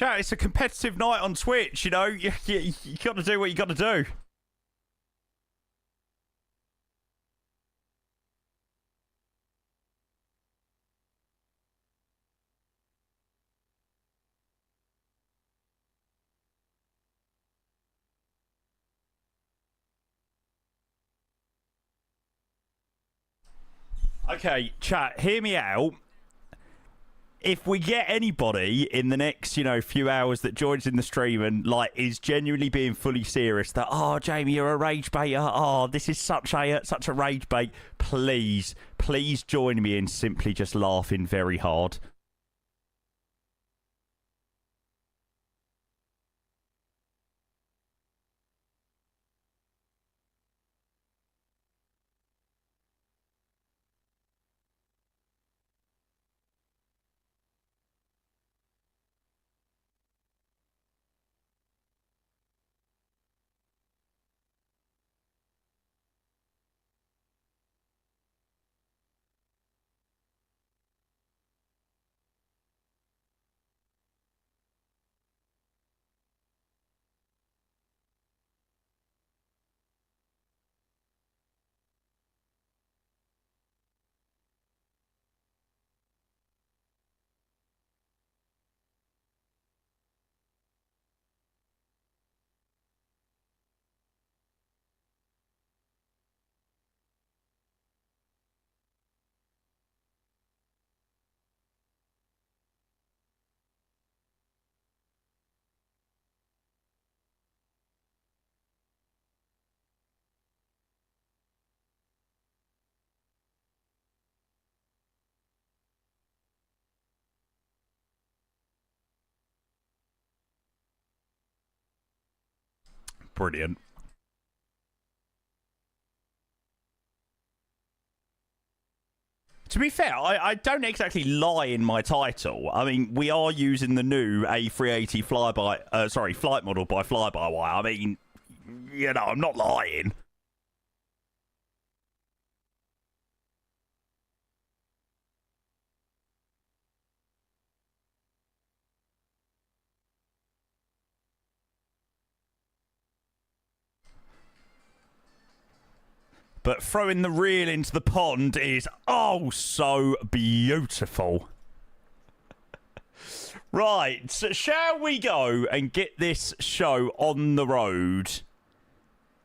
Chat, it's a competitive night on Twitch, you know. You got to do what you got to do. Okay, chat, hear me out. If we get anybody in the next, few hours that joins in the stream and, is genuinely being fully serious that, oh, Jamie, you're a rage baiter. Oh, this is such a rage bait. Please join me in simply just laughing very hard. Brilliant. To be fair, I don't exactly lie in my title. I mean, we are using the new A380 flight model by fly-by-wire. I mean, I'm not lying. But throwing the reel into the pond is oh so beautiful. Right, so shall we go and get this show on the road?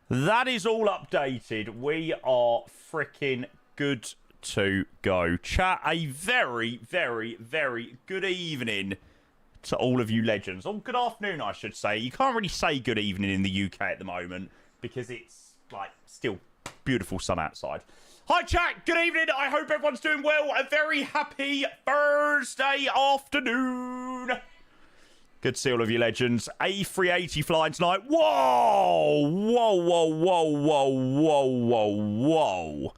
That is all updated. We are freaking good to go. Chat, a very, very, very good evening to all of you legends. Oh, good afternoon, I should say. You can't really say good evening in the UK at the moment because it's, still beautiful sun outside. Hi, chat. Good evening. I hope everyone's doing well. A very happy Thursday afternoon. Good to see all of you legends. A380 flying tonight. Whoa! Whoa, whoa, whoa, whoa, whoa, whoa, whoa.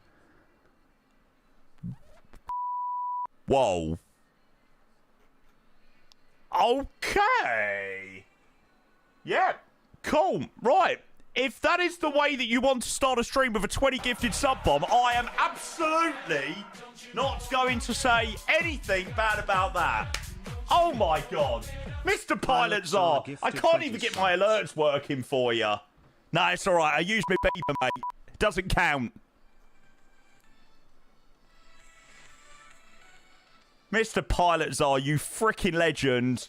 Whoa. Okay. Yeah. Cool. Right. If that is the way that you want to start a stream with a 20 gifted sub bomb, I am absolutely not going to say anything bad about that. Oh my god. Mr. Pilot Czar, I can't even get my alerts working for you. No, it's alright. I used my beeper, mate. It doesn't count. Mr. Pilot Czar, you freaking legend.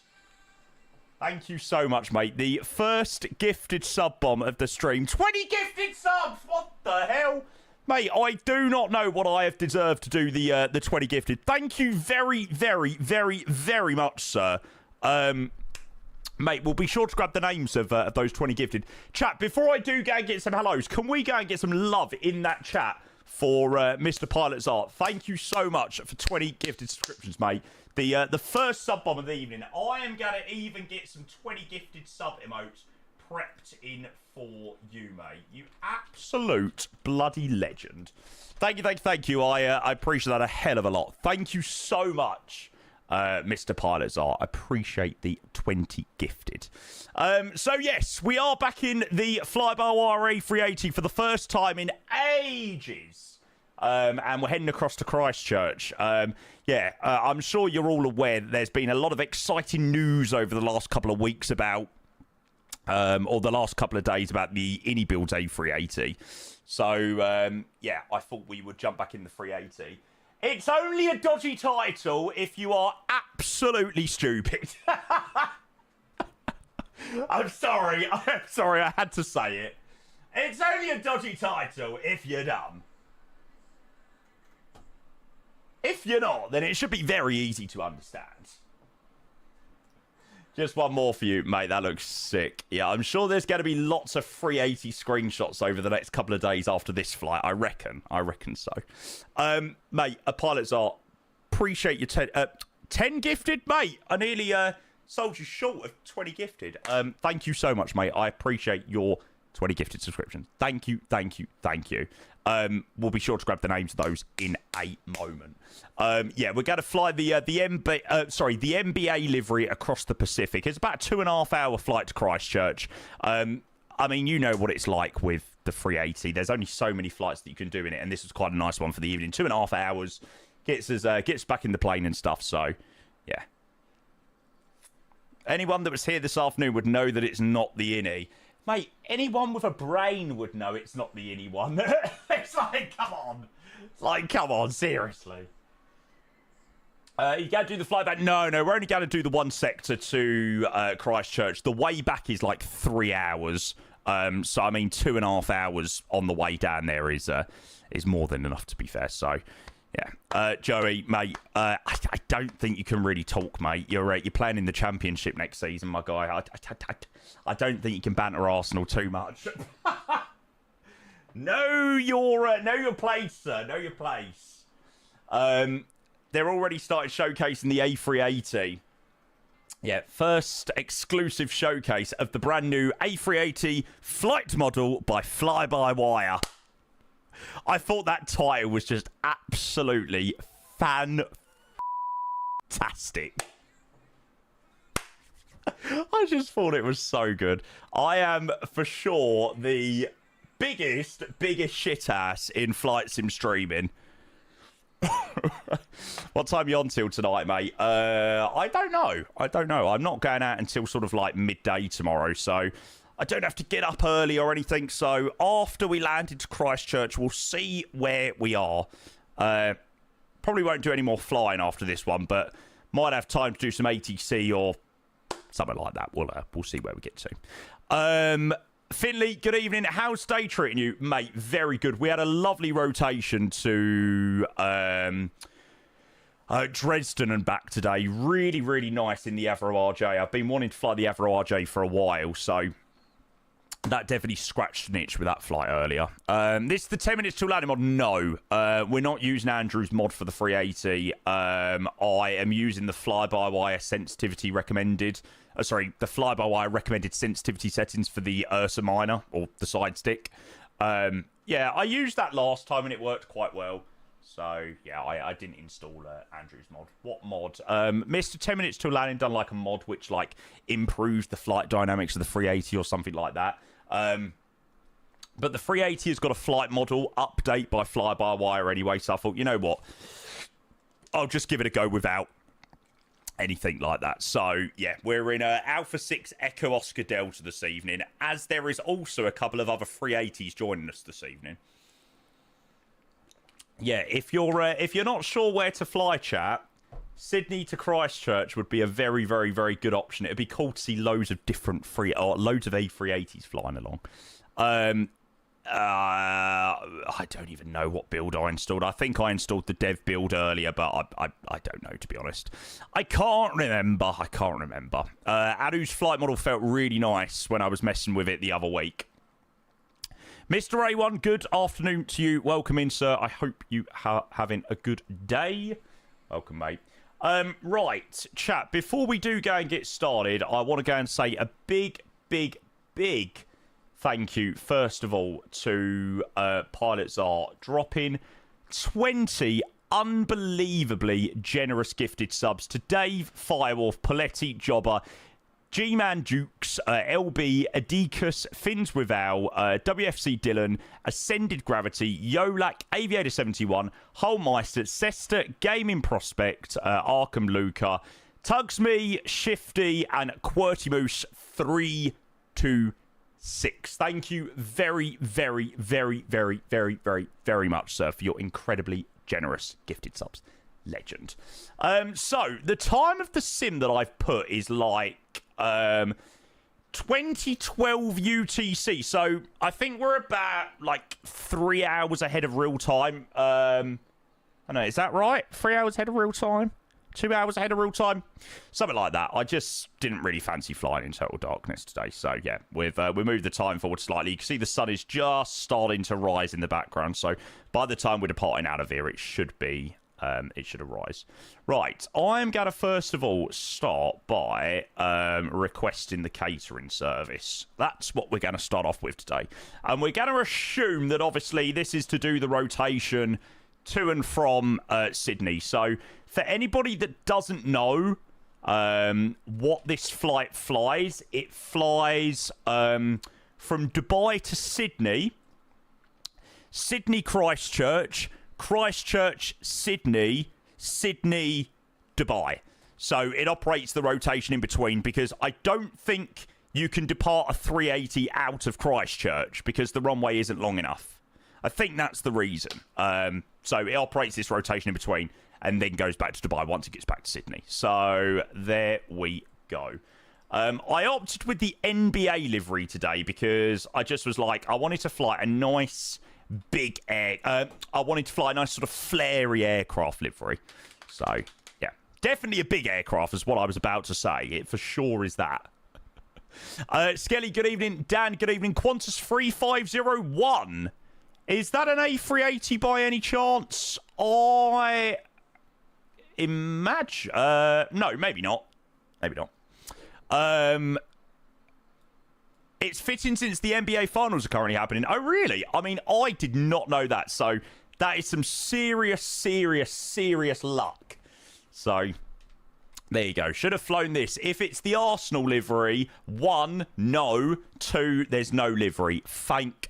Thank you so much, mate. The first gifted sub bomb of the stream. 20 gifted subs! What the hell? Mate, I do not know what I have deserved to do the 20 gifted. Thank you very, very, very, very much, sir. Mate, we'll be sure to grab the names of those 20 gifted. Chat, before I do go and get some hellos, can we go and get some love in that chat for Mr. Pilot's Art? Thank you so much for 20 gifted subscriptions, mate. The first sub bomb of the evening. I am going to even get some 20 gifted sub emotes prepped in for you, mate. You absolute bloody legend. Thank you, thank you, thank you. I appreciate that a hell of a lot. Thank you so much, Mr. Pilot's Art. I appreciate the 20 gifted. So, yes, we are back in the fly-by-wire A380 for the first time in ages. and we're heading across to Christchurch. I'm sure you're all aware that there's been a lot of exciting news over the last couple of weeks about, or the last couple of days about the Builds A380. So, I thought we would jump back in the 380. It's only a dodgy title if you are absolutely stupid. I'm sorry, I had to say it. It's only a dodgy title if you're dumb. If you're not, then it should be very easy to understand. Just one more for you, mate. That looks sick. Yeah, I'm sure there's going to be lots of 380 screenshots over the next couple of days after this flight. I reckon so. Mate, pilots are... Appreciate your 10 gifted, mate. I nearly sold you short of 20 gifted. Thank you so much, mate. I appreciate your 20 gifted subscriptions. Thank you. We'll be sure to grab the names of those in a moment. We're going to fly the MBA livery across the Pacific. It's about a 2.5-hour flight to Christchurch. I mean, you know what it's like with the 380. There's only so many flights that you can do in it, and this was quite a nice one for the evening. 2.5 hours gets back in the plane and stuff. So, yeah. Anyone that was here this afternoon would know that it's not the innie. Mate, anyone with a brain would know it's not the innie one. It's like, come on. It's like, come on, seriously. You got to do the flight back? No, we're only going to do the one sector to Christchurch. The way back is like 3 hours. So, I mean, 2.5 hours on the way down there is more than enough, to be fair. So, yeah. Joey, mate, I don't think you can really talk, mate. You're playing in the Championship next season, my guy. I don't think you can banter Arsenal too much. Know your place, sir. Know your place. They're already started showcasing the A380. Yeah, first exclusive showcase of the brand new A380 flight model by Fly-by-Wire. I thought that title was just absolutely fantastic. I just thought it was so good. I am for sure the biggest shit-ass in flight sim streaming. What time are you on till tonight, mate? I don't know. I'm not going out until sort of like midday tomorrow, so I don't have to get up early or anything. So after we land into Christchurch, we'll see where we are. Probably won't do any more flying after this one, but might have time to do some ATC or something like that. We'll see where we get to. Finley, good evening. How's day treating you, mate? Very good. We had a lovely rotation to Dresden and back today. Really, really nice in the Avro RJ. I've been wanting to fly the Avro RJ for a while, so that definitely scratched an itch with that flight earlier. This is the 10 minutes till landing mod. No, we're not using Andrew's mod for the 380. I am using the fly-by-wire sensitivity recommended. The fly-by-wire recommended sensitivity settings for the Ursa Minor, or the side stick. I used that last time and it worked quite well. So, yeah, I didn't install Andrew's mod. What mod? Mr. 10 minutes till landing done like a mod which like improved the flight dynamics of the 380 or something like that. But the 380 has got a flight model update by fly-by-wire anyway, so I thought, you know what? I'll just give it a go without anything like that. So, yeah, we're in Alpha 6 Echo Oscar Delta this evening, as there is also a couple of other 380s joining us this evening. Yeah, if you're not sure where to fly, chat, Sydney to Christchurch would be a very, very, very good option. It'd be cool to see loads of different loads of A380s flying along. I don't even know what build I installed. I think I installed the dev build earlier, but I don't know, to be honest. I can't remember. Adu's flight model felt really nice when I was messing with it the other week. Mr. A1, good afternoon to you. Welcome in, sir. I hope you are having a good day. Welcome, mate. Right, chat, before we do go and get started, I want to go and say a big thank you, first of all, to Pilots Are dropping 20 unbelievably generous gifted subs to Dave, Firewolf, Paletti, Jobber, G-Man Dukes, LB, Adicus, Fins with Al, WFC Dylan, Ascended Gravity, Yolak, Aviator 71, Holmeister, Sester, Gaming Prospect, Arkham Luca, Tugsme, Shifty, and QWERTYMOOSE 326. Thank you very, very, very, very, very, very, very much, sir, for your incredibly generous gifted subs. Legend. So the time of the sim that I've put is like 2012 UTC. So I think we're about like 3 hours ahead of real time. I know, is that right? 3 hours ahead of real time? 2 hours ahead of real time? Something like that. I just didn't really fancy flying in total darkness today. So yeah, we moved the time forward slightly. You can see the sun is just starting to rise in the background. So by the time we're departing out of here, it should be it should arise. Right, I'm going to first of all start by requesting the catering service. That's what we're going to start off with today. And we're going to assume that obviously this is to do the rotation to and from Sydney. So for anybody that doesn't know what this flight flies, it flies from Dubai to Sydney, Sydney Christchurch, Christchurch, Sydney, Sydney, Dubai. So it operates the rotation in between because I don't think you can depart a 380 out of Christchurch because the runway isn't long enough. I think that's the reason. So it operates this rotation in between and then goes back to Dubai once it gets back to Sydney. So there we go. I opted with the NBA livery today because I just was like, I wanted to fly a nice big I wanted to fly a nice sort of flary aircraft livery. So yeah, definitely a big aircraft is what I was about to say. It for sure is that. Skelly, good evening. Dan, good evening. Qantas 3501. Is that an A380 by any chance? I imagine no, maybe not. Maybe not. It's fitting since the NBA finals are currently happening. Oh, really? I mean, I did not know that. So that is some serious, serious, serious luck. So there you go. Should have flown this. If it's the Arsenal livery, 1, no. 2, there's no livery. Thank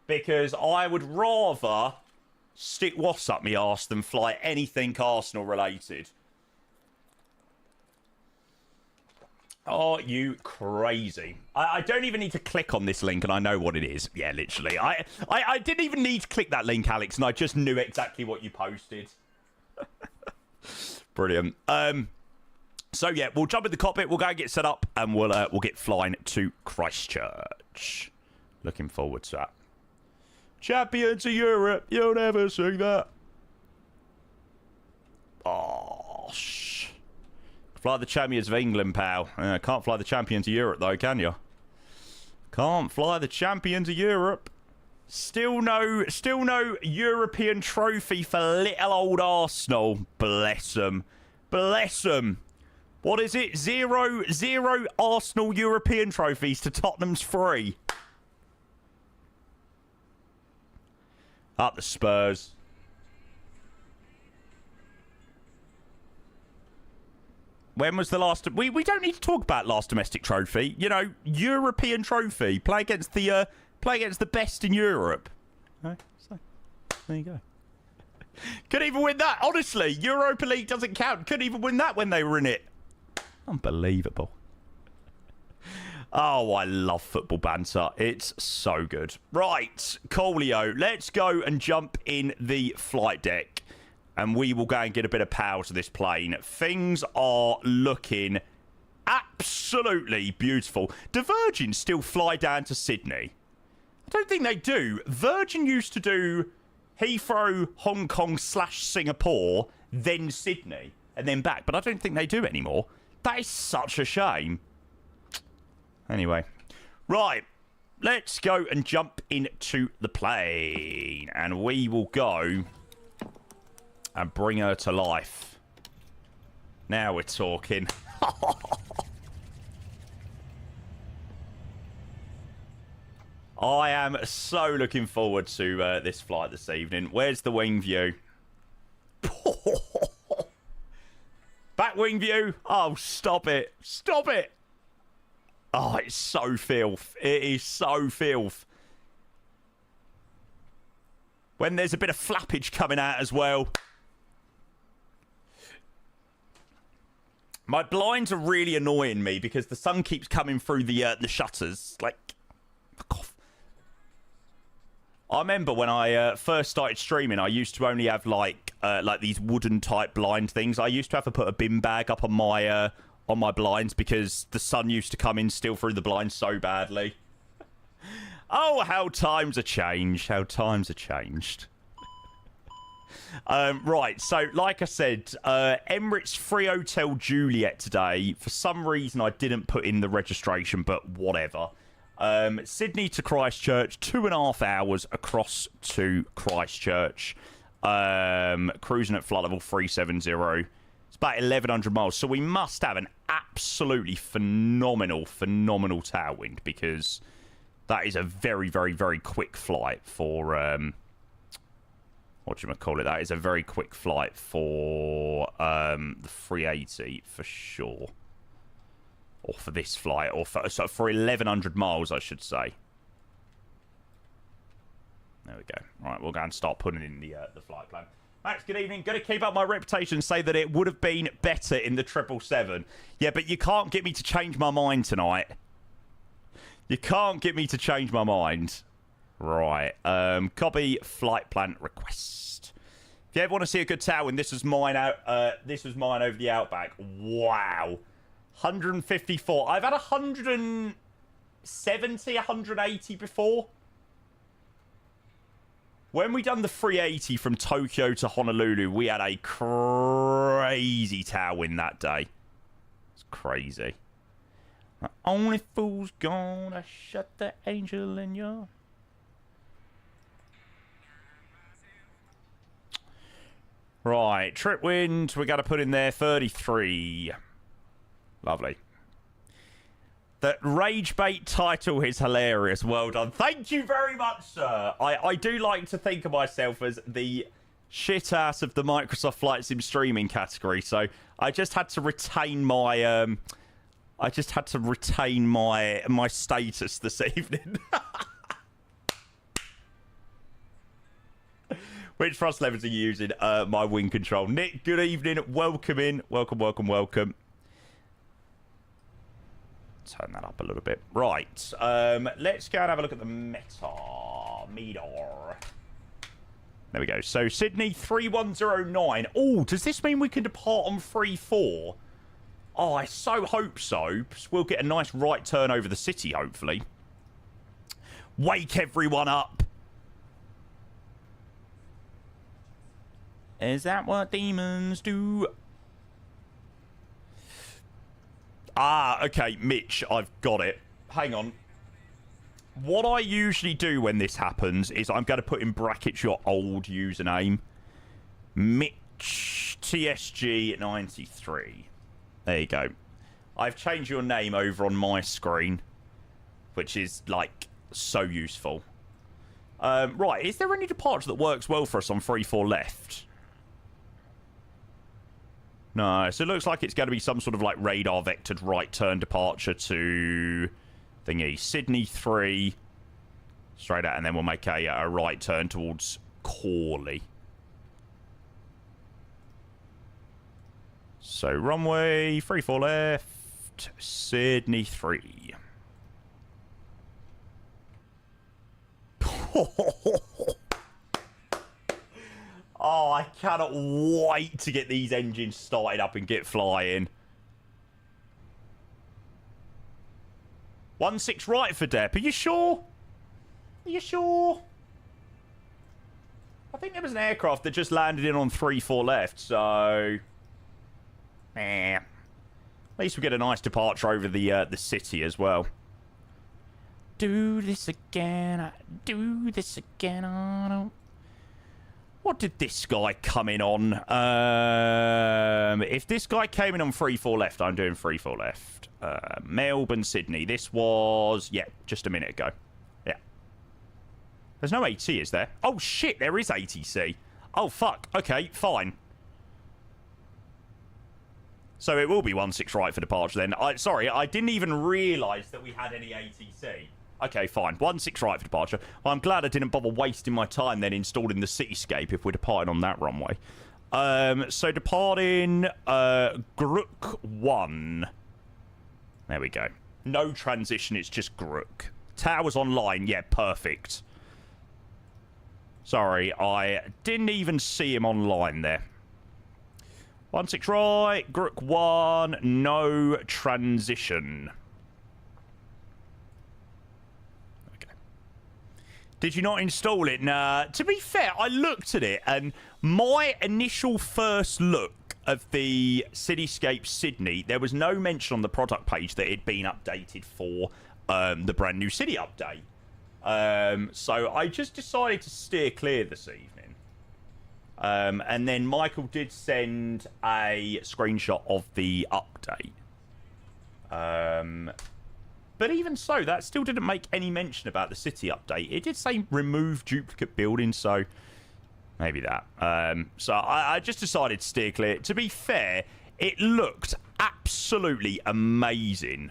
because I would rather stick wasps up me arse than fly anything Arsenal related. Are you crazy? I don't even need to click on this link and I know what it is. Yeah, literally. I didn't even need to click that link, Alex, and I just knew exactly what you posted. Brilliant. So yeah, we'll jump in the cockpit, we'll go and get set up, and we'll get flying to Christchurch. Looking forward to that. Champions of Europe, you'll never see that. Oh, fly the champions of England, pal. Can't fly the champions of Europe, though, can you? Can't fly the champions of Europe. Still no European trophy for little old Arsenal. Bless them. Bless them. What is it? Zero Arsenal European trophies to Tottenham's 3. Up the Spurs. When was the last... We don't need to talk about last domestic trophy. You know, European trophy. Play against the best in Europe. Right, so, there you go. Couldn't even win that. Honestly, Europa League doesn't count. Couldn't even win that when they were in it. Unbelievable. Oh, I love football banter. It's so good. Right, Coolio, let's go and jump in the flight deck. And we will go and get a bit of power to this plane. Things are looking absolutely beautiful. Do Virgin still fly down to Sydney? I don't think they do. Virgin used to do Heathrow, Hong Kong / Singapore, then Sydney, and then back. But I don't think they do anymore. That is such a shame. Anyway. Right. Let's go and jump into the plane. And we will go and bring her to life. Now we're talking. I am so looking forward to this flight this evening. Where's the wing view? Back that wing view. Oh, stop it. Stop it. Oh, it's so filth. It is so filth. When there's a bit of flappage coming out as well. My blinds are really annoying me because the sun keeps coming through the shutters. Like, fuck off. I remember when I first started streaming, I used to only have like these wooden type blind things. I used to have to put a bin bag up on my blinds because the sun used to come in still through the blinds so badly. Oh, how times are changed. How times are changed. Right, so like I said, Emirates Free Hotel Juliet today. For some reason, I didn't put in the registration, but whatever. Sydney to Christchurch, 2.5 hours across to Christchurch. Cruising at flight level 370. It's about 1,100 miles, so we must have an absolutely phenomenal tailwind because that is a very, very, very quick flight for... whatchamacallit, that is a very quick flight for the 380 for sure. Or for this flight, or for 1,100 miles, I should say. There we go. Right, we'll go and start putting in the flight plan. Max, good evening. Going to keep up my reputation, say that it would have been better in the 777. Yeah, but you can't get me to change my mind tonight. You can't get me to change my mind. Right. Copy flight plan request. If you ever want to see a good tower, and this was mine over the Outback. Wow. 154. I've had 170, 180 before. When we done the 380 from Tokyo to Honolulu, we had a crazy tailwind that day. It's crazy. The only fool's gonna shut the angel in your... Right, trip wind, we got to put in there 33. Lovely. The Rage Bait title is hilarious. Well done. Thank you very much, sir. I do like to think of myself as the shit ass of the Microsoft Flight Sim streaming category. So I just had to retain my my status this evening. Which thrust levels are you using? My wing control. Nick, good evening. Welcome in. Welcome, welcome, welcome. Turn that up a little bit. Right. Let's go and have a look at the meter. There we go. So, Sydney 3109. Oh, does this mean we can depart on 34? Oh, I so hope so. We'll get a nice right turn over the city, hopefully. Wake everyone up. Is that what demons do? Ah, okay, Mitch, I've got it. Hang on. What I usually do when this happens is I'm going to put in brackets your old username. Mitch TSG93. There you go. I've changed your name over on my screen, which is, like, so useful. Right, is there any departure that works well for us on 3-4 left? No, so it looks like it's going to be some sort of like radar vectored right turn departure to thingy. Sydney 3 straight out, and then we'll make a right turn towards Corley. So runway 34 left, Sydney 3. Oh, I cannot wait to get these engines started up and get flying. 1-6 right for Depp. Are you sure? Are you sure? I think there was an aircraft that just landed in on 3-4 left, so... At least we get a nice departure over the city as well. Do this again, do this again, I don't... What did this guy come in on? If this guy came in on 3-4 left, I'm doing 3-4 left. Melbourne, Sydney. This was, yeah, just a minute ago. Yeah. There's no AT, is there? Oh, shit, there is ATC. Oh, fuck. Okay, fine. So it will be 16 right for departure then. Sorry, I didn't even realise that we had any ATC. Okay, fine. 16 right for departure. Well, I'm glad I didn't bother wasting my time then installing the cityscape if we're departing on that runway. So departing Grook 1. There we go. No transition, it's just Grook. Towers online, yeah, perfect. Sorry, I didn't even see him online there. 16 right, Grook 1, no transition. Okay. Did you not install it? Nah, to be fair, I looked at it, and my initial first look of the Cityscape Sydney, there was no mention on the product page that it'd been updated for the brand new city update. So I just decided to steer clear this evening. And then Michael did send a screenshot of the update. But even so, that still didn't make any mention about the city update. It did say remove duplicate buildings, so maybe that. So I just decided to steer clear. To be fair, it looked absolutely amazing,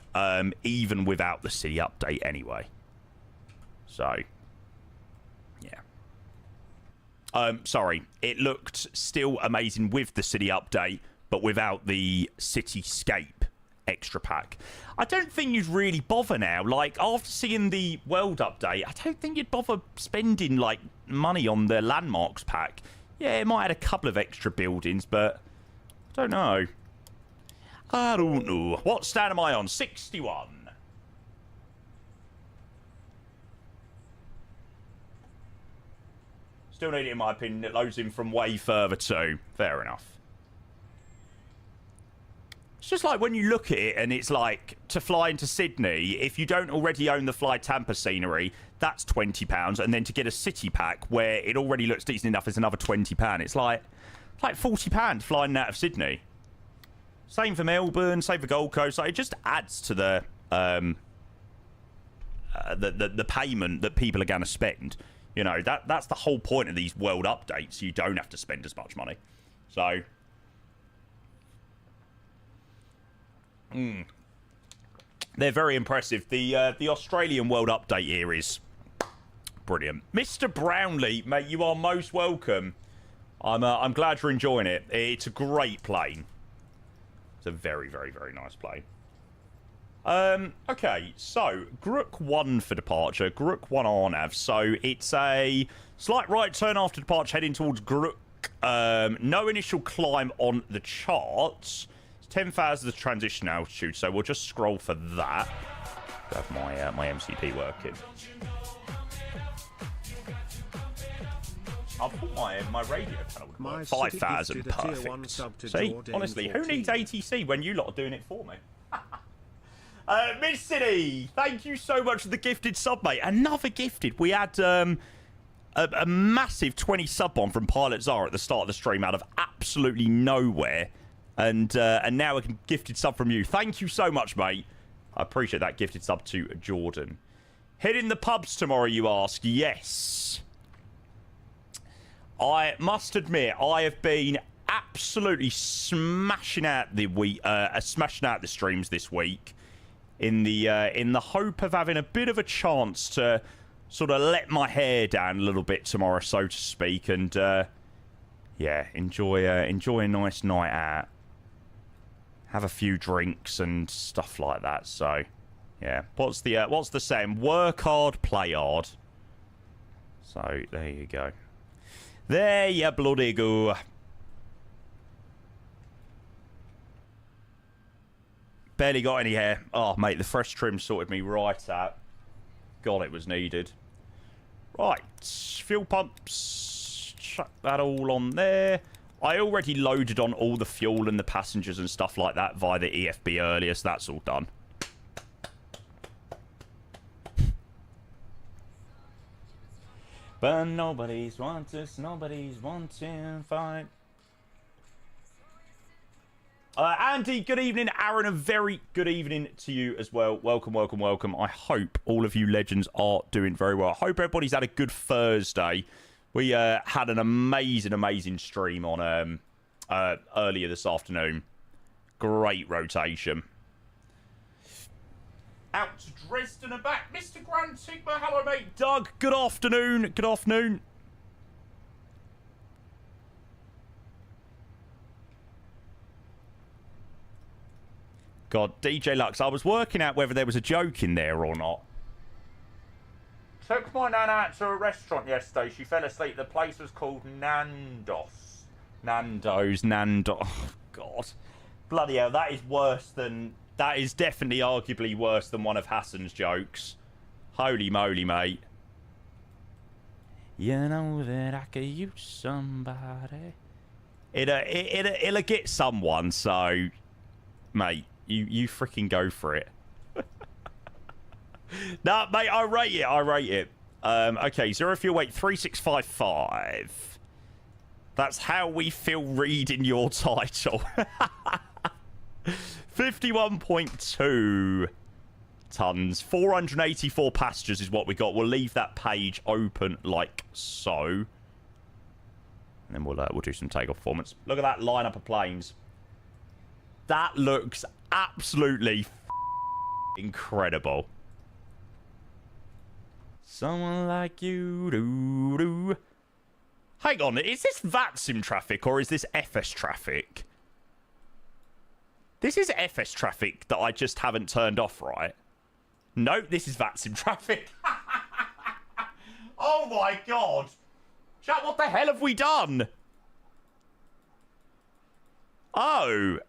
even without the city update anyway. So, yeah. Sorry, it looked still amazing with the city update, but without the cityscape extra pack. I don't think you'd really bother now. Like, after seeing the world update, I don't think you'd bother spending, like, money on the landmarks pack. Yeah, it might add a couple of extra buildings, but I don't know. I don't know. What stand am I on? 61. Still need it, in my opinion. It loads in from way further too. Fair enough. It's just like when you look at it and it's like, to fly into Sydney, if you don't already own the Fly Tampa scenery, that's £20. And then to get a city pack where it already looks decent enough is another £20. It's like £40 flying out of Sydney. Same for Melbourne, same for Gold Coast. Like, it just adds to the payment that people are going to spend. You know, that's the whole point of these world updates. You don't have to spend as much money. So, they're very impressive. The Australian world update here is brilliant. Mr. Brownlee, mate, you are most welcome. I'm glad you're enjoying it. It's a great plane. It's a very, very, very nice plane. Okay, so Grook 1 for departure, Grook 1 RNAV. So it's a slight right turn after departure heading towards Grook. No initial climb on the charts. It's 10,000 the transition altitude, so we'll just scroll for that. Have my MCP working. I'll put my radio panel. 5,000, perfect. See, honestly, who needs ATC when you lot are doing it for me? Miss City, thank you so much for the gifted sub, mate. Another gifted. We had a massive 20 sub bomb from Pilot Zara at the start of the stream out of absolutely nowhere. And now a gifted sub from you. Thank you so much, mate. I appreciate that gifted sub to Jordan. Hitting the pubs tomorrow, you ask? Yes. I must admit, I have been absolutely smashing out the streams this week, in the hope of having a bit of a chance to sort of let my hair down a little bit tomorrow, so to speak, and yeah, enjoy a nice night out, have a few drinks and stuff like that. So yeah, what's the saying? Work hard, play hard. So there you go. There you bloody go. Barely got any hair. Oh, mate, the fresh trim sorted me right out. God, it was needed. Right, fuel pumps. Chuck that all on there. I already loaded on all the fuel and the passengers and stuff like that via the EFB earlier, so that's all done. But nobody's wanting fight. Andy, good evening. Aaron, a very good evening to you as well. Welcome, welcome, welcome. I hope all of you legends are doing very well. I hope everybody's had a good Thursday. We had an amazing stream on earlier this afternoon. Great rotation. Out to Dresden and back. Mr. Grand Sigma, hello, mate. Doug, good afternoon. Good afternoon. God, DJ Lux, I was working out whether there was a joke in there or not. Took my nan out to a restaurant yesterday. She fell asleep. The place was called Nando's. Nando's. Oh, God. Bloody hell, that is worse than... That is definitely arguably worse than one of Hassan's jokes. Holy moly, mate. You know that I could use somebody. It'll get someone, so... Mate, you freaking go for it. Nah, mate, I rate it. Okay, 0 fuel weight, 3655. That's how we feel reading your title. 51.2 tons. 484 passengers is what we got. We'll leave that page open like so. And then we'll do some takeoff performance. Look at that lineup of planes. That looks absolutely incredible. Someone like you, do. Hang on, is this VATSIM traffic or is this FS traffic? This is FS traffic that I just haven't turned off, right? No, this is VATSIM traffic. Oh my God. Chat, what the hell have we done? Oh,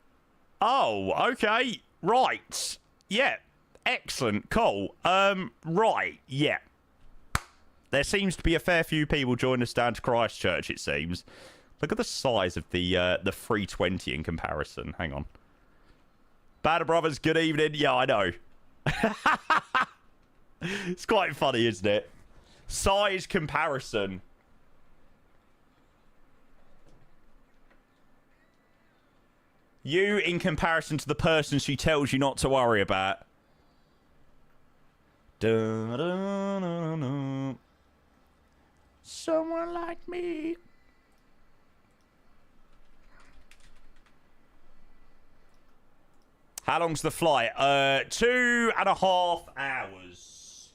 okay. Right. Yeah. Excellent. Cool. Right. Yeah. There seems to be a fair few people joining us down to Christchurch, it seems. Look at the size of the 320 in comparison. Hang on. Batter Brothers, good evening. Yeah, I know. It's quite funny, isn't it? Size comparison. You in comparison to the person she tells you not to worry about. Dun, dun, dun, dun. Someone like me. How long's the flight? 2.5 hours.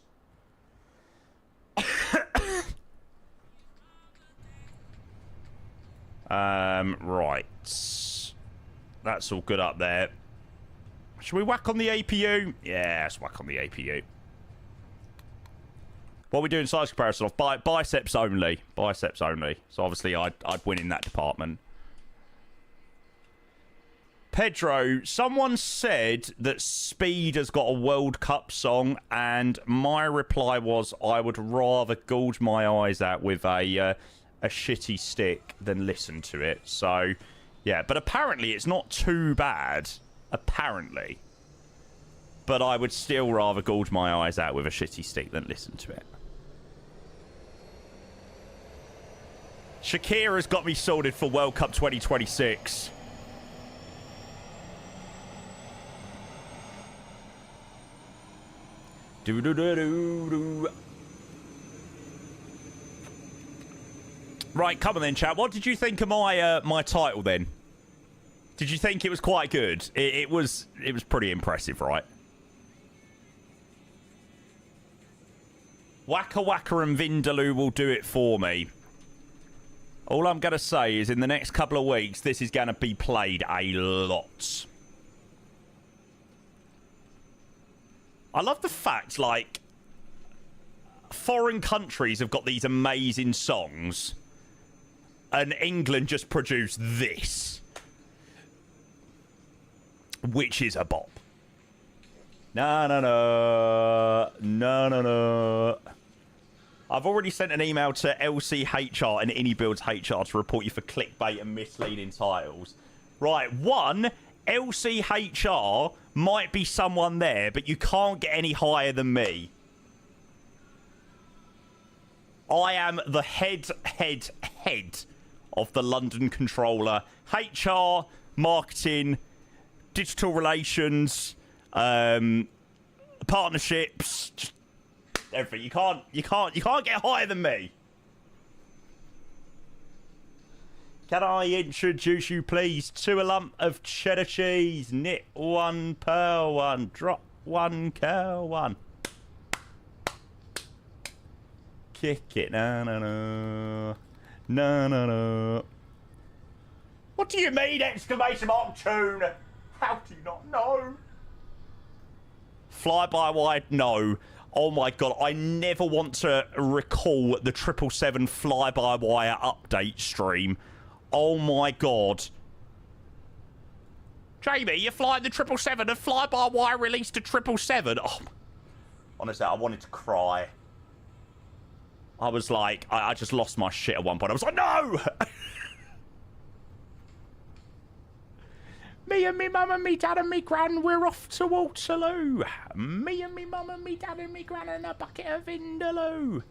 Right. That's all good up there. Should we whack on the APU? Yeah, let's whack on the APU. What are we doing size comparison of? Biceps only. Biceps only. So obviously I'd win in that department. Pedro, someone said that Speed has got a World Cup song, and my reply was I would rather gouge my eyes out with a shitty stick than listen to it. So, yeah. But apparently it's not too bad. Apparently. But I would still rather gouge my eyes out with a shitty stick than listen to it. Shakira's got me sorted for World Cup 2026. Right, come on then, chat. What did you think of my title then? Did you think it was quite good? It was pretty impressive, right? Waka Waka and Vindaloo will do it for me. All I'm going to say is in the next couple of weeks, this is going to be played a lot. I love the fact, like, foreign countries have got these amazing songs, and England just produced this, which is a bop. No, no, no. No, no, no. I've already sent an email to LCHR and AnyBuilds HR to report you for clickbait and misleading titles. Right, one, LCHR might be someone there, but you can't get any higher than me. I am the head of the London controller. HR, marketing, digital relations, partnerships, just everything. You can't get higher than me. Can I introduce you, please, to a lump of cheddar cheese? Knit one, pearl one, drop one, curl one. Kick it, na na na, na na na. What do you mean, exclamation mark tune? How do you not know? Fly-by-wire, no. Oh my god, I never want to recall the 777 fly-by-wire update stream. Oh my god. Jamie, you're flying the 777 and fly-by-wire released a 777. Oh, honestly, I wanted to cry. I was like, I just lost my shit at one point. I was like, no! Me and me mum and me dad and me gran, we're off to Waterloo. Me and me mum and me dad and me gran and a bucket of Vindaloo.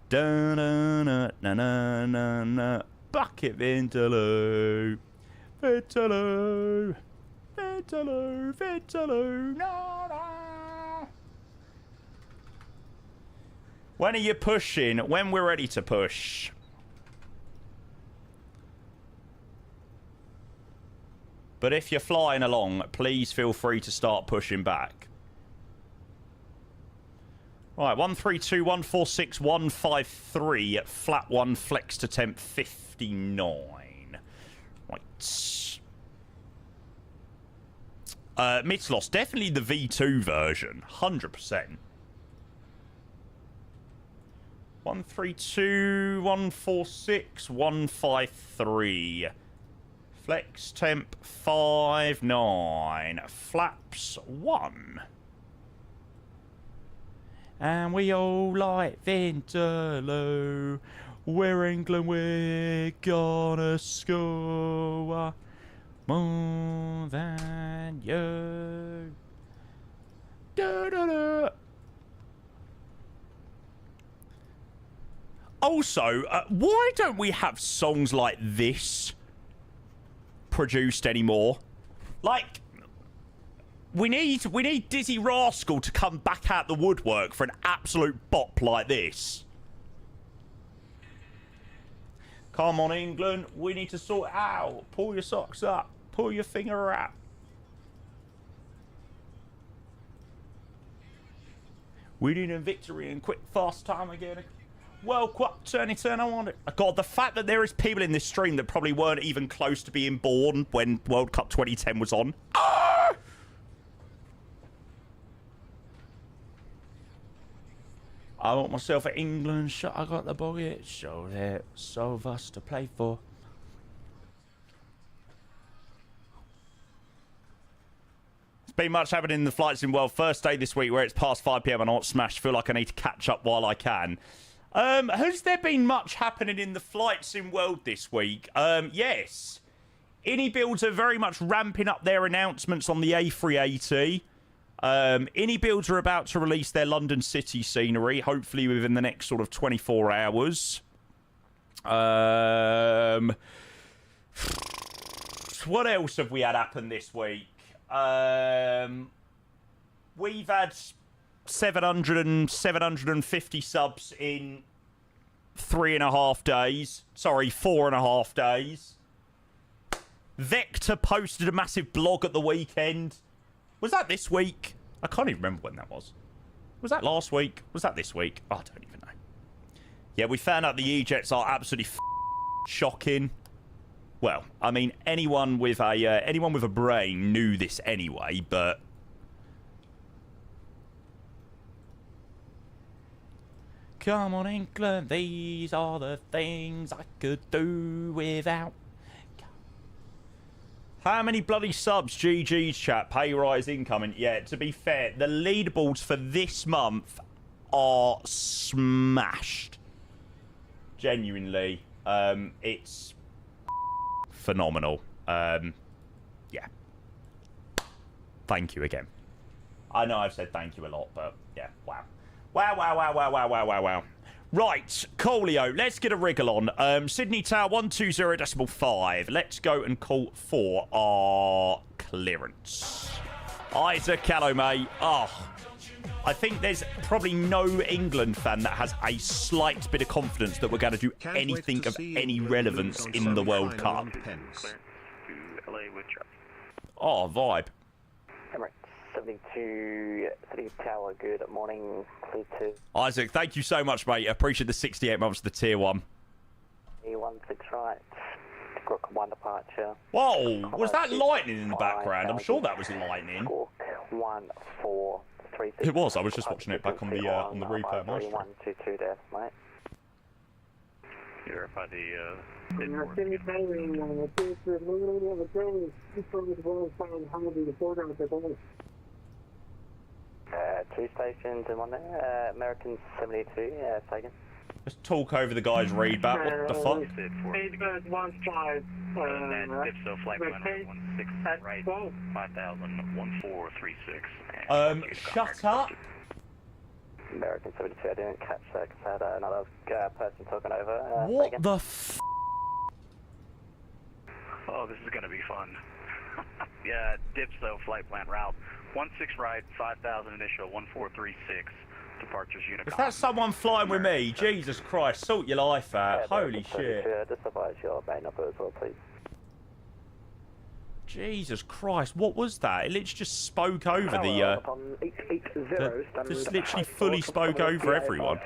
Da-na-na-na-na-na-na. Bucket Vindaloo. Vindaloo. Vindaloo. Vindaloo. No-no. When are you pushing? When we're ready to push. But if you're flying along, please feel free to start pushing back. Right, 132.146.153 at flat 1, flex to temp 59. Right. Mitzlos, definitely the V2 version, 100%. 132.146.153. Flex temp 59. Flaps 1. And we all like Vindaloo. We're England, we're gonna score more than you. Da, da, da. Also, why don't we have songs like this produced anymore? Like, we need Dizzy Rascal to come back out the woodwork for an absolute bop like this. Come on, England, we need to sort it out. Pull your socks up, pull your finger out. We need a victory in quick, fast time again. Well, turn I want it. God, the fact that there is people in this stream that probably weren't even close to being born when World Cup 2010 was on. Ah! I want myself an England shot. I got the bucket. So there's so of us to play for. It's been much happening in the flights in world. First day this week where it's past 5 p.m. and I'm not smashed. Feel like I need to catch up while I can. Has there been much happening in the flights in world this week? Yes. Innie Builds are very much ramping up their announcements on the A380. Innie Builds are about to release their London City scenery, hopefully within the next sort of 24 hours. What else have we had happen this week? We've had 750 subs in 3.5 days. Sorry, 4.5 days. Vector posted a massive blog at the weekend. Was that this week? I can't even remember when that was. Was that last week? Was that this week? Oh, I don't even know. Yeah, we found out the E-Jets are absolutely shocking. Well, I mean, anyone with a brain knew this anyway, but come on, England, these are the things I could do without. How many bloody subs? GG's chat. Pay rise incoming. Yeah, to be fair, the leaderboards for this month are smashed. Genuinely. It's phenomenal. Yeah. Thank you again. I know I've said thank you a lot, but yeah, wow. Wow. Right, Coolio, let's get a wriggle on. Sydney Tower 120.5. Let's go and call for our clearance. Isaac Callow, mate. Oh, I think there's probably no England fan that has a slight bit of confidence that we're going to do anything of any relevance in the World Cup. Oh, vibe. Emirates 72 City Tower, good morning. Clear to Isaac, thank you so much, mate. I appreciate the 68 months of the tier 1. E16 right. Rook 1 departure. Whoa, was that lightning in the background? I'm sure that was lightning. 1436. It was. I was just watching it back on the replay. 122 there, mate. Verify the two stations in one there. American 72, taken. Let's talk over the guy's read back. What the fuck? Dipso flight plan 16 right 5000 1436. Shut up. American 72, I didn't catch that because I had another person talking over. What the f? Oh, this is gonna be fun. Yeah, Dipso flight plan route 16 right 5000 initial 1436. Departures Unicom. If that's someone flying with me, Jesus Christ, sort your life out. Holy shit. Just advise your main number as well, please. Jesus Christ, what was that? It literally just spoke over the just literally fully spoke over everyone.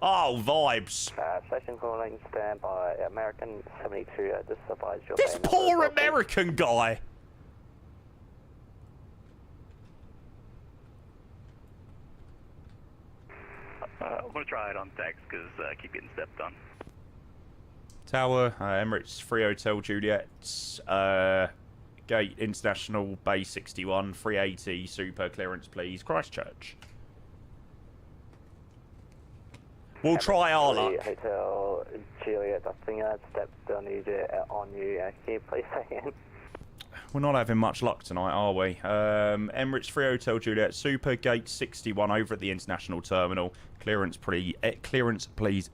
Oh, vibes. Station calling, stand by American 72, just advise your This poor American guy. I'm going to try it on text because I keep getting stepped on. Tower, Emirates, 3 Hotel Juliet, Gate International, Bay 61, 380, super clearance please, Christchurch. We'll try our luck. Hotel Juliet, I think I stepped on you. Can you please say again? We're not having much luck tonight, are we? Emirates 3 Hotel Juliet, Super Gate 61 over at the International Terminal. Clearance, please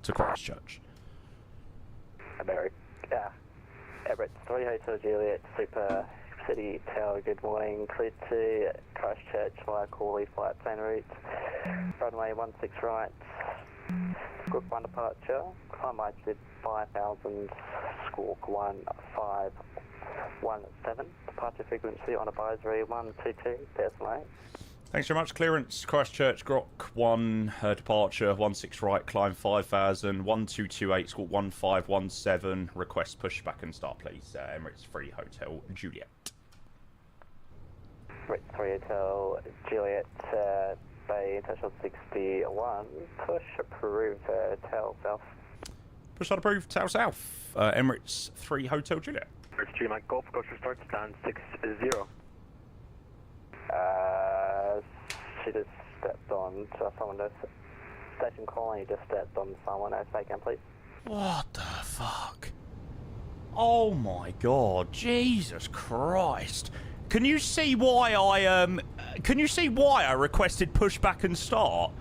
to Christchurch. Emirates 3 Hotel Juliet, Super City Tower, good morning. Clear to Christchurch via Corley flight plan route. Runway 16 right. Group 1 departure. Climb altitude 5000, squawk 1517. Departure frequency on advisory 122, decimal 8. Thanks very much. Clearance, Christchurch, Grok 1, departure, 16 right, climb 5000, 1228, squawk 1517. Request pushback and start, please. Emirates 3 Hotel Juliet. Emirates 3 Hotel Juliet, Bay International 61. Push approved, tail south. Push not approved, tail south. Emirates 3 Hotel Juliet. Emirates 3 Mike Golf, coach start, stand 60. She just stepped on someone. Station calling, you just stepped on someone. Say again, please. What the fuck? Oh my god, Jesus Christ. Can you see why I requested pushback and start?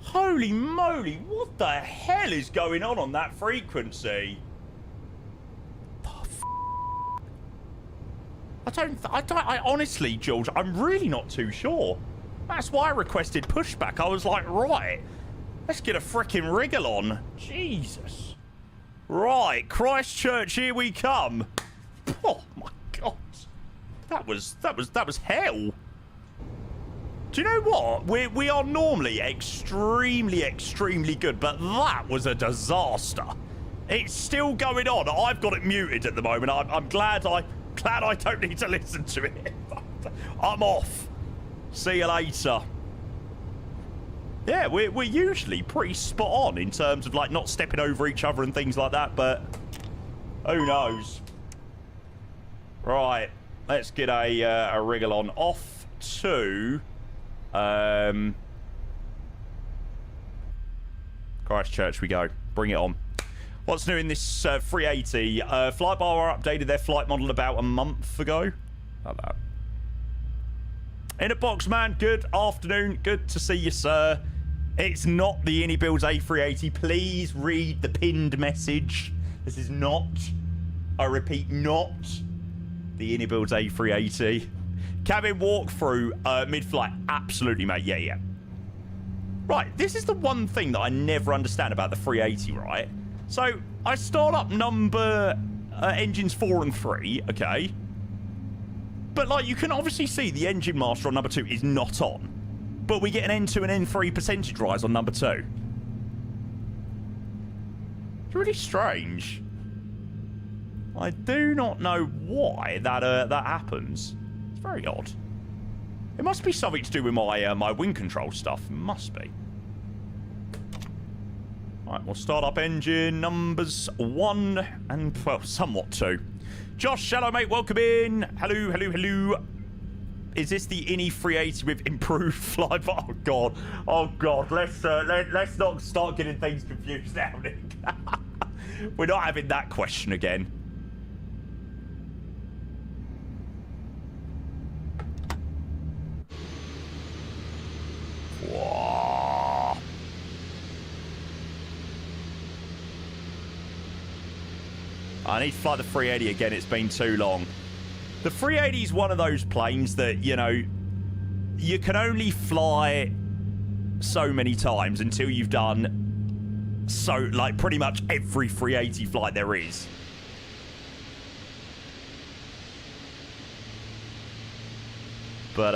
Holy moly, what the hell is going on that frequency? I honestly, George, I'm really not too sure. That's why I requested pushback. I was like, right, let's get a frickin' wriggle on. Jesus. Right, Christchurch, here we come. Oh my god. That was hell. Do you know what? We are normally extremely good, but that was a disaster. It's still going on. I've got it muted at the moment. I'm glad I don't need to listen to it. I'm off. See you later. Yeah, we're usually pretty spot on in terms of like not stepping over each other and things like that, but who knows? Right, let's get a wriggle on. Off to Christchurch we go. Bring it on. What's new in this 380? Flightbar updated their flight model about a month ago. Like that. In a box, man. Good afternoon. Good to see you, sir. It's not the Builds A380. Please read the pinned message. This is not, I repeat, not the Builds A380. Cabin walkthrough, mid-flight. Absolutely, mate. Yeah, yeah. Right, this is the one thing that I never understand about the 380, right? So, I start up number engines 4 and 3, okay? But, like, you can obviously see the engine master on number 2 is not on. But we get an N2 and N3 percentage rise on number 2. It's really strange. I do not know why that happens. It's very odd. It must be something to do with my my wing control stuff. It must be. Right, we'll start up engine numbers 1 and, well, somewhat 2. Josh, hello, mate. Welcome in. Hello, hello, hello. Is this the INI 380 with improved flyby? Oh, God. Oh, God. Let's not start getting things confused now, Nick. We're not having that question again. Whoa. I need to fly the 380 again. It's been too long. The 380 is one of those planes that, you know, you can only fly so many times until you've done like pretty much every 380 flight there is. But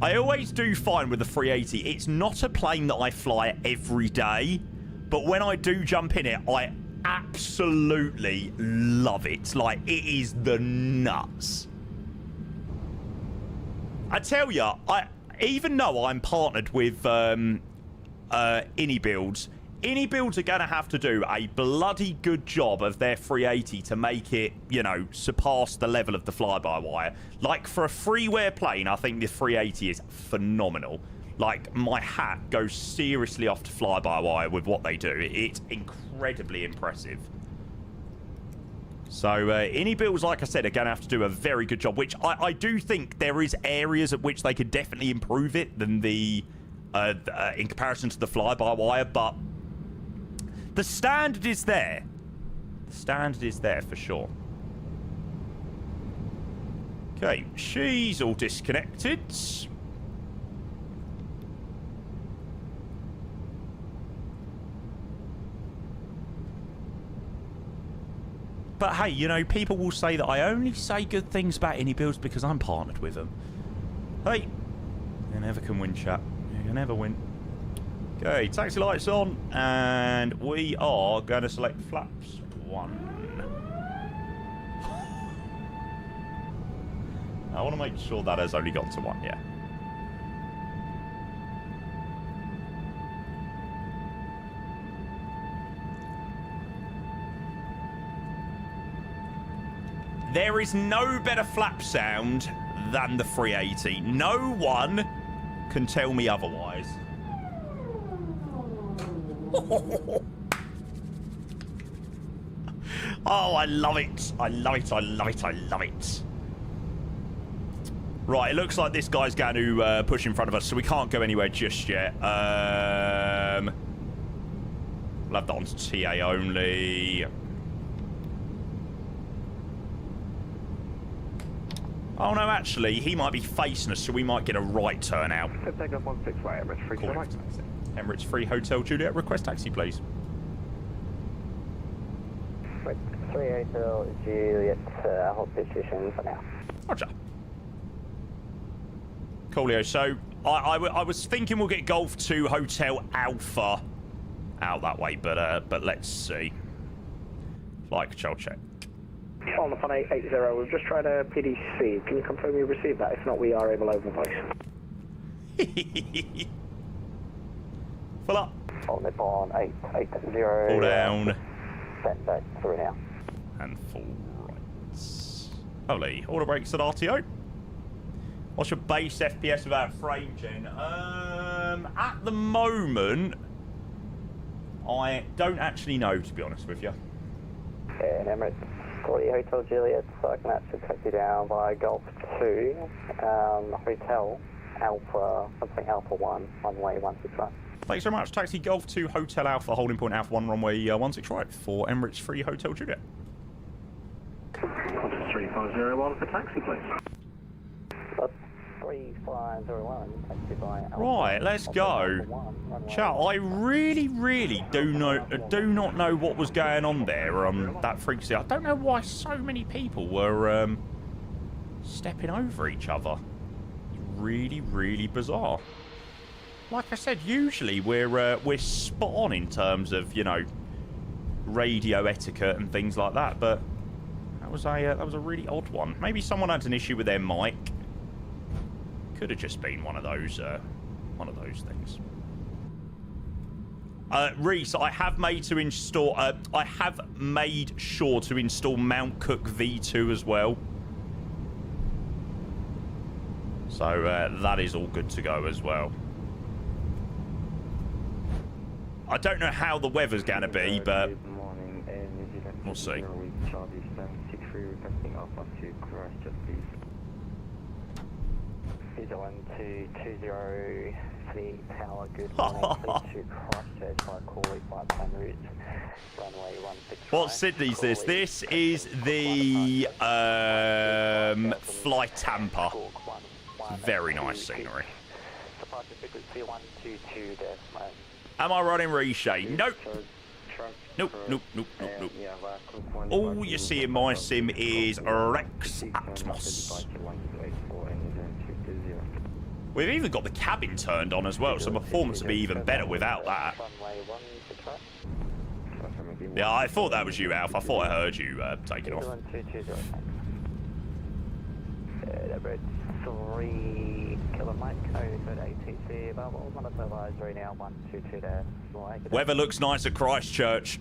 I always do find with the 380, it's not a plane that I fly every day, but when I do jump in it, I absolutely love it. Like, it is the nuts. I tell you, even though I'm partnered with INI Builds, INI Builds are going to have to do a bloody good job of their 380 to make it, you know, surpass the level of the fly-by-wire. Like, for a freeware plane, I think the 380 is phenomenal. Like, my hat goes seriously off to fly-by-wire with what they do. It's incredibly impressive. So, INI Builds, like I said, are going to have to do a very good job, which I do think there is areas at which they could definitely improve it than the, in comparison to the fly-by-wire, but the standard is there. The standard is there for sure. Okay, she's all disconnected. But hey, you know, people will say that I only say good things about INI Builds because I'm partnered with them. Hey, you never can win, chat. You can never win. Okay, taxi lights on, and we are going to select flaps 1. I want to make sure that has only gone to 1, yeah. There is no better flap sound than the 380. No one can tell me otherwise. Oh, I love it. I love it. I love it. I love it. Right, it looks like this guy's going to push in front of us, so we can't go anywhere just yet. We'll have that on to TA only. Oh, no, actually, he might be facing us, so we might get a right turn out. Take up 16 right, Emirates 3 Correct. Emirates 3 Hotel Juliet, request taxi, please. 3 Hotel Juliet, hold position for now. Roger. Coolio, so I was thinking we'll get Golf 2 Hotel Alpha out that way, but let's see. Flight control check. On the 880, we've just tried a PDC. Can you confirm you received that? If not, we are able over voice. Full up. On the 880. Pull down. Stand back through now. And full right. Holy, order brakes at RTO. What's your base FPS without frame gen? At the moment, I don't actually know, to be honest with you. And Emirates 3 Hotel Juliet, so I can actually take you down by Golf 2, Hotel Alpha, something Alpha 1, runway 16 right. Thanks very much. Taxi Golf 2 Hotel Alpha, holding point Alpha 1, runway 16 right for Emirates 3 Hotel Juliet. Contact 3501 for taxi, please. 3501, taxi by Alpha. Right, let's go. Chat, I really do not know what was going on there on that frequency. I don't know why so many people were stepping over each other. Really bizarre. Like I said, usually we're spot on in terms of, you know, radio etiquette and things like that, but that was a really odd one. Maybe someone had an issue with their mic. Could have just been one of those things. Reese, I have made to install. I have made sure to install Mount Cook V2 as well. So that is all good to go as well. I don't know how the weather's going to be, but we'll see. Is 1220 City Tower, good morning, please to Christchurch by Corley 5 plan route, runway 16. What Sydney's this? This is the Fly Tampa. Very nice scenery. Am I running reshape? Nope. Nope. All you see in my sim is Rex Atmos. We've even got the cabin turned on as well, so performance would be even better without that. Yeah, I thought that was you, Alf. I thought I heard you taking off. 3 Kilo Mike, code ATC, available, monitor advisory now, 122 there. Weather looks nice at Christchurch.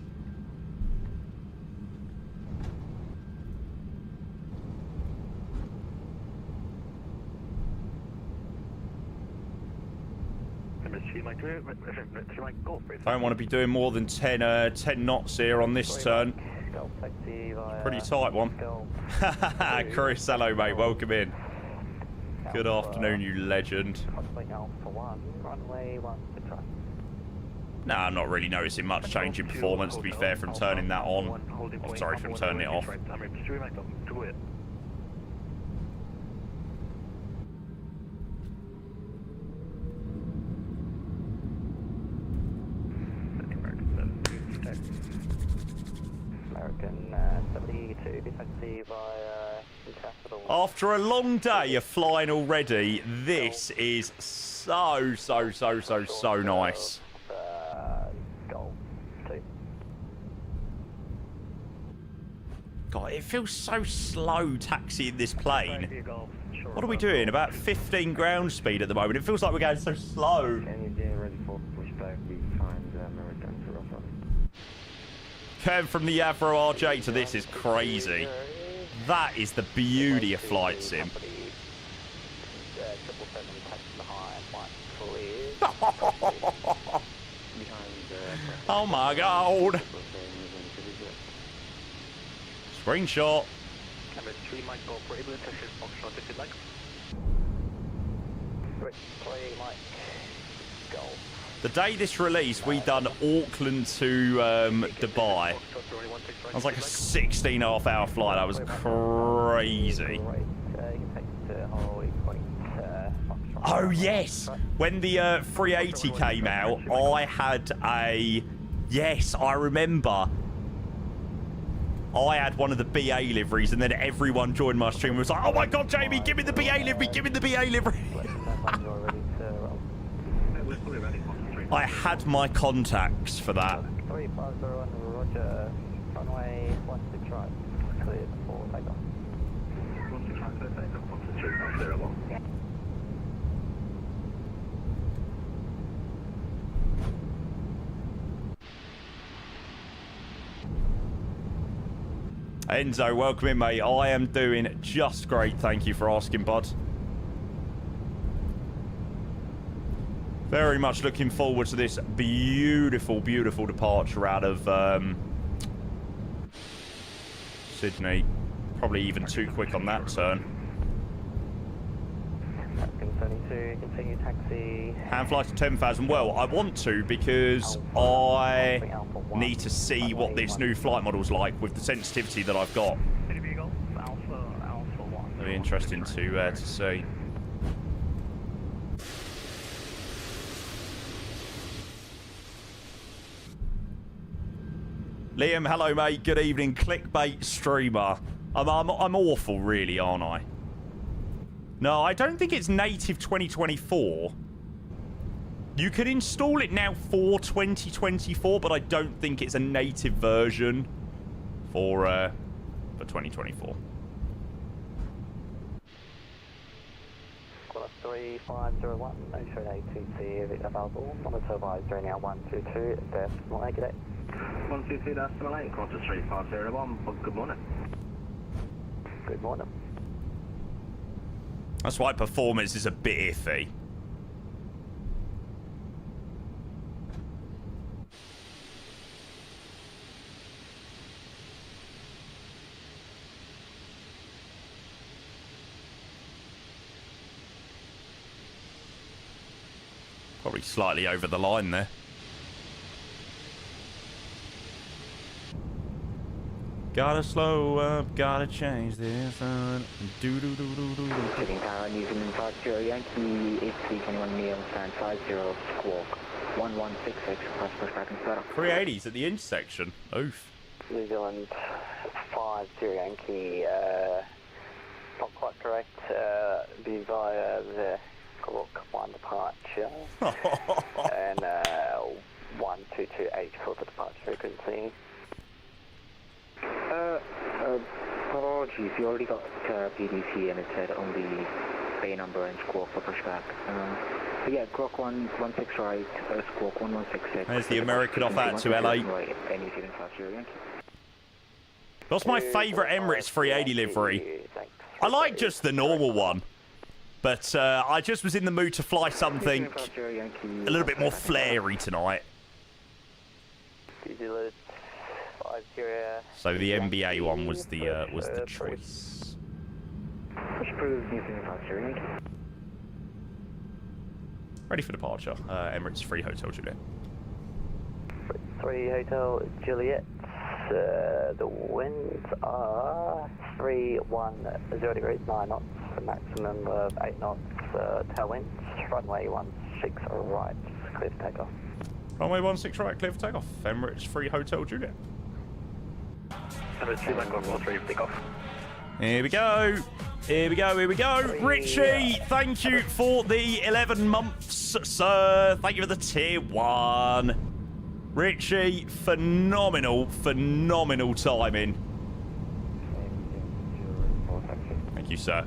Don't want to be doing more than 10 knots here on this turn. Pretty tight one. Chris, hello mate, welcome in. Good afternoon, you legend. No, I'm not really noticing much change in performance, to be fair, from turning that on. Oh, sorry, from turning it off. American 72, taxi via Capital. After a long day of flying already, this is so nice. Golf 2. God, it feels so slow taxiing this plane. What are we doing? About 15 ground speed at the moment. It feels like we're going so slow. Going from the Avro RJ to this is crazy. That is the beauty of flight sim. Oh my god. Screenshot. The day this released, we done Auckland to Dubai. That was like a 16.5-hour flight. That was crazy. Oh yes, when the 380 came out, I had a... Yes, I remember. I had one of the BA liveries, and then everyone joined my stream and was like, "Oh my god, Jamie, give me the BA livery, give me the BA livery." I had my contacts for that. 3501 Roger, runway 16 right, clear for takeoff. 16 right, clear for takeoff, Enzo, welcome in, mate. I am doing just great. Thank you for asking, bud. Very much looking forward to this beautiful departure out of Sydney. Probably even too quick on that turn. Continue taxi. Hand flight to 10,000. Well, I want to because I need to see what this new flight model's like with the sensitivity that I've got. Very interesting to see. Liam, hello, mate. Good evening. Clickbait streamer. I'm awful, really, aren't I? No, I don't think it's native 2024. You can install it now for 2024, but I don't think it's a native version for 2024. 3501, Ocean A2C available. Monitor advisory now 122, decimal 8, good day. 122, decimal 8, quarter 3501, good morning. Good morning. That's why performance is a bit iffy. Probably slightly over the line there. Gotta slow up, gotta change this. Sitting tower, New Zealand 50 Yankee 8321 Neil stand 50 squawk 1166 plus push back and start up. 380s at the intersection. Oof. New Zealand 50 Yankee, not quite correct, be via the Squawk 1 departure and 1228 for the departure frequency. Apologies, you already got PDC and it said on the bay number and Squawk for pushback. But yeah, Squawk 116 right, Squawk 1166. There's the American off out to LA. That's my favourite Emirates 380 livery. I like just the normal one. But I just was in the mood to fly something a little bit more flary tonight. So the NBA one was the choice. Ready for departure. Emirates 3 Hotel Juliet. 3 Hotel Juliet. The winds are 310 degrees, 9 knots, a maximum of 8 knots, tailwinds, runway 16 right, clear for takeoff. Runway 16 right, clear for takeoff. Emirates 3 Hotel Juliet. Emirates 3 Bangkok 3 takeoff. Here we go. Here we go, here we go. Richie, thank you for the 11 months, sir. Thank you for the tier 1. Richie, phenomenal timing. Thank you, sir.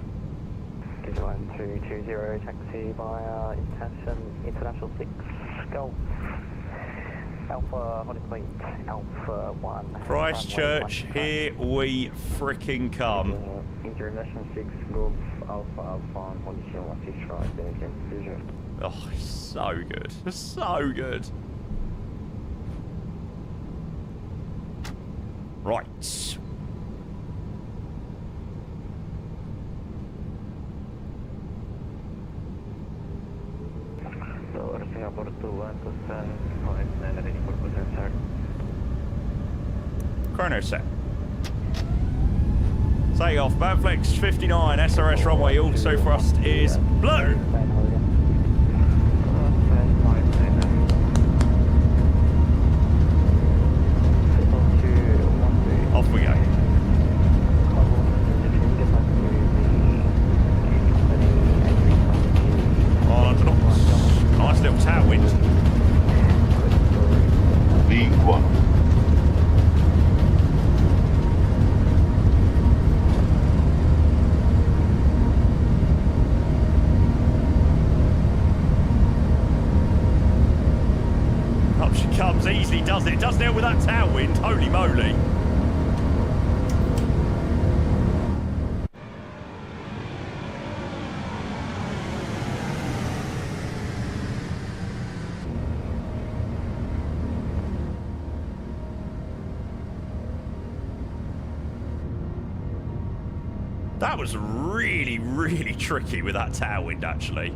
1220 taxi via International 6 Golf. Alpha, Honey Point, Alpha 1. Christchurch, here we frickin' come. International 6 Golf, Alpha 1, condition 16 right, Oh, so good. So good. Right. Chrono set. Take off. Badflex 59. SRS runway. Also thrust is blue. Off we go. 100 knots. Nice little tailwind. League 1. Up she comes, easily does it. Does it with that tailwind. Holy moly. That was really, really tricky with that tailwind, actually.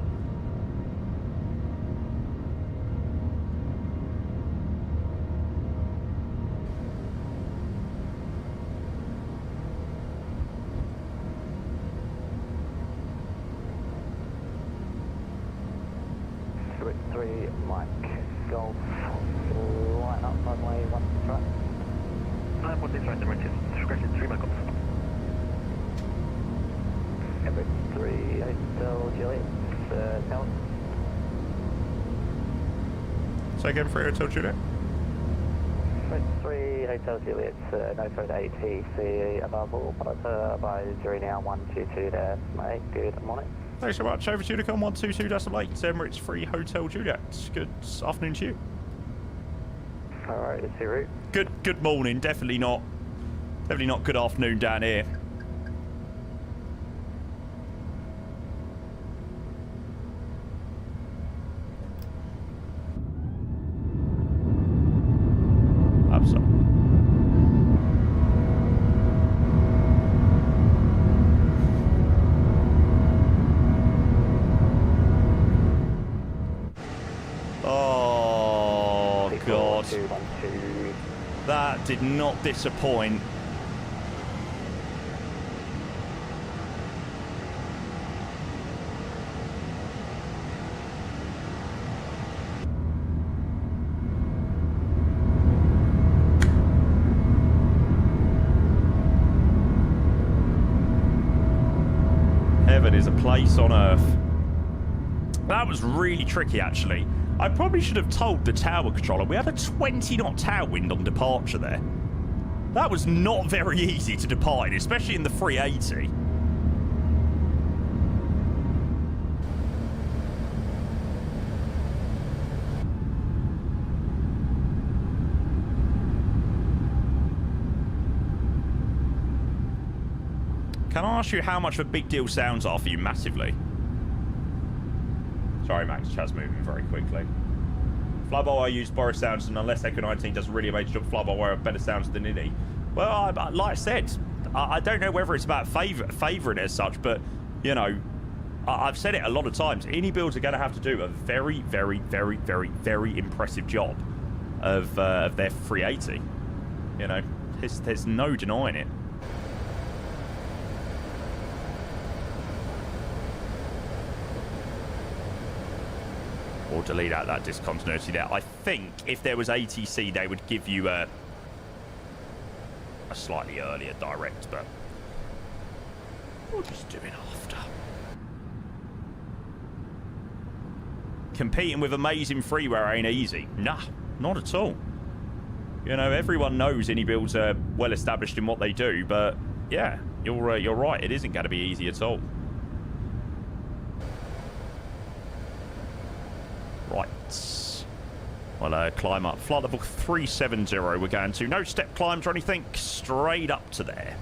Three Mike Golf, line up runway 16 right. 16 right, Emirates, Christchurch 3 Michael. Emirates 3 Hotel Juliet, Tower. So again, 3 Hotel Juliet. Emirates 3 Hotel Juliet, no code ATC available, monitor by 0 now 122 there, mate. Good morning. Thanks so much. Over to Unicom 122.8, Emirates 3 Hotel Juliet. Good afternoon to you. Alright, it's your route. Good morning. Definitely not good afternoon down here. Absolutely. Oh, God. 212. That did not disappoint. Heaven is a place on earth. That was really tricky, actually. I probably should have told the tower controller we had a 20-knot tailwind on departure there. That was not very easy to depart in, especially in the 380. Can I ask you how much of a big deal sounds are for you massively? Sorry, Max, Chaz moving very quickly. Fly-by-wire used Boris sounds, and unless Echo 19 does a really amazing job, fly-by-wire have better sounds than INI. Well, like I said, I don't know whether it's about favouring as such, but, you know, I've said it a lot of times. INI builds are going to have to do a very, very, very, very, very impressive job of their 380. You know, there's no denying it. Or delete out that discontinuity there. I think if there was ATC, they would give you a slightly earlier direct, but we'll just do it after. Competing with amazing freeware ain't easy. Nah, not at all. You know, everyone knows INI builds are well established in what they do, but yeah, you're right. It isn't going to be easy at all. Right. Well, climb up. Flight level 370 we're going to. No step climbs or anything. Straight up to there.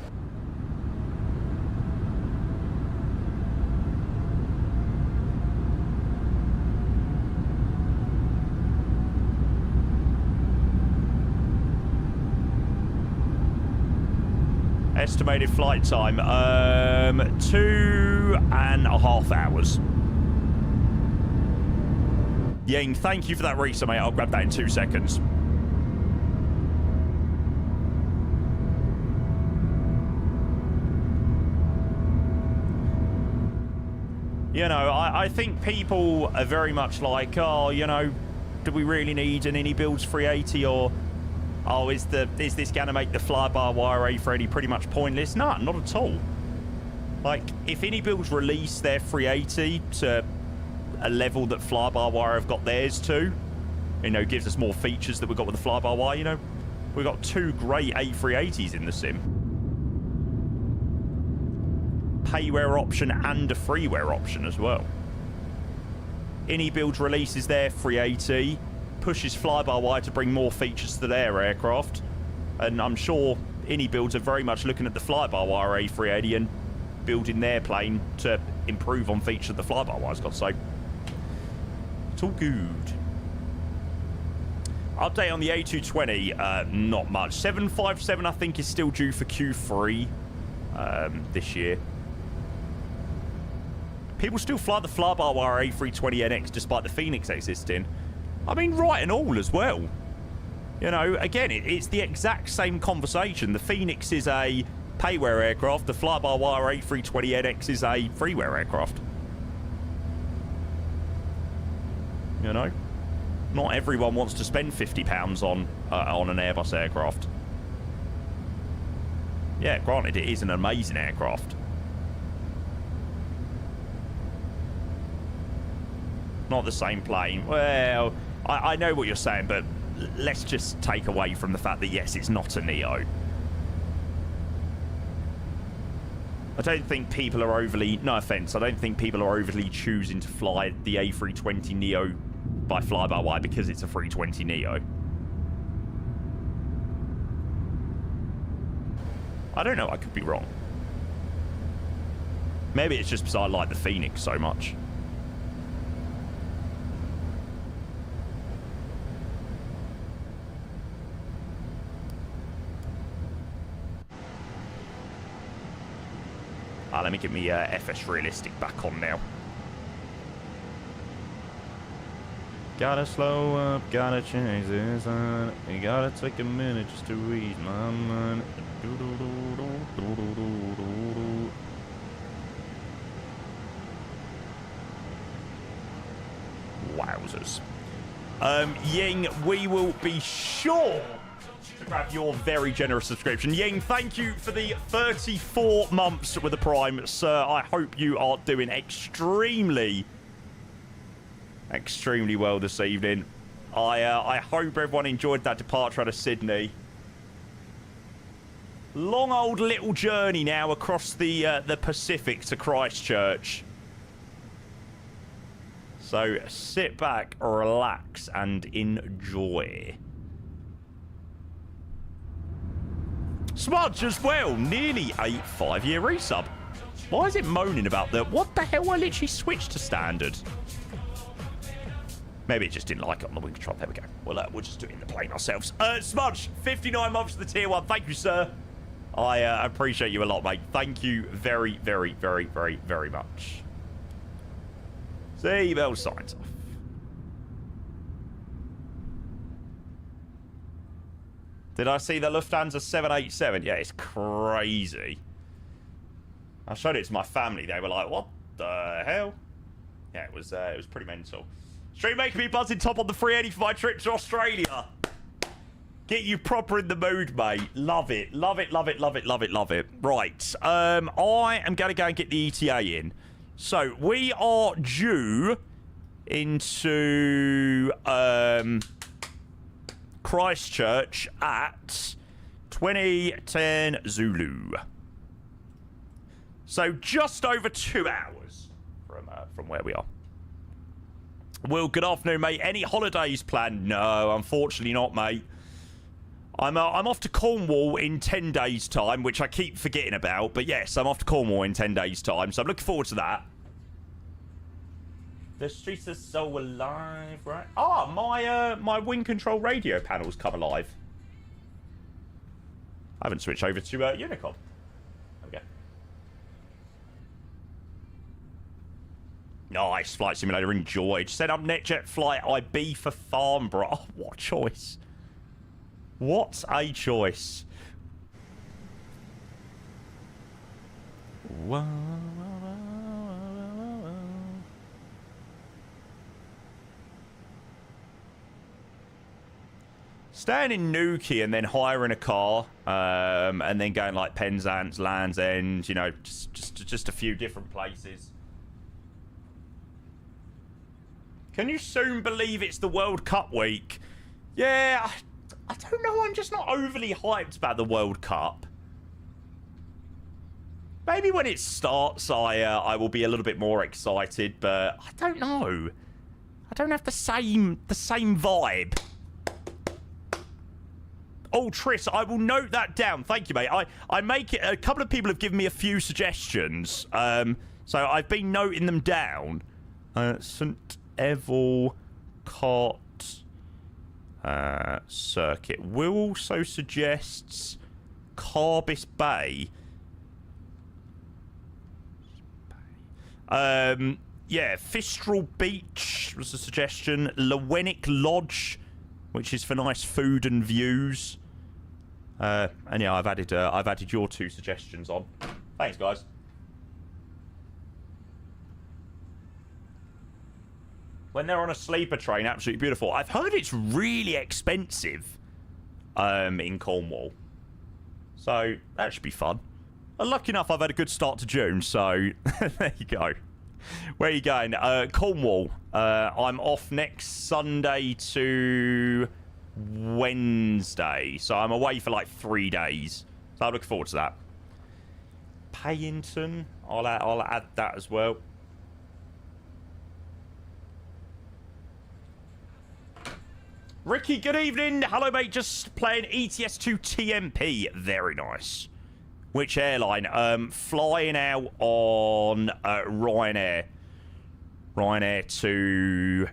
Estimated flight time, 2.5 hours. Ying, thank you for that reset, mate. I'll grab that in 2 seconds. You know, I think people are very much like, oh, you know, do we really need an INI builds 380, or oh, is this going to make the fly-by-wire A380 pretty much pointless? No, not at all. Like, if INI builds release their 380 to a level that fly-by-wire have got theirs to, you know, gives us more features that we've got with the fly-by-wire, you know, we've got 2 great A380s in the sim. Payware option and a freeware option as well. INI builds releases their 380, pushes fly-by-wire to bring more features to their aircraft, and I'm sure INI builds are very much looking at the fly-by-wire A380 and building their plane to improve on features the fly-by-wire's got, so it's all good. Update on the A220, not much. 757 I think is still due for Q3 this year. People still fly the fly-by-wire A320NX despite the Phoenix existing. I mean, right and all as well. You know, again, it's the exact same conversation. The Phoenix is a payware aircraft. The fly-by-wire A320NX is a freeware aircraft. You know? Not everyone wants to spend £50 on an Airbus aircraft. Yeah, granted, it is an amazing aircraft. Not the same plane. Well, I know what you're saying, but let's just take away from the fact that, yes, it's not a Neo. I don't think people are overly... No offence, I don't think people are overly choosing to fly the A320 Neo by fly-by-wire because it's a 320 Neo. I don't know, I could be wrong. Maybe it's just because I like the Phoenix so much. Let me get me FS Realistic back on now. Gotta slow up, gotta change this on. You gotta take a minute just to read my mind. Wowzers. Ying, we will be sure to grab your very generous subscription. Ying, thank you for the 34 months with the Prime, sir. I hope you are doing extremely well this evening. I hope everyone enjoyed that departure out of Sydney. Long old little journey now across the Pacific to Christchurch. So sit back, relax, and enjoy. Smudge as well, nearly a 5-year resub. Why is it moaning about that? What the hell? I literally switched to standard. Maybe it just didn't like it on the wing control. There we go. We'll just do it in the plane ourselves. Smudge, 59 months for the tier 1. Thank you, sir. I appreciate you a lot, mate. Thank you very, very, very, very, very much. Seatbelt signs off. Did I see the Lufthansa 787? Yeah, it's crazy. I showed it to my family. They were like, what the hell? Yeah, it was pretty mental. Stream making me buzzing top on the 380 for my trip to Australia. Get you proper in the mood, mate. Love it. Love it, love it, love it, love it, love it. Right. I am going to go and get the ETA in. So, we are due into... Christchurch at 2010 Zulu. So just over 2 hours from where we are. Will, good afternoon, mate. Any holidays planned? No, unfortunately not, mate. I'm off to Cornwall in 10 days' time, which I keep forgetting about. But yes, I'm off to Cornwall in 10 days' time, so I'm looking forward to that. The streets are so alive, right? Ah, my wing control radio panel's come alive. I haven't switched over to Unicom. There we go. Nice, Flight Simulator enjoyed. Set up NetJet Flight IB for Farnborough. Oh, what a choice. What a choice. Wow. Staying in Newquay and then hiring a car, and then going like Penzance, Land's End, you know, just a few different places. Can you soon believe it's the World Cup week? Yeah, I don't know. I'm just not overly hyped about the World Cup. Maybe when it starts, I will be a little bit more excited, but I don't know. I don't have the same vibe. Oh, Triss, I will note that down. Thank you, mate. I make it... A couple of people have given me a few suggestions. So I've been noting them down. St. Evil Cot Circuit. Will also suggests Carbis Bay. Yeah, Fistral Beach was a suggestion. Lewenick Lodge, which is for nice food and views. And yeah, I've added your 2 suggestions on. Thanks, guys. When they're on a sleeper train, absolutely beautiful. I've heard it's really expensive in Cornwall. So that should be fun. Lucky enough, I've had a good start to June, so there you go. Where are you going? Cornwall. I'm off next Sunday to Wednesday, so I'm away for like 3 days. So I'm looking forward to that. Payington. I'll add that as well. Ricky, good evening. Hello, mate. Just playing ETS2 TMP. Very nice. Which airline? Flying out on Ryanair. Ryanair to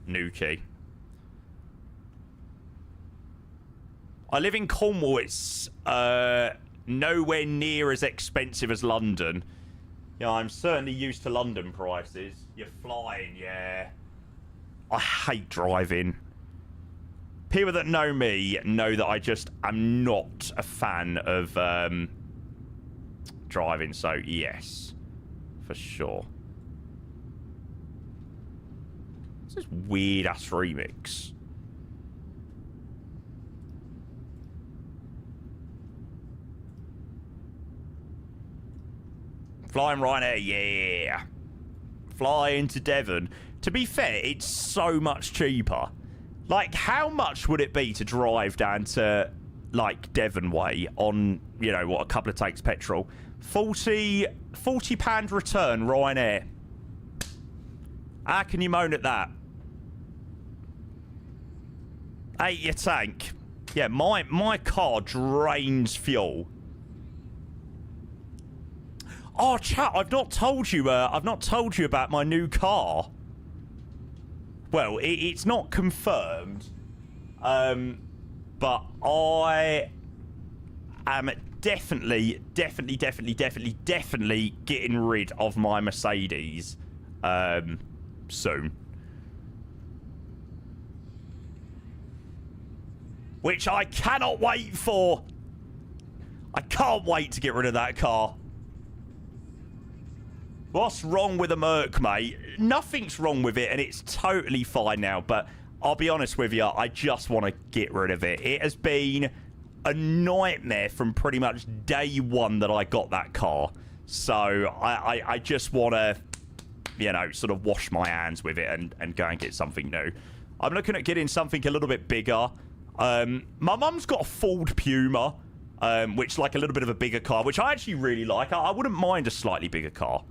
Newquay. I live in Cornwall. It's nowhere near as expensive as London. Yeah, I'm certainly used to London prices. You're flying, yeah. I hate driving. People that know me know that I just am not a fan of driving, so yes, for sure. This is weird-ass remix. Flying Ryanair, yeah. Flying to Devon. To be fair, it's so much cheaper. Like, how much would it be to drive down to, like, Devon way on, you know, what, a couple of tanks petrol? £40 return Ryanair. How can you moan at that? 8 your tank. Yeah, my car drains fuel. Oh, chat, I've not told you about my new car. Well, it's not confirmed, but I am definitely getting rid of my Mercedes soon. Which I cannot wait for. I can't wait to get rid of that car. What's wrong with a Merc, mate? Nothing's wrong with it, and it's totally fine now. But I'll be honest with you, I just want to get rid of it. It has been a nightmare from pretty much day one that I got that car. So I just want to, you know, sort of wash my hands with it and go and get something new. I'm looking at getting something a little bit bigger. My mum's got a Ford Puma, which is like a little bit of a bigger car, which I actually really like. I wouldn't mind a slightly bigger car.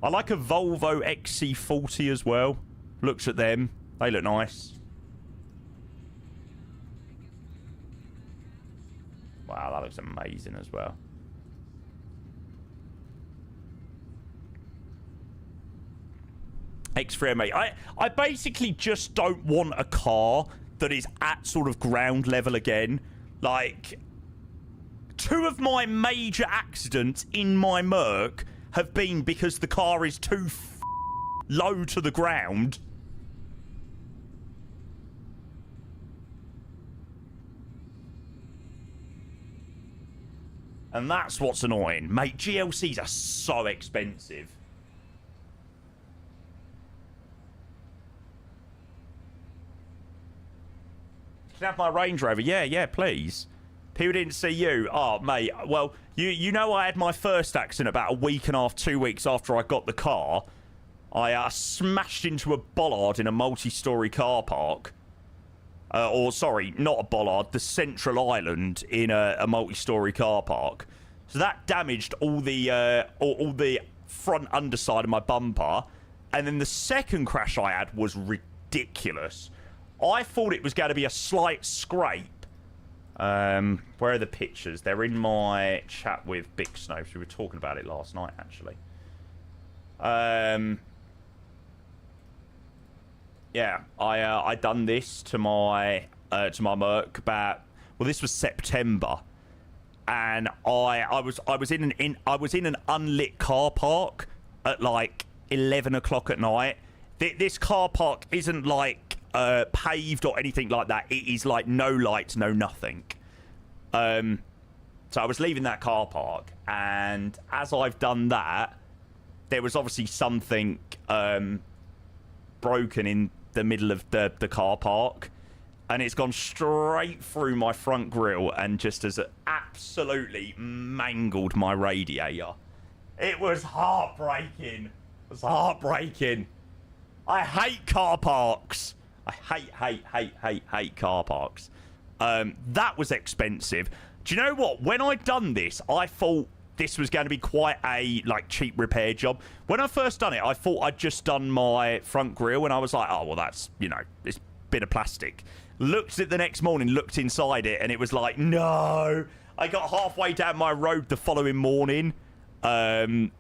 I like a Volvo XC40 as well. Looks at them. They look nice. Wow, that looks amazing as well. X3M8. I basically just don't want a car that is at sort of ground level again. Like, 2 of my major accidents in my Merc have been because the car is too low to the ground. And that's what's annoying. Mate, GLCs are so expensive. Can I have my Range Rover? Yeah, please. People didn't see you. Oh, mate. Well, you know I had my first accident about a week and a half, 2 weeks after I got the car. I smashed into a bollard in a multi-storey car park. Or, sorry, not a bollard. The central island in a multi-storey car park. So that damaged all the front underside of my bumper. And then the second crash I had was ridiculous. I thought it was going to be a slight scrape. Where are the pictures? They're in my chat with Big Snow. We were talking about it last night, actually. Yeah, I done this to my Merc about, well, this was September, and I was in an unlit car park at like 11 o'clock at night. This car park isn't like paved or anything like that. It is like no lights, no nothing. So I was leaving that car park, and as I've done that, there was obviously something broken in the middle of the car park, and it's gone straight through my front grille and just has absolutely mangled my radiator. It was heartbreaking. It was heartbreaking. I hate car parks. I hate car parks. That was expensive. Do you know what? When I'd done this, I thought this was going to be quite a cheap repair job. When I first done it, I thought I'd just done my front grille, and I was like, oh well, that's, you know, it's a bit of plastic. Looked at it the next morning, looked inside it, and it was like, no. I got halfway down my road the following morning, and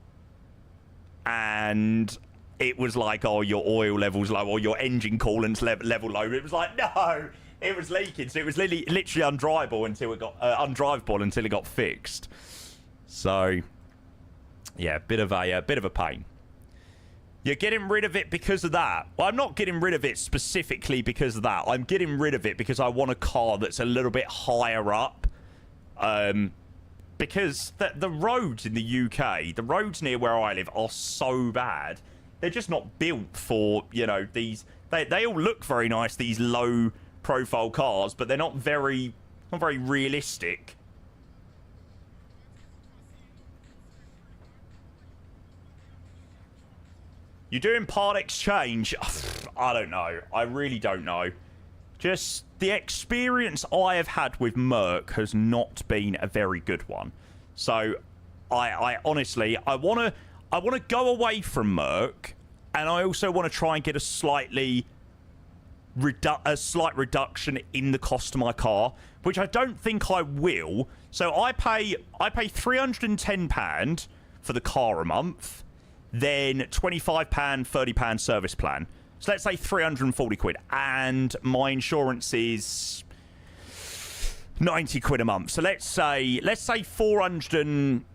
it was like, oh, your oil level's low, or your engine coolant's level low. It was like, no, it was leaking. So it was literally undrivable until it got fixed. So, yeah, bit of a pain. You're getting rid of it because of that. Well, I'm not getting rid of it specifically because of that. I'm getting rid of it because I want a car that's a little bit higher up. Because the roads in the UK, the roads near where I live are so bad. They're just not built for, you know, these... They all look very nice, these low-profile cars, but they're not very realistic. You're doing part exchange? I don't know. I really don't know. Just the experience I have had with Merc has not been a very good one. So, I honestly, I want to go away from Merc, and I also want to try and get a slight reduction in the cost of my car, which I don't think I will. So I pay £310 for the car a month. Then £25, £30 service plan. So let's say 340 quid. And my insurance is 90 quid a month. So let's say 400 and...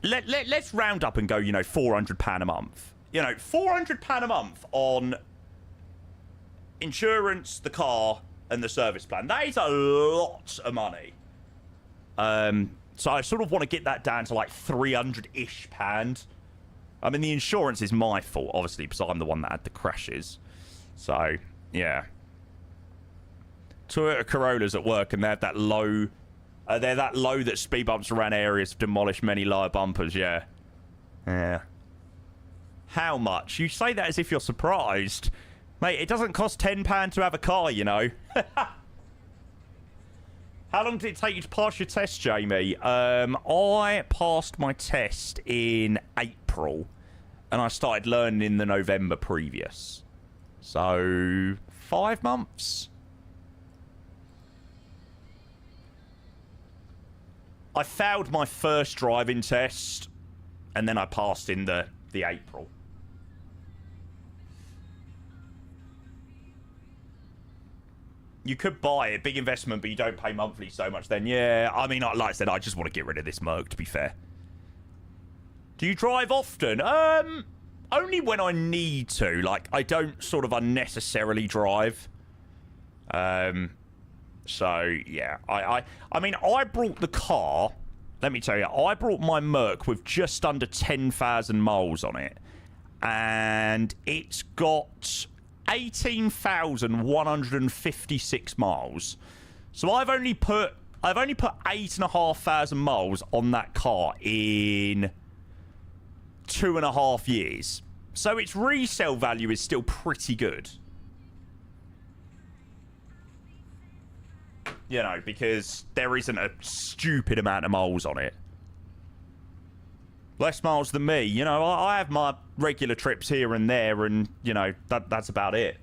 Let's round up and go, you know, £400 a month. You know, £400 a month on insurance, the car, and the service plan. That is a lot of money. So I sort of want to get that down to like 300-ish pound. I mean, the insurance is my fault, obviously, because I'm the one that had the crashes. So, yeah. Toyota Corollas at work, and they have that low... they're that low that speed bumps around areas demolish many lower bumpers, yeah. Yeah. How much? You say that as if you're surprised. Mate, it doesn't cost £10 to have a car, you know. How long did it take you to pass your test, Jamie? I passed my test in April, and I started learning in the November previous. So, 5 months? I failed my first driving test, and then I passed in the April. You could buy it, big investment, but you don't pay monthly so much then. Yeah, I mean, like I said, I just want to get rid of this Merc, to be fair. Do you drive often? Only when I need to. Like, I don't sort of unnecessarily drive. So, yeah. I mean, I brought the car... Let me tell you, I brought my Merc with just under 10,000 miles on it. And it's got 18,156 miles. So I've only put 8,500 miles on that car in 2.5 years. So its resale value is still pretty good. You know, because there isn't a stupid amount of miles on it. Less miles than me. You know, I have my regular trips here and there, and, you know, that's about it.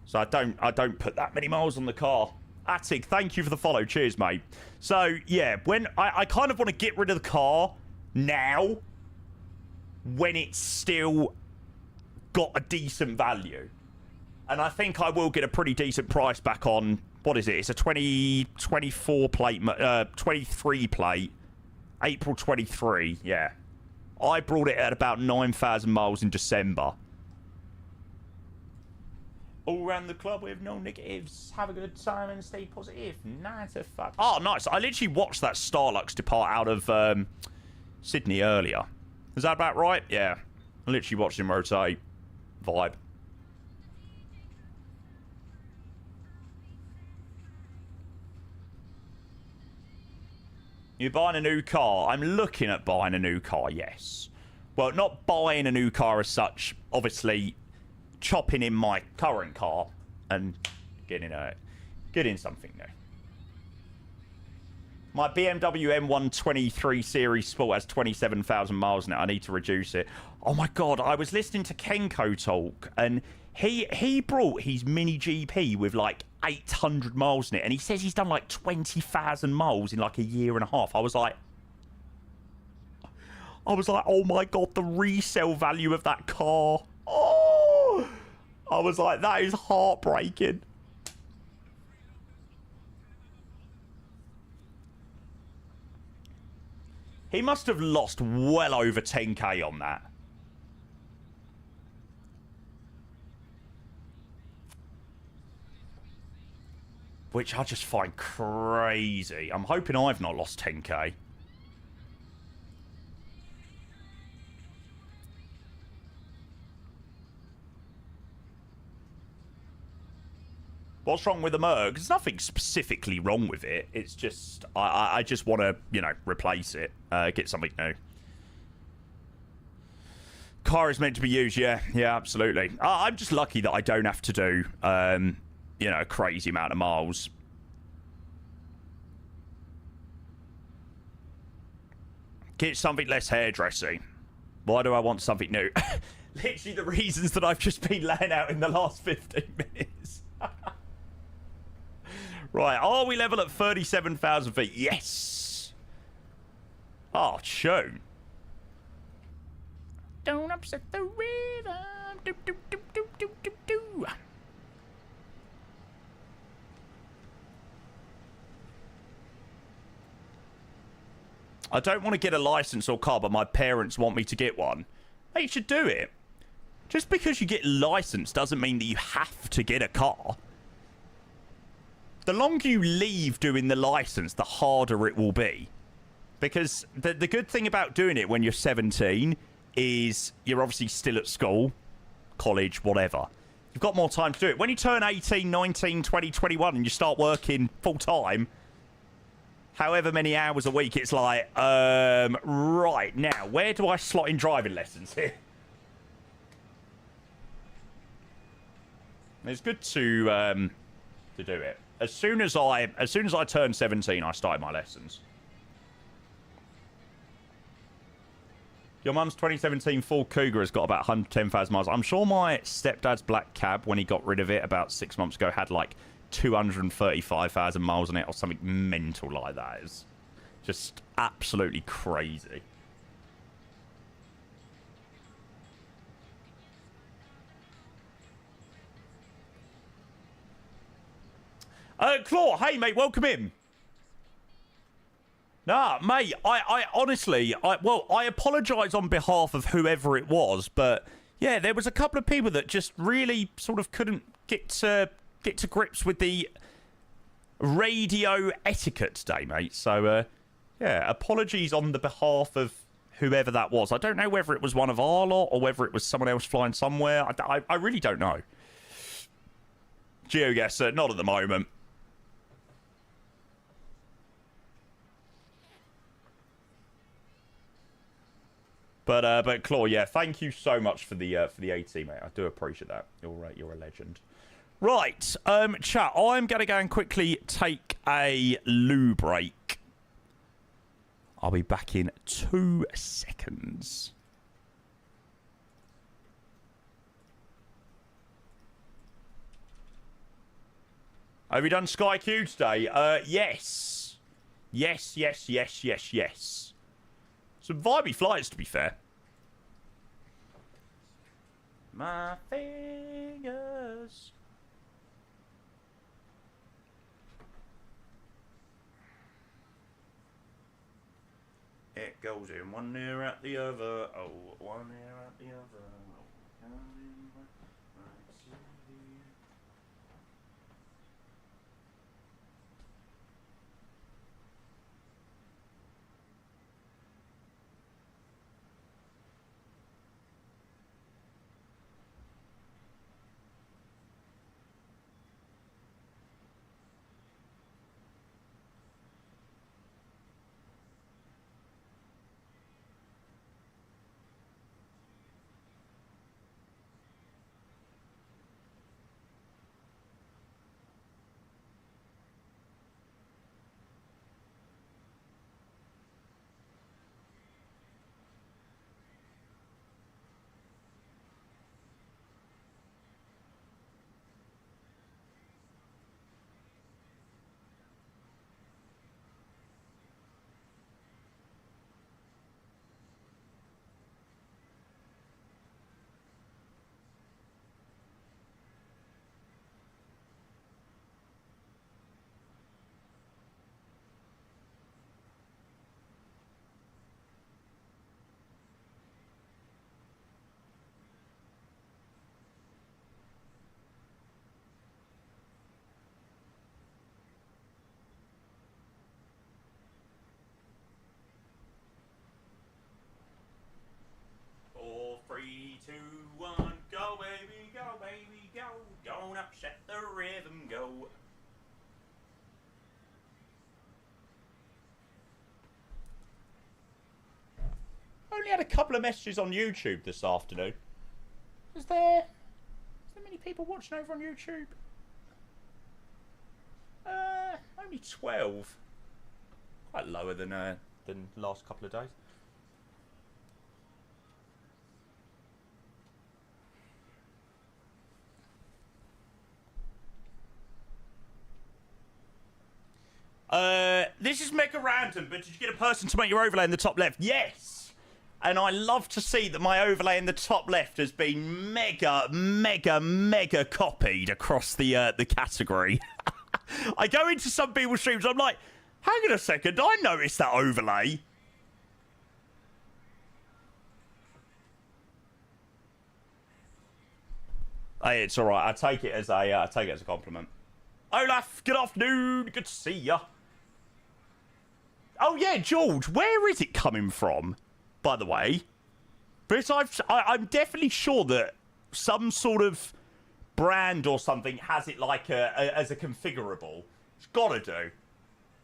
So I don't put that many miles on the car. Attic, thank you for the follow. Cheers, mate. So, yeah, when I kind of want to get rid of the car now, when it's still got a decent value. And I think I will get a pretty decent price back on, what is it? It's a 24 plate, 23 plate, April 23, yeah. I brought it at about 9,000 miles in December. All around the club with no negatives. Have a good time and stay positive. 9 to 5. Oh, nice. I literally watched that Starlux depart out of Sydney earlier. Is that about right? Yeah. I literally watched him rotate. Vibe. You're buying a new car. I'm looking at buying a new car, yes. Well, not buying a new car as such. Obviously, chopping in my current car and getting something new. My BMW M123 Series Sport has 27,000 miles in it. I need to reduce it. Oh my god, I was listening to Kenko talk, and he brought his Mini GP with like 800 miles in it, and he says he's done like 20,000 miles in like a year and a half. I was like, oh my god, the resale value of that car. Oh, I was like, that is heartbreaking. He must have lost well over 10k on that. Which I just find crazy. I'm hoping I've not lost 10k. What's wrong with the Merc? There's nothing specifically wrong with it. It's just, I just want to, you know, replace it. Get something new. Car is meant to be used, yeah. Yeah, absolutely. I'm just lucky that I don't have to do, you know, a crazy amount of miles. Get something less hairdressing. Why do I want something new? Literally the reasons that I've just been laying out in the last 15 minutes. Right, are we level at 37,000 feet? Yes! Oh, shoot. Don't upset the rhythm. Do, do, do, do, do, do, do. I don't want to get a license or car, but my parents want me to get one. Hey, you should do it. Just because you get a license doesn't mean that you have to get a car. The longer you leave doing the license, the harder it will be. Because the good thing about doing it when you're 17 is you're obviously still at school, college, whatever. You've got more time to do it. When you turn 18, 19, 20, 21 and you start working full-time, however many hours a week, it's like, right, now, where do I slot in driving lessons here? It's good to do it. As soon as I turned 17, I started my lessons. Your mum's 2017 Ford Cougar has got about 110,000 miles. I'm sure my stepdad's black cab, when he got rid of it about 6 months ago, had like 235,000 miles on it or something mental like that. It's just absolutely crazy. Claw, hey mate, welcome in. Nah, mate, I honestly, I apologise on behalf of whoever it was, but yeah, there was a couple of people that just really sort of couldn't get to grips with the radio etiquette today, mate. So, yeah, apologies on the behalf of whoever that was. I don't know whether it was one of our lot or whether it was someone else flying somewhere. I really don't know. GeoGuessr, not at the moment. But Claw, yeah, thank you so much for the AT, mate. I do appreciate that. You're a legend. Right, chat. I'm gonna go and quickly take a loo break. I'll be back in 2 seconds. Have you done Sky Q today? Yes. Yes. Some vibey flights, to be fair. My fingers. It goes in one ear at the other. Oh, one ear at the other. only had a couple of messages on YouTube this afternoon. Is there many people watching over on YouTube? Only 12. Quite lower than the last couple of days. This is mega random, but did you get a person to make your overlay in the top left? Yes! And I love to see that my overlay in the top left has been mega copied across the category. I go into some people's streams, I'm like, hang on a second, I noticed that overlay. Hey, it's alright, I take it as a compliment. Olaf, good afternoon, good to see ya. Oh yeah, George, where is it coming from, by the way? Because I'm definitely sure that some sort of brand or something has it like as a configurable. It's gotta do.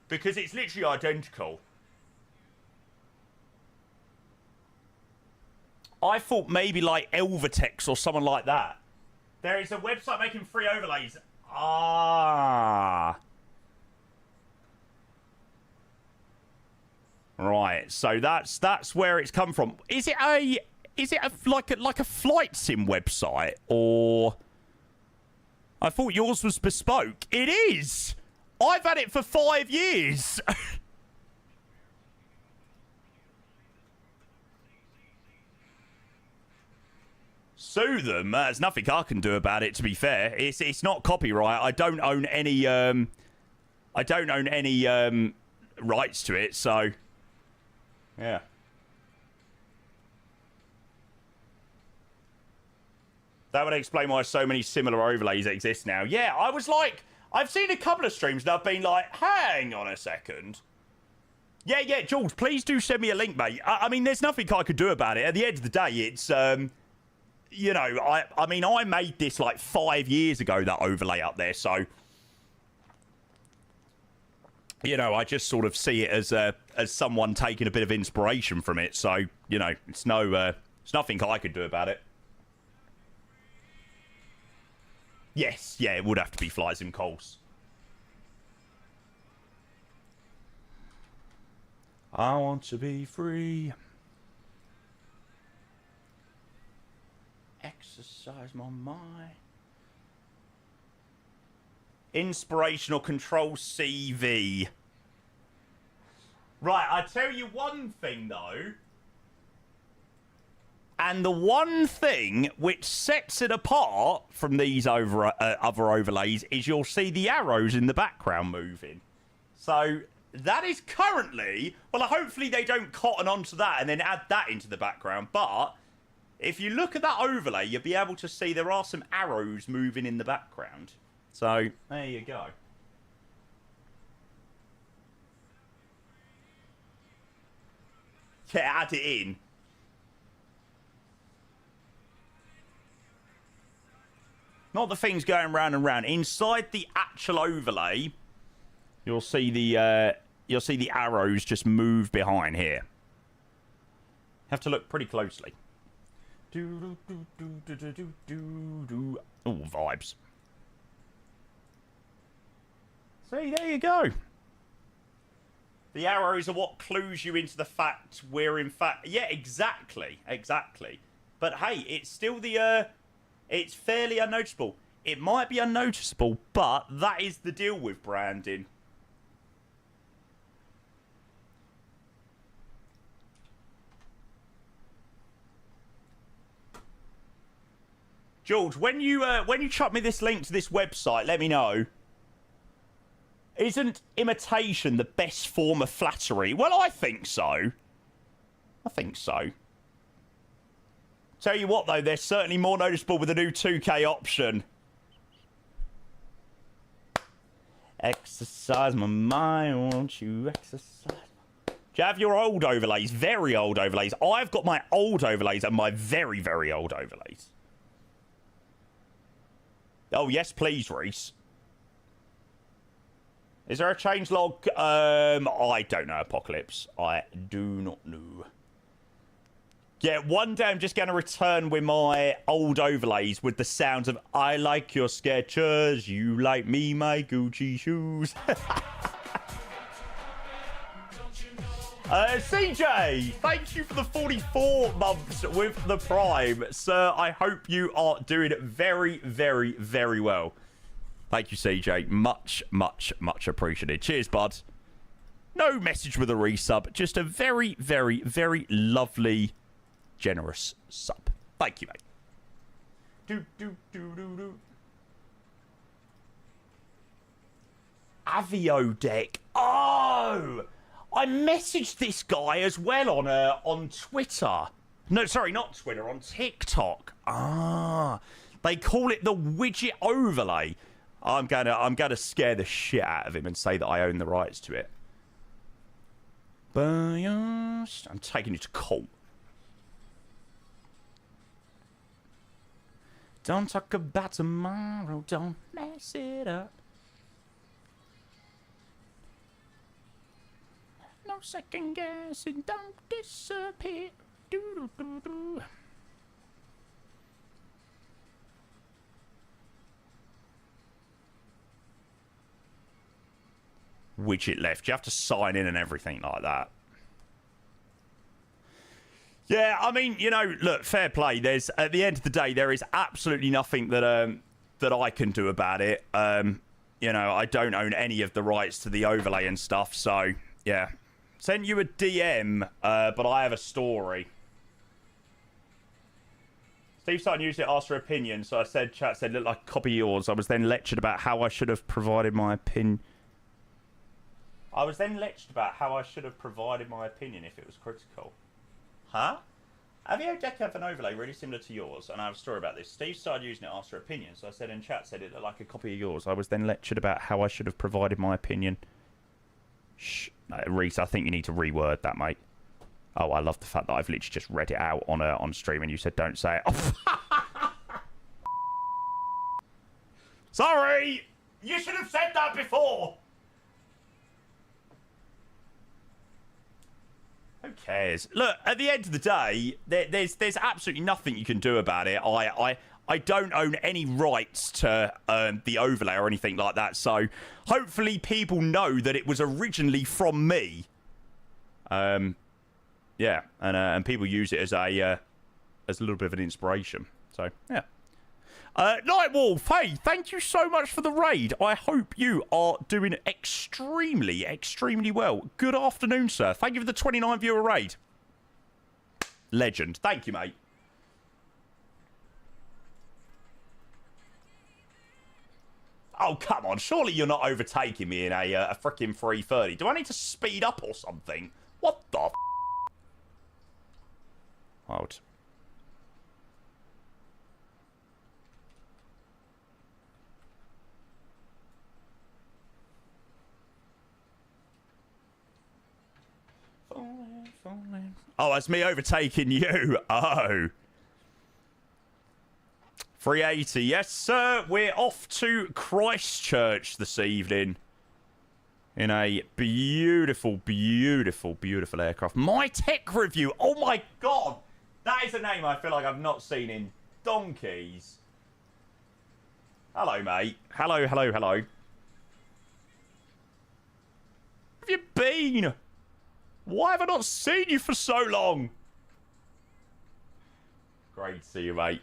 Because it's literally identical. I thought maybe like Elvatex or someone like that. There is a website making free overlays. Ah. Right, so that's where it's come from. Is it like a flight sim website, or I thought yours was bespoke? It is. I've had it for 5 years. Sue them. There's nothing I can do about it. To be fair, it's not copyright. I don't own any rights to it. So. Yeah. That would explain why so many similar overlays exist now. Yeah, I was like, I've seen a couple of streams and I've been like, hang on a second. Yeah, Jules, please do send me a link, mate. I mean, there's nothing I could do about it. At the end of the day, it's, you know, I mean, I made this like 5 years ago, that overlay up there, so... You know, I just sort of see it as someone taking a bit of inspiration from it. So, you know, it's nothing I could do about it. Yes, yeah, it would have to be Flight Sim Coles. I want to be free. Exercise my mind. Inspirational Control CV. Right, I tell you one thing though, and the one thing which sets it apart from these other overlays is you'll see the arrows in the background moving. So that is currently, well, hopefully they don't cotton onto that and then add that into the background, but if you look at that overlay, you'll be able to see there are some arrows moving in the background. So, there you go. Yeah, add it in. Not the things going round and round. Inside the actual overlay, you'll see the arrows just move behind here. Have to look pretty closely. Oh, vibes. See, there you go. The arrows are what clues you into the fact we're in fact... Yeah, exactly. But hey, it's still the... It's fairly unnoticeable. It might be unnoticeable, but that is the deal with branding. George, when you chuck me this link to this website, let me know. Isn't imitation the best form of flattery? Well, I think so. Tell you what, though, they're certainly more noticeable with the new 2K option. Exercise my mind, won't you exercise? Do you have your old overlays? Very old overlays. I've got my old overlays and my very, very old overlays. Oh, yes, please, Reese. Is there a changelog? I don't know, Apocalypse. I do not know. Yeah, one day I'm just going to return with my old overlays with the sounds of I like your Skechers, you like me, my Gucci shoes. CJ, thank you for the 44 months with the Prime. Sir, I hope you are doing very, very, very well. Thank you, CJ. Much, much, much appreciated. Cheers, bud. No message with a resub, just a very, very, very lovely... generous sub. Thank you, mate. Avio deck. Oh, I messaged this guy as well on Twitter. No, sorry, not Twitter. On TikTok. Ah, they call it the widget overlay. I'm gonna scare the shit out of him and say that I own the rights to it. I'm taking you to court. Don't talk about tomorrow, don't mess it up. No second guessing, don't disappear. Do-do-do-do. Widget left. You have to sign in and everything like that. Yeah, I mean, you know, look, fair play. There's at the end of the day, there is absolutely nothing that that I can do about it. You know, I don't own any of the rights to the overlay and stuff. So yeah, sent you a DM, but I have a story. Steve started using it, asked for opinion. So I said, chat said, look like a copy of yours. I was then lectured about how I should have provided my opinion. If it was critical. Huh? Avio deck have an overlay really similar to yours, and I have a story about this. Steve started using it, asked for opinion, so I said in chat, said it looked like a copy of yours. I was then lectured about how I should have provided my opinion. Shh. No, Reese, I think you need to reword that, mate. Oh, I love the fact that I've literally just read it out on stream and you said don't say it. Oh. Sorry! You should have said that before! Who cares? Look, at the end of the day, there's absolutely nothing you can do about it. I don't own any rights to the overlay or anything like that. So hopefully people know that it was originally from me. Yeah, and people use it as a little bit of an inspiration. So yeah. Nightwolf, hey, thank you so much for the raid. I hope you are doing extremely, extremely well. Good afternoon, sir. Thank you for the 29 viewer raid. Legend. Thank you, mate. Oh, come on. Surely you're not overtaking me in a freaking 330. Do I need to speed up or something? What the f***? Hold. Falling. Oh, that's me overtaking you. Oh. 380. Yes, sir. We're off to Christchurch this evening. In a beautiful, beautiful, beautiful aircraft. My Tech Review. Oh, my God. That is a name I feel like I've not seen in donkeys. Hello, mate. Hello, hello, hello. Where have you been? Why have I not seen you for so long? Great to see you, mate.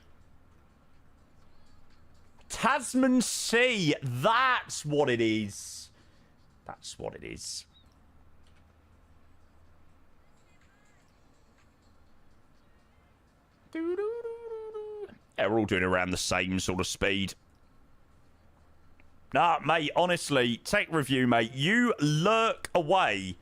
Tasman Sea. That's what it is. That's what it is. Yeah, we're all doing around the same sort of speed. Nah, mate, honestly, Tech Review, mate, you lurk away.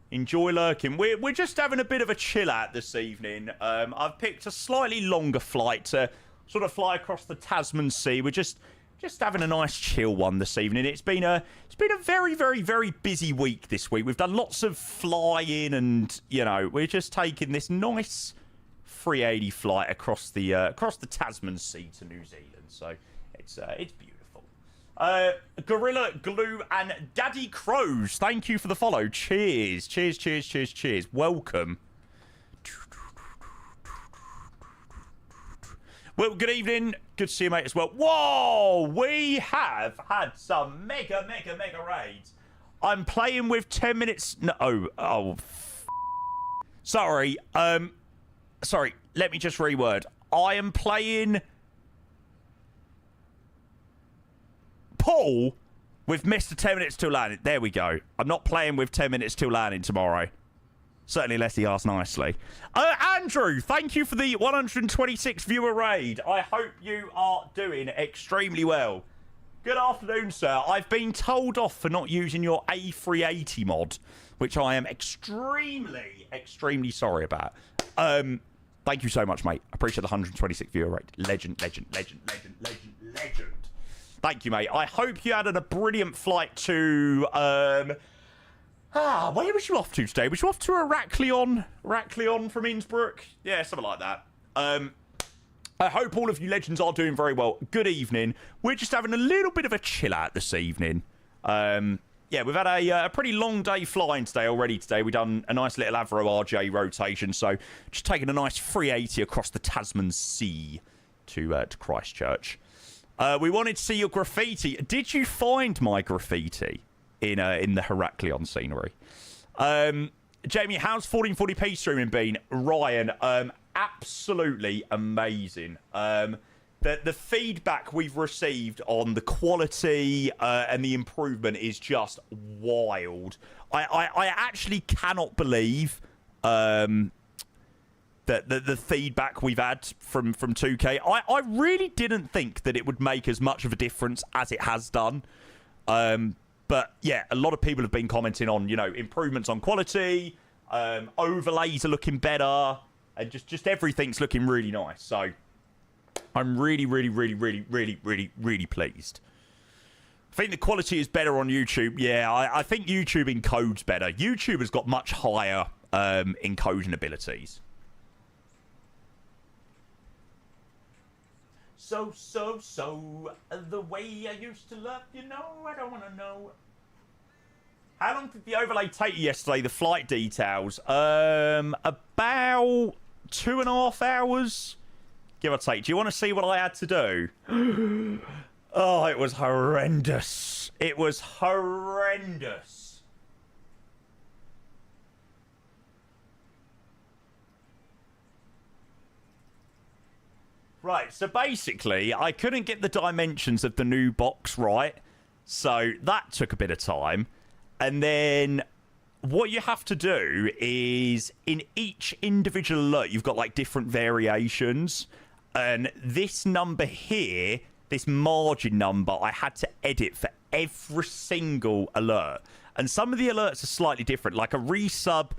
Enjoy lurking. We're just having a bit of a chill out this evening. I've picked a slightly longer flight to sort of fly across the Tasman Sea. We're just having a nice chill one this evening. It's been a very, very, very busy week this week. We've done lots of flying, and you know, we're just taking this nice 380 flight across the Tasman Sea to New Zealand. So it's beautiful. Gorilla Glue and Daddy Crows, thank you for the follow. Cheers, cheers, cheers, cheers, cheers. Welcome. Well, good evening. Good to see you, mate, as well. Whoa! We have had some mega raids. I'm playing with 10 minutes... No. Sorry. Sorry. Let me just reword. I am playing... Paul with Mr. 10 minutes till landing. There we go. I'm not playing with 10 minutes till landing tomorrow. Certainly unless he asks nicely. Andrew, thank you for the 126 viewer raid. I hope you are doing extremely well. Good afternoon, sir. I've been told off for not using your A380 mod, which I am extremely sorry about. Thank you so much, mate. I appreciate the 126 viewer raid. Legend. Thank you, mate. I hope you had a brilliant flight to... where was you off to today? Was you off to Heraklion from Innsbruck? Yeah, something like that. I hope all of you legends are doing very well. Good evening. We're just having a little bit of a chill out this evening. Yeah, we've had a pretty long day flying today already. We've done a nice little Avro RJ rotation, so just taking a nice 380 across the Tasman Sea to Christchurch. We wanted to see your graffiti. Did you find my graffiti in the Heraklion scenery? Jamie, how's 1440p streaming been? Ryan, absolutely amazing. The feedback we've received on the quality and the improvement is just wild. I actually cannot believe the feedback we've had from 2K. I really didn't think that it would make as much of a difference as it has done. But yeah, a lot of people have been commenting on, improvements on quality, overlays are looking better, and just everything's looking really nice. So I'm really pleased. I think the quality is better on YouTube. Yeah, I think YouTube encodes better. YouTube has got much higher encoding abilities. So, the way I used to love you, I don't want to know. How long did the overlay take you yesterday, the flight details? About 2.5 hours, give or take. Do you want to see what I had to do? Oh, it was horrendous. It was horrendous. Right, so basically, I couldn't get the dimensions of the new box right, so that took a bit of time. And then what you have to do is, in each individual alert, you've got, like, different variations. And this number here, this margin number, I had to edit for every single alert. And some of the alerts are slightly different, like a resub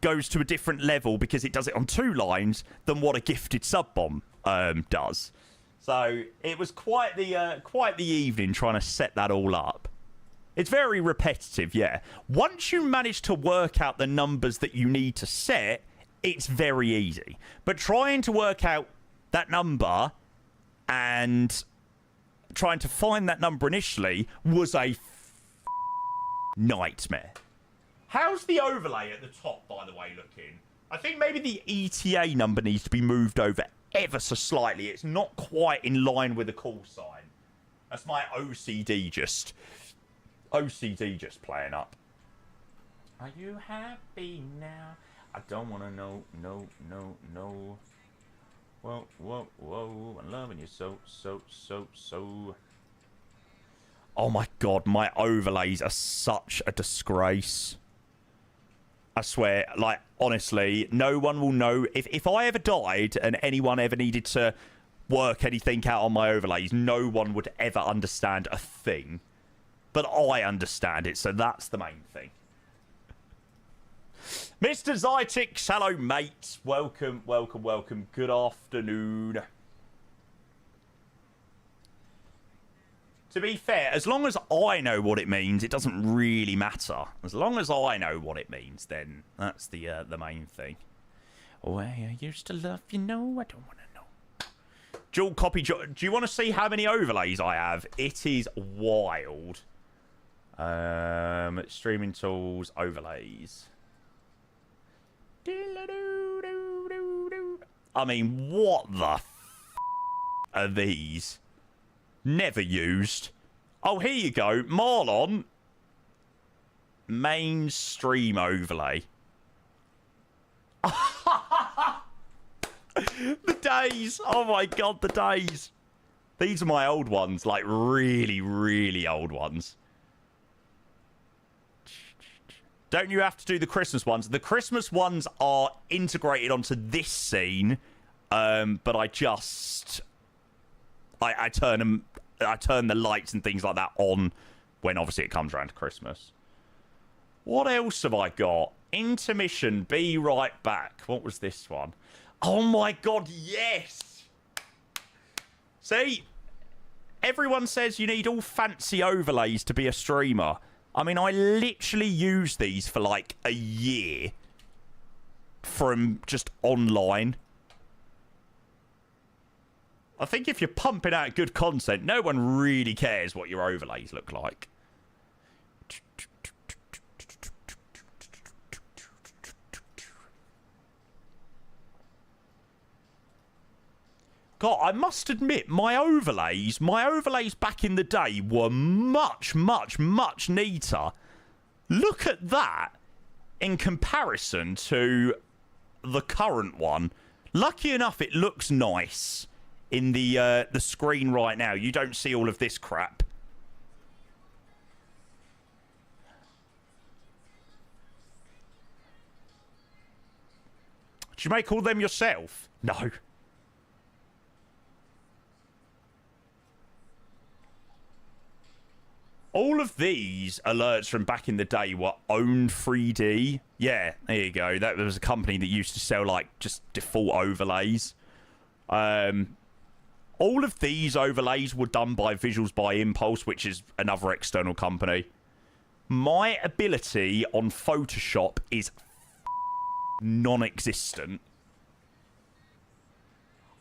goes to a different level because it does it on 2 lines than what a gifted sub bomb does. So it was quite the evening trying to set that all up. It's very repetitive, yeah. Once you manage to work out the numbers that you need to set, it's very easy. But trying to work out that number and trying to find that number initially was a nightmare. How's the overlay at the top, by the way, looking? I think maybe the ETA number needs to be moved over ever so slightly. It's not quite in line with the call sign. That's my OCD just playing up. Are you happy now? I don't want to know. No. Whoa. I'm loving you so. Oh my god, my overlays are such a disgrace. I swear, like, honestly, no one will know. If I ever died and anyone ever needed to work anything out on my overlays, no one would ever understand a thing. But I understand it, so that's the main thing. Mr. YSSY-NZCH, hello, mate. Welcome. Good afternoon. To be fair, as long as I know what it means, it doesn't really matter. As long as I know what it means, then that's the main thing. Way I used to love you, no, I don't want to know. Dual copy. Do you want to see how many overlays I have? It is wild. Streaming tools, overlays. I mean, what the f***? are these? Never used. Oh, here you go. Marlon. Mainstream overlay. The days. Oh, my God, the days. These are my old ones. Like, really, really old ones. Don't you have to do the Christmas ones? The Christmas ones are integrated onto this scene, but I just... I turn them... I turn the lights and things like that on when obviously it comes around to Christmas. What else have I got? Intermission, be right back. What was this one? Oh my God, yes! See? Everyone says you need all fancy overlays to be a streamer. I mean, I literally used these for like a year from just online. I think if you're pumping out good content, no one really cares what your overlays look like. God, I must admit, my overlays back in the day were much, much, much neater. Look at that in comparison to the current one. Lucky enough, it looks nice in the screen right now. You don't see all of this crap. Did you make all them yourself? No. All of these alerts from back in the day were Own 3D. Yeah, there you go. That was a company that used to sell, like, just default overlays. All of these overlays were done by Visuals by Impulse, which is another external company. My ability on Photoshop is non-existent.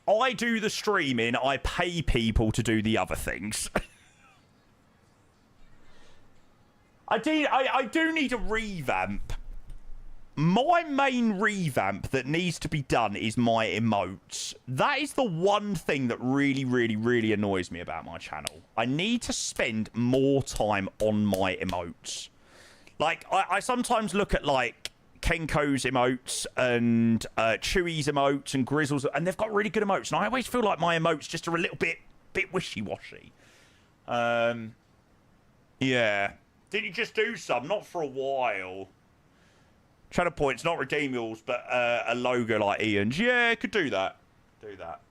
I do the streaming. I pay people to do the other things. I do need a revamp. My main revamp that needs to be done is my emotes. That is the one thing that really, really, really annoys me about my channel. I need to spend more time on my emotes. Like, I sometimes look at, like, Kenko's emotes and Chewy's emotes and Grizzle's, and they've got really good emotes. And I always feel like my emotes just are a little bit wishy-washy. Yeah. Did you just do some? Not for a while. Channel points, not redeemables, but a logo like Ian's. Yeah, could do that. Do that.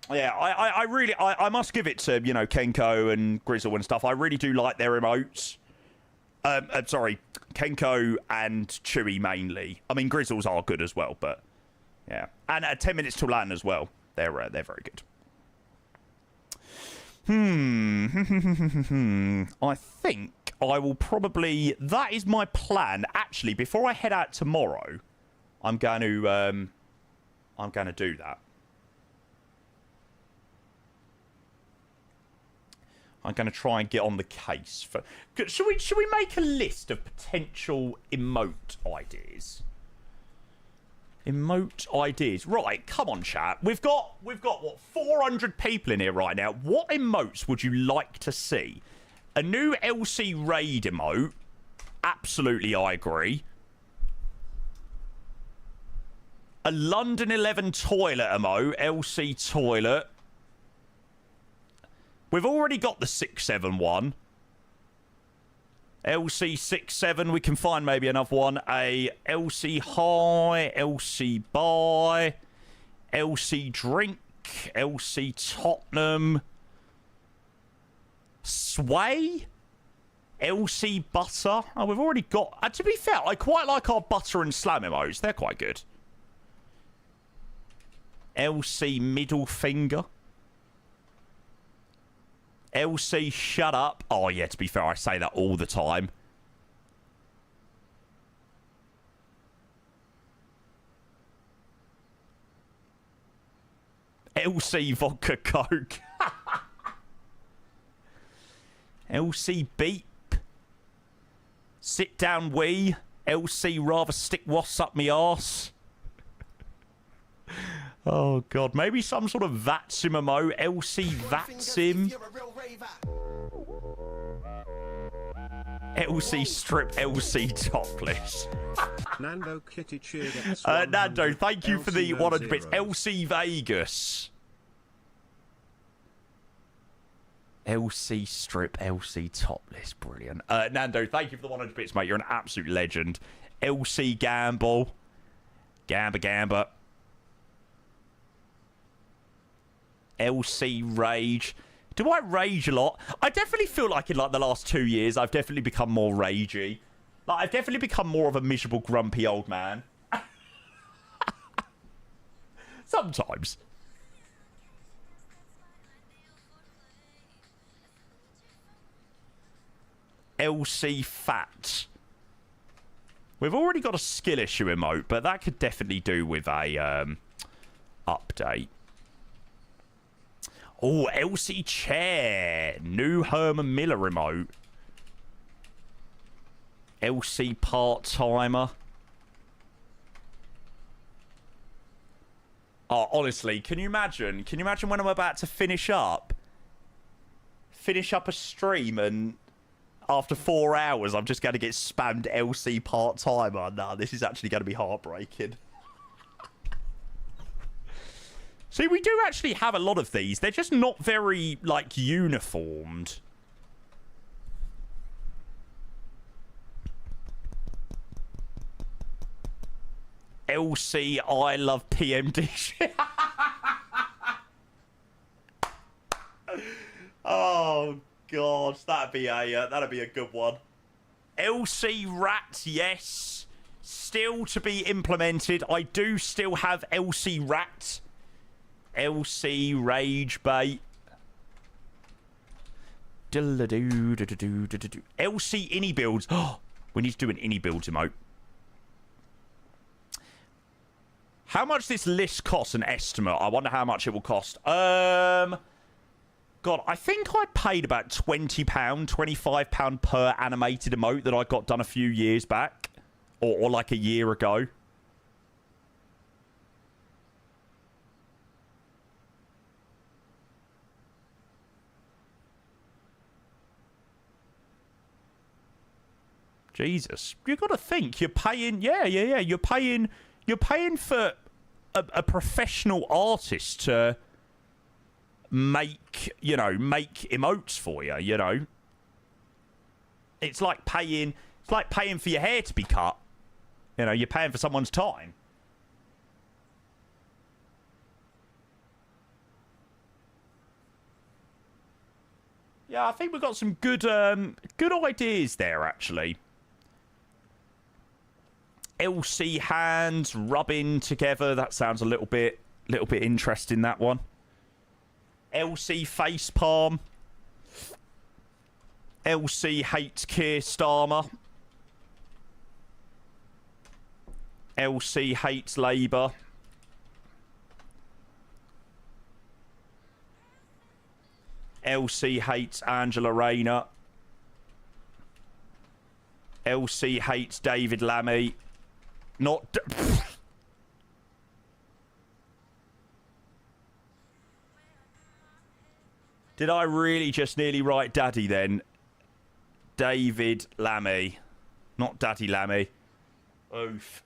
Yeah, I must give it to, you know, Kenko and Grizzle and stuff. I really do like their emotes. Sorry, Kenko and Chewy mainly. I mean, Grizzles are good as well, but yeah. And 10 minutes to land as well. They're very good. I think I will probably... That is my plan. Actually, before I head out tomorrow, I'm going to do that. I'm going to try and get on the case for... Should we make a list of potential emote ideas? Emote ideas. Right, come on, chat. We've got what, 400 people in here right now. What emotes would you like to see? A new LC raid emote. Absolutely, I agree. A London 11 toilet emote. LC toilet. We've already got the 6-7 one. LC 6-7, we can find maybe another one. A LC high, LC buy, LC drink, LC Tottenham, sway, LC butter. Oh, we've already got... to be fair, I quite like our butter and slam emotes. They're quite good. LC middle finger. LC, shut up. Oh, yeah, to be fair, I say that all the time. LC vodka coke. LC beep. Sit down wee. LC rather stick was up me arse. Oh, God. Maybe some sort of VATSIM MMO. LC VATSIM. LC strip, LC topless. Nando Kitty cheered Nando, thank you for the 100 bits. LC Vegas. LC strip, LC topless. Brilliant. Nando, thank you for the 100 bits, mate. You're an absolute legend. LC Gamble. Gamba. LC Rage. Do I rage a lot? I definitely feel like in like the last 2 years, I've definitely become more ragey. Like, I've definitely become more of a miserable, grumpy old man. Sometimes. LC Fat. We've already got a skill issue emote, but that could definitely do with a update. Oh, LC Chair. New Herman Miller remote. LC Part-Timer. Oh, honestly, can you imagine? Can you imagine when I'm about to finish up a stream and after 4 hours I'm just going to get spammed LC Part-Timer? Nah, this is actually going to be heartbreaking. See, we do actually have a lot of these. They're just not very, like, uniformed. LC, I love PMD shit. Oh, God. That'd be a good one. LC Rat, yes. Still to be implemented. I do still have LC Rat. LC Rage Bait. LC Innie Builds. We need to do an Innie Builds emote. How much this list costs, an estimate? I wonder how much it will cost. God, I think I paid about £20, £25 per animated emote that I got done a few years back. Or like a year ago. Jesus, you got to think you're paying. Yeah. You're paying for a professional artist to make emotes for you. You know, it's like paying for your hair to be cut. You know, you're paying for someone's time. Yeah, I think we've got some good ideas there actually. LC hands rubbing together. That sounds a little bit interesting, that one. LC face palm. LC hates Keir Starmer. LC hates Labour. LC hates Angela Rayner. LC hates David Lammy. Not... Did I really just nearly write Daddy then? David Lammy. Not Daddy Lammy. Oof.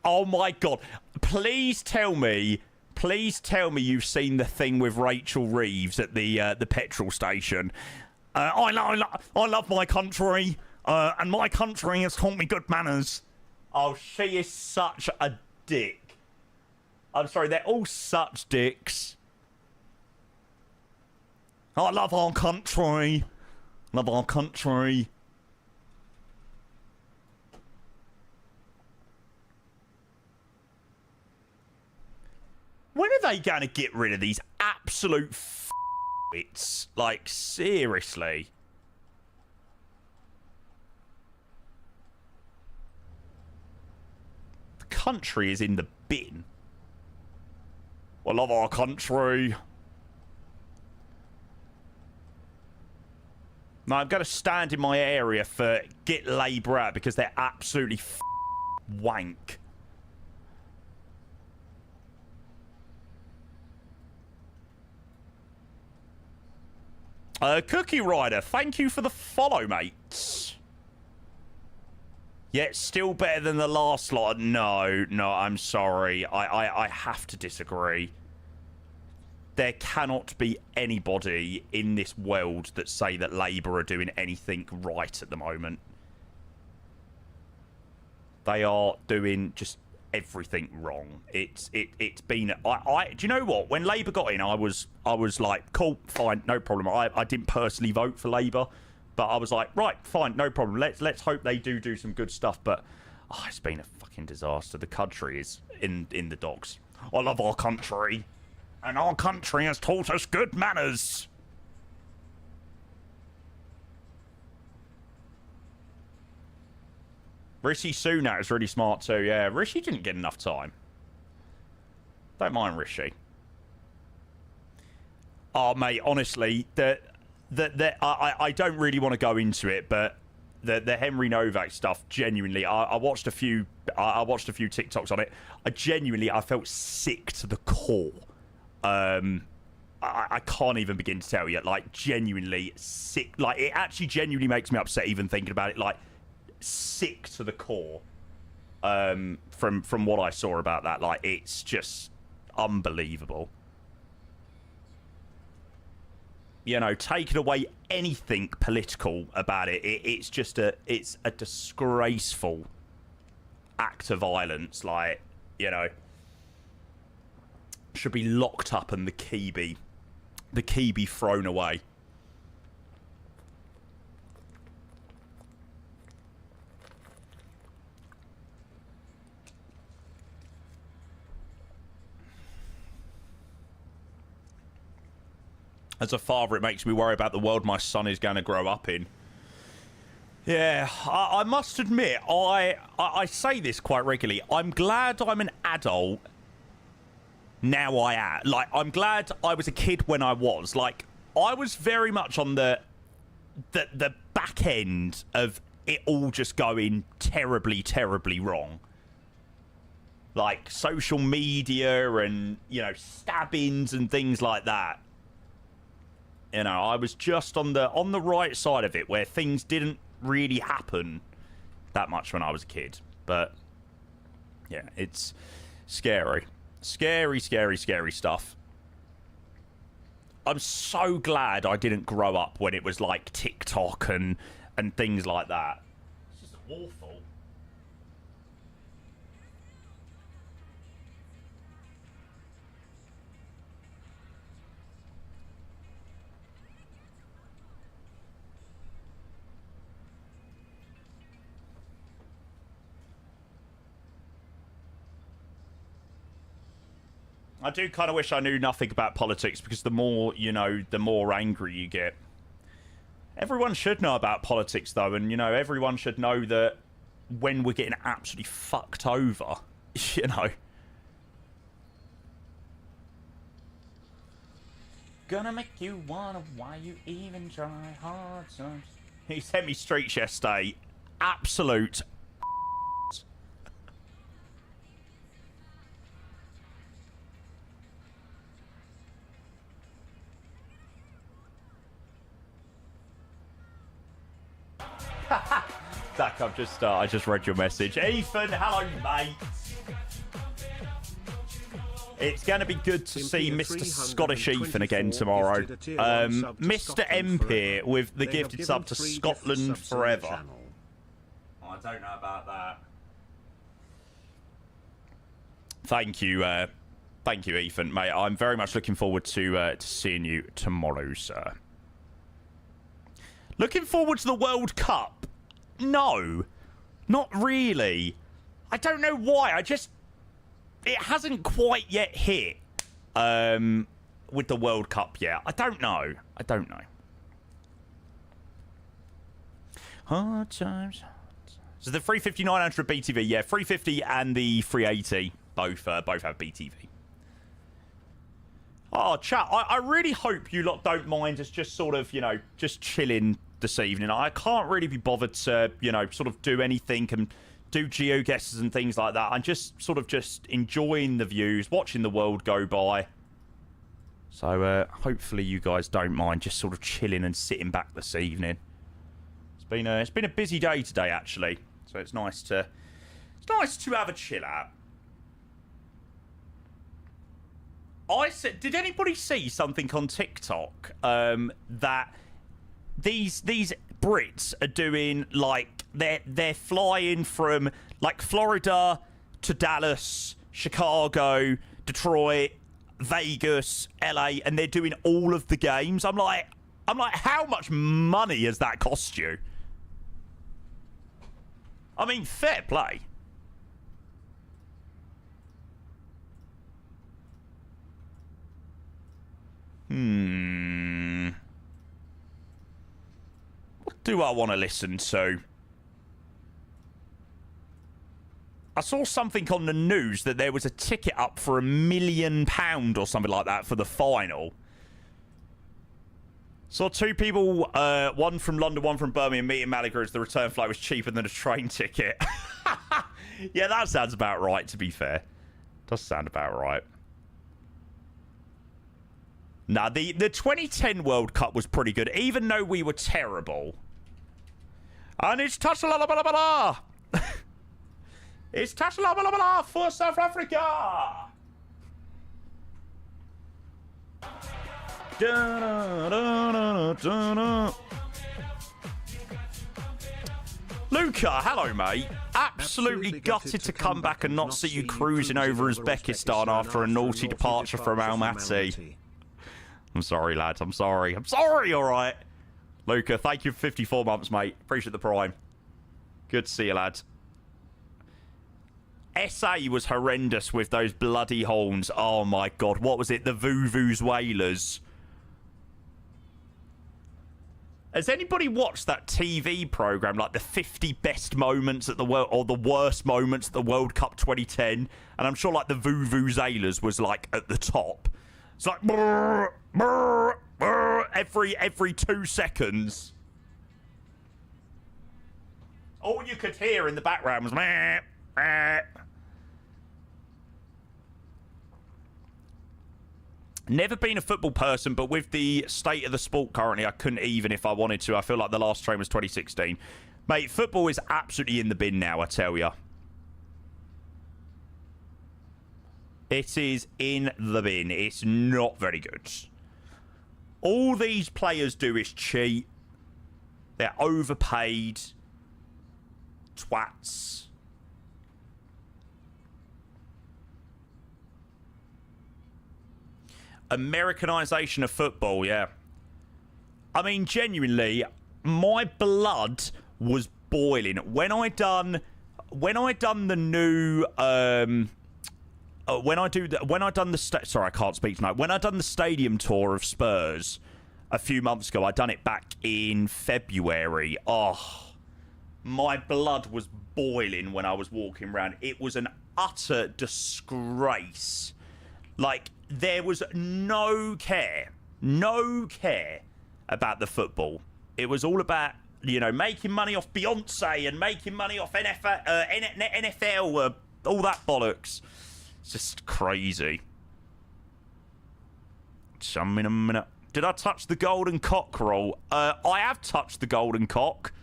Oh my God. Please tell me you've seen the thing with Rachel Reeves at the petrol station. I love my country, and my country has taught me good manners. Oh, she is such a dick. I'm sorry, they're all such dicks. I love our country. Love our country. When are they going to get rid of these absolute f***its? Like, seriously. The country is in the bin. I love our country. No, I'm going to stand in my area for get Labour out because they're absolutely wank. Cookie Rider, thank you for the follow, mates. Yeah, still better than the last lot. No, I'm sorry. I have to disagree. There cannot be anybody in this world that say that Labour are doing anything right at the moment. They are doing just everything wrong. It's been do you know what? When Labour got in, I was like, cool, fine, no problem. I didn't personally vote for Labour, but I was like, right, fine, no problem. Let's hope they do some good stuff. But it's been a fucking disaster. The country is in the dogs. I love our country, and our country has taught us good manners. Rishi Sunak is really smart too. Yeah, Rishi didn't get enough time. Don't mind Rishi. Oh, mate, honestly, I don't really want to go into it, but the Henry Novak stuff, genuinely, I watched a few TikToks on it. I felt sick to the core. I can't even begin to tell you, like, genuinely sick. Like, it actually genuinely makes me upset even thinking about it. Like, sick to the core. From what I saw about that, like, it's just unbelievable. You know, taking away anything political about it, it's just it's a disgraceful act of violence. Like, you know, should be locked up and the key be thrown away. As a father, it makes me worry about the world my son is going to grow up in. Yeah, I must admit, I say this quite regularly. I'm glad I'm an adult. Now I am. Like, I'm glad I was a kid when I was. Like, I was very much on the back end of it all just going terribly, terribly wrong. Like, social media and, you know, stabbings and things like that. You know, I was just on the right side of it, where things didn't really happen that much when I was a kid. But yeah, it's scary. Scary, scary, scary stuff. I'm so glad I didn't grow up when it was like TikTok and things like that. It's just awful. I do kind of wish I knew nothing about politics, because the more, you know, the more angry you get. Everyone should know about politics, though, and, you know, everyone should know that when we're getting absolutely fucked over, you know. Gonna make you wonder why you even try hard sometimes. He sent me streets yesterday. Absolute Zach, I just read your message. Ethan, hello, mate. It's going to be good to see Mr. Scottish Ethan again tomorrow. Mr. MP with the gifted sub to Scotland Forever. Oh, I don't know about that. Thank you, Ethan, mate. I'm very much looking forward to seeing you tomorrow, sir. Looking forward to the World Cup? No, not really. I don't know why. It hasn't quite yet hit with the World Cup yet. I don't know. Hard times. So the 350 900 BTV, yeah, 350 and the 380 both have BTV. Oh, chat, I really hope you lot don't mind us just sort of, you know, just chilling this evening. I can't really be bothered to, you know, sort of do anything and do geo-guesses and things like that. I'm just sort of just enjoying the views, watching the world go by. So hopefully you guys don't mind just sort of chilling and sitting back this evening. It's been a busy day today, actually. So it's nice to have a chill out. Did anybody see something on TikTok that these Brits are doing, like, they're flying from, like, Florida to Dallas, Chicago, Detroit, Vegas, LA, and they're doing all of the games. I'm like, how much money has that cost you? I mean, fair play. What do I want to listen to? I saw something on the news that there was a ticket up for £1 million or something like that for the final. Saw two people, one from London, one from Birmingham, meeting Malaga as the return flight was cheaper than a train ticket. Yeah, that sounds about right, to be fair. Does sound about right. Nah, the 2010 World Cup was pretty good, even though we were terrible. And it's Tashalala. It's Tashalala for South Africa. Luca, hello, mate. Absolutely gutted to come back and not see you cruising over Uzbekistan after a naughty departure from Almaty. I'm sorry, lads. I'm sorry. I'm sorry, all right. Luca, thank you for 54 months, mate. Appreciate the prime. Good to see you, lads. SA was horrendous with those bloody horns. Oh, my God. What was it? The Vuvu's Whalers. Has anybody watched that TV program, like the 50 best moments at the world, or the worst moments at the World Cup 2010? And I'm sure, like, the Vuvuzelas was, like, at the top. It's like, brr, brr, brr, every 2 seconds. All you could hear in the background was, meh, meh. Never been a football person, but with the state of the sport currently, I couldn't even if I wanted to. I feel like the last train was 2016. Mate, football is absolutely in the bin now, I tell ya. It is in the bin. It's not very good. All these players do is cheat. They're overpaid. Twats. Americanization of football, yeah. I mean, genuinely, my blood was boiling when I done the new when I done the sorry, I can't speak tonight. When I done the stadium tour of Spurs a few months ago, I done it back in February. Oh, my blood was boiling when I was walking around. It was an utter disgrace. Like, there was no care about the football. It was all about, you know, making money off Beyonce and making money off NFL, all that bollocks. It's just crazy. Did I touch the golden cock roll? I have touched the golden cock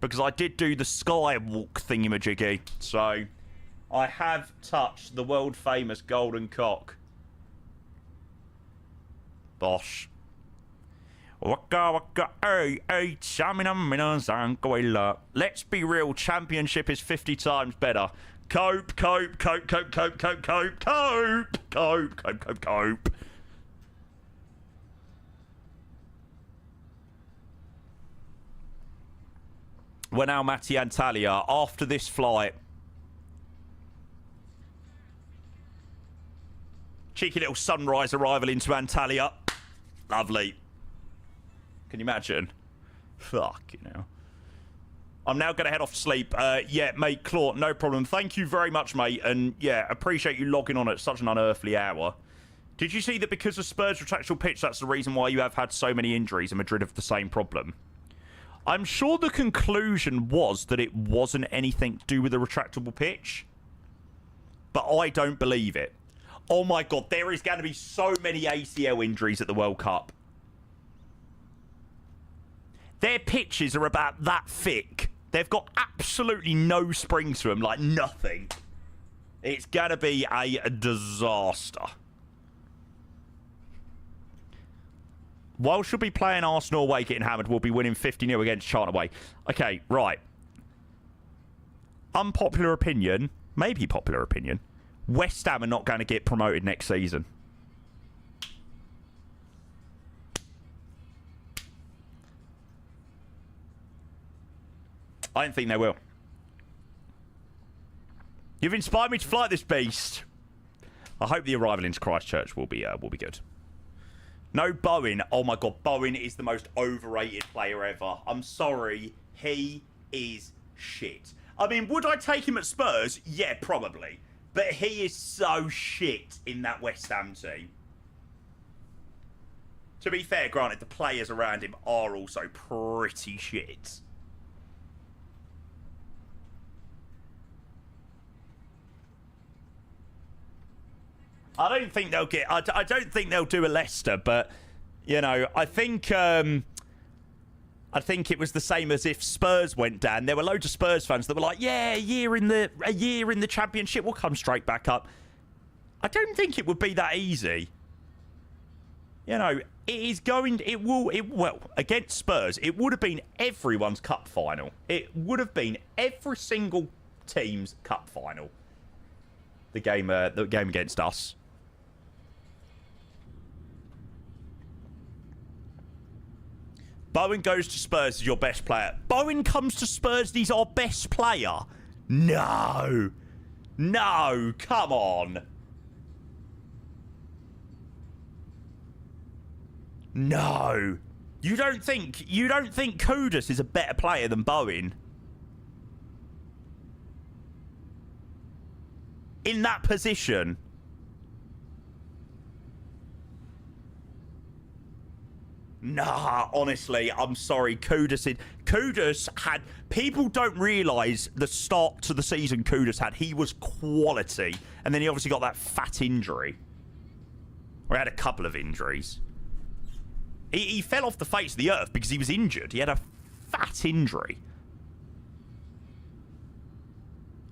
because I did do the skywalk thingamajiggy. So I have touched the world famous golden cock. Bosh. Let's be real, championship is 50 times better. Cope. We're now Matty Antalya after this flight. Cheeky little sunrise arrival into Antalya. Lovely. Can you imagine? Fuck, you know. I'm now going to head off to sleep. Yeah, mate, Claude, no problem. Thank you very much, mate. And, yeah, appreciate you logging on at such an unearthly hour. Did you see that because of Spurs' retractable pitch, that's the reason why you have had so many injuries and Madrid have the same problem? I'm sure the conclusion was that it wasn't anything to do with a retractable pitch. But I don't believe it. Oh my God, there is going to be so many ACL injuries at the World Cup. Their pitches are about that thick. They've got absolutely no springs to them, like nothing. It's going to be a disaster. While she'll be playing Arsenal away, getting hammered, we'll be winning 50-0 against Charlton away. Okay, right. Unpopular opinion, maybe popular opinion, West Ham are not going to get promoted next season. I don't think they will. You've inspired me to fly this beast. I hope the arrival into Christchurch will be good. No Bowen. Oh my God, Bowen is the most overrated player ever. I'm sorry, he is shit. I mean, would I take him at Spurs? Yeah, probably. But he is so shit in that West Ham team. To be fair, granted, the players around him are also pretty shit. I don't think they'll get... I don't think they'll do a Leicester, but, you know, I think it was the same as if Spurs went down. There were loads of Spurs fans that were like, yeah, a year in the Championship, we'll come straight back up. I don't think it would be that easy. You know, well, against Spurs, it would have been everyone's cup final. It would have been every single team's cup final. The game against us. Bowen goes to Spurs as your best player. Bowen comes to Spurs and he's our best player? No. No, come on. No. You don't think Kudus is a better player than Bowen? In that position? Nah, honestly, I'm sorry. Kudus had... People don't realise the start to the season Kudus had. He was quality. And then he obviously got that fat injury. Or he had a couple of injuries. He fell off the face of the earth because he was injured. He had a fat injury.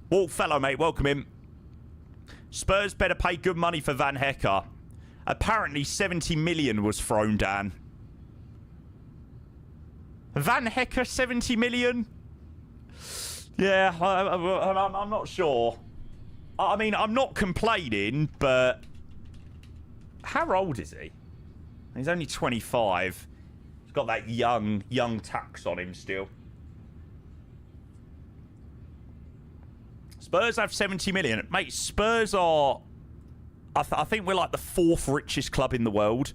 Well, fellow mate, welcome in. Spurs better pay good money for Van Hecker. Apparently 70 million was thrown down. Van Hecker, 70 million? Yeah, I'm not sure. I mean, I'm not complaining, but... How old is he? He's only 25. He's got that young tax on him still. Spurs have 70 million. Mate, Spurs are... I think we're like the 4th richest club in the world.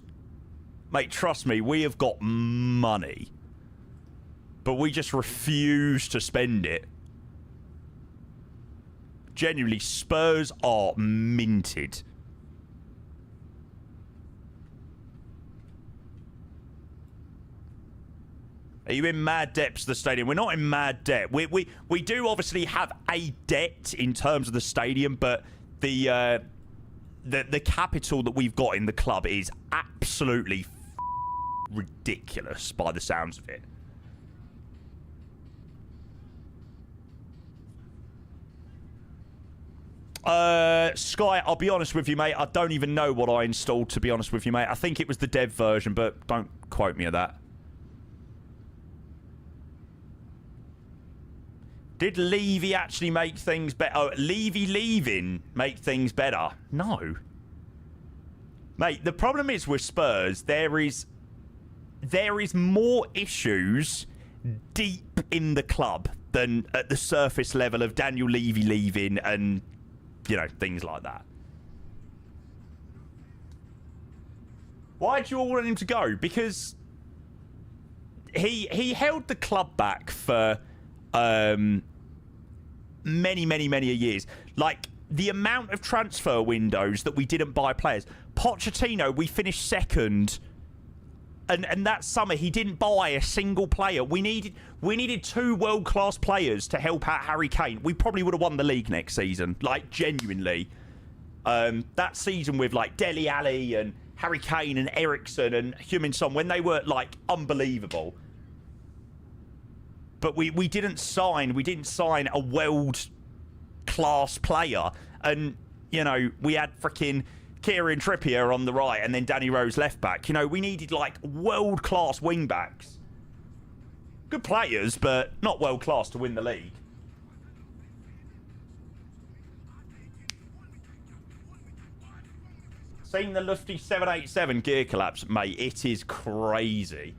Mate, trust me, we have got money. But we just refuse to spend it. Genuinely, Spurs are minted. Are you in mad debts of the stadium? We're not in mad debt. We do obviously have a debt in terms of the stadium, but the capital that we've got in the club is absolutely ridiculous by the sounds of it. Sky, I'll be honest with you, mate. I don't even know what I installed, to be honest with you, mate. I think it was the dev version, but don't quote me on that. Did Levy actually make things better? Oh, Levy leaving make things better? No. Mate, the problem is with Spurs, there is more issues deep in the club than at the surface level of Daniel Levy leaving and, you know, things like that. Why do you all want him to go? Because he held the club back for many years. Like, the amount of transfer windows that we didn't buy players. Pochettino, we finished second And that summer he didn't buy a single player. We needed 2 world-class players to help out Harry Kane. We probably would have won the league next season, like genuinely. That season with like Dele Alli and Harry Kane and Ericsson and Heung-min Son, when they were like unbelievable. But we didn't sign a world-class player. And, you know, we had freaking Kieran Trippier on the right and then Danny Rose left back. You know, we needed like world-class wing-backs. Good players, but not world-class to win the league. Seen the Lufty 787 gear collapse, mate. It is crazy.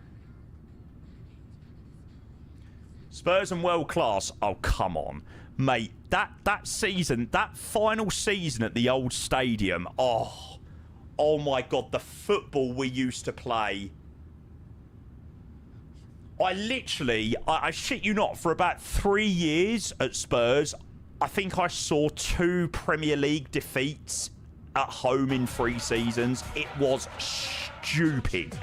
Spurs and world class. Oh, come on, mate. That season, that final season at the old stadium. Oh my God, the football we used to play. I shit you not, for about 3 years at Spurs, I think I saw 2 Premier League defeats at home in 3 seasons. It was stupid.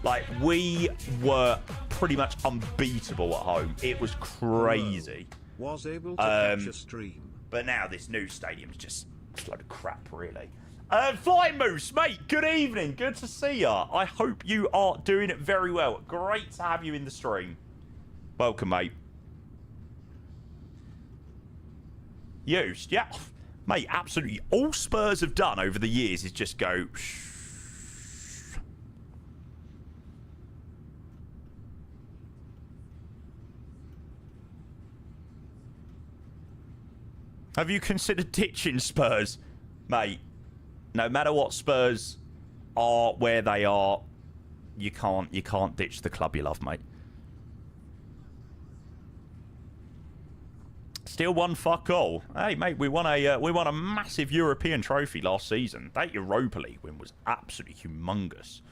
Like, we were pretty much unbeatable at home. It was crazy. Was able to catch a stream. But now this new stadium's just a load of crap, really. Flying Moose, mate, good evening. Good to see ya. I hope you are doing it very well. Great to have you in the stream. Welcome, mate. Used, yeah. Mate, absolutely. All Spurs have done over the years is just go... Have you considered ditching Spurs? Mate, no matter what Spurs are, where they are, you can't ditch the club you love, mate. Still won fuck all. Hey, mate, we won a massive European trophy last season. That Europa League win was absolutely humongous.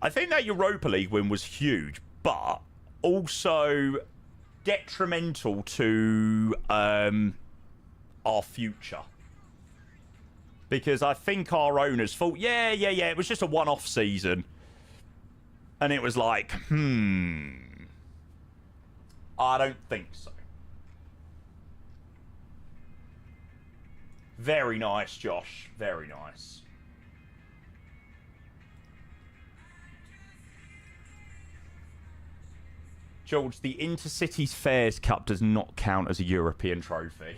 I think that Europa League win was huge, but also detrimental to our future. Because I think our owners thought, yeah, it was just a one-off season. And it was like, I don't think so. Very nice, Josh. Very nice. George, the Intercities Fairs Cup does not count as a European trophy.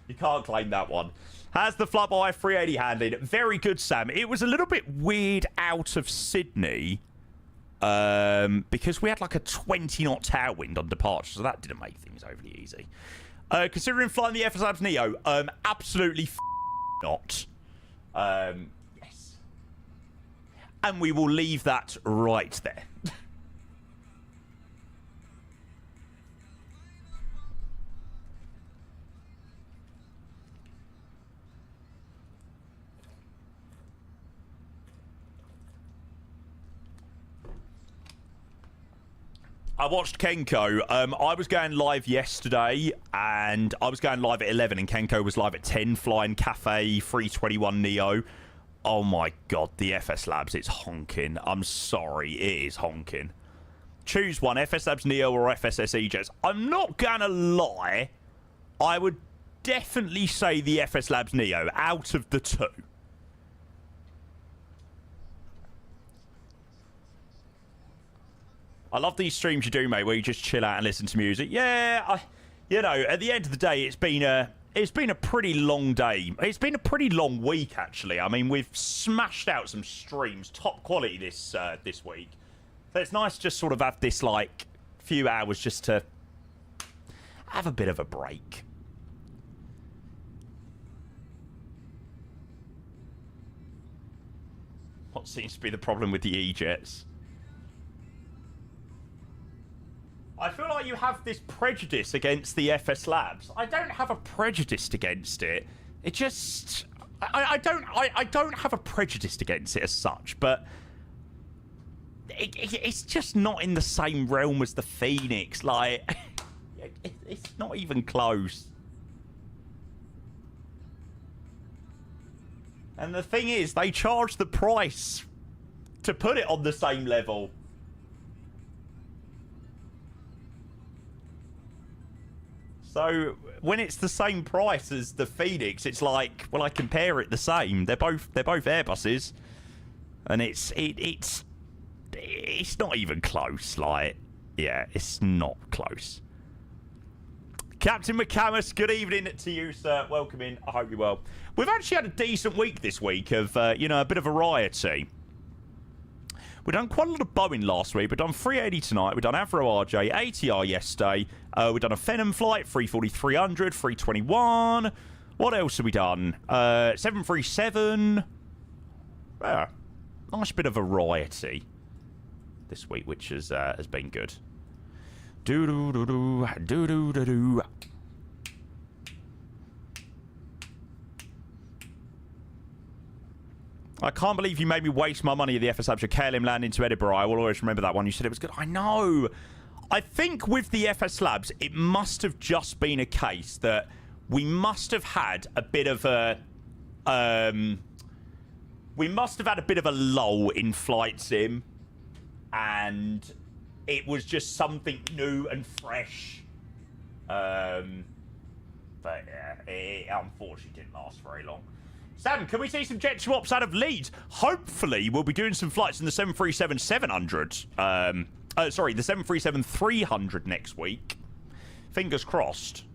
You can't claim that one. How's the Flyby A380 handling? Very good, Sam. It was a little bit weird out of Sydney because we had like a 20-knot tailwind on departure, so that didn't make things overly easy. Considering flying the FS Labs Neo, absolutely not. Yes. And we will leave that right there. I watched Kenko. I was going live yesterday, and I was going live at 11, and Kenko was live at 10, flying Cathay 321 Neo. Oh my God, the FS Labs, it's honking. I'm sorry, it is honking. Choose one, FS Labs Neo or FSSE jets. I'm not gonna lie, I would definitely say the FS Labs Neo out of the two. I love these streams you do, mate, where you just chill out and listen to music. Yeah, you know, at the end of the day, it's been a pretty long day. It's been a pretty long week, actually. I mean, we've smashed out some streams, top quality this week. So it's nice to just sort of have this, like, few hours just to have a bit of a break. What seems to be the problem with the E-Jets? I feel like you have this prejudice against the FS Labs. I don't have a prejudice against it. It just... I don't have a prejudice against it as such, but... It's just not in the same realm as the Phoenix. Like, it's not even close. And the thing is, they charge the price to put it on the same level. So when it's the same price as the Phoenix, it's like, well, I compare it the same. They're both Airbuses, and it's not even close. Like, yeah, it's not close. Captain McCamus, good evening to you, sir. Welcome in. I hope you're well. We've actually had a decent week this week of, you know, a bit of variety. We've done quite a lot of Boeing last week. We've done 380 tonight. We've done Avro RJ, ATR yesterday. We've done a Phenom flight, 340-300, 321. What else have we done? 737. Yeah, nice bit of variety this week, which has been good. Do-do-do-do, do-do-do-do. I can't believe you made me waste my money at the FSW KLM landing to Edinburgh. I will always remember that one. You said it was good. I know. I think with the FS Labs, it must have just been a case that we must have had a bit of a... we must have had a bit of a lull in flight sim. And it was just something new and fresh. But yeah, it unfortunately didn't last very long. Sam, can we see some jet swaps out of Leeds? Hopefully, we'll be doing some flights in the 737-700. Sorry, the 737-300 next week. Fingers crossed.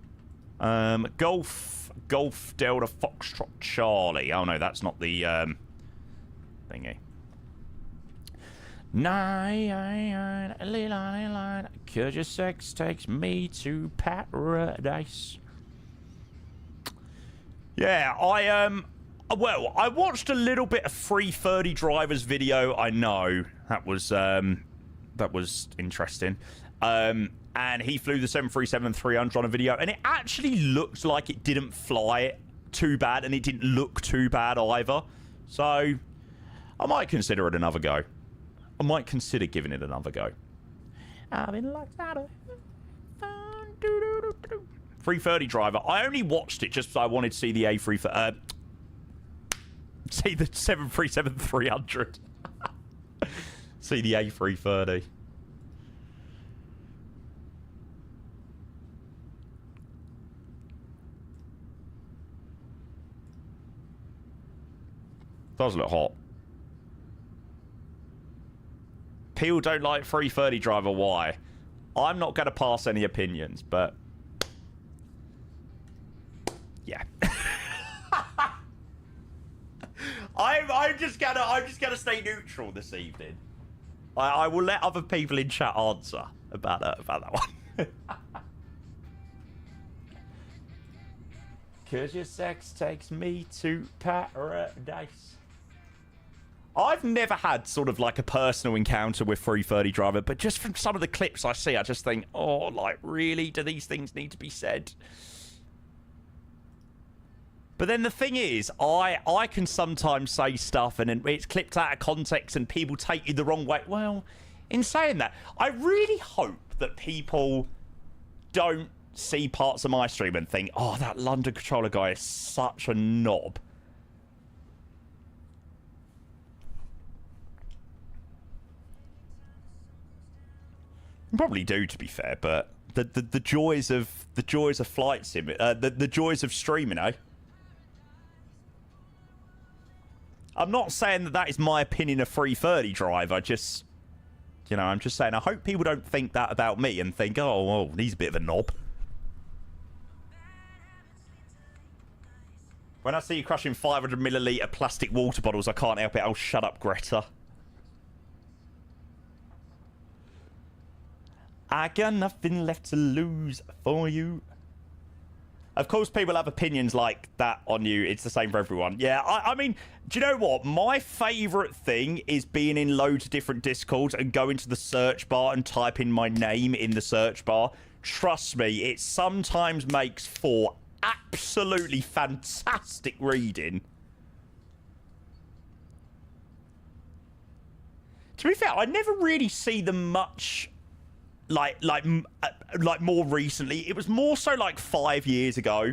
Golf Delta Foxtrot Charlie. Oh no, that's not the thingy. Nine, 'cause your sex takes me to paradise. Yeah, well, I watched a little bit of 330 Driver's video. I know that was interesting. And he flew the 737-300 on a video, and it actually looked like it didn't fly too bad, and it didn't look too bad either. So I might consider it another go. I might consider giving it another go. I've been locked out of 330 Driver. I only watched it just because I wanted to see the A330. See the 737-300. See the A330. Does look hot. People don't like 330 Driver. Why? I'm not going to pass any opinions, but yeah. I'm just gonna stay neutral this evening. I will let other people in chat answer about that one. 'Cause your sex takes me to paradise. I've never had sort of like a personal encounter with 330 Driver, but just from some of the clips I see, I just think, oh, like, really? Do these things need to be said? But then the thing is, I can sometimes say stuff and it's clipped out of context and people take you the wrong way. Well, in saying that, I really hope that people don't see parts of my stream and think, oh, that London controller guy is such a knob. Probably do, to be fair, but the joys of flight sim, the joys of streaming, eh? I'm not saying that is my opinion of 330 Drive. I just, you know, I'm just saying I hope people don't think that about me and think, oh, well, he's a bit of a knob. When I see you crushing 500ml plastic water bottles, I can't help it. Oh, shut up, Greta. I got nothing left to lose for you. Of course, people have opinions like that on you. It's the same for everyone. Yeah, I mean, do you know what? My favourite thing is being in loads of different Discords and going to the search bar and typing my name in the search bar. Trust me, it sometimes makes for absolutely fantastic reading. To be fair, I never really see them much... Like more recently. It was more so like 5 years ago.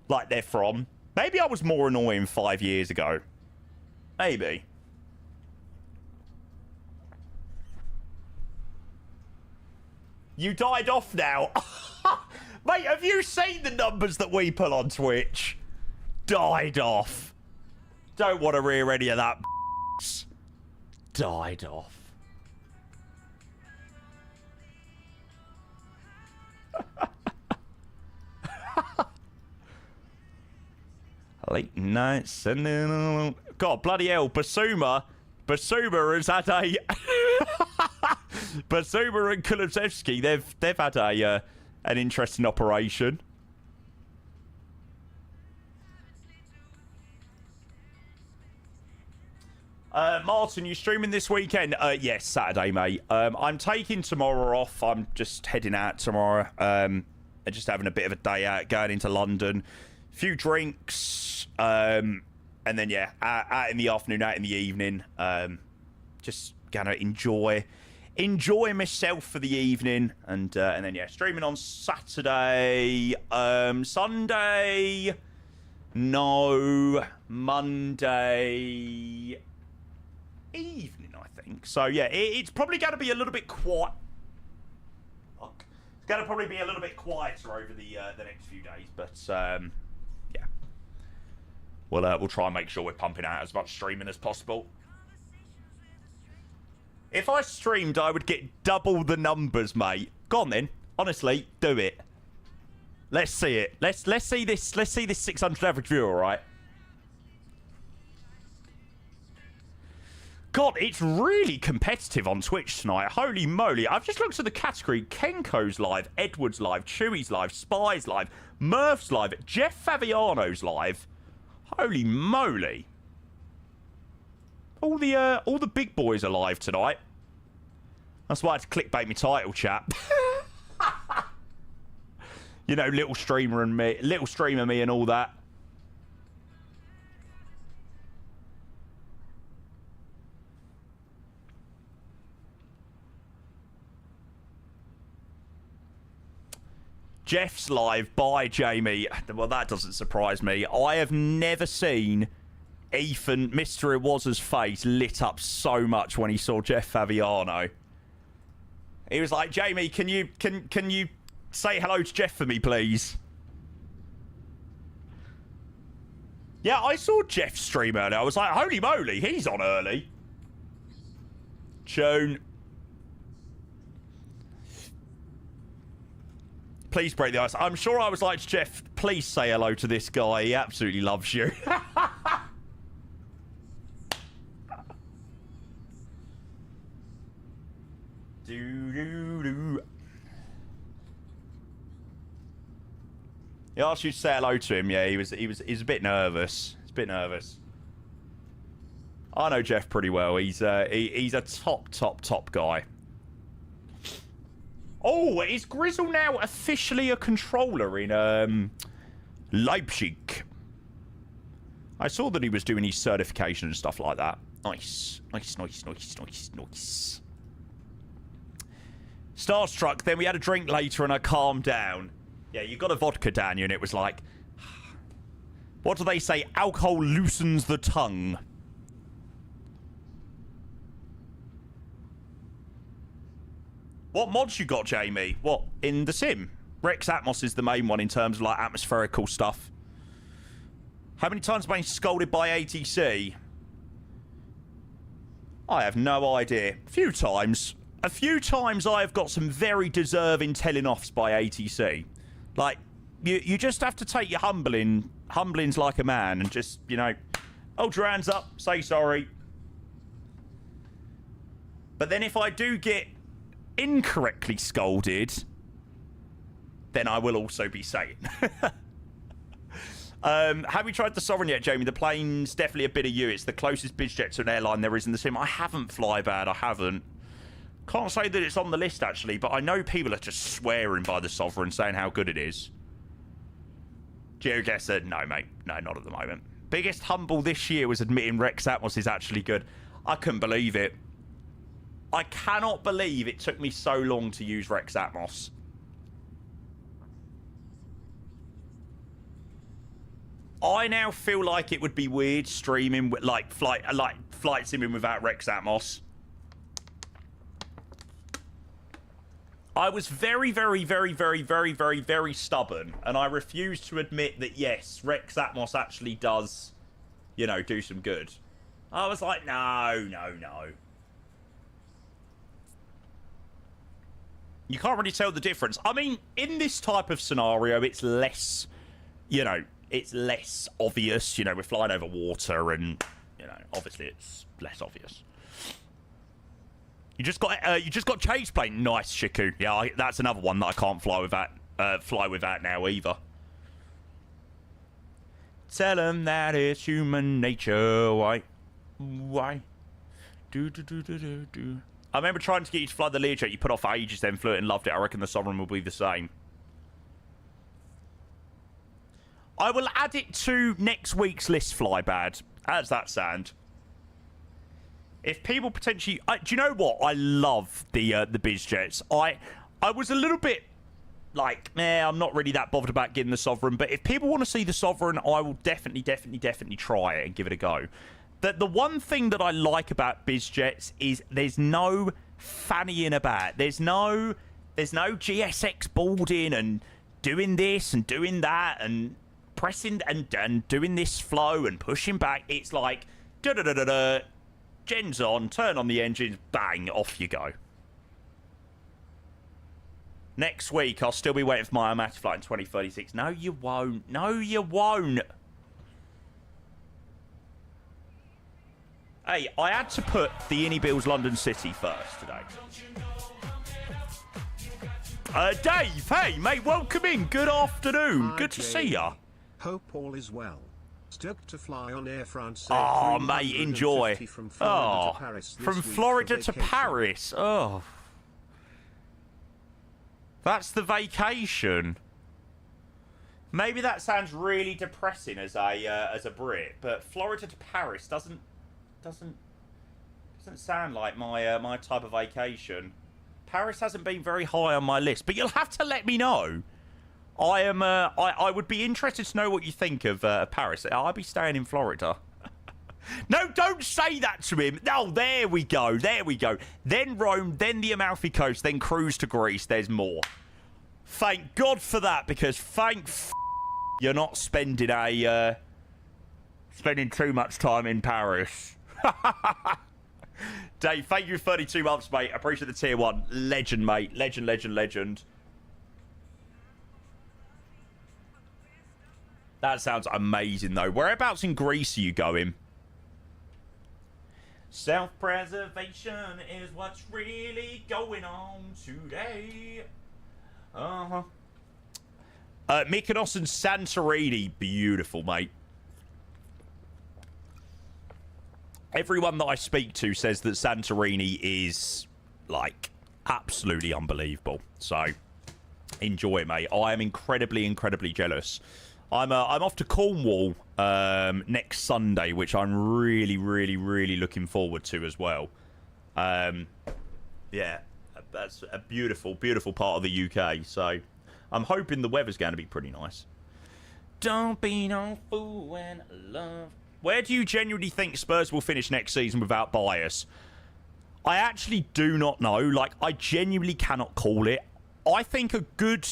Like they're from. Maybe I was more annoying 5 years ago. Maybe. You died off now. Mate, have you seen the numbers that we pull on Twitch? Died off. Don't want to hear any of that. Died off. Late night sending. God, bloody hell, Basuma has had a Basuma and Kulusevski, they've had a an interesting operation. Martin, you streaming this weekend? Yes, Saturday, mate. I'm taking tomorrow off. I'm just heading out tomorrow. And just having a bit of a day out, going into London. Few drinks. And then, yeah, out in the afternoon, out in the evening. Just gonna enjoy myself for the evening. And then, yeah, streaming on Saturday. Sunday. No. Monday evening, I think. So, yeah, it's probably going to be a little bit quiet. Fuck. It's going to probably be a little bit quieter over the next few days. But, yeah. We'll try and make sure we're pumping out as much streaming as possible. If I streamed, I would get double the numbers, mate. Go on, then. Honestly, do it. Let's see it. Let's see this. Let's see this 600 average view, all right? God, it's really competitive on Twitch tonight. Holy moly. I've just looked at the category. Kenko's live, Edward's live, Chewy's live, Spy's live, Murph's live, Jeff Fabiano's live. Holy moly. All the big boys are live tonight. That's why I had to clickbait my title, chap. You know, little streamer me and all that. Jeff's live. Bye, Jamie. Well, that doesn't surprise me. I have never seen Ethan, Mr. Iwasa's face lit up so much when he saw Jeff Fabiano. He was like, Jamie, can you say hello to Jeff for me, please? Yeah, I saw Jeff stream earlier. I was like, holy moly, he's on early. Tune. Please break the ice. I'm sure I was like to Jeff, please say hello to this guy. He absolutely loves you. He asked you to say hello to him. Yeah, he was a bit nervous. He's a bit nervous. I know Jeff pretty well. He's a top guy. Oh, is Grizzle now officially a controller in Leipzig? I saw that he was doing his certification and stuff like that. Nice. Starstruck, then we had a drink later and I calmed down. Yeah, you got a vodka down you and it was like... What do they say? Alcohol loosens the tongue. What mods you got, Jamie? What, in the sim? Rex Atmos is the main one in terms of, like, atmospherical stuff. How many times have I been scolded by ATC? I have no idea. A few times. A few times I have got some very deserving telling offs by ATC. Like, you just have to take your humblings like a man and just, you know, hold your hands up, say sorry. But then if I do get incorrectly scolded, then I will also be saying. Have you tried the Sovereign yet, Jamie? The plane's definitely a bit of you. It's the closest biz jet to an airline there is in the sim. I haven't, Flybad. I haven't. Can't say that it's on the list, actually, but I know people are just swearing by the Sovereign, saying how good it is. GeoGuessr, no, mate. No, not at the moment. Biggest humble this year was admitting Rex Atmos is actually good. I couldn't believe it. I cannot believe it took me so long to use Rex Atmos. I now feel like it would be weird streaming with flight simming without Rex Atmos. I was very, very, very, very, very, very, very stubborn, and I refused to admit that yes, Rex Atmos actually does, you know, do some good. I was like, no. You can't really tell the difference. I mean, in this type of scenario, it's less, you know, it's less obvious. You know, we're flying over water, and you know, obviously, it's less obvious. You just got chase plane. Nice, Shiku. Yeah, that's another one that I can't fly without now either. Tell them that it's human nature. Why? Do. I remember trying to get you to fly the Learjet. You put off for ages, then flew it and loved it. I reckon the Sovereign will be the same. I will add it to next week's list, Flybad. How's that sound? If people potentially... do you know what? I love the BizJets. I was a little bit like, I'm not really that bothered about getting the Sovereign. But if people want to see the Sovereign, I will definitely try it and give it a go. The one thing that I like about BizJets is there's no fannying about. There's no GSX boarding and doing this and doing that and pressing and doing this flow and pushing back. It's like, da-da-da-da-da. Gen's on, turn on the engines, bang, off you go. Next week, I'll still be waiting for my IMAX flight in 2036. No, you won't. No, you won't. Hey, I had to put the Innie Bills London City first today. Dave, hey, mate, welcome in. Good afternoon. Good to see ya. Hope all is well. Stoked to fly on Air France. Oh, mate, enjoy. From Florida to Paris from Florida to Paris. Oh. That's the vacation. Maybe that sounds really depressing as a Brit, but Florida to Paris doesn't sound like my type of vacation. Paris hasn't been very high on my list, but you'll have to let me know. I would be interested to know what you think of Paris. I'll be staying in Florida. No, don't say that to him. No, there we go. There we go. Then Rome, then the Amalfi Coast, then cruise to Greece. There's more. Thank God for that, because you're not spending spending too much time in Paris. Dave, thank you for 32 months, mate. Appreciate the tier 1. Legend, mate. Legend. That sounds amazing, though. Whereabouts in Greece are you going? Self-preservation is what's really going on today. Mykonos and Santorini. Beautiful, mate. Everyone that I speak to says that Santorini is, like, absolutely unbelievable. So, enjoy it, mate. I am incredibly jealous. I'm off to Cornwall next Sunday, which I'm really looking forward to as well. Yeah, that's a beautiful part of the UK. So I'm hoping the weather's going to be pretty nice. Don't be no fool when love. Where do you genuinely think Spurs will finish next season without bias? I actually do not know. Like, I genuinely cannot call it. I think a good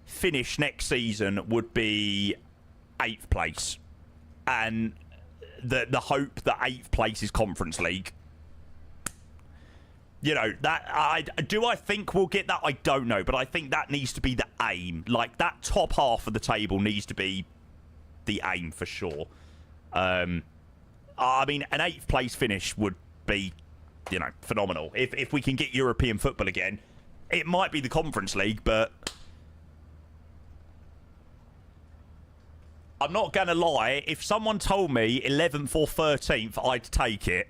finish next season would be 8th place, and the hope that 8th place is Conference League. You know, that I think we'll get that. I don't know, but I think that needs to be the aim. Like, that top half of the table needs to be the aim for sure. I mean, an 8th place finish would be, you know, phenomenal. If we can get European football again, it might be the Conference League, but I'm not going to lie. If someone told me 11th or 13th, I'd take it.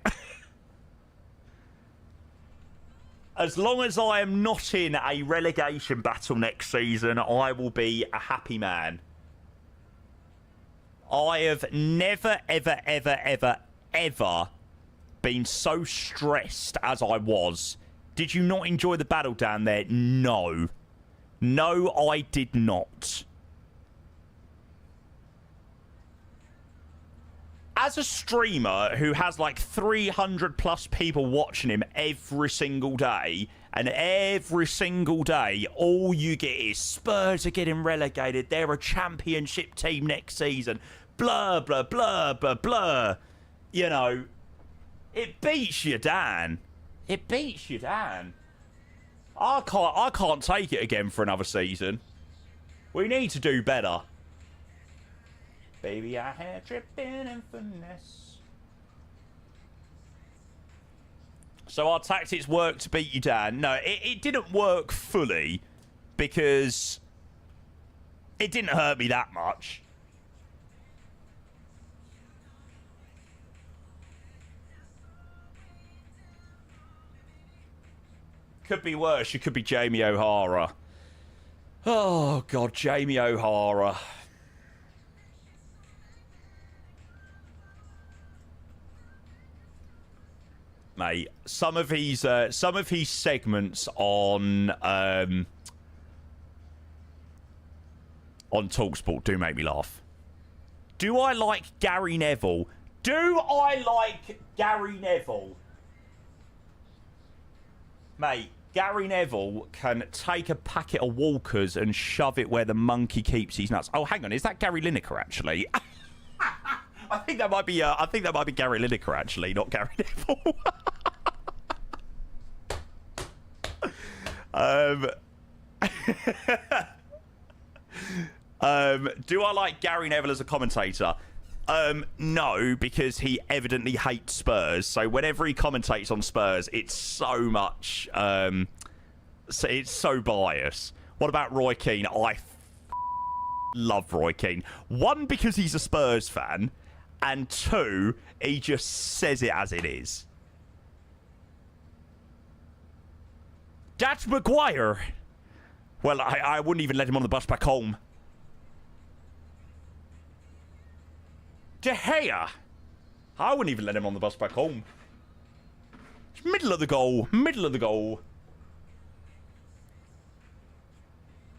As long as I am not in a relegation battle next season, I will be a happy man. I have never, ever been so stressed as I was. Did you not enjoy the battle down there? No. No, I did not. as a streamer who has like 300 plus people watching him every single day, and every single day all you get is Spurs are getting relegated, they're a championship team next season, blah blah blah blah blah, you know, it beats you, Dan. It beats you, Dan. I can't take it again for another season. We need to do better. Baby, I had tripping and finesse. So our tactics worked to beat you, Dan. No, it didn't work fully because it didn't hurt me that much. Could be worse. You could be Jamie O'Hara. Oh, God, Jamie O'Hara. Mate, some of his segments on TalkSport do make me laugh. Do I like Gary Neville? Do I like Gary Neville? Mate, Gary Neville can take a packet of Walkers and shove it where the monkey keeps his nuts. Oh, hang on, is that Gary Lineker actually? I think that might be Gary Lineker actually, not Gary Neville. Do I like Gary Neville as a commentator? No, because he evidently hates Spurs. So whenever he commentates on Spurs, it's so much, it's so biased. What about Roy Keane? I love Roy Keane. One, because he's a Spurs fan, and two, he just says it as it is. That's Maguire. Well, I wouldn't even let him on the bus back home. De Gea. I wouldn't even let him on the bus back home. It's middle of the goal. Middle of the goal.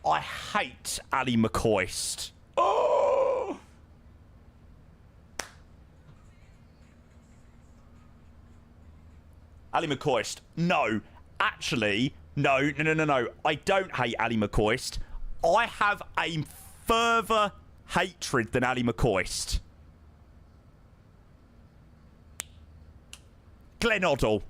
I hate Ali McCoist. Oh! Ali McCoist. No. Actually, no. I don't hate Ali McCoist. I have a further hatred than Ali McCoist. Glenn Hoddle.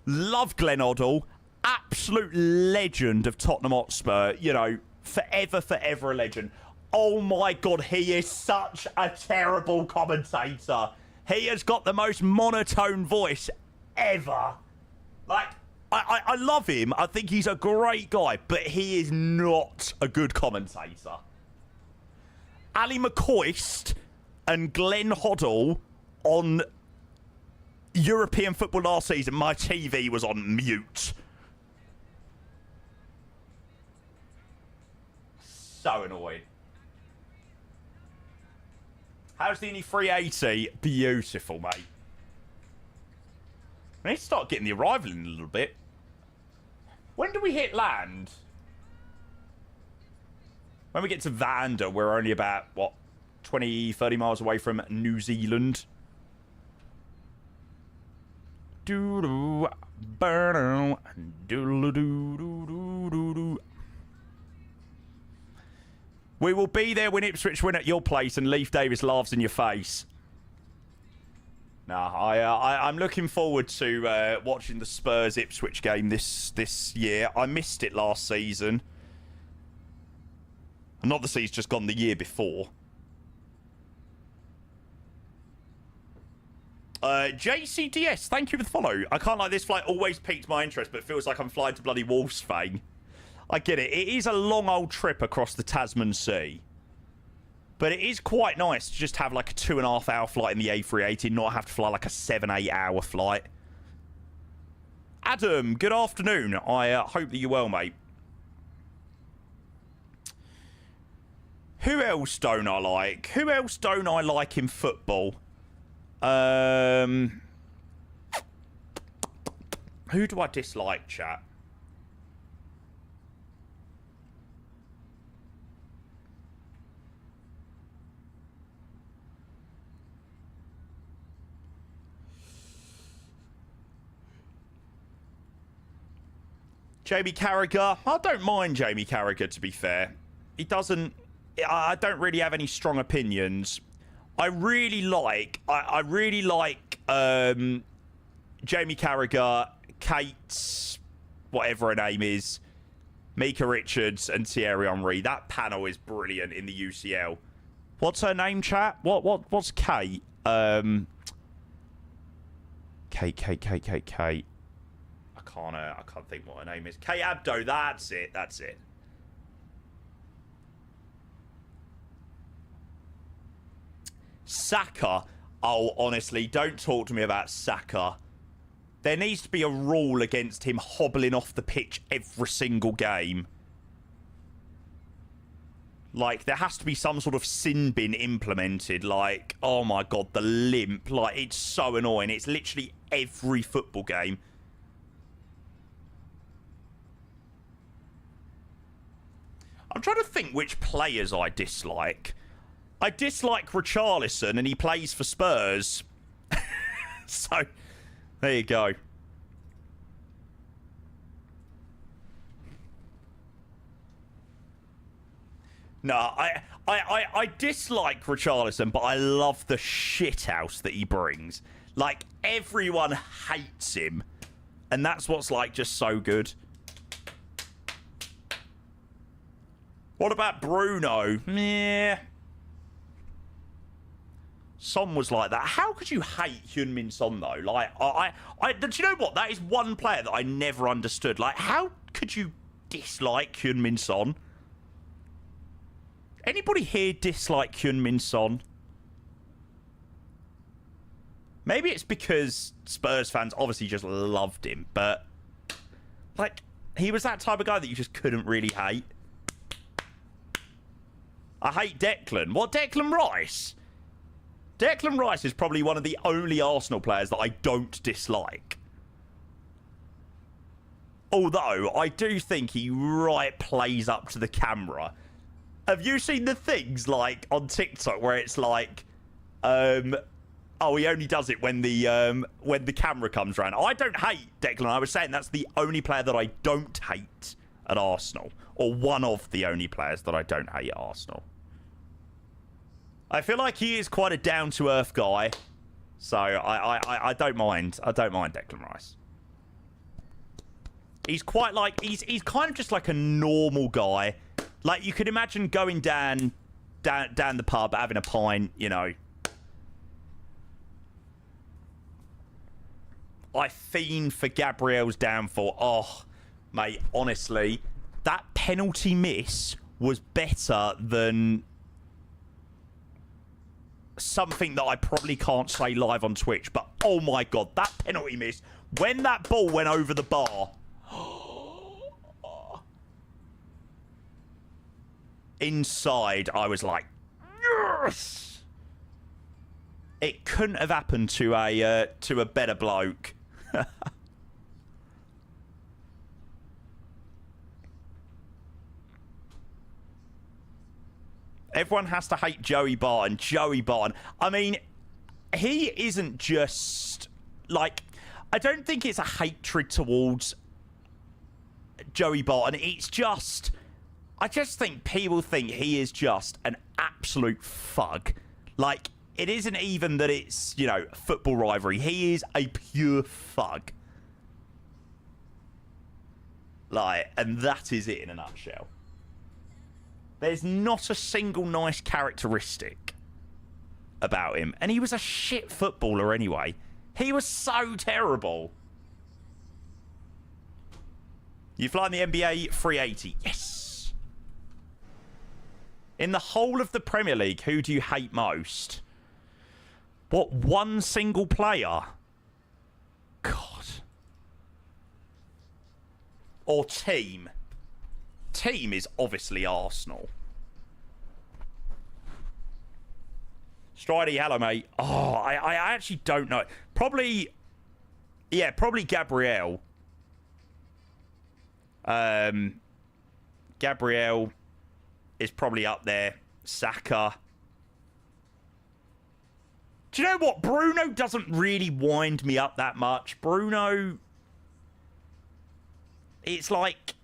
Love Glenn Hoddle. Absolute legend of Tottenham Hotspur. You know, forever a legend. Oh my God, he is such a terrible commentator. He has got the most monotone voice ever. Like, I love him. I think he's a great guy, but he is not a good commentator. Ali McCoist and Glenn Hoddle on European football last season, my TV was on mute. So annoyed. How's the Indy 380? Beautiful, mate. I need to start getting the arrival in a little bit. When do we hit land? When we get to Vanda, we're only about, what, 20, 30 miles away from New Zealand. Doo-doo, burn-o, doodle-doo-doo-doo-doo-doo. We will be there when Ipswich win at your place and Leif Davis laughs in your face. Nah, I'm looking forward to watching the Spurs Ipswich game this year. I missed it last season. Not the season just gone, the year before. JCDS, thank you for the follow. I can't lie, this flight always piqued my interest, but feels like I'm flying to bloody Wolfsbane. I get it. It is a long old trip across the Tasman Sea. But it is quite nice to just have like a 2.5 hour flight in the A380, not have to fly like a 7-8 hour flight. Adam, good afternoon. I hope that you're well, mate. Who else don't I like? Who else don't I like in football? Who do I dislike, chat? Jamie Carragher. I don't mind Jamie Carragher, to be fair. He doesn't... I don't really have any strong opinions. I really like... I really like Jamie Carragher, Kate, whatever her name is, Mika Richards, and Thierry Henry. That panel is brilliant in the UCL. What's her name, chat? What's Kate? Kate. I can't think what her name is. Kate Abdo, that's it. Saka. Oh, honestly, don't talk to me about Saka. There needs to be a rule against him hobbling off the pitch every single game. Like, there has to be some sort of sin bin implemented. Like, oh my God, the limp. Like, it's so annoying. It's literally every football game. I'm trying to think which players I dislike. I dislike Richarlison, and he plays for Spurs. So, there you go. No, I dislike Richarlison, but I love the shithouse that he brings. Like, everyone hates him. And that's what's, like, just so good. What about Bruno? Meh. Son was like that. How could you hate Heung-min Son, though? Like, do you know what? That is one player that I never understood. Like, how could you dislike Heung-min Son? Anybody here dislike Heung-min Son? Maybe it's because Spurs fans obviously just loved him, but, like, he was that type of guy that you just couldn't really hate. I hate Declan. What, Declan Rice? Declan Rice is probably one of the only Arsenal players that I don't dislike. Although, I do think he plays up to the camera. Have you seen the things, like, on TikTok where it's like, oh, he only does it when the camera comes around. I don't hate Declan. I was saying that's the only player that I don't hate at Arsenal. Or one of the only players that I don't hate at Arsenal. I feel like he is quite a down-to-earth guy. So, I don't mind. I don't mind Declan Rice. He's quite like... He's kind of just like a normal guy. Like, you could imagine going down the pub, having a pint, you know. I fiend for Gabriel's downfall. Oh, mate, honestly, that penalty miss was better than something that I probably can't say live on Twitch. But, oh my God, that penalty miss, when that ball went over the bar... Inside, I was like, yes! It couldn't have happened to a better bloke. Everyone has to hate Joey Barton. Joey Barton. I mean, he isn't just, like, I don't think it's a hatred towards Joey Barton. It's just, I just think people think he is just an absolute thug. Like, it isn't even that it's, you know, football rivalry. He is a pure thug. Like, and that is it in a nutshell. There's not a single nice characteristic about him. And he was a shit footballer anyway. He was so terrible. You fly in the NBA A380. Yes. In the whole of the Premier League, who do you hate most? What, one single player? God. Or team? Team is obviously Arsenal. Stridey, hello, mate. Oh, I actually don't know. Probably, yeah, probably Gabriel. Gabriel is probably up there. Saka. Do you know what? Bruno doesn't really wind me up that much. Bruno, it's like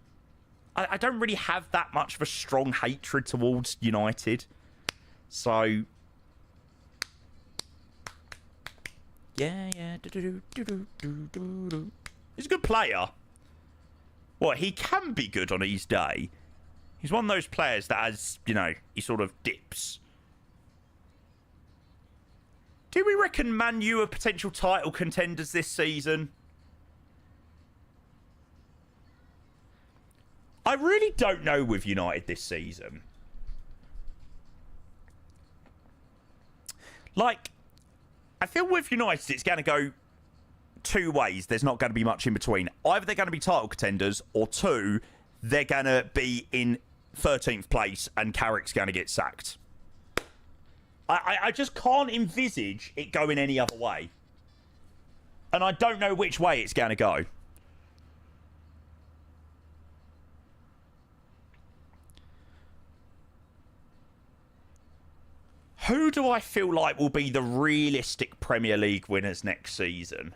I don't really have that much of a strong hatred towards United. So yeah. He's a good player. Well, he can be good on his day. He's one of those players that has, you know, he sort of dips. Do we reckon Man U are potential title contenders this season? I really don't know with United this season. Like, I feel with United it's going to go two ways. There's not going to be much in between. Either they're going to be title contenders, or two, they're going to be in 13th place and Carrick's going to get sacked. I just can't envisage it going any other way. And I don't know which way it's going to go. Who do I feel like will be the realistic Premier League winners next season?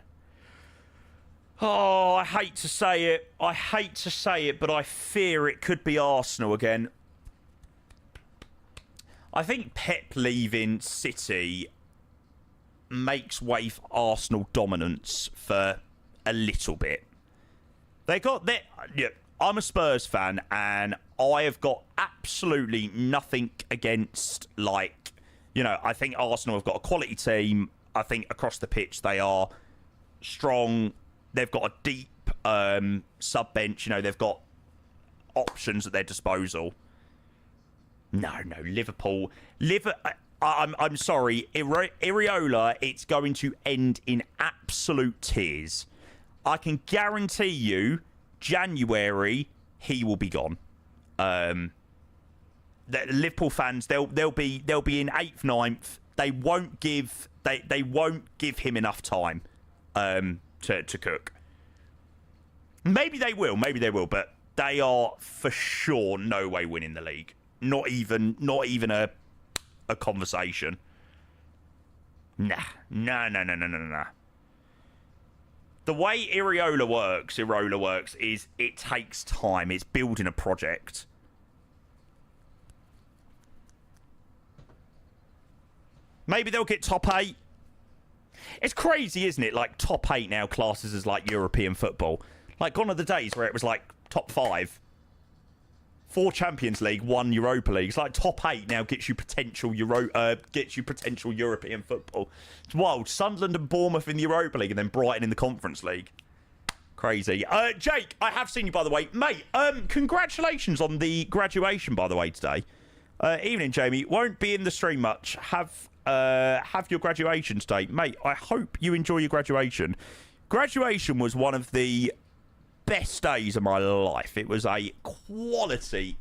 Oh, I hate to say it. But I fear it could be Arsenal again. I think Pep leaving City makes way for Arsenal dominance for a little bit. I'm a Spurs fan, and I have got absolutely nothing against, like, you know, I think Arsenal have got a quality team. I think across the pitch they are strong. They've got a deep sub-bench. You know, they've got options at their disposal. No, Liverpool. I'm sorry, Iriola, it's going to end in absolute tears. I can guarantee you, January, he will be gone. The Liverpool fans, they'll be in 8th, 9th. They won't give him enough time to cook. Maybe they will, but they are for sure no way winning the league. Not even a conversation. Nah. The way Iriola works is it takes time. It's building a project. Maybe they'll get top 8. It's crazy, isn't it? Like, top 8 now classes as, like, European football. Like, gone are the days where it was, like, top 5. 4 Champions League, 1 Europa League. It's like top 8 now gets you potential European football. It's wild. Sunderland and Bournemouth in the Europa League, and then Brighton in the Conference League. Crazy. Jake, I have seen you, by the way. Mate, congratulations on the graduation, by the way, today. Evening, Jamie. Won't be in the stream much. Have your graduation today. Mate, I hope you enjoy your graduation. Graduation was one of the best days of my life. It was a quality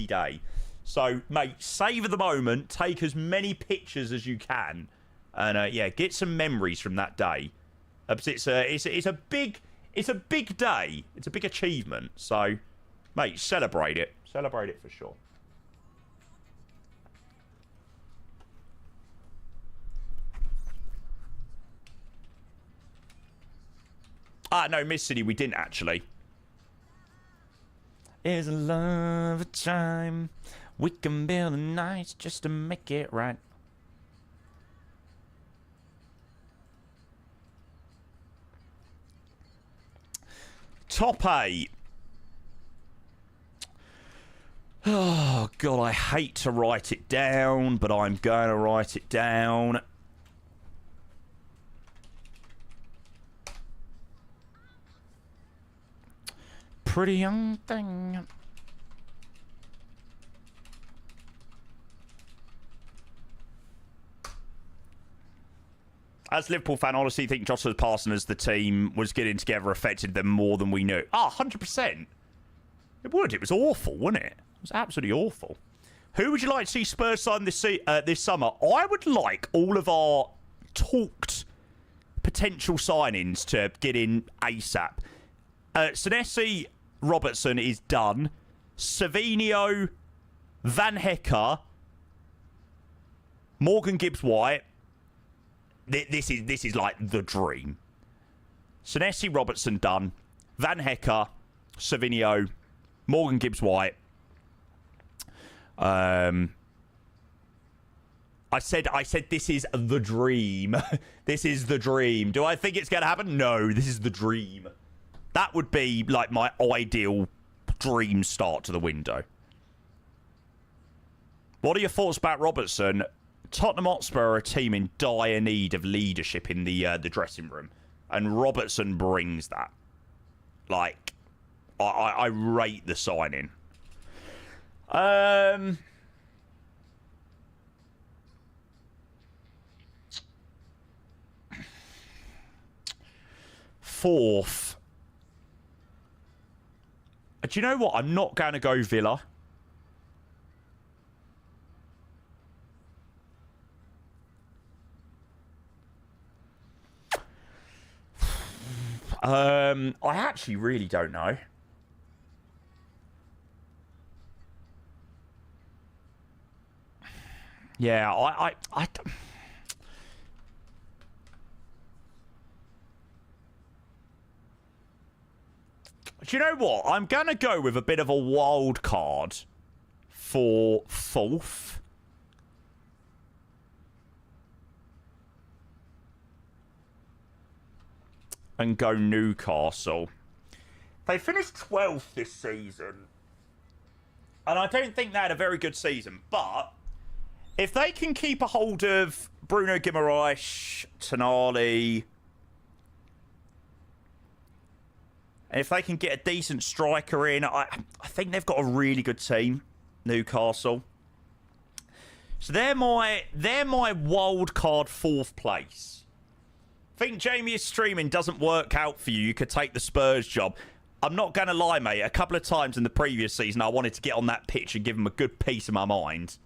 day. So, mate, savour the moment. Take as many pictures as you can. And, yeah, get some memories from that day. It's a big day. It's a big achievement. So, mate, celebrate it. Celebrate it for sure. No, Miss City, we didn't actually. Is a love a time we can build a night just to make it right. Top 8. Oh, God, I hate to write it down, but I'm going to write it down. Pretty young thing. As a Liverpool fan, I honestly think Jota's passing as the team was getting together affected them more than we knew. 100%. It would. It was awful, wasn't it? It was absolutely awful. Who would you like to see Spurs sign this summer? I would like all of our talked potential signings to get in ASAP. Senesi Robertson is done. Savinio, Van Hecker, Morgan Gibbs-White. This is like the dream. Senesi Robertson done. Van Hecker, Savinio, Morgan Gibbs-White. I said this is the dream. This is the dream. Do I think it's going to happen? No, this is the dream. That would be like my ideal dream start to the window. What are your thoughts about Robertson? Tottenham Hotspur are a team in dire need of leadership in the dressing room, and Robertson brings that. Like, I rate the signing. Fourth. Do you know what? I'm not going to go Villa. I actually really don't know. Yeah, I do you know what? I'm going to go with a bit of a wild card for fourth. And go Newcastle. They finished 12th this season. And I don't think they had a very good season. But if they can keep a hold of Bruno Guimaraes, Tonali, and if they can get a decent striker in, I think they've got a really good team, Newcastle. So they're my wild card fourth place. Think Jamie is streaming doesn't work out for you. You could take the Spurs job. I'm not going to lie, mate. A couple of times in the previous season, I wanted to get on that pitch and give him a good piece of my mind.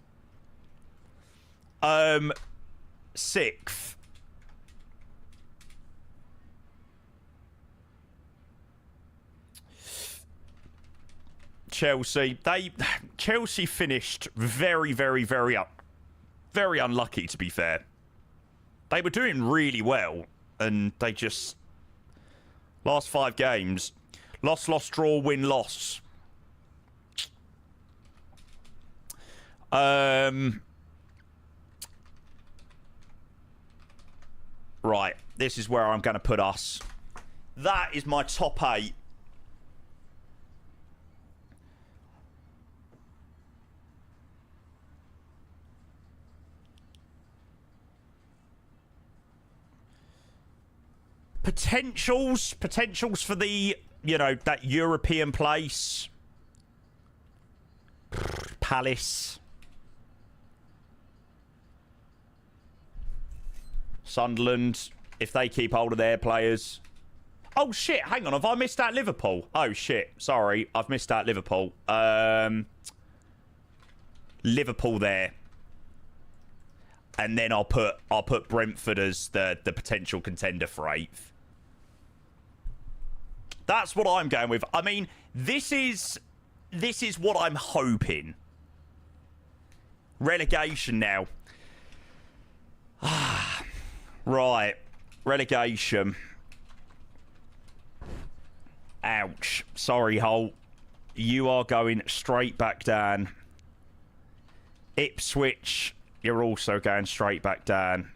Sixth. Chelsea. Chelsea finished very, very, very unlucky, to be fair. They were doing really well, and they just last 5 games, loss, draw, win, loss. Right, this is where I'm going to put us. That is my top 8. Potentials for the, that European place. Palace. Sunderland, if they keep hold of their players. Oh, shit, hang on, have I missed out Liverpool? Oh, shit, sorry, I've missed out Liverpool. Liverpool there. And then I'll put Brentford as the potential contender for 8th. That's what I'm going with. I mean, this is what I'm hoping. Relegation now. Right. Relegation. Ouch. Sorry, Holt. You are going straight back down. Ipswich, you're also going straight back down.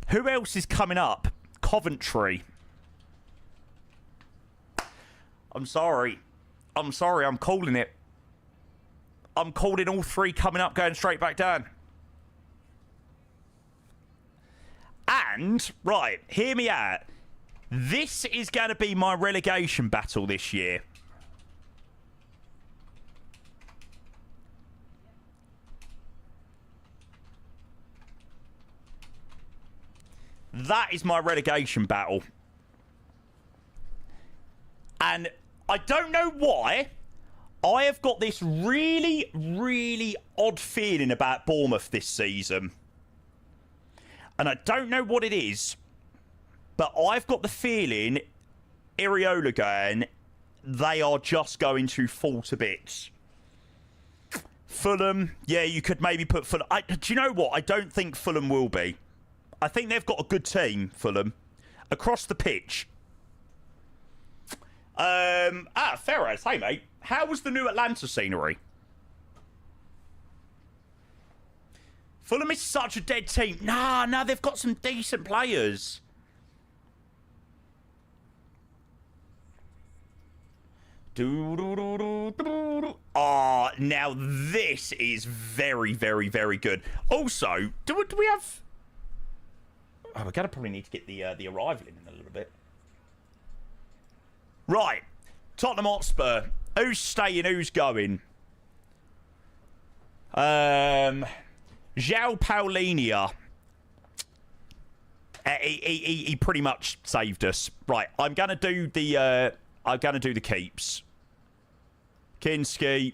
Who else is coming up? Coventry. I'm sorry. I'm calling it. I'm calling all 3 coming up, going straight back down. And, right, hear me out. This is going to be my relegation battle this year. That is my relegation battle. And I don't know why, I have got this really, really odd feeling about Bournemouth this season. And I don't know what it is, but I've got the feeling, Iraola going, they are just going to fall to bits. Fulham. Yeah, you could maybe put Fulham. Do you know what? I don't think Fulham will be. I think they've got a good team, Fulham. Across the pitch. Ferraz, hey, mate. How was the new Atlanta scenery? Fulham is such a dead team. Nah, they've got some decent players. Now this is very, very, very good. Also, do we have... Oh, we're going to probably need to get the arrival in a little bit. Right. Tottenham Hotspur. Who's staying? Who's going? João Paulinho. He pretty much saved us. Right. I'm going to do the keeps. Kinski.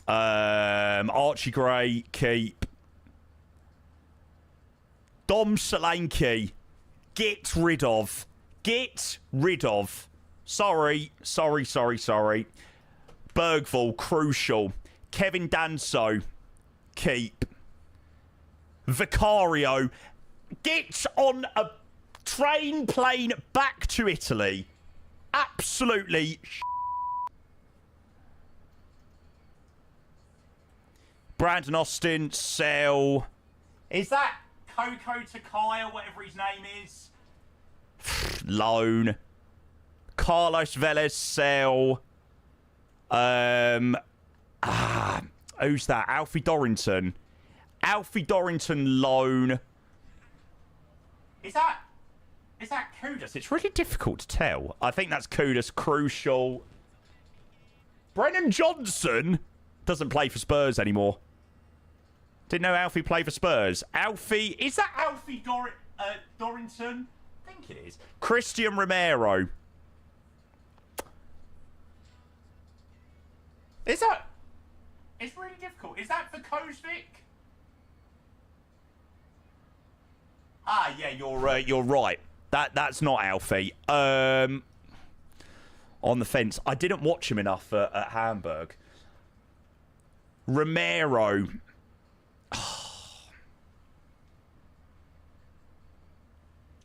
Archie Gray, keep. Dom Solanke, get rid of. Get rid of. Sorry. Bergvall, crucial. Kevin Danso, keep. Vicario, get on a plane back to Italy. Absolutely. Brandon Austin, sell. Is that Coco Takai or whatever his name is? Loan. Carlos Velez, sell. Who's that? Alfie Dorrington. Alfie Dorrington, loan. Is that Kudus? It's really difficult to tell. I think that's Kudus, crucial. Brennan Johnson doesn't play for Spurs anymore. Didn't know Alfie played for Spurs. Alfie, is that Alfie Dorrington? I think it is. Christian Romero. Is that... It's really difficult. Is that for Kozvik? Ah, yeah, you're right. That's not Alfie. On the fence. I didn't watch him enough at Hamburg. Romero.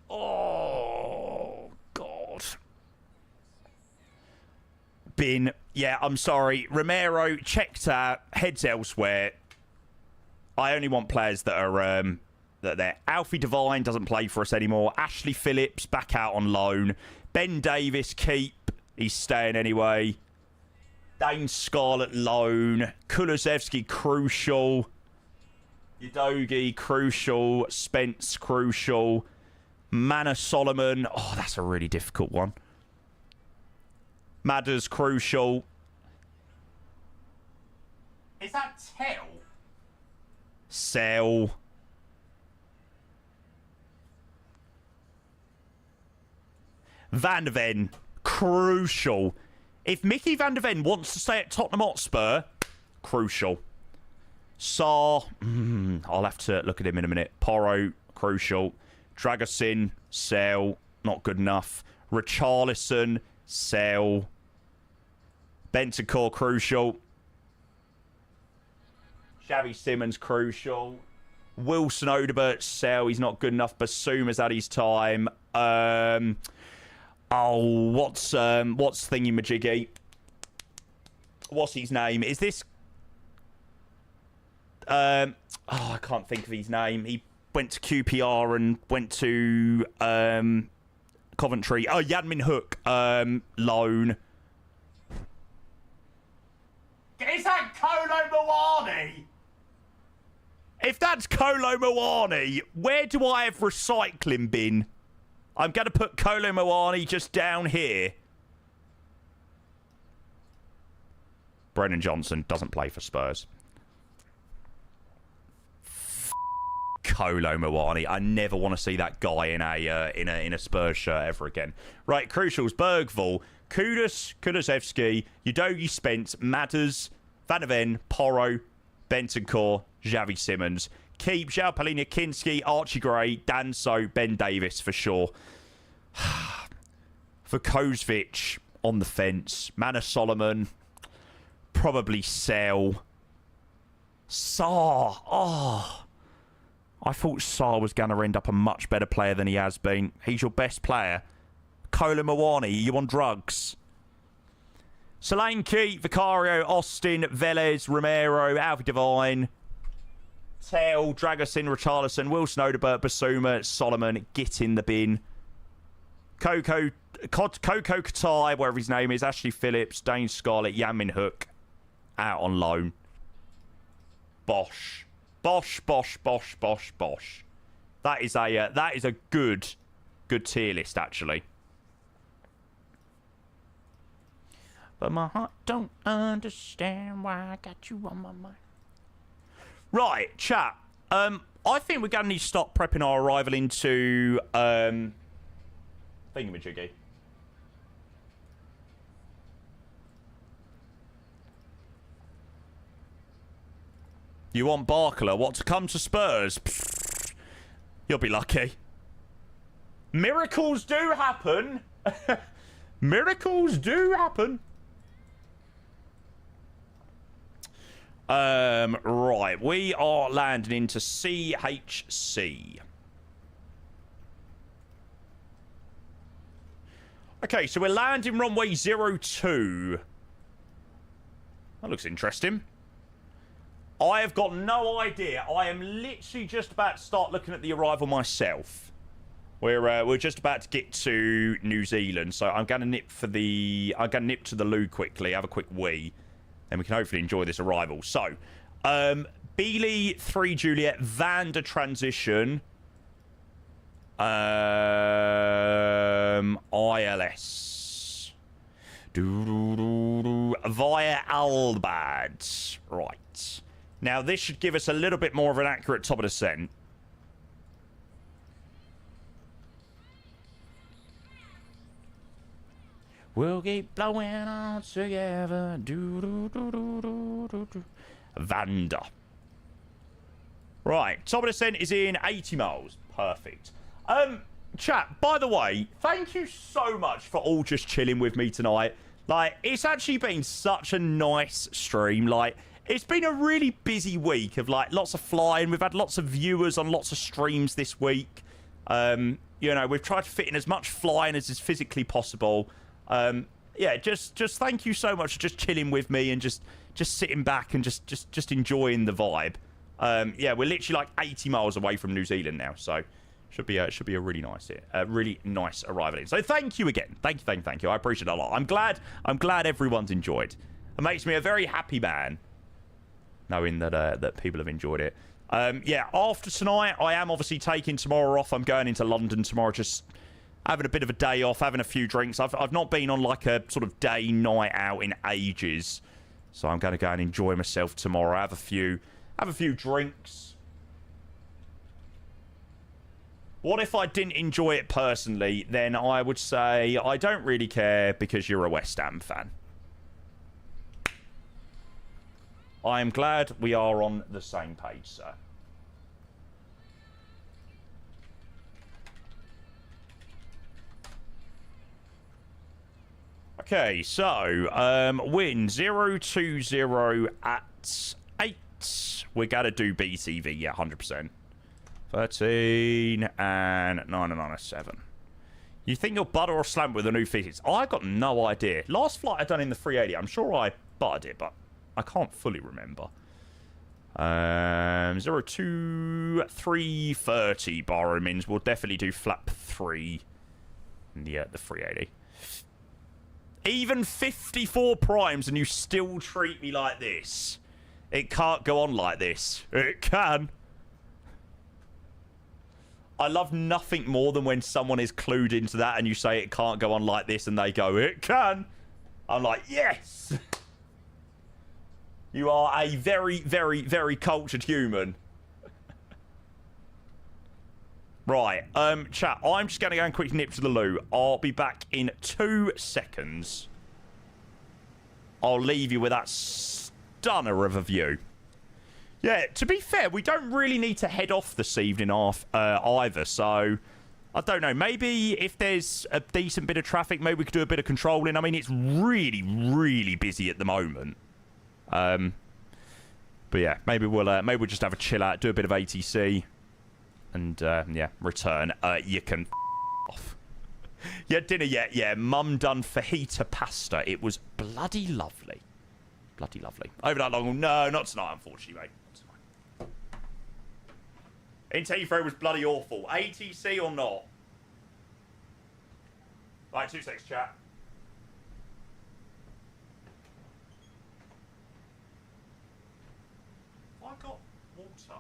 Oh, God. Bin. Yeah, I'm sorry. Romero, checked out. Heads elsewhere. I only want players that are there. Alfie Devine doesn't play for us anymore. Ashley Phillips back out on loan. Ben Davis, keep. He's staying anyway. Dane Scarlett, loan. Kulusevski, crucial. Udogi, crucial. Spence, crucial. Manor Solomon. Oh, that's a really difficult one. Madders, crucial. Is that Tell? Sell. Van der Ven, crucial. If Mickey Van der Ven wants to stay at Tottenham Hotspur, crucial. Saar, I'll have to look at him in a minute. Porro, crucial. Dragosin, sell, not good enough. Richarlison, sell. Bentancur, crucial. Xavi Simons, crucial. Wilson Odobert, sell. He's not good enough. Basuma's had his time. What's thingy-majiggy? What's his name? Is this... I can't think of his name. He went to QPR and went to Coventry. Oh, Yadmin Hook, loan. Is that Kolo Muani? If that's Kolo Muani, where do I have recycling bin? I'm going to put Kolo Muani just down here. Brennan Johnson doesn't play for Spurs. Kolo Muani. I never want to see that guy in a Spurs shirt ever again. Right, crucials. Bergvall, Kudus, Kulusevski, Udogi, Spence, Matters, Van der Ven, Porro, Bentancur, Xavi Simons. Keep João Paulinho, Kinski, Archie Gray, Danso, Ben Davis for sure. For Kozvich on the fence. Manor Solomon. probably sell. Saar. Oh. I thought Saar was going to end up a much better player than he has been. He's your best player. Colin Mawani, are you on drugs? Solanke, Vicario, Austin, Velez, Romero, Alfie Devine, Tell, Dragosin, Richarlison, Wilson Odebert, Basuma, Solomon, get in the bin. Coco Katai, whatever his name is, Ashley Phillips, Dane Scarlett, Yamin Hook, out on loan. Bosch. Bosch. That is a good tier list, actually. But my heart don't understand why I got you on my mind. Right, chat. I think we're going to need to start prepping our arrival into thingamajiggy. You want Barkler? What, to come to Spurs? Pfft, you'll be lucky. Miracles do happen. Miracles do happen. Right, we are landing into CHC. Okay, so we're landing runway 02. That looks interesting. I have got no idea. I am literally just about to start looking at the arrival myself. We're just about to get to New Zealand, so I'm going to nip to the loo quickly, have a quick wee, then we can hopefully enjoy this arrival. So, Beeley 3 Juliet, Vander transition, ILS, via Albad, right. Now, this should give us a little bit more of an accurate top of descent. We'll keep blowing on together. Vanda. Right, top of descent is in 80 miles. Perfect. Chat, by the way, thank you so much for all just chilling with me tonight. Like, it's actually been such a nice stream. Like, it's been a really busy week of, like, lots of flying. We've had lots of viewers on lots of streams this week. You know, we've tried to fit in as much flying as is physically possible. Yeah, just thank you so much for just chilling with me and just sitting back and just enjoying the vibe. Yeah, we're literally like 80 miles away from New Zealand now, so should be a really nice arrival in. So thank you again. Thank you. I appreciate it a lot. I'm glad everyone's enjoyed. It makes me a very happy man knowing that people have enjoyed it. Yeah, after tonight, I am obviously taking tomorrow off. I'm going into London tomorrow, just having a bit of a day off, having a few drinks. I've not been on like a sort of day night out in ages, so I'm going to go and enjoy myself tomorrow. Have a few drinks. What if I didn't enjoy it personally? Then I would say I don't really care because you're a West Ham fan. I am glad we are on the same page, sir. Okay, so, win 020 at 8. We're going to do BTV, yeah, 100%. 13 and 9 and 7. You think you'll butter or slam with the new physics? I got no idea. Last flight I done in the 380, I'm sure I buttered it, but I can't fully remember. 02 330 borrow mins. We'll definitely do flap 3 in the 380. Even 54 primes and you still treat me like this. It can't go on like this. It can. I love nothing more than when someone is clued into that and you say it can't go on like this and they go, it can. I'm like, yes. You are a very, very, very cultured human. Right, chat, I'm just going to go and quickly nip to the loo. I'll be back in 2 seconds. I'll leave you with that stunner of a view. Yeah, to be fair, we don't really need to head off this evening either, so I don't know. Maybe if there's a decent bit of traffic, maybe we could do a bit of controlling. I mean, it's really, really busy at the moment. But yeah, maybe we'll just have a chill out, do a bit of ATC, and yeah, return. You can off. Yeah, dinner yet? Yeah, Mum done fajita pasta. It was bloody lovely. Bloody lovely. Over that long? No, not tonight, unfortunately, mate. Not tonight. Intel was bloody awful. ATC or not? Right, 2 seconds, chat. I got water.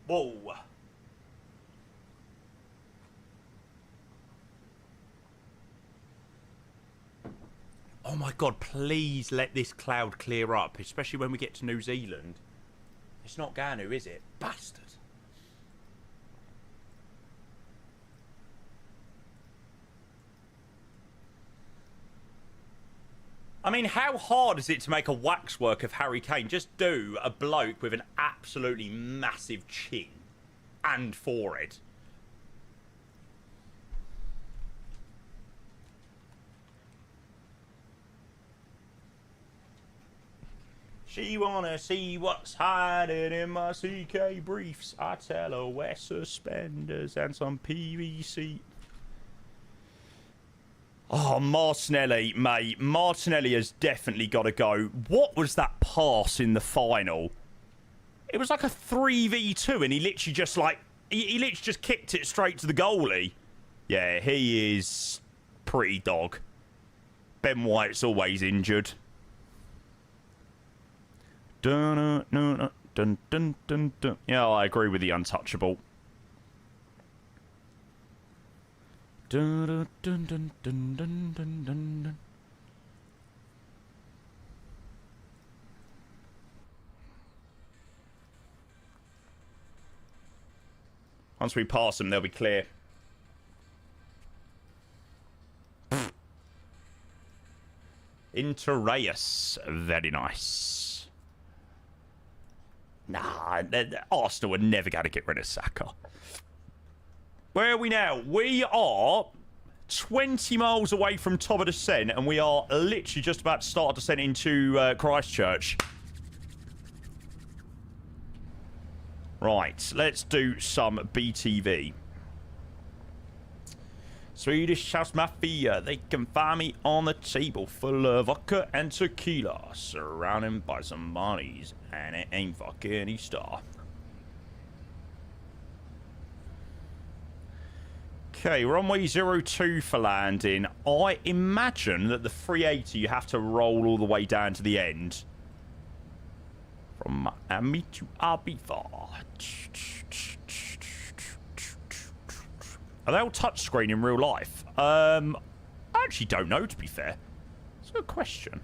Whoa. Oh my god, please let this cloud clear up, especially when we get to New Zealand. It's not going to, is it? Bastard. I mean, how hard is it to make a waxwork of Harry Kane? Just do a bloke with an absolutely massive chin and forehead. She wanna see what's hiding in my CK briefs. I tell her wear suspenders and some PVC. Oh, Martinelli, mate. Martinelli has definitely got to go. What was that pass in the final? It was like a 3v2 and he literally just like... He literally just kicked it straight to the goalie. Yeah, he is pretty dog. Ben White's always injured. Dun, dun, dun, dun, dun, dun. Yeah, I agree with the untouchable. Dun, dun, dun, dun, dun, dun, dun, dun. Once we pass them, they'll be clear. Interreus. Very nice. Nah, Arsenal are never going to get rid of Saka. Where are we now? We are 20 miles away from top of descent, and we are literally just about to start descent into Christchurch. Right, let's do some BTV. Swedish House Mafia, they can find me on the table full of vodka and tequila, surrounded by some bodies, and it ain't fucking Easter. Okay, runway 02 for landing. I imagine that the 380 you have to roll all the way down to the end. From Miami to Ibiza. Are they all touchscreen in real life? I actually don't know, to be fair. It's a good question.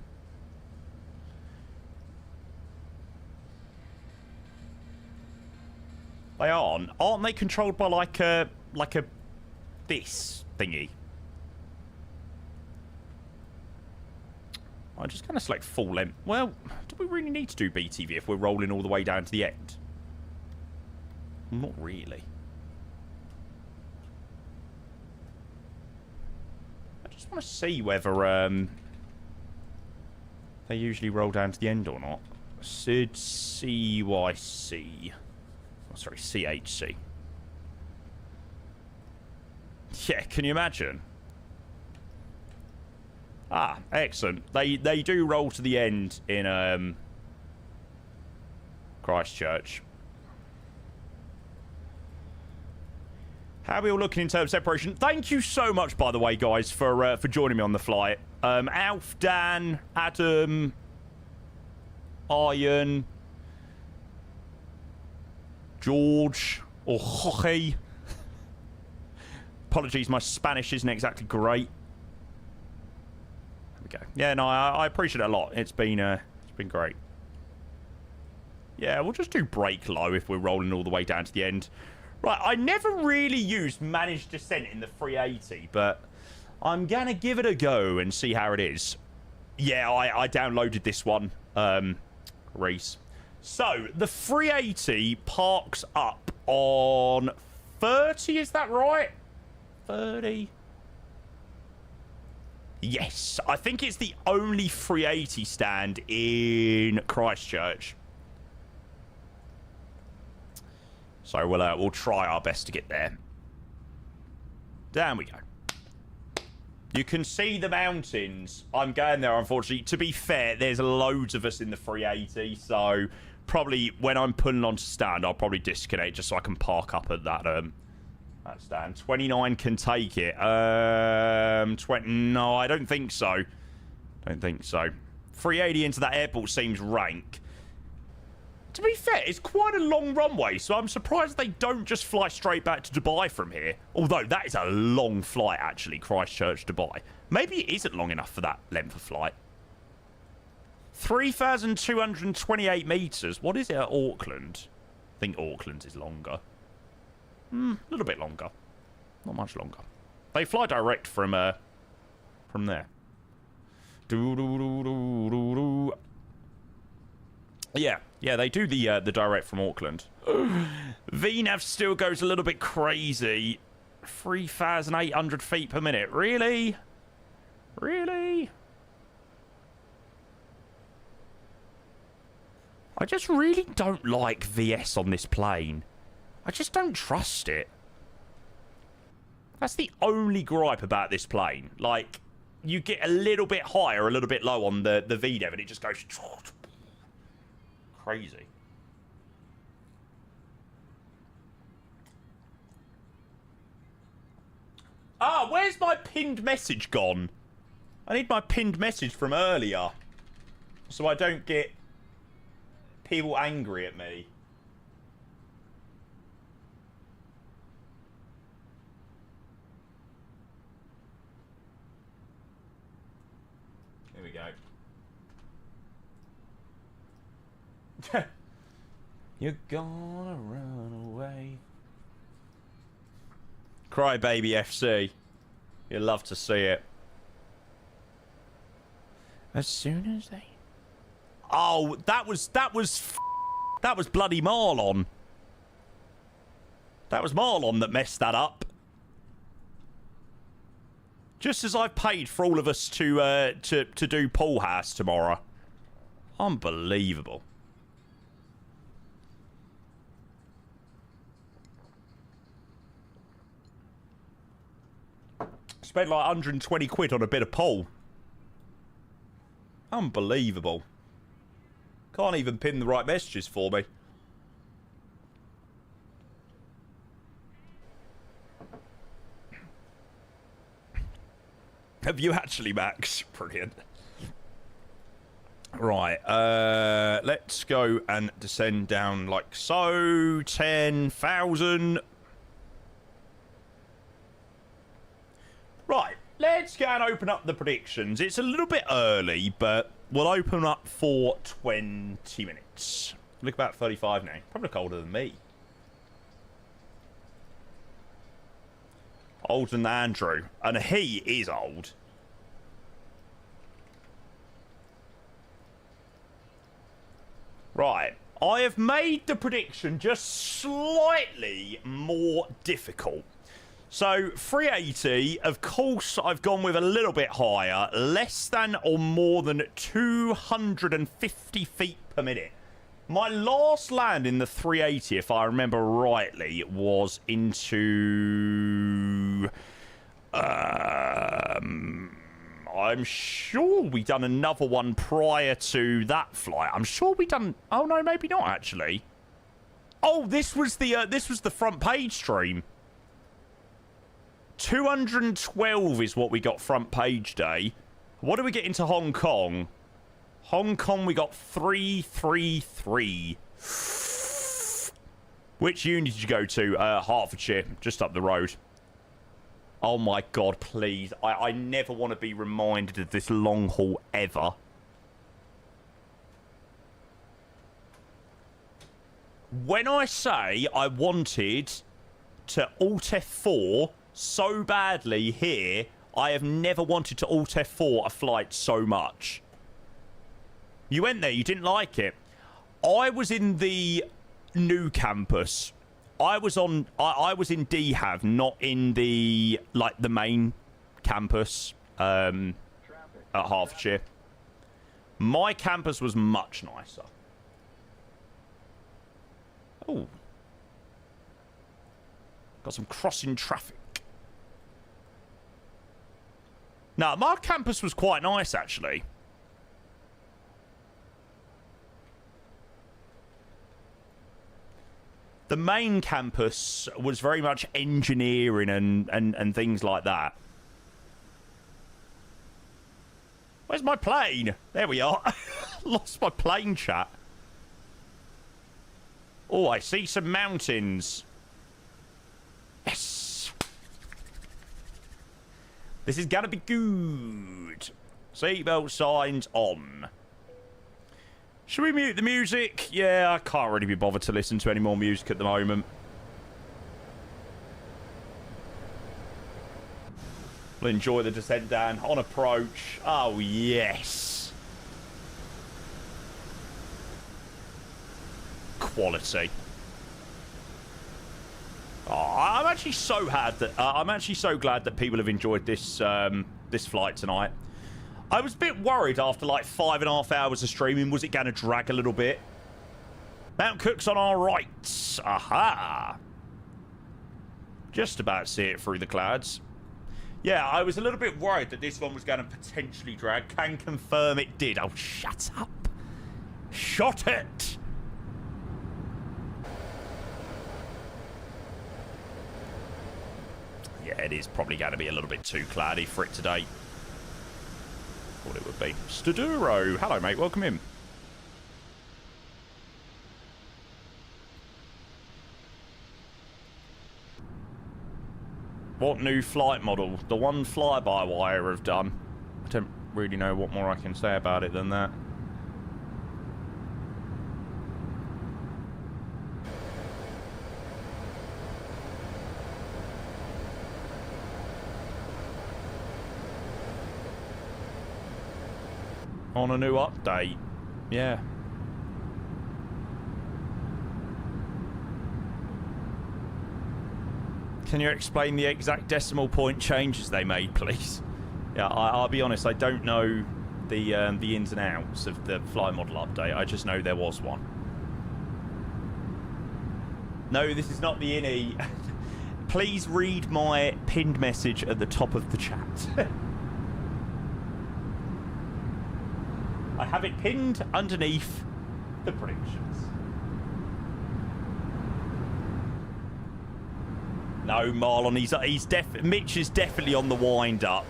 They aren't. Aren't they controlled by like a this thingy? I just kind of select full length. Well, do we really need to do BTV if we're rolling all the way down to the end? Not really. I just want to see whether they usually roll down to the end or not. YSSY-NZCH. Oh, sorry, CHC. Yeah, can you imagine? Ah, excellent. They do roll to the end in Christchurch. How are we all looking in terms of separation? Thank you so much, by the way, guys, for joining me on the flight. Alf, Dan, Adam, Iron, George, or Jorge. Apologies, my Spanish isn't exactly great. There we go. Yeah, no, I appreciate it a lot. It's been great. Yeah, we'll just do brake low if we're rolling all the way down to the end. Right, I never really used managed descent in the 380, but I'm gonna give it a go and see how it is. Yeah, I downloaded this one, Reese. So, the 380 parks up on 30, is that right? 30? Yes, I think it's the only 380 stand in Christchurch. So we'll try our best to get there. Down we go. You can see the mountains. I'm going there, unfortunately. To be fair, there's loads of us in the 380, so probably when I'm pulling on to stand, I'll probably disconnect just so I can park up at that stand. 29 can take it. 20. No, I don't think so. Don't think so. 380 into that airport seems rank. To be fair, it's quite a long runway, so I'm surprised they don't just fly straight back to Dubai from here. Although, that is a long flight, actually, Christchurch, Dubai. Maybe it isn't long enough for that length of flight. 3,228 metres. What is it at Auckland? I think Auckland is longer. A little bit longer. Not much longer. They fly direct from there. Do-do-do-do-do-do. Yeah, they do the direct from Auckland. VNAV still goes a little bit crazy. 3,800 feet per minute. Really? Really? I just really don't like VS on this plane. I just don't trust it. That's the only gripe about this plane. Like, you get a little bit high or a little bit low on the VNAV and it just goes crazy. Ah, where's my pinned message gone? I need my pinned message from earlier, so I don't get people angry at me. Here we go. You're gonna run away. Crybaby FC. You'll love to see it. As soon as they... Oh, that was bloody Marlon. That was Marlon that messed that up. Just as I've paid for all of us to do Pool House tomorrow. Unbelievable. Spent like 120 quid on a bit of pool. Unbelievable. Can't even pin the right messages for me. Have you actually, Max? Brilliant. Right, let's go and descend down like so. 10,000. Right, let's go and open up the predictions. It's a little bit early, but we'll open up for 20 minutes. Look about 35 now. Probably look older than me. Older than Andrew. And he is old. Right. I have made the prediction just slightly more difficult. So, 380, of course, I've gone with a little bit higher. Less than or more than 250 feet per minute. My last land in the 380, if I remember rightly, was into... I'm sure we done another one prior to that flight. I'm sure we done... Oh, no, maybe not, actually. Oh, this was the front page stream. 212 is what we got front page day. What do we get into Hong Kong? Hong Kong, we got 333. Which uni did you go to? Hertfordshire, just up the road. Oh my God, please. I never want to be reminded of this long haul ever. When I say I wanted to Alt F4 so badly here, I have never wanted to Alt F4 a flight so much. You went there, you didn't like it. I was in the new campus. I was in DHAV, not in the main campus at Hertfordshire. My campus was much nicer. Oh. Got some crossing traffic. Now, my campus was quite nice, actually. The main campus was very much engineering and things like that. Where's my plane? There we are. Lost my plane, chat. Oh, I see some mountains. Yes. This is gonna be good. Seatbelt signs on. Should we mute the music? Yeah, I can't really be bothered to listen to any more music at the moment. We'll enjoy the descent down on approach. Oh, yes. Quality. Oh, I'm actually so glad that people have enjoyed this this flight tonight. I was a bit worried after like 5.5 hours of streaming. Was it going to drag a little bit? Mount Cook's on our right. Aha. Just about see it through the clouds. Yeah, I was a little bit worried that this one was going to potentially drag. Can confirm it did. Oh, shut up. Shot it. Yeah, it is probably going to be a little bit too cloudy for it today. Thought it would be. Staduro. Hello, mate. Welcome in. What new flight model? The one fly-by-wire have done. I don't really know what more I can say about it than that. On a new update. Yeah. Can you explain the exact decimal point changes they made, please? Yeah, I'll be honest, I don't know the ins and outs of the flight model update. I just know there was one. No, this is not the INI. Please read my pinned message at the top of the chat. I have it pinned underneath the predictions. No, Marlon, Mitch is definitely on the wind up.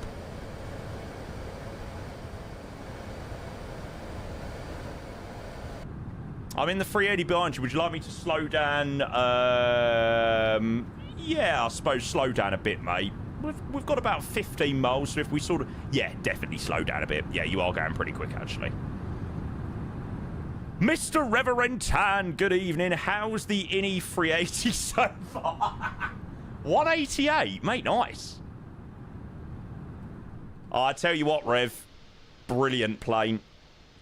I'm in the 380 behind you. Would you like me to slow down? Yeah, I suppose slow down a bit, mate. We've got about 15 miles, so if we sort of... Yeah, definitely slow down a bit. Yeah, you are going pretty quick, actually. Mr. Reverend Tan, good evening. How's the INI 380 so far? 188, mate, nice. Oh, I tell you what, Rev. Brilliant plane.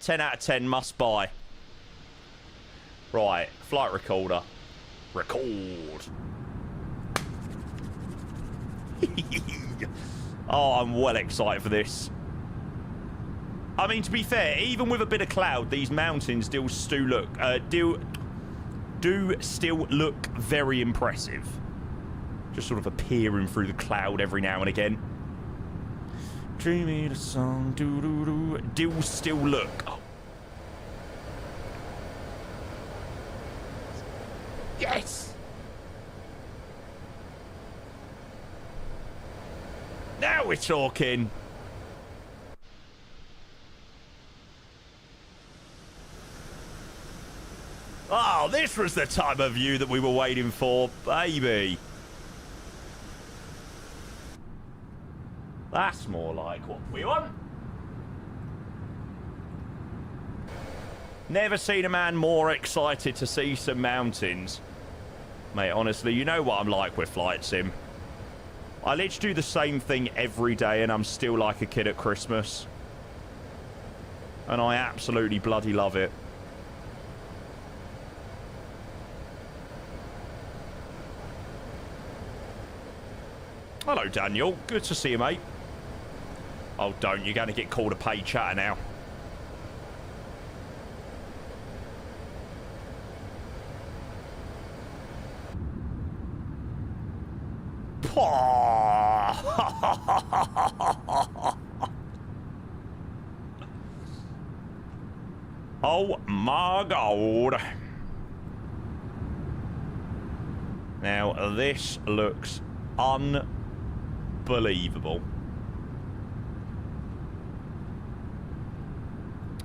10 out of 10, must buy. Right, flight recorder. Record. Oh, I'm well excited for this. I mean, to be fair, even with a bit of cloud, these mountains still do still look very impressive. Just sort of appearing through the cloud every now and again. Dreaming a song, do still look. Oh. Yes! Now we're talking. Oh, this was the type of view that we were waiting for, baby. That's more like what we want. Never seen a man more excited to see some mountains. Mate, honestly, you know what I'm like with Flight Sim. I literally do the same thing every day and I'm still like a kid at Christmas. And I absolutely bloody love it. Hello, Daniel. Good to see you, mate. Oh, don't. You're going to get called a paid chatter now. Oh, my God. Now, this looks unbelievable.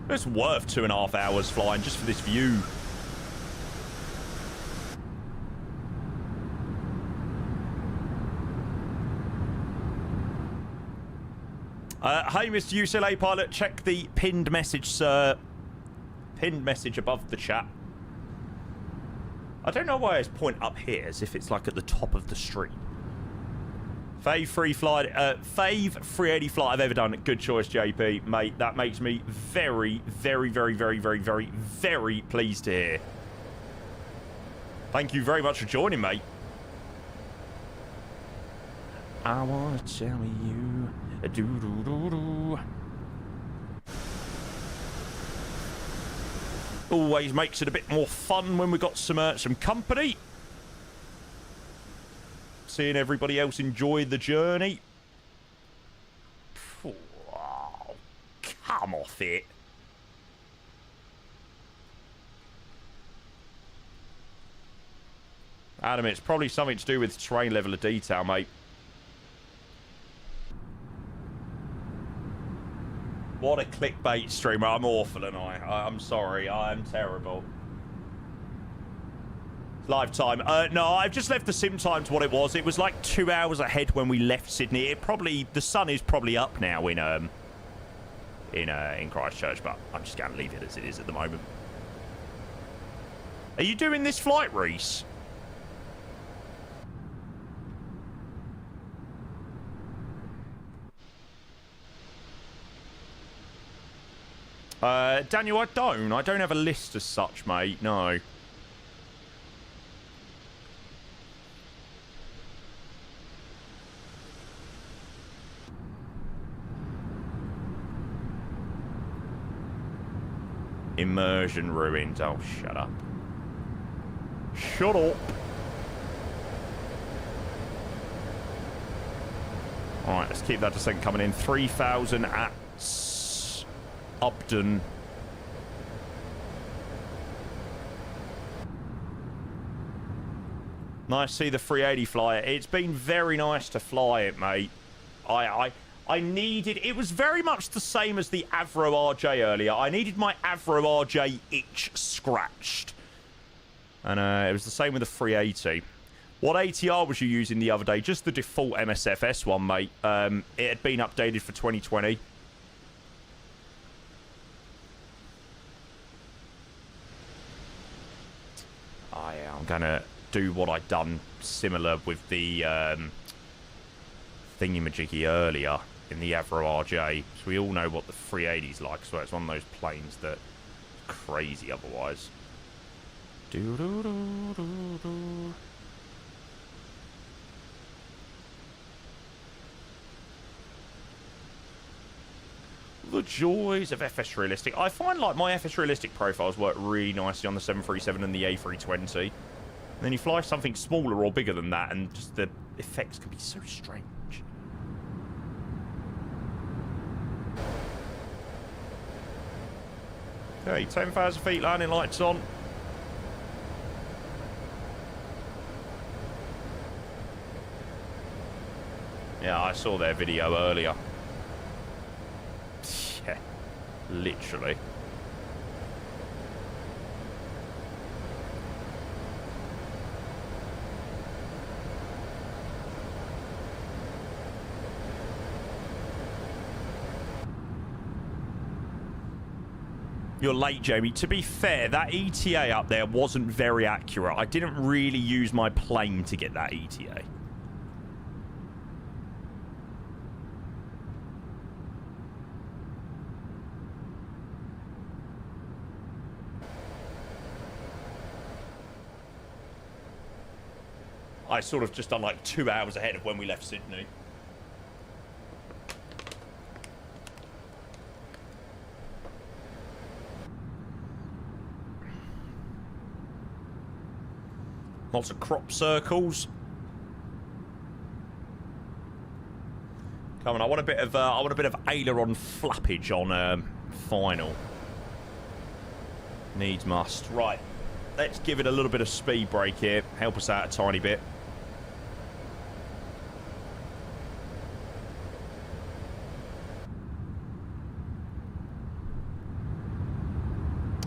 It's worth 2.5 hours flying just for this view. Hey, Mr. UCLA pilot, check the pinned message, sir. Pinned message above the chat. I don't know why it's point up here, as if it's like at the top of the street. Fave 380 flight I've ever done. Good choice, JP. Mate, that makes me very, very, very, very, very, very, very pleased to hear. Thank you very much for joining, mate. I want to tell you... do-do-do-do. Always makes it a bit more fun when we've got some company. Seeing everybody else enjoy the journey. Oh, come off it. Adam, it's probably something to do with terrain level of detail, mate. What a clickbait streamer. I'm awful, and I'm sorry. I'm terrible. Live time. No, I've just left the sim time to what it was. It was like 2 hours ahead when we left Sydney. The sun is probably up now in Christchurch, but I'm just going to leave it as it is at the moment. Are you doing this flight, Reese? Daniel, I don't have a list as such, mate. No. Immersion ruined. Oh, shut up. Shut up. Alright, let's keep that descent coming in. 3,000 at Upton. Nice to see the 380 fly it. It's been very nice to fly it, mate. I needed... It was very much the same as the Avro RJ earlier. I needed my Avro RJ itch scratched. And it was the same with the 380. What ATR was you using the other day? Just the default MSFS one, mate. It had been updated for 2020. Oh, yeah, I'm gonna do what I'd done similar with the thingy-majiggy earlier in the Avro RJ. So we all know what the 380's like, so it's one of those planes that crazy otherwise. Do-do-do-do-do. The joys of FS Realistic. I find like my FS Realistic profiles work really nicely on the 737 and the A320. And then you fly something smaller or bigger than that and just the effects can be so strange. Okay, 10,000 feet, landing lights on. Yeah, I saw their video earlier. Yeah, literally. You're late, Jamie. To be fair, that ETA up there wasn't very accurate. I didn't really use my plane to get that ETA. I sort of just done like 2 hours ahead of when we left Sydney. Lots of crop circles. Come on, I want a bit of aileron flappage on final. Needs must. Right, let's give it a little bit of speed brake here. Help us out a tiny bit.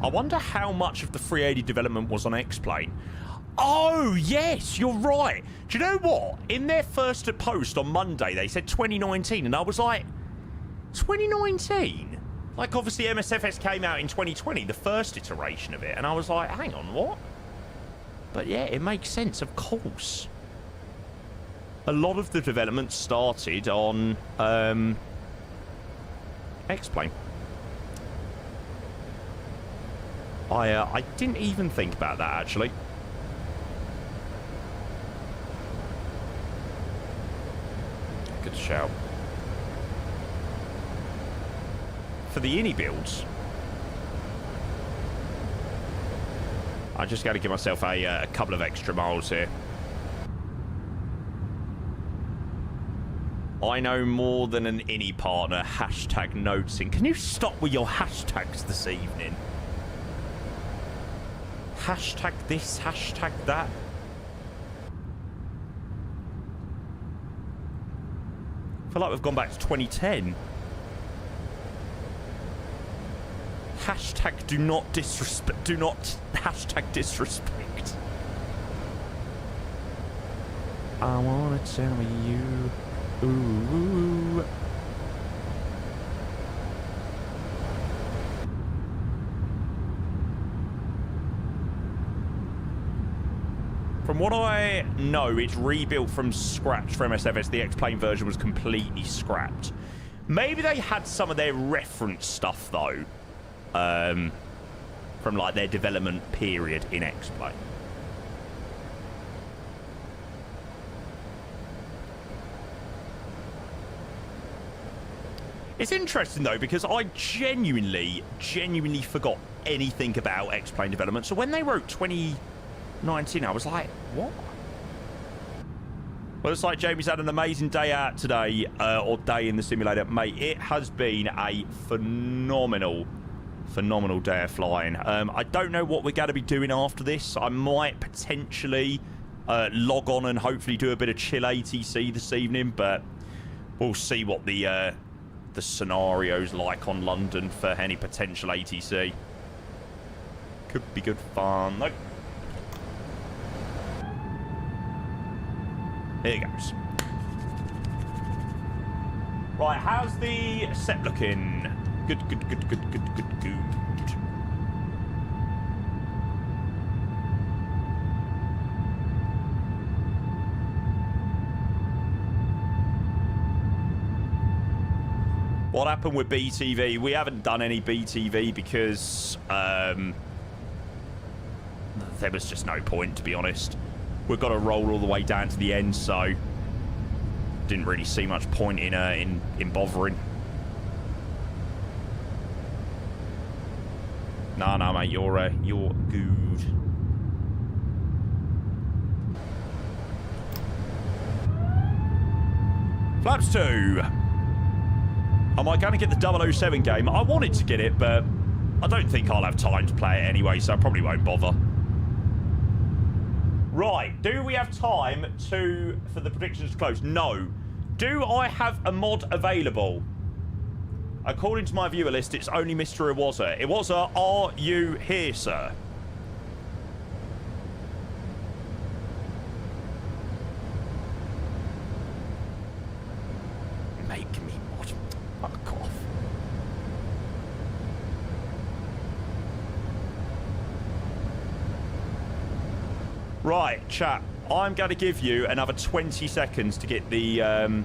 I wonder how much of the 380 development was on X-Plane. Oh, yes, you're right. Do you know what? In their first post on Monday, they said 2019, and I was like, 2019? Like, obviously, MSFS came out in 2020, the first iteration of it, and I was like, hang on, what? But yeah, it makes sense, of course. A lot of the development started on X-Plane. I didn't even think about that, actually. Good shout. For the innie builds, I just got to give myself a couple of extra miles here. I know more than an innie partner. Hashtag noting. Can you stop with your hashtags this evening? Hashtag this, hashtag that. I feel like we've gone back to 2010. Hashtag do not disrespect. Do not hashtag disrespect. I wanna tell you. Ooh. From what I know, it's rebuilt from scratch for MSFS. The X-Plane version was completely scrapped. Maybe they had some of their reference stuff, though, from, like, their development period in X-Plane. It's interesting, though, because I genuinely forgot anything about X-Plane development. So when they wrote 2019, I was like, what? Well, it's like Jamie's had an amazing day out today, or day in the simulator. Mate, it has been a phenomenal day of flying. I don't know what we're going to be doing after this. I might potentially log on and hopefully do a bit of chill ATC this evening, but we'll see what the scenario's like on London for any potential ATC. Could be good fun. Nope. Here it goes. Right, how's the set looking? Good. What happened with BTV? We haven't done any BTV because there was just no point, to be honest. We've got to roll all the way down to the end, so didn't really see much point in bothering. No, mate, you're good. Flaps 2. Am I going to get the 007 game? I wanted to get it, but I don't think I'll have time to play it anyway, so I probably won't bother. Right, do we have time for the predictions to close? No. Do I have a mod available? According to my viewer list, it's only Mr. Iwaza. Iwaza, are you here, sir? Make me mod. Fuck off. Right, chat. I'm going to give you another 20 seconds to get the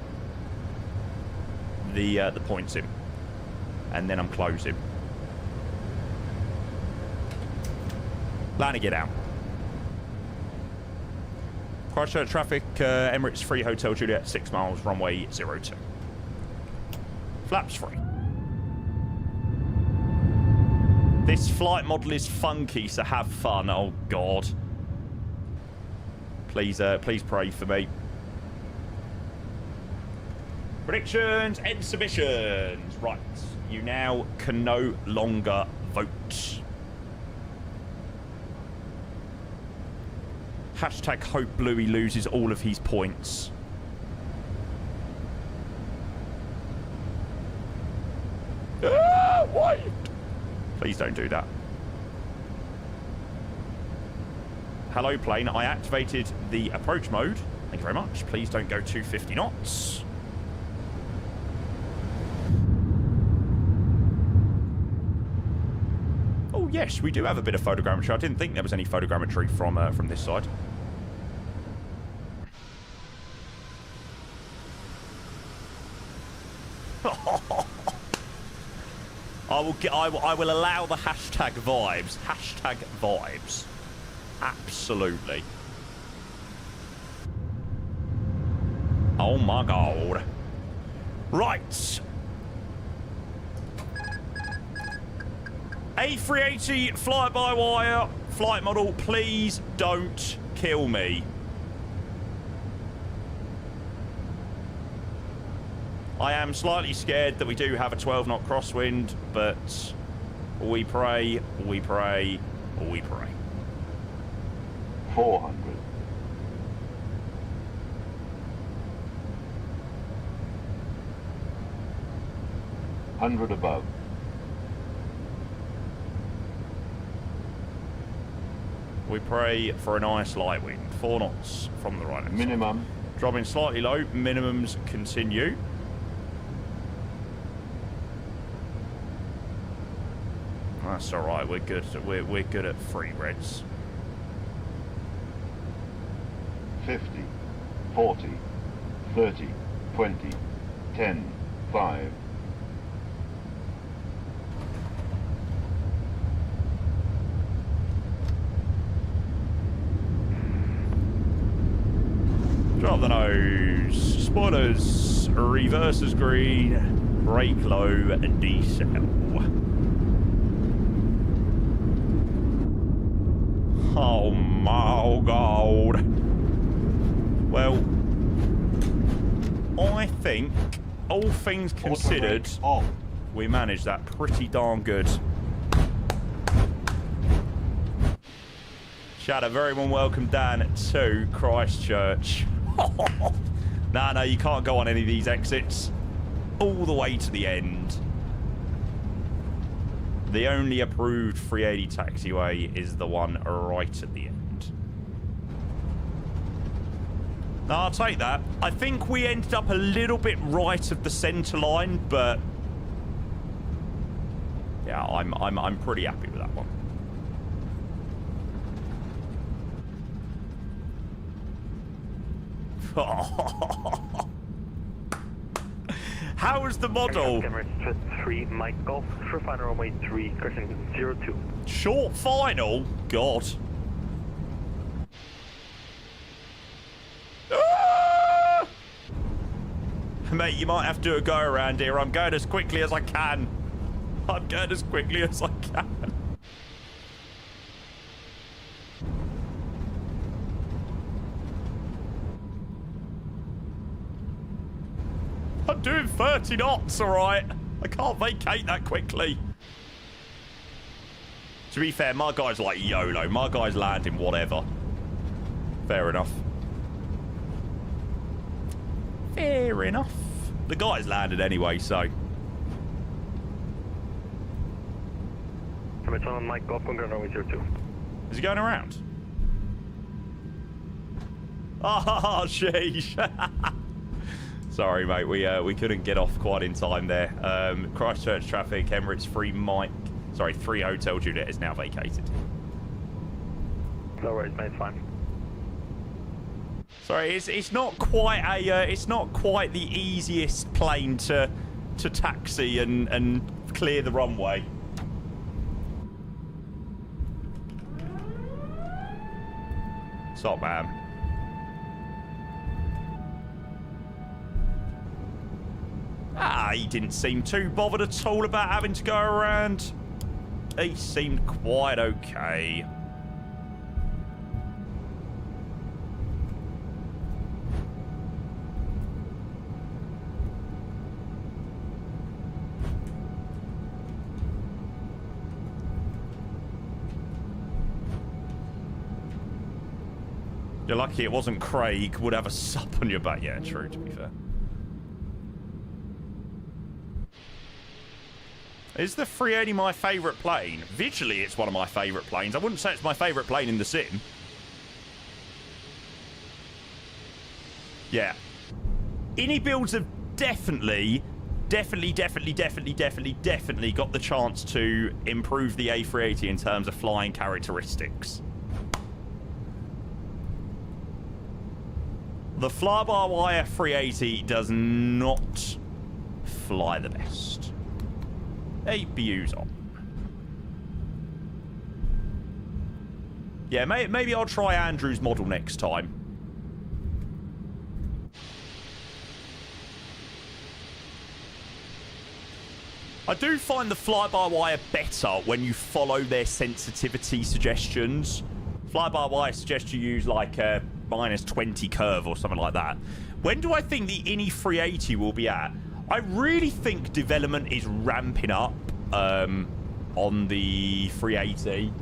points in. And then I'm closing. Lana, get out. Christchurch traffic, Emirates 3 Hotel Juliet, 6 miles, runway 02. Flaps 3. This flight model is funky, so have fun. Oh, God. Please pray for me. Predictions and submissions. Right. You now can no longer vote. Hashtag hope Bluey loses all of his points. Why? Please don't do that. Hello, plane. I activated the approach mode. Thank you very much. Please don't go 250 knots. Oh, yes, we do have a bit of photogrammetry. I didn't think there was any photogrammetry from this side. I will allow the hashtag vibes. Hashtag vibes. Absolutely. Oh my God. Right. A380 fly-by-wire flight model, please don't kill me. I am slightly scared that we do have a 12-knot crosswind, but we pray, we pray, we pray. 400. 100 above. We pray for a nice light wind. 4 knots from the right. Minimum. Dropping slightly low. Minimums continue. That's all right. We're good. We're good at 3 reds. 50, 40, 30, 20, 10, 5. Drop the nose. Spoilers. Reverses green. Brake low. Decel. Oh my God. Well, I think, all things considered, we managed that pretty darn good. Shout out, very warm welcome, Dan, to Christchurch. No, you can't go on any of these exits. All the way to the end. The only approved 380 taxiway is the one right at the end. No, I'll take that. I think we ended up a little bit right of the centre line, but yeah, I'm pretty happy with that one. How is the model? Emirates 3 Mike Golf for final runway 3, correction 02. Short final? God. Ah! Mate, you might have to do a go around here. I'm going as quickly as I can. I'm going as quickly as I can. I'm doing 30 knots, alright? I can't vacate that quickly. To be fair, my guy's like YOLO. My guy's landing whatever. Fair enough. Fair enough. The guy's landed anyway, so. Emirates 1 Mike Golf, going runway 02. Is he going around? Oh, sheesh. Sorry, mate. We couldn't get off quite in time there. Christchurch traffic, Emirates 3 Mike. Sorry, 3 Hotel Juliet is now vacated. No worries, mate. It's fine. Sorry, it's not quite a it's not quite the easiest plane to taxi and clear the runway. Stop, man. Ah, he didn't seem too bothered at all about having to go around. He seemed quite okay. You're lucky it wasn't Craig. Would have a sup on your back. Yeah, true, to be fair. Is the 380 my favourite plane? Visually, it's one of my favourite planes. I wouldn't say it's my favourite plane in the sim. Yeah. Innie builds have definitely got the chance to improve the A380 in terms of flying characteristics. The fly-by-wire 380 does not fly the best. APU's on. Yeah, maybe I'll try Andrew's model next time. I do find the fly-by-wire better when you follow their sensitivity suggestions. Fly-by-wire suggests you use like a -20 curve or something like that. When do I think the Innie 380 will be at? I really think development is ramping up on the 380.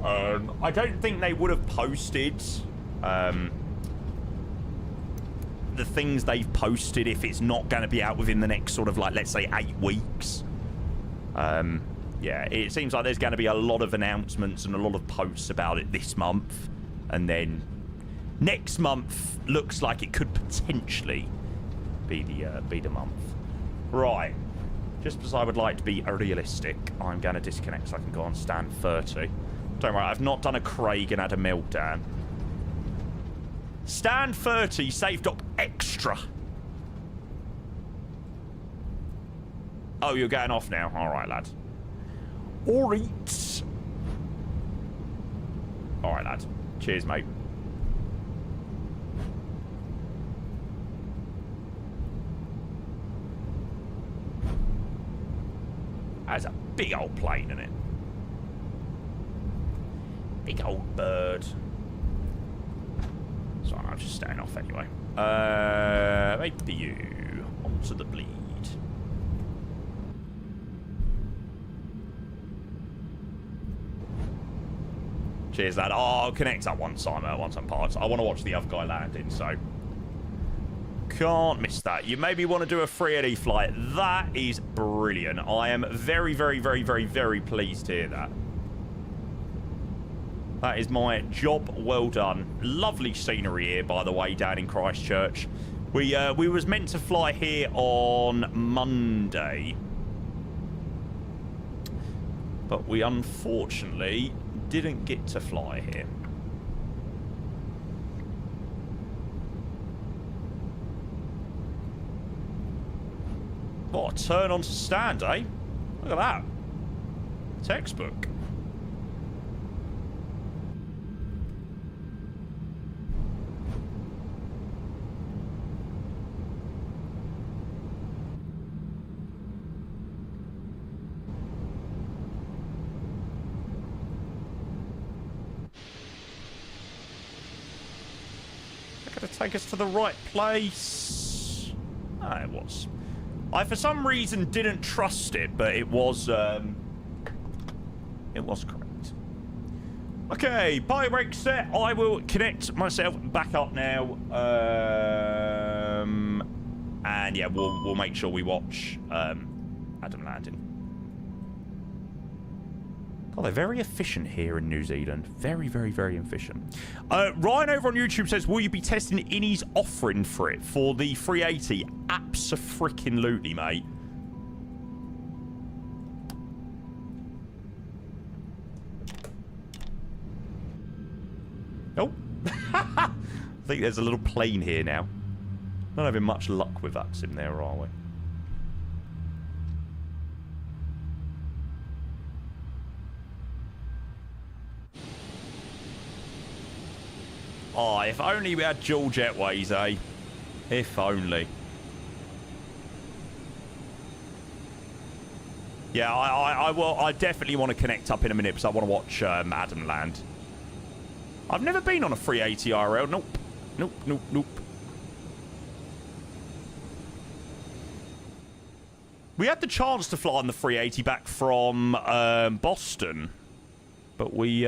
I don't think they would have posted the things they've posted if it's not going to be out within the next sort of, like, let's say 8 weeks. Yeah, it seems like there's going to be a lot of announcements and a lot of posts about it this month. And then next month looks like it could potentially be the month. Right. Just because I would like to be realistic, I'm going to disconnect so I can go on stand 30. Don't worry, I've not done a Craig and had a meltdown. Stand 30, saved up extra. Oh, you're getting off now? Alright, lad. Alright. Alright, lad. Cheers, mate. That's a big old plane, isn't it? Big old bird. Sorry, I'm just staying off anyway. Maybe you onto the bleed. Cheers, lad. Oh, I'll connect up once I'm parked. I want to watch the other guy landing, so can't miss that. You maybe want to do a 380 flight. That is brilliant. I am very, very, very, very, very pleased to hear that. That is my job well done. Lovely scenery here, by the way, down in Christchurch. We was meant to fly here on Monday, but we unfortunately didn't get to fly here. What a turn on to stand, eh? Look at that. Textbook. They're going to take us to the right place. Ah, it was. I, for some reason, didn't trust it, but it was correct. Okay, bio brake set. I will connect myself back up now. And yeah, we'll make sure we watch Adam landing. God, they're very efficient here in New Zealand. Very, very, very efficient. Ryan over on YouTube says, will you be testing Innie's offering for it for the 380? Abso-freaking-lutely, mate. Oh. I think there's a little plane here now. Not having much luck with that sim there, are we? Oh, if only we had dual jetways, eh? If only. Yeah, I definitely want to connect up in a minute because I want to watch Adam land. I've never been on a 380 IRL. Nope. Nope, nope, nope. We had the chance to fly on the 380 back from Boston, but we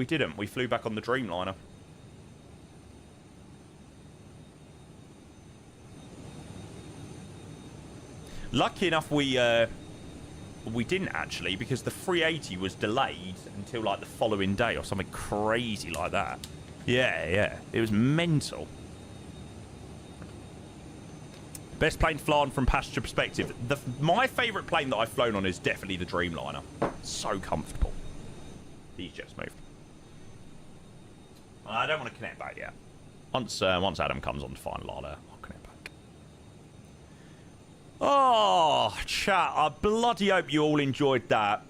didn't. We flew back on the Dreamliner. Lucky enough, we didn't actually, because the 380 was delayed until like the following day or something crazy like that. Yeah, yeah, it was mental. Best plane to fly on from passenger perspective. My favourite plane that I've flown on is definitely the Dreamliner. So comfortable. These jets moved. I don't want to connect back yet. Once Adam comes on to final, I'll connect back. Oh, chat, I bloody hope you all enjoyed that.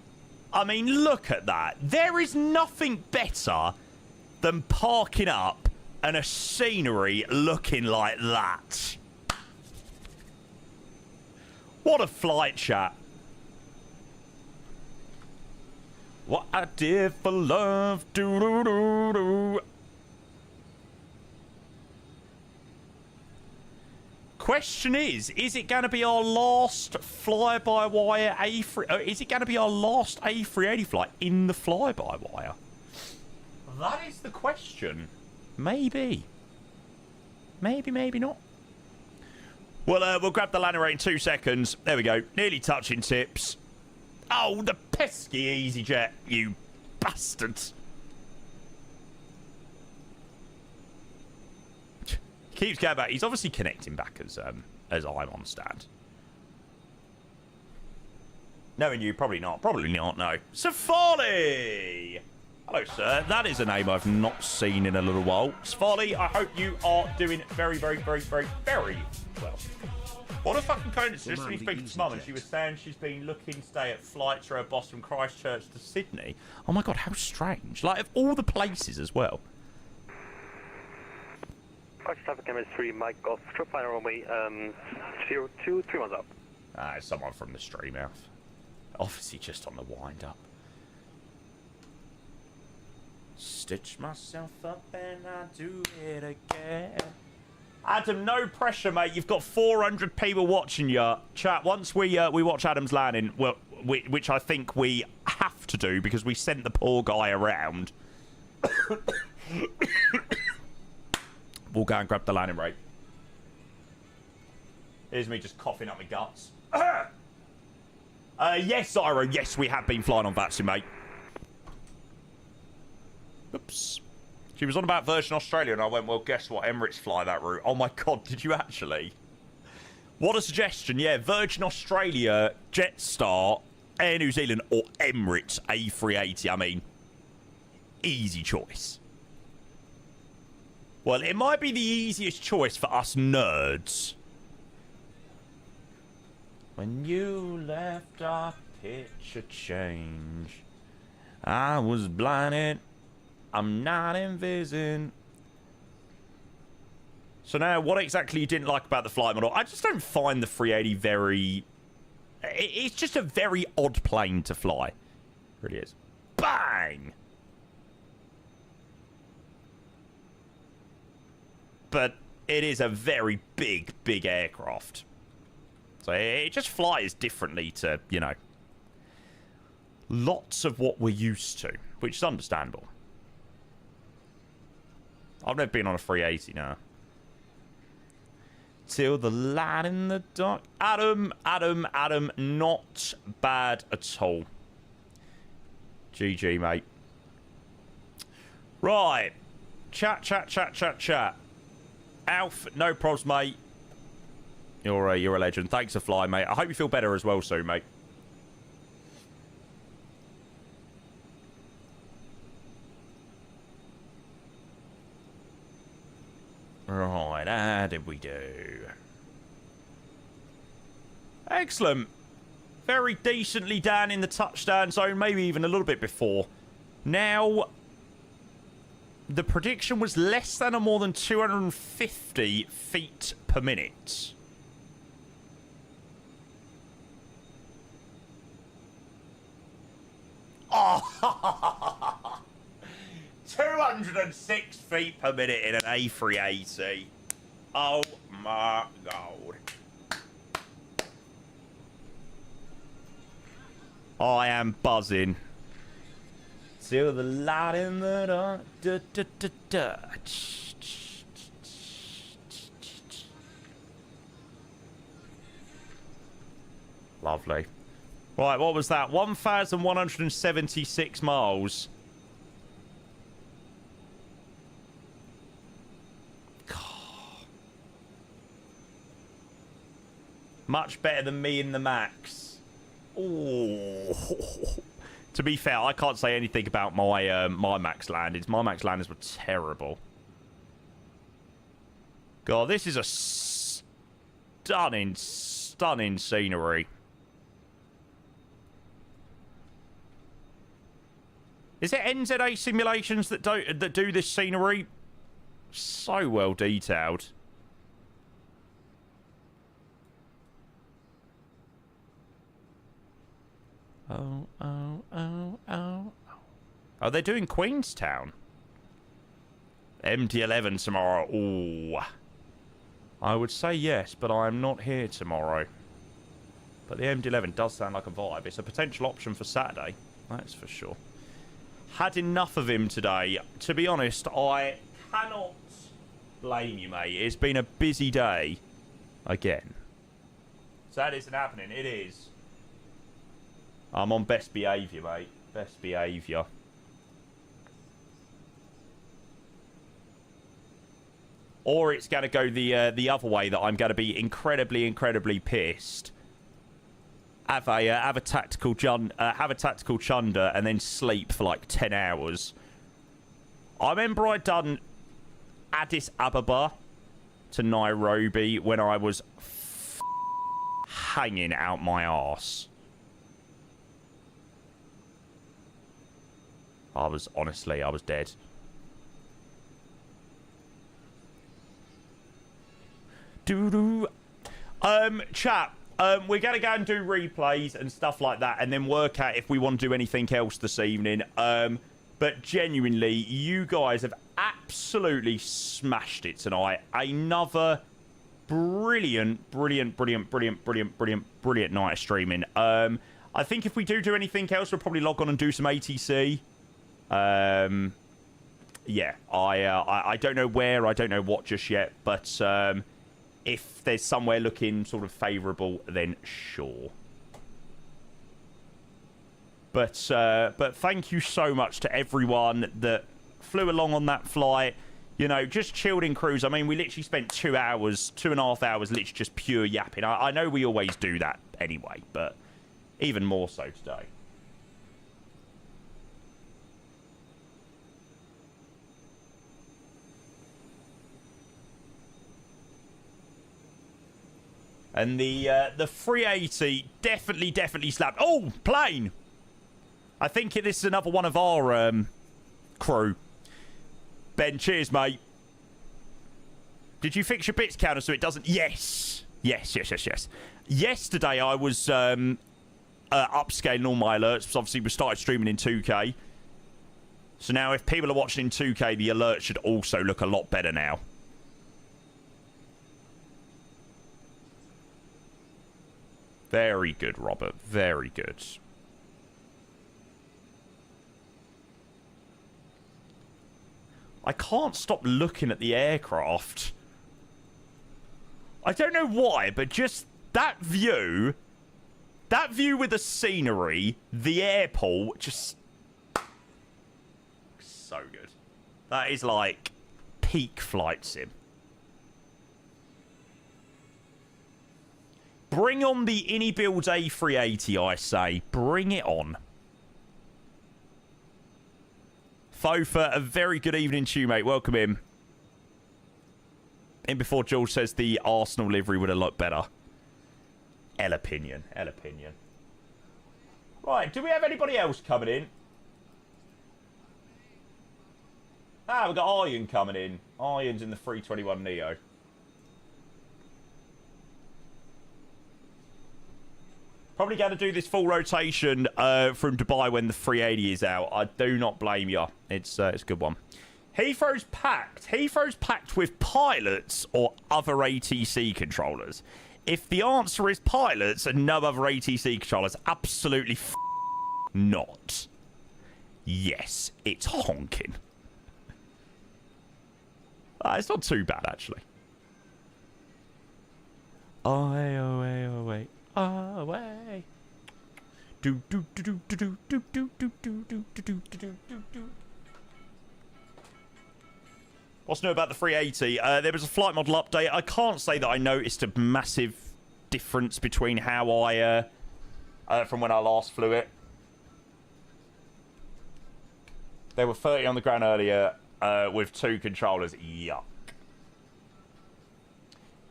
I mean, look at that. There is nothing better than parking up and a scenery looking like that. What a flight, chat. What I did for love. Do-do-do-do. Question is it going to be our last fly-by-wire A3... is it going to be our last A380 flight in the fly-by-wire? That is the question. Maybe. Maybe, maybe not. Well, we'll grab the landing rate in 2 seconds. There we go. Nearly touching tips. Oh, the pesky EasyJet, you bastards. Keeps going back. He's obviously connecting back as I'm on stand. Knowing you, probably not. Probably not, no. Safali! Hello, sir. That is a name I've not seen in a little while. Safali, I hope you are doing very, very, very, very, very well. What a fucking coincidence. Just been speaking to Mum and she was saying she's been looking to stay at flights around Boston, Christchurch to Sydney. Oh my God, how strange. Like, of all the places as well. Christchurch traffic Emirates 3, Mike Golf, trip final runway 02, 3 miles up. Ah, it's someone from the stream out. Obviously just on the wind up. Stitch myself up and I do it again. Adam, no pressure, mate. You've got 400 people watching you. Chat, once we watch Adam's landing, well, which I think we have to do because we sent the poor guy around. We'll go and grab the landing rate. Here's me just coughing up my guts. Yes, Zyro, yes, we have been flying on VATSI, mate. Oops. She was on about Virgin Australia, and I went, well, guess what? Emirates fly that route. Oh, my God, did you actually? What a suggestion. Yeah, Virgin Australia, Jetstar, Air New Zealand, or Emirates A380. I mean, easy choice. Well, it might be the easiest choice for us nerds. When you left, our picture changed. I was blinded. I'm not envisioning. So now, what exactly you didn't like about the flight model? I just don't find the 380 very... It's just a very odd plane to fly. It really is. Bang! But it is a very big, big aircraft. So it just flies differently to, you know, lots of what we're used to, which is understandable. I've never been on a 380 now. Till the light in the dark. Adam, not bad at all. GG, mate. Right. Chat. Alf, no probs, mate. You're a legend. Thanks for flying, mate. I hope you feel better as well soon, mate. Right, how did we do? Excellent. Very decently down in the touchdown zone, maybe even a little bit before. Now, the prediction was less than or more than 250 feet per minute. Oh, 206 feet per minute in an A380. Oh my God. I am buzzing. Till the light in the dark. Da, da, da, da. Lovely. Right, what was that? 1,176 miles. Much better than me in the Max. Oh. To be fair, I can't say anything about my my Max landings. My Max landings were terrible. God, this is a stunning scenery. Is it NZA simulations that do this scenery? So well detailed. Oh. Oh, they're doing Queenstown. MD-11 tomorrow. Ooh. I would say yes, but I'm not here tomorrow. But the MD-11 does sound like a vibe. It's a potential option for Saturday. That's for sure. Had enough of him today. To be honest, I cannot blame you, mate. It's been a busy day. Again. So that isn't happening. It is. I'm on best behaviour, mate. Best behaviour. Or it's going to go the other way, that I'm going to be incredibly pissed. Have a tactical chunder and then sleep for like 10 hours. I remember I'd done Addis Ababa to Nairobi when I was hanging out my arse. I was dead. Chat. We're going to go and do replays and stuff like that, and then work out if we want to do anything else this evening. But genuinely, you guys have absolutely smashed it tonight. Another brilliant night of streaming. I think if we do anything else, we'll probably log on and do some ATC. Yeah, I don't know where, I don't know what just yet, but if there's somewhere looking sort of favourable, then sure. But thank you so much to everyone that flew along on that flight. You know, just chilled in cruise. I mean, we literally spent 2 hours, 2.5 hours, literally just pure yapping. I know we always do that anyway, but even more so today. And the 380 definitely slapped. Oh, plane! I think this is another one of our crew. Ben, cheers, mate. Did you fix your bits counter so it doesn't... Yes. Yesterday, I was upscaling all my alerts, because obviously we started streaming in 2K. So now if people are watching in 2K, the alerts should also look a lot better now. Very good, Robert. Very good. I can't stop looking at the aircraft. I don't know why, but just that view with the scenery, the airport, just so good. That is like peak flight sim. Bring on the InnyBuild A380, I say. Bring it on. Fofa, a very good evening to you, mate. Welcome in. In before George says the Arsenal livery would have looked better. El opinion. Right, do we have anybody else coming in? Ah, we've got Iron coming in. Iron's in the 321 Neo. Probably going to do this full rotation from Dubai when the 380 is out. I do not blame you. It's a good one. Heathrow's packed. Heathrow's packed with pilots or other ATC controllers. If the answer is pilots and no other ATC controllers, absolutely not. Yes, it's honking. It's not too bad, actually. Away. What's new about the 380? There was a flight model update. I can't say that I noticed a massive difference between how I from when I last flew it. There were 30 on the ground earlier with 2 controllers. Yuck.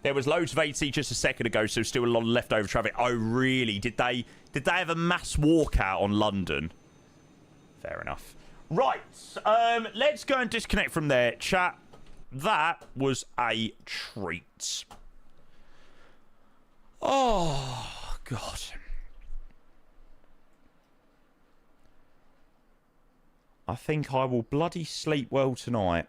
There was loads of AT just a second ago, so still a lot of leftover traffic. Oh, really? Did they have a mass walkout on London? Fair enough. Right. Let's go and disconnect from there, chat. That was a treat. Oh, God. I think I will bloody sleep well tonight.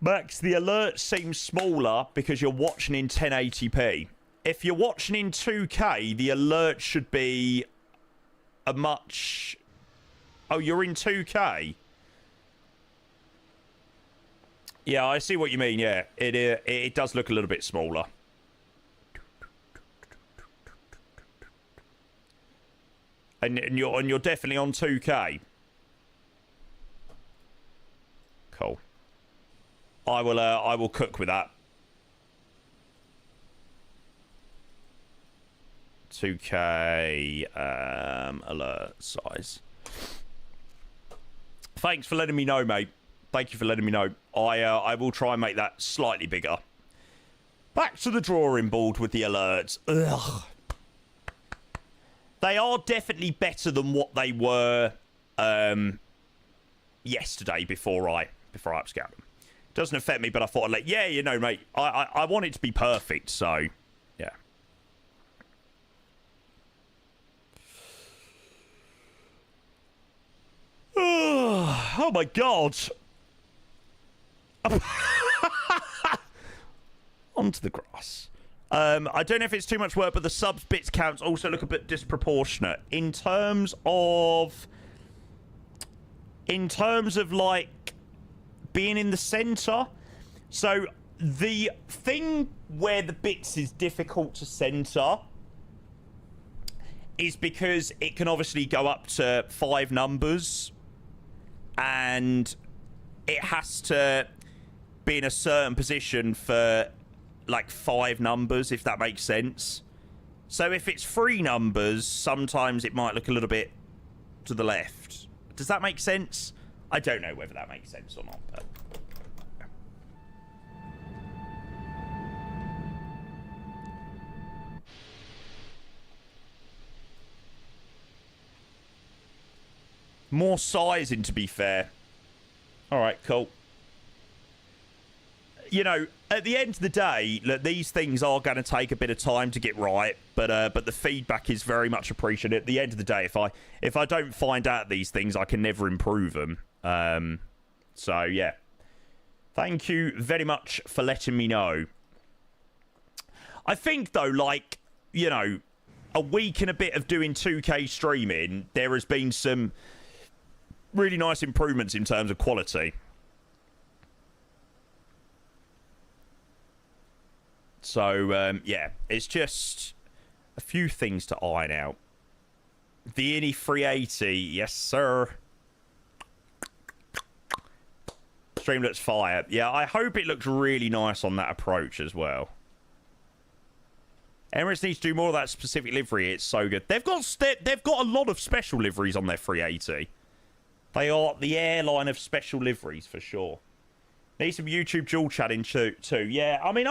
Max, the alert seems smaller because you're watching in 1080p. If you're watching in 2K, the alert should be a much... Oh, you're in 2K? Yeah, I see what you mean, yeah. It does look a little bit smaller. And you're definitely on 2K? Cool. I will cook with that. 2K alert size. Thanks for letting me know, mate. Thank you for letting me know. I will try and make that slightly bigger. Back to the drawing board with the alerts. Ugh. They are definitely better than what they were yesterday before I upscaled them. Doesn't affect me, but I thought I'd let... Yeah, you know, mate, I want it to be perfect, so... Yeah. Oh, my God. Onto the grass. I don't know if it's too much work, but the subs bits counts also look a bit disproportionate. In terms of, like, being in the centre. So the thing where the bits is difficult to centre is because it can obviously go up to 5 numbers and it has to be in a certain position for like 5 numbers, if that makes sense. So if it's 3 numbers, sometimes it might look a little bit to the left. Does that make sense? I don't know whether that makes sense or not, but... More sizing, to be fair. All right, cool. You know, at the end of the day, look, these things are going to take a bit of time to get right, but the feedback is very much appreciated. At the end of the day, if I don't find out these things, I can never improve them. So yeah, thank you very much for letting me know. I think though, like, you know, a week and a bit of doing 2K streaming, there has been some really nice improvements in terms of quality. So, yeah, it's just a few things to iron out. The INI 380, yes, sir. Streamlet's fire. Yeah, I hope it looks really nice on that approach as well. Emirates needs to do more of that specific livery. It's so good. They've got a lot of special liveries on their 380. They are the airline of special liveries for sure. Need some YouTube dual chatting too. Yeah, I mean,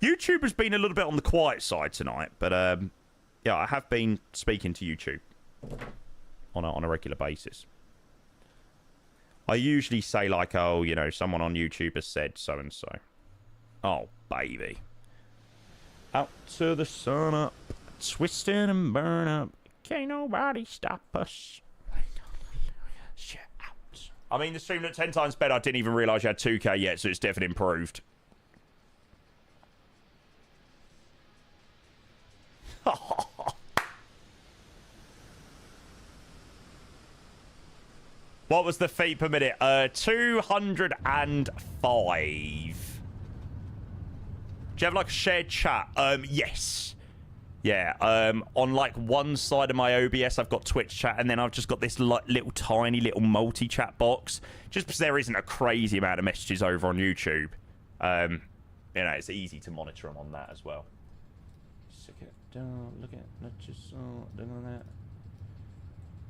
YouTube has been a little bit on the quiet side tonight, but yeah, I have been speaking to YouTube on a regular basis. I usually say like, oh, you know, someone on YouTube has said so and so. Oh, baby. Out to the sun up, twisting and burn up. Can't nobody stop us. Shit out. I mean, the stream looked 10 times better. I didn't even realise you had 2K yet, so it's definitely improved. What was the feet per minute? 205. Do you have like a shared chat? Yes. Yeah, on like one side of my OBS, I've got Twitch chat, and then I've just got this little tiny little multi-chat box, just because there isn't a crazy amount of messages over on YouTube. You know, it's easy to monitor them on that as well. Look at that.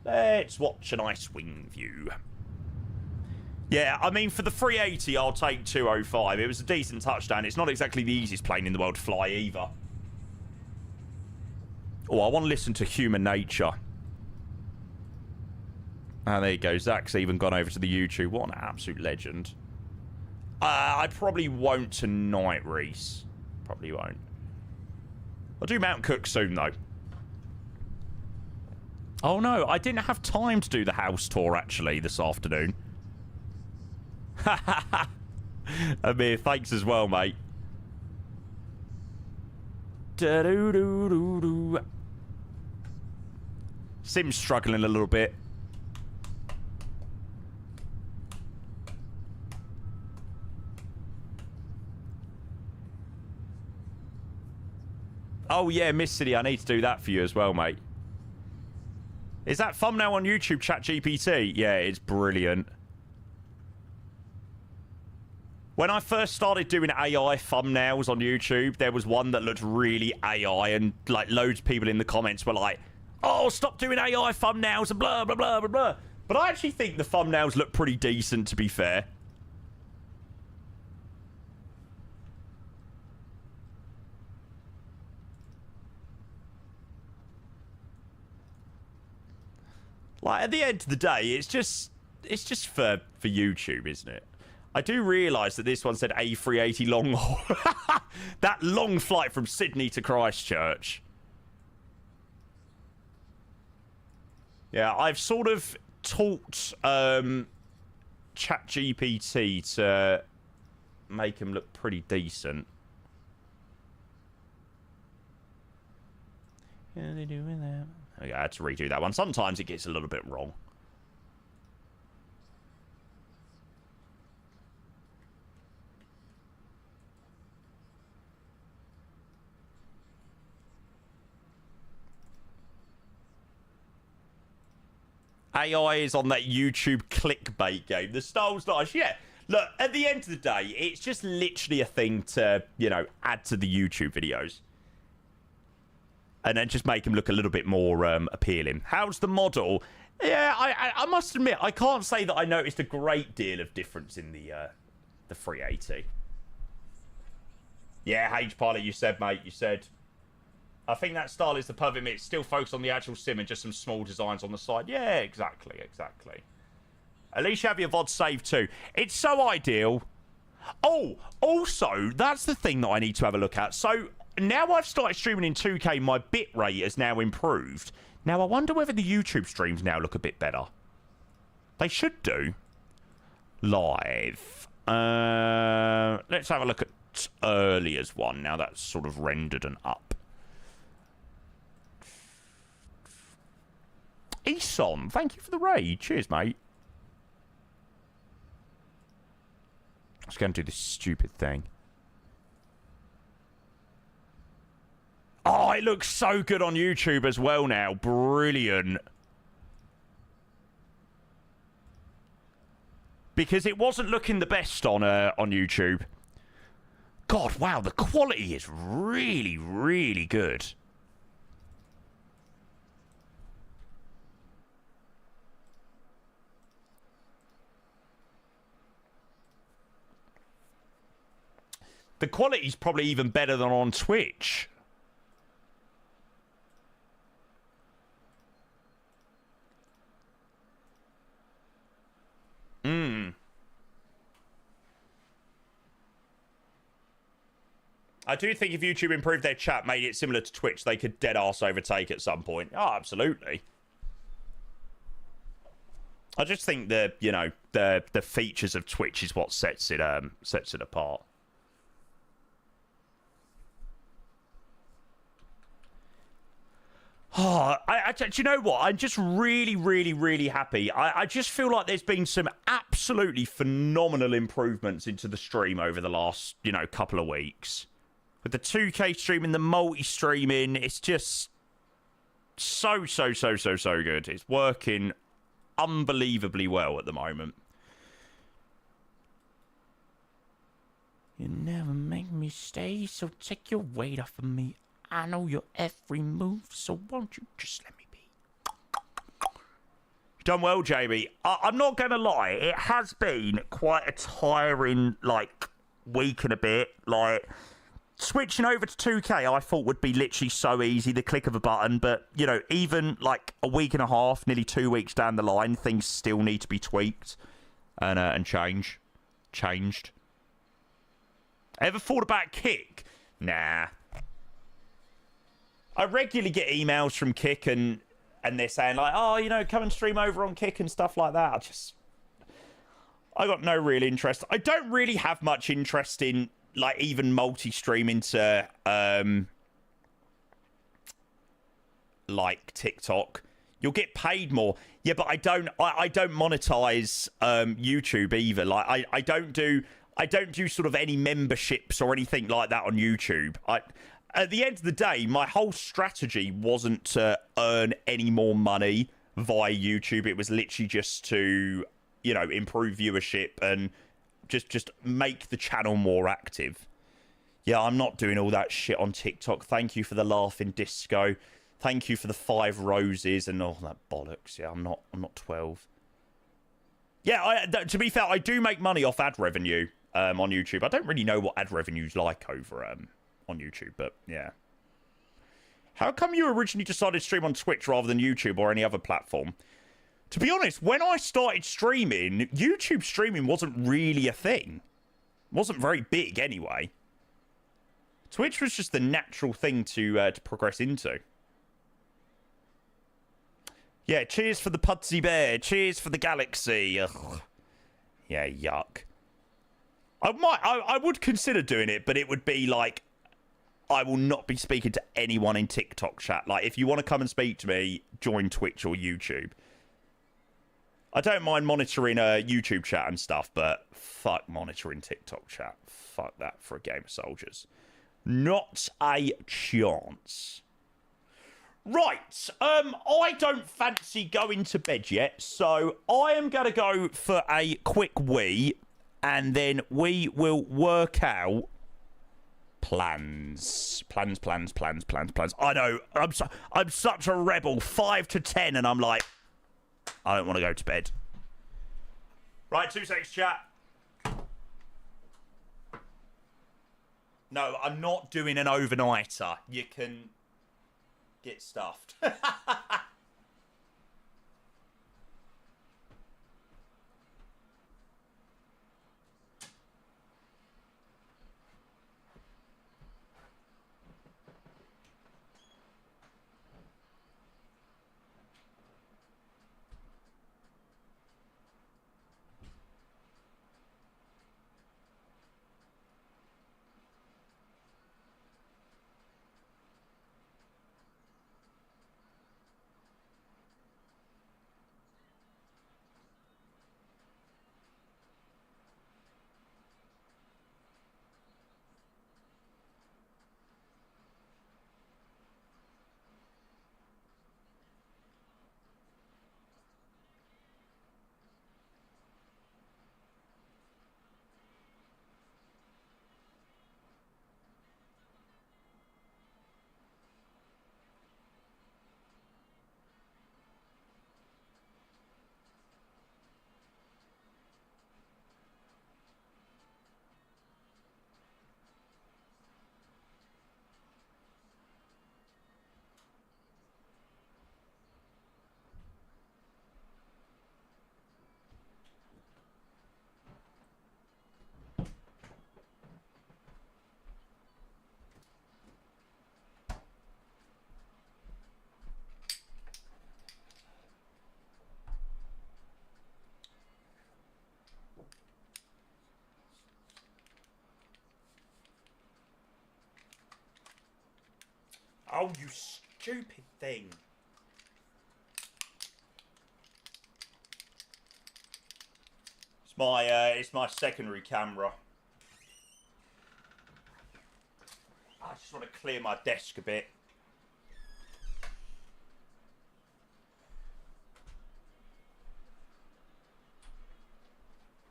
Let's watch a nice wing view. Yeah, I mean, for the 380, I'll take 205. It was a decent touchdown. It's not exactly the easiest plane in the world to fly either. Oh, I want to listen to Human Nature. Ah, there you go. Zach's even gone over to the YouTube. What an absolute legend. I probably won't tonight, Reese. Probably won't. I'll do Mount Cook soon, though. Oh, no. I didn't have time to do the house tour, actually, this afternoon. Amir, thanks as well, mate. Da-doo-doo-doo-doo. Sim's struggling a little bit. Oh, yeah, Miss City, I need to do that for you as well, mate. Is that thumbnail on YouTube, ChatGPT? Yeah, it's brilliant. When I first started doing AI thumbnails on YouTube, there was one that looked really AI, and like loads of people in the comments were like, oh, stop doing AI thumbnails and blah, blah, blah, blah, blah. But I actually think the thumbnails look pretty decent, to be fair. Like, at the end of the day, it's just for YouTube, isn't it? I do realise that this one said A380 long haul. That long flight from Sydney to Christchurch. Yeah, I've sort of taught ChatGPT to make him look pretty decent. How are they doing that? Okay, I had to redo that one. Sometimes it gets a little bit wrong. AI is on that YouTube clickbait game. The style's nice. Yeah. Look, at the end of the day, it's just literally a thing to, you know, add to the YouTube videos. And then just make them look a little bit more appealing. How's the model? Yeah, I must admit, I can't say that I noticed a great deal of difference in the 380. Yeah, H-Pilot, you said, mate, you said. I think that style is the perfect mix. Still focused on the actual sim and just some small designs on the side. Yeah, exactly, exactly. At least you have your VOD saved too. It's so ideal. Oh, also, that's the thing that I need to have a look at. So, now I've started streaming in 2K, my bitrate has now improved. Now, I wonder whether the YouTube streams now look a bit better. They should do. Live. Let's have a look at earlier's one. Now that's sort of rendered and up. Eson, thank you for the raid. Cheers, mate. Let's go and do this stupid thing. Oh, it looks so good on YouTube as well now. Brilliant. Because it wasn't looking the best on YouTube. God, wow, the quality is really, really good. The quality's probably even better than on Twitch. I do think if YouTube improved their chat, made it similar to Twitch, they could dead-ass overtake at some point. Oh, absolutely. I just think the, you know, the features of Twitch is what sets it apart. Oh, do you know what? I'm just really, really, really happy. I just feel like there's been some absolutely phenomenal improvements into the stream over the last, you know, couple of weeks. With the 2K streaming, the multi-streaming, it's just so good. It's working unbelievably well at the moment. You never make me stay, so take your weight off of me. I know your every move, so won't you just let me be? You've done well, Jamie. I'm not going to lie. It has been quite a tiring, like, week and a bit. Like, switching over to 2K, I thought would be literally so easy, the click of a button. But, you know, even, like, a week and a half, nearly 2 weeks down the line, things still need to be tweaked and changed. Ever thought about Kick? Nah. I regularly get emails from Kick and they're saying like, oh, you know, come and stream over on Kick and stuff like that. I got no real interest. I don't really have much interest in like even multi-streaming to like TikTok. You'll get paid more. Yeah, but I don't monetize YouTube either. Like I don't do sort of any memberships or anything like that on YouTube. At the end of the day, my whole strategy wasn't to earn any more money via YouTube. It was literally just to, you know, improve viewership and just make the channel more active. Yeah, I'm not doing all that shit on TikTok. Thank you for the laughing disco. Thank you for the 5 roses and all that bollocks. Yeah, I'm not 12. Yeah, to be fair, I do make money off ad revenue on YouTube. I don't really know what ad revenue's like over on YouTube, but yeah. How come you originally decided to stream on Twitch rather than YouTube or any other platform? To be honest, when I started streaming, YouTube streaming wasn't really a thing. It wasn't very big anyway. Twitch was just the natural thing to progress into. Yeah, cheers for the Pudsey Bear. Cheers for the Galaxy. Ugh. Yeah, yuck. I would consider doing it, but it would be like, I will not be speaking to anyone in TikTok chat. Like, if you want to come and speak to me, join Twitch or YouTube. I don't mind monitoring YouTube chat and stuff, but fuck monitoring TikTok chat. Fuck that for a game of soldiers. Not a chance. Right, I don't fancy going to bed yet, so I am going to go for a quick wee. and then we will work out plans. I know, I'm such a rebel. 5 to 10, and I'm like, I don't want to go to bed. Right, 2 seconds, chat. No, I'm not doing an overnighter. You can get stuffed. Oh, you stupid thing. It's my secondary camera. I just want to clear my desk a bit.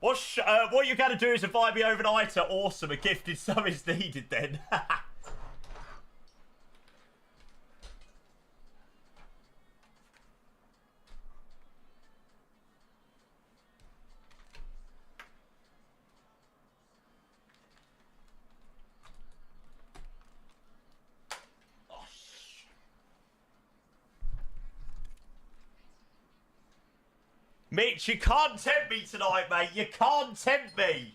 What you got to do is invite me overnighter. Awesome, a gifted sub is needed then. Mitch, you can't tempt me tonight, mate. You can't tempt me.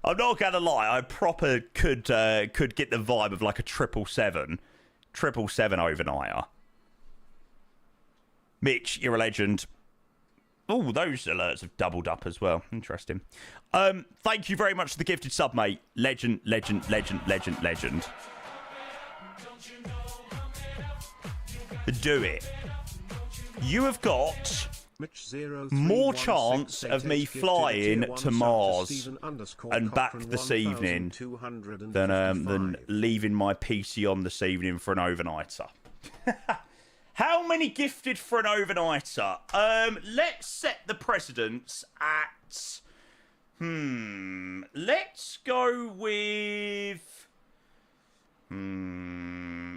I'm not gonna lie. I proper could get the vibe of like a 777 overnighter. Mitch, you're a legend. Oh, those alerts have doubled up as well. Interesting. Thank you very much for the gifted sub, mate. Legend. Do it. You have got more chance of me flying to Mars and back this evening than leaving my PC on this evening for an overnighter. How many gifted for an overnighter? Let's set the precedence at... Let's go with...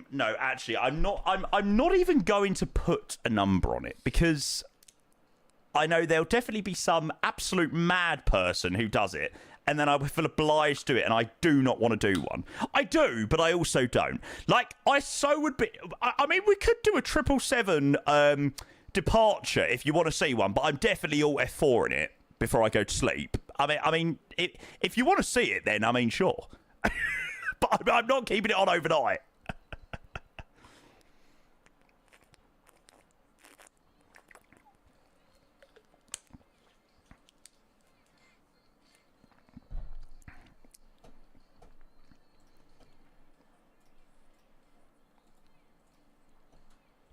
No, actually, I'm not even going to put a number on it, because I know there'll definitely be some absolute mad person who does it, and then I feel obliged to do it, and I do not want to do one. I do, but I also don't. Like, I would be... I mean, we could do a 777 departure if you want to see one, but I'm definitely all F4 in it before I go to sleep. I mean, if you want to see it, then, I mean, sure. But I'm not keeping it on overnight.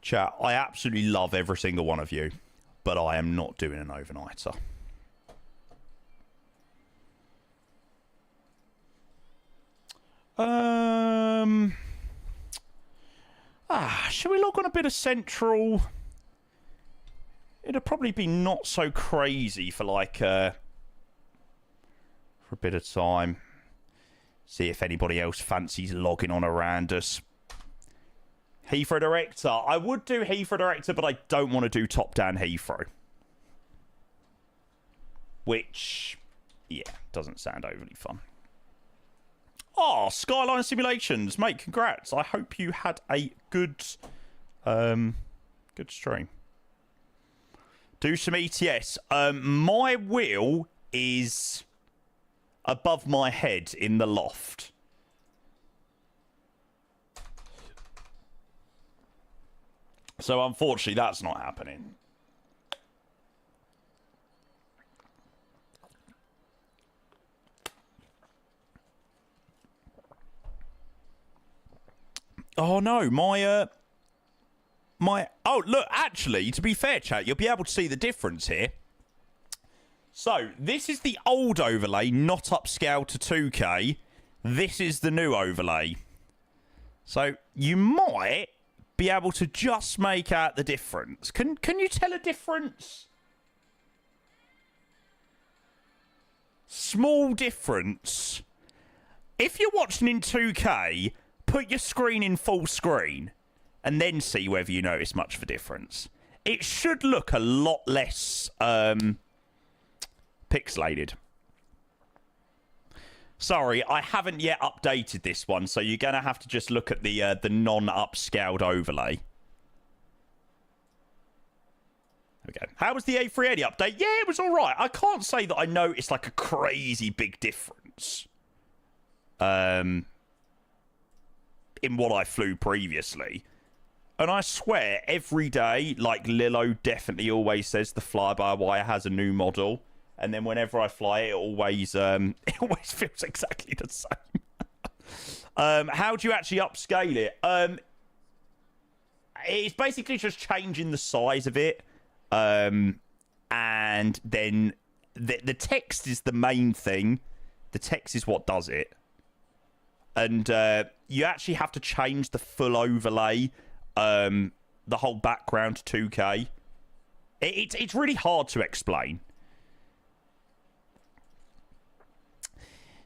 Chat, I absolutely love every single one of you, but I am not doing an overnighter. Shall we log on a bit of central? it'd probably be not so crazy for like for a bit of time. See if anybody else fancies logging on around us. Heathrow Director. I would do Heathrow Director, but I don't want to do top-down Heathrow. Which, yeah, doesn't sound overly fun. Oh, Skyline Simulations. Mate, congrats. I hope you had a good stream. Do some ETS. My wheel is above my head in the loft. So, unfortunately, that's not happening. Oh, no. Oh, look, actually, to be fair, chat, you'll be able to see the difference here. So, this is the old overlay, not upscaled to 2K. This is the new overlay. So, you might be able to just make out the difference. Can you tell a difference? Small difference. If you're watching in 2K, put your screen in full screen and then see whether you notice much of a difference. It should look a lot less pixelated. Sorry, I haven't yet updated this one, so you're going to have to just look at the non-upscaled overlay. Okay. How was the A380 update? Yeah, it was all right. I can't say that I noticed like a crazy big difference in what I flew previously. And I swear, every day, like Lilo definitely always says the fly-by-wire has a new model. And then whenever I fly it always feels exactly the same. How do you actually upscale it? It's basically just changing the size of it. And then the text is the main thing. The text is what does it. And you actually have to change the full overlay, the whole background to 2K. It's really hard to explain.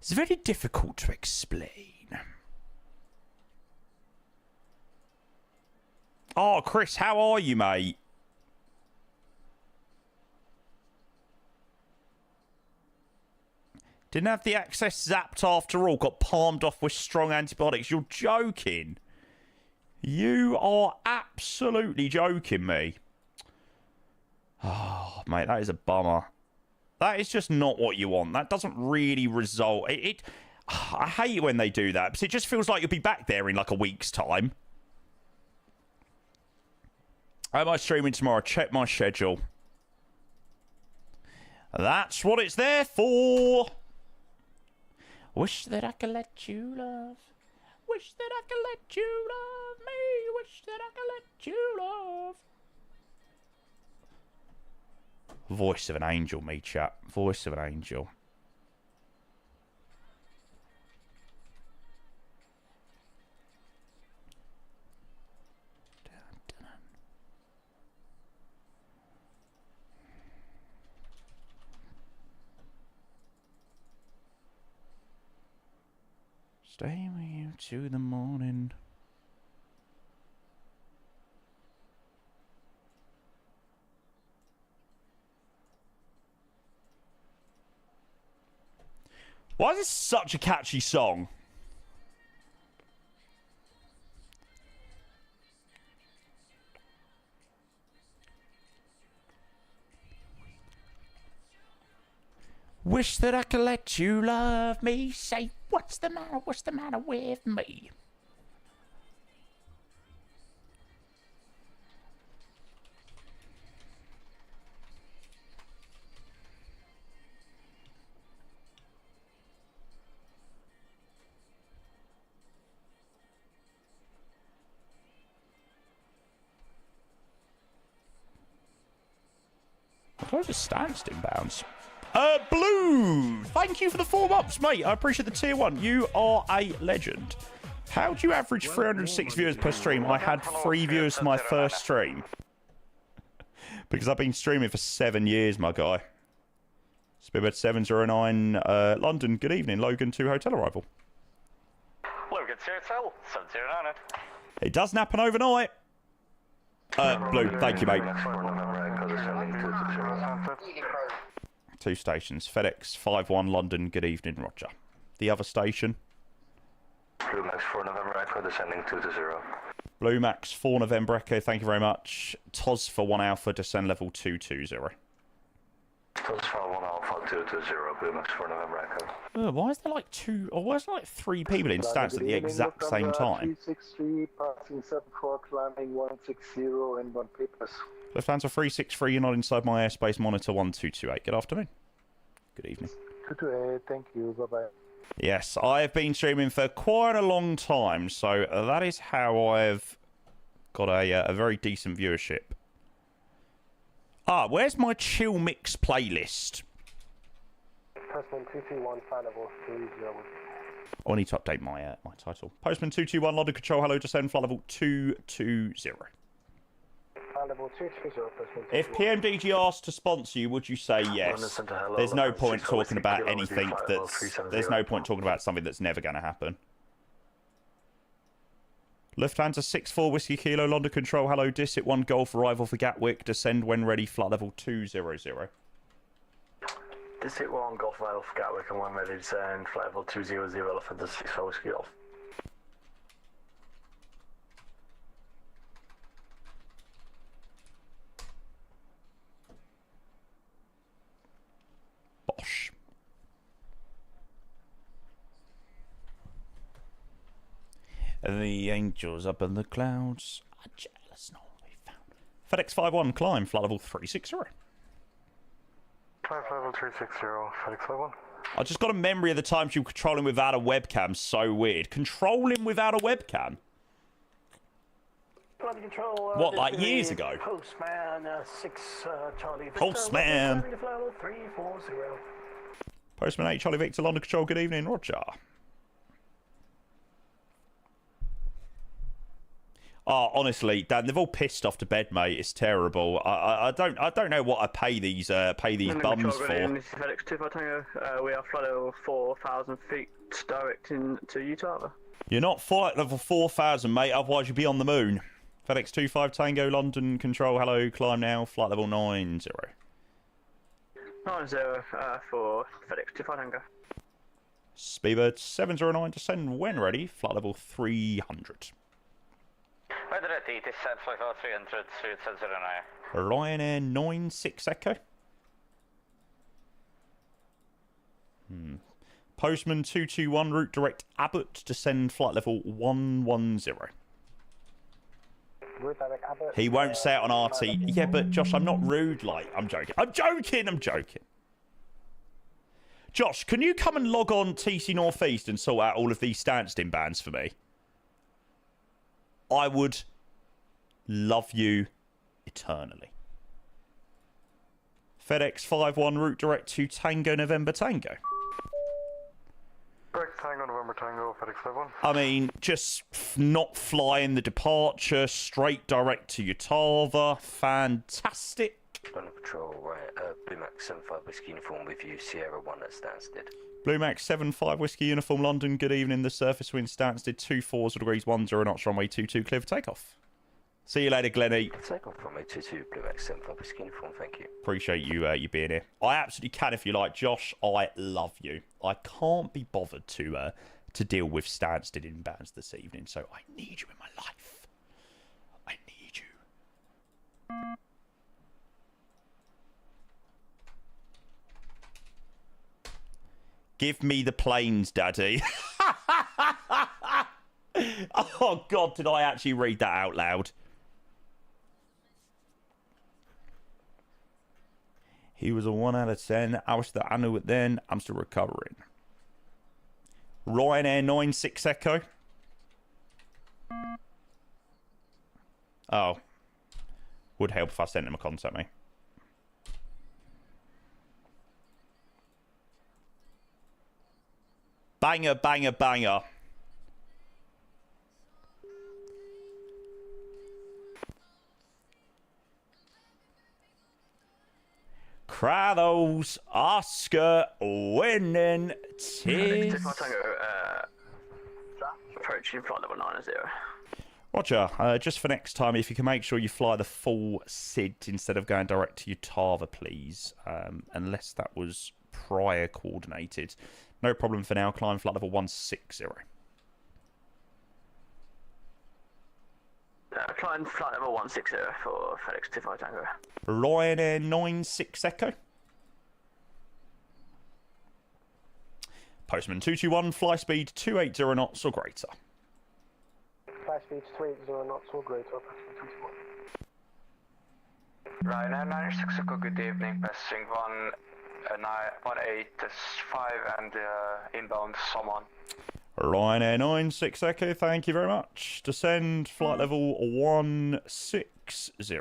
It's very difficult to explain. Oh, Chris, how are you, mate? Didn't have the access zapped after all. Got palmed off with strong antibiotics. You're joking. You are absolutely joking me. Oh, mate, that is a bummer. That is just not what you want. That doesn't really result... I hate it when they do that, because it just feels like you'll be back there in like a week's time. Am I streaming tomorrow? Check my schedule. That's what it's there for. Wish that I could let you love. Wish that I could let you love me. Wish that I could let you love. Voice of an angel, me, chat. Voice of an angel. Stay with you to the morning. Why is this such a catchy song? Wish that I could let you love me. Say, what's the matter? What's the matter with me? Where's the standstill bounce? Blue! Thank you for the 4 months, mate. I appreciate the tier 1. You are a legend. How do you average 306 viewers per stream? I had 3 viewers for my first stream. Because I've been streaming for 7 years, my guy. Speedbird 709, London, good evening. Logan 2 hotel arrival. Logan 2 hotel, 709. It doesn't happen overnight. Blue, thank you, mate. 2 stations. FedEx 51 London, good evening, Roger. The other station. Blue Max 4 November Echo, descending 220. Blue Max 4 November Echo, thank you very much. TOS for 1 Alpha, descend level 220. TOS for 1 Alpha 220, Blue Max 4 November Echo. Why is there like 2, or why is there like 3 people in stats at the exact same time? 363, passing 74, climbing 160 and 1 papers. Lufthansa 363, you're not inside my airspace, monitor 1228. Good afternoon. Good evening. 228, thank you, bye-bye. Yes, I have been streaming for quite a long time, so that is how I've got a very decent viewership. Where's my chill mix playlist? Postman 221, flight level 301. I need to update my my title. Postman 221, London Control, hello, descend, flight level 220. Flight level 220, Postman 221. If PMDG asked to sponsor you, would you say yes? There's no point talking about anything that's... There's no point talking about something that's never going to happen. Lufthansa 64 Whiskey Kilo, London Control, hello, Dissit 1 Golf, arrival for Gatwick, descend when ready, flight level 200. Dissit 1 Golf arrival for Gatwick and 1 ready, descend, flight level 200, Lufthansa 64 Whiskey Golf. Bosh. The angels up in the clouds are jealous, not we found. FedEx 51, climb, flight level 360. Climb flight level 360, FedEx 51. I just got a memory of the times you were controlling without a webcam. So weird. Controlling without a webcam? Control, what, like years ago? Postman 6 Charlie Victor. Postman. 340. Postman 8 Charlie Victor, London Control, good evening, Roger. Oh, honestly, Dan, they've all pissed off to bed, mate. It's terrible. I don't know what I pay these bums for. This is FedEx 25 Tango. We are flight level 4,000 feet, directing to Utah. You're not flight level 4,000, mate. Otherwise, you'd be on the moon. FedEx 25 Tango, London Control. Hello, climb now. Flight level 90. 90 for FedEx 25 Tango. Speedbird 709, descend when ready. Flight level 300. Weather at descend, flight level 300 to 709. Ryanair 96 Echo. Postman 221, route direct Abbott, descend flight level 110. He won't say it on RT. Yeah, but Josh, I'm not rude, like, I'm joking. I'm joking. Josh, can you come and log on TC Northeast and sort out all of these standstill bands for me? I would love you eternally. FedEx 51, route direct to Tango November Tango. Direct Tango November Tango, FedEx 51. I mean, just not flying the departure, straight direct to Utah. Fantastic. London Patrol, right, Blue Max 75 Whiskey Uniform with you, Sierra 1 at Stansted. Blue Max 75 Whiskey Uniform, London, good evening. The surface wind Stansted, 24 degrees 10 knots, runway 22, clear for takeoff. See you later, Glennie. Takeoff runway 22, Blue Max 75 Whiskey Uniform, thank you. Appreciate you being here. I absolutely can if you like. Josh, I love you. I can't be bothered to deal with Stansted inbounds this evening, so I need you in my life. I need you. Give me the planes, Daddy. Oh, God, did I actually read that out loud? He was a 1 out of 10. I knew it then. I'm still recovering. Ryanair 96 Echo. Oh. Would help if I sent him a contact me. Banger, banger, banger. Krathos, Oscar, winning. Tis. Approaching flight level 90. Roger. Just for next time, if you can make sure you fly the full SID instead of going direct to Utava, please. Unless that was prior coordinated. No problem for now. Climb flight level 160. Climb flight level 160 for FedEx 25 Tango. Ryanair 96 Echo. Postman 221, fly speed 280 knots or greater. Fly speed 280 knots or greater. Ryanair 96 Echo, good evening. Passing 185 and inbound someone. Ryanair 96 Echo, thank you very much. Descend flight level 160.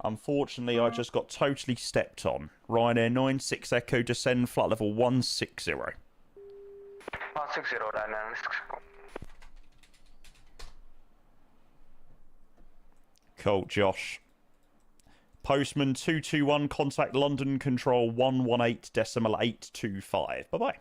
Unfortunately, I just got totally stepped on. Ryanair 96 Echo, descend flight level 160. 160, Ryanair 96 Echo. Cool, Josh. Postman 221, contact London Control 118.825. Bye-bye.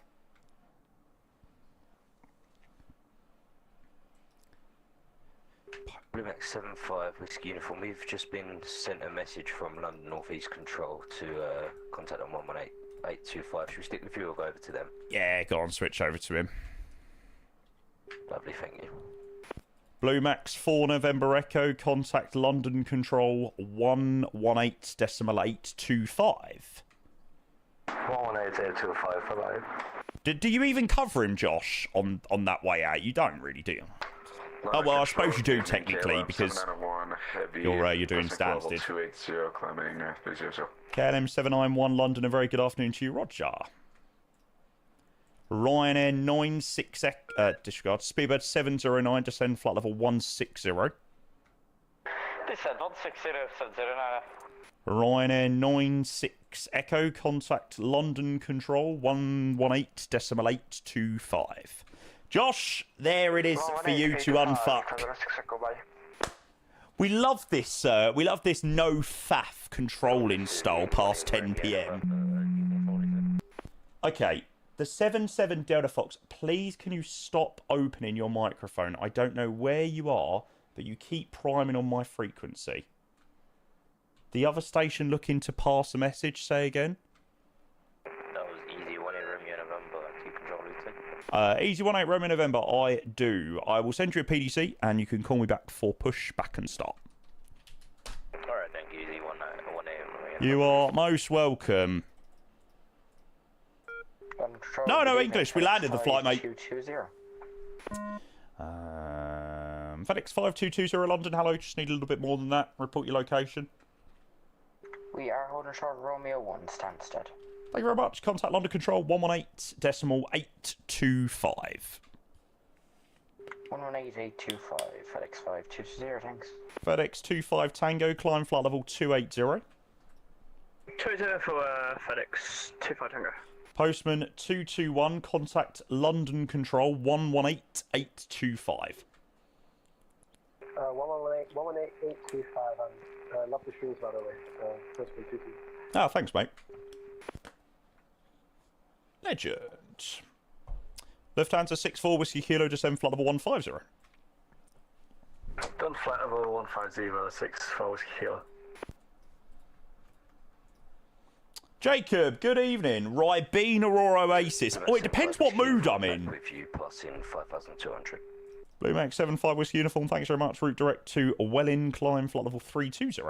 Bluemax 75 Whiskey Uniform, we've just been sent a message from London North East Control to contact on 118.825. Should we stick with you or go over to them? Yeah, go on, switch over to him. Lovely, thank you. Bluemax 4 November Echo, contact London Control 118.825. 118.825, bye-bye. Do you even cover him, Josh, on that way out? You don't really, do you? Oh, well, I suppose you do, technically, because you're doing standstill. KLM 791 London, a very good afternoon to you, Roger. Ryanair 96, disregard, Speedbird 709, descend flight level 160. Descend 160, 709. Ryanair 96 Echo, contact London Control 118.825. Josh, there it is for you to unfuck. We love this no faff controlling style past 10 PM. Okay. The 77 Delta Fox, please can you stop opening your microphone? I don't know where you are, but you keep priming on my frequency. The other station looking to pass a message, say again? That was Easy 18 Romeo November, Keep Control Luton. Easy 18 Romeo November, I do. I will send you a PDC and you can call me back for push, back and start. Alright, thank you, Easy 18 Romeo. You are most welcome. No, English. We landed the flight, mate. FedEx 5220 London. Hello. Just need a little bit more than that. Report your location. We are holding short Romeo 1, Stansted. Thank you very much. Contact London Control 118.825. 118.825. FedEx 520, thanks. FedEx 25 Tango. Climb flight level 280. 280 for FedEx 25 Tango. Postman 221, contact London Control 118.825. 118.825, and love the streams, by the way. Postman 22. Oh, thanks, mate. Legend. Lufthansa 64 Whiskey Kilo, descend flight level 150. Done flight level 150, 64 Whiskey Kilo. Jacob, good evening. Ribena or Oasis? Oh, it depends what mood I'm in. With you, plus in 5,200. Bluemax 75 Whiskey Uniform, thanks very much. Route direct to Welling, climb flight level 320.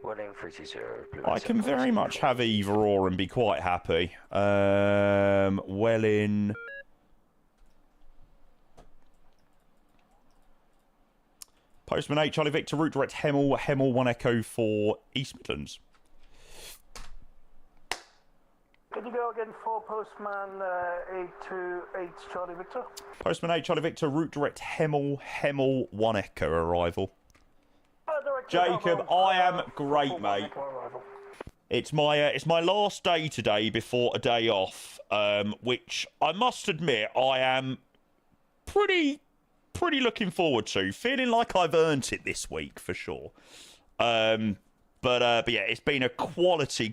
Welling 320. I can very much have either or and be quite happy. Welling. Postman 8, Charlie Victor, route direct Hemel, Hemel 1 Echo for East Midlands. Can you go again for Postman 828 Charlie Victor? Postman 8, Charlie Victor, route direct Hemel, Hemel 1 Echo arrival. Jacob, I am great, mate. It's my last day today before a day off, which I must admit I am pretty pretty looking forward to. Feeling like I've earned it this week for sure. But yeah, it's been a quality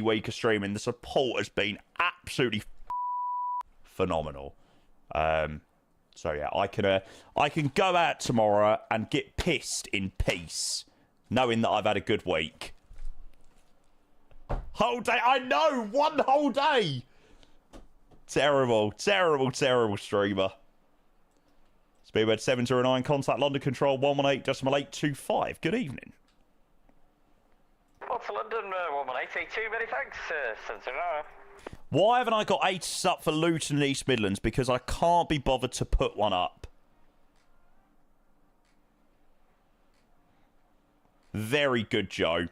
week of streaming. The support has been absolutely phenomenal. So yeah, I can go out tomorrow and get pissed in peace, knowing that I've had a good week. Whole day, I know, one whole day. Terrible streamer. Speedbird 709, contact London Control 118.825. Good evening. Well, for London 11882, many thanks, 709. Why haven't I got ATIS up for Luton and East Midlands? Because I can't be bothered to put one up. Very good, Joe.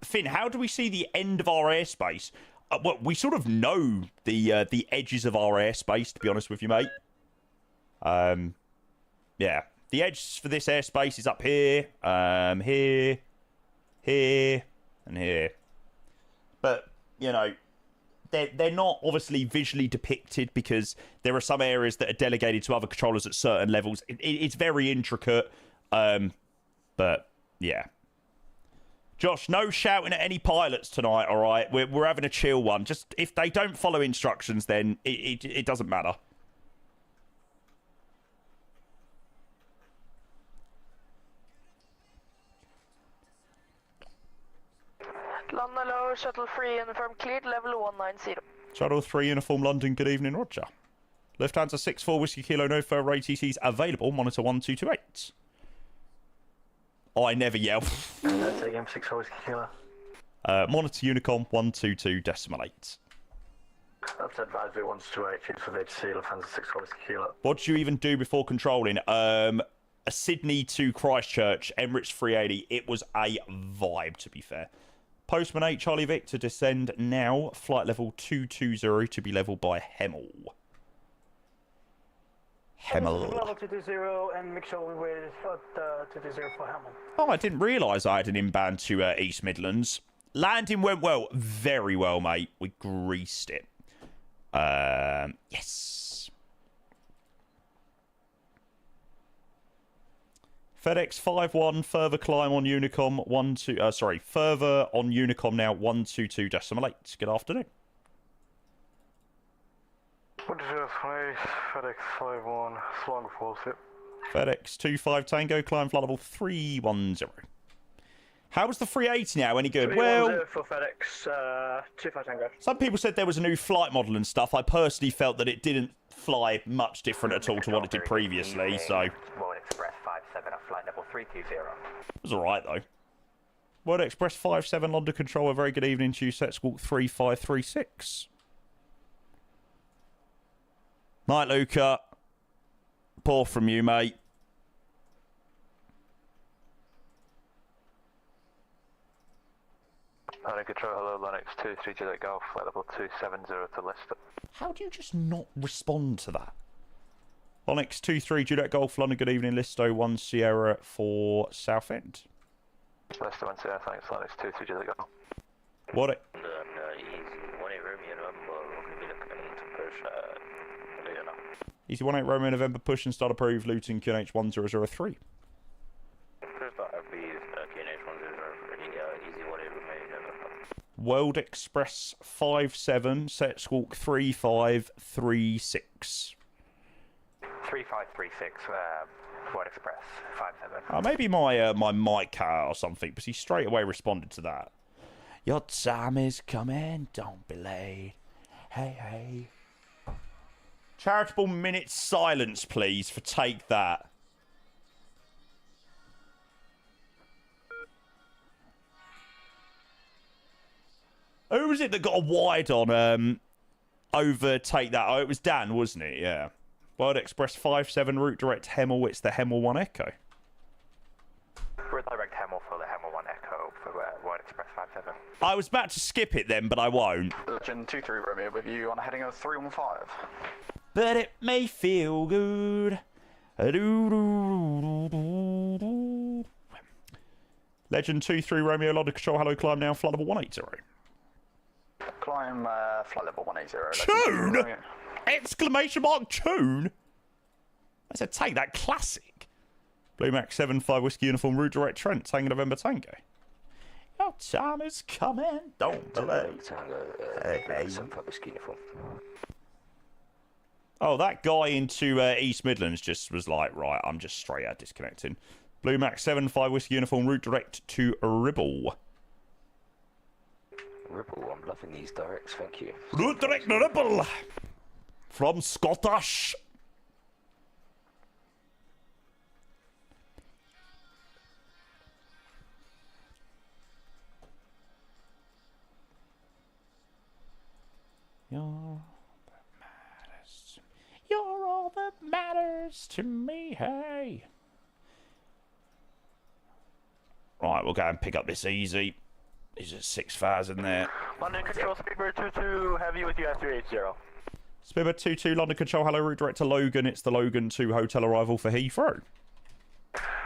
Finn, how do we see the end of our airspace? Well, we sort of know the edges of our airspace, to be honest with you, mate. Yeah. The edge for this airspace is up here, here, and here. But, you know, they're not obviously visually depicted because there are some areas that are delegated to other controllers at certain levels. It's very intricate, but, yeah. Josh, no shouting at any pilots tonight, all right? We're having a chill one. Just, if they don't follow instructions, then it doesn't matter. London Low, Shuttle 3, uniform cleared, level 190. Shuttle 3, uniform London, good evening, Roger. Lufthansa 64, Whiskey Kilo, no further ATCs available, monitor 1228. Oh, I never yell. Say again, 64 Whiskey Kilo. Monitor Unicom 122.8. That's advisory 128 for the ATC, Lufthansa 64 Whiskey Kilo. What do you even do before controlling? A Sydney to Christchurch, Emirates 380. It was a vibe, to be fair. Postman 8, Charlie Victor, descend now. Flight level 220 to be leveled by Hemel. Hemel. Level 220 and make sure we wait at 220 for Hemel. Oh, I didn't realise I had an inbound to East Midlands. Landing went well. Very well, mate. We greased it. Yes. FedEx 51, further climb on Unicom, further on Unicom now, 122.8. Good afternoon. What is your FedEx 51, long force it. FedEx 25 Tango, climb flight level 310. How was the 380 now? Any good? Well, for FedEx 25 Tango. Some people said there was a new flight model and stuff. I personally felt that it didn't fly much different at all to what it did previously, so... World Express 57 at flight level 320. It was alright, though. World Express 57, London Control, a very good evening to you. Set squawk 3536. Night, Luca. Poor from you, mate. London Control, hello, Lennox 23 Juliet Golf, flight level 270 to Leicester. How do you just not respond to that? Onyx 23 Juliet Golf, London, good evening. Listo 1 Sierra for Southend. Leicester 1 Sierra, thanks, Lennox 23 Juliet Golf. What it? Easy 18 Romeo November, push and start approved, Luton QNH 1003. World Express 57, set squawk 3536. 3536, World Express 57. Maybe my my mic cut out or something, but he straight away responded to that. Your time is coming, don't be late. Hey, hey. Charitable minute silence, please, for Take That. Who was it that got a wide on over Take That? Oh, it was Dan, wasn't it? Yeah. World Express 57, route direct Hemel. It's the Hemel 1 Echo. We're direct Hemel for the Hemel 1 Echo for World Express 57. I was about to skip it then, but I won't. Legend 23 Romeo with you on a heading of 315. But it may feel good. Legend 23 Romeo, London Control, hello, climb now, flight level 180. Climb flight level 180. Tune? Exclamation mark tune? I said, take that classic. Blue Max 75 Whiskey Uniform, Route Direct Trent, Tango November Tango. Your time is coming, don't delay. Tango, 75 Whiskey Uniform. Oh, that guy into East Midlands just was like, right, I'm just straight out disconnecting. Blue Max 75 Whiskey Uniform, Route Direct to Ribble. Ribble, I'm loving these directs, thank you. Route Direct to Ribble! From Scottish. You're all that matters to me, hey. Right, we'll go and pick up this easy. There's just 6,000 there. London Control, Speedbird 22, heavy with YSSY-NZCH. Speedbird 22, London Control, hello, route direct to Logan. It's the Logan 2 hotel arrival for Heathrow.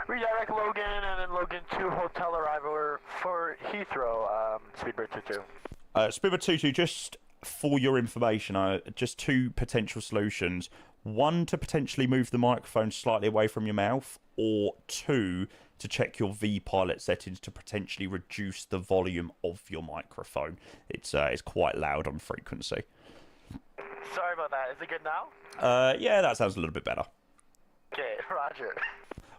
Redirect Logan and then Logan 2 hotel arrival for Heathrow, Speedbird 22. Speedbird 22, just for your information, just two potential solutions. One, to potentially move the microphone slightly away from your mouth, or two, to check your V-Pilot settings to potentially reduce the volume of your microphone. It's quite loud on frequency. Sorry about that. Is it good now? Yeah, that sounds a little bit better. Okay, roger.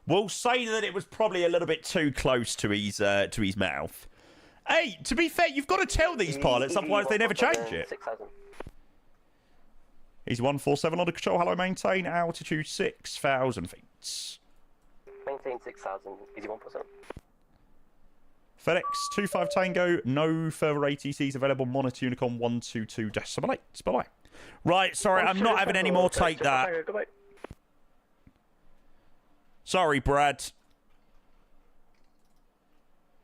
We'll say that it was probably a little bit too close to his mouth. Hey, to be fair, you've got to tell these pilots, otherwise they never change it. 6,000. He's 147 under control. Hello, maintain altitude 6,000 feet. Maintain 6,000. Easy 1%. FedEx 25 Tango. No further ATCs available. Monitor Unicom 122.8. Bye. Right, sorry, I'm not having any more take that. Sorry, Brad.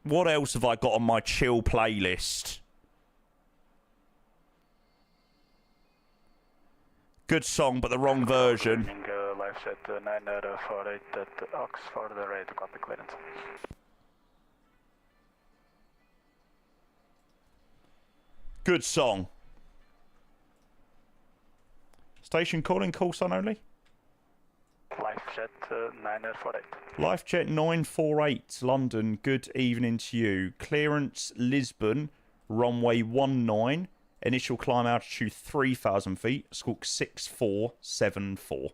What else have I got on my chill playlist? Good song, but the wrong version. Live set 948 at Oxford, ready to copy clearance. Good song. Station calling, call sign only. Live jet 948. Life Jet 948, London, good evening to you. Clearance Lisbon, runway 19, initial climb altitude 3,000 feet, squawk 6474.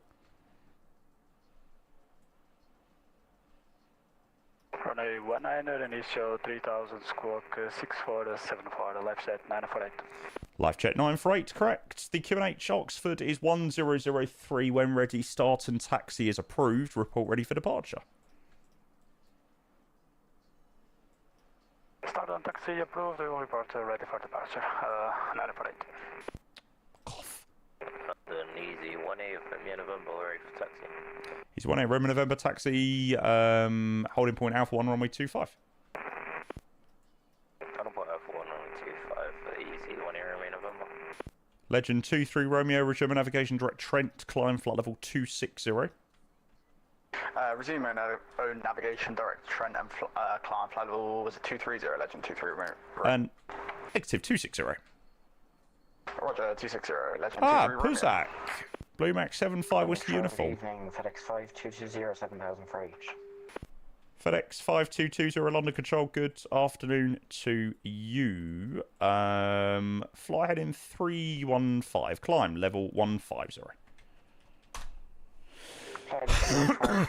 Runway 19, initial 3,000, squawk 6474, Live jet 948. Life Jet 948, correct. The QNH Oxford is 1003. When ready, start and taxi is approved. Report ready for departure. Start and taxi approved. We will report ready for departure. 948. Cough. An easy 1A from November, ready for taxi. He's 1A, Roman November taxi, holding point Alpha 1, runway 25. Legend 23 Romeo, resume navigation direct Trent, climb flight level 260. Resume own navigation direct Trent and climb flight level, was it 230, Legend 23 Romeo? And negative 260. Roger, 260, Legend 23 Romeo. Puzak. Blue Max 75 Whiskey Uniform. Good evening, FedEx 5220, 7,000 for each. FedEx 5220 London Control, good afternoon to you. Fly heading 315, climb level 150.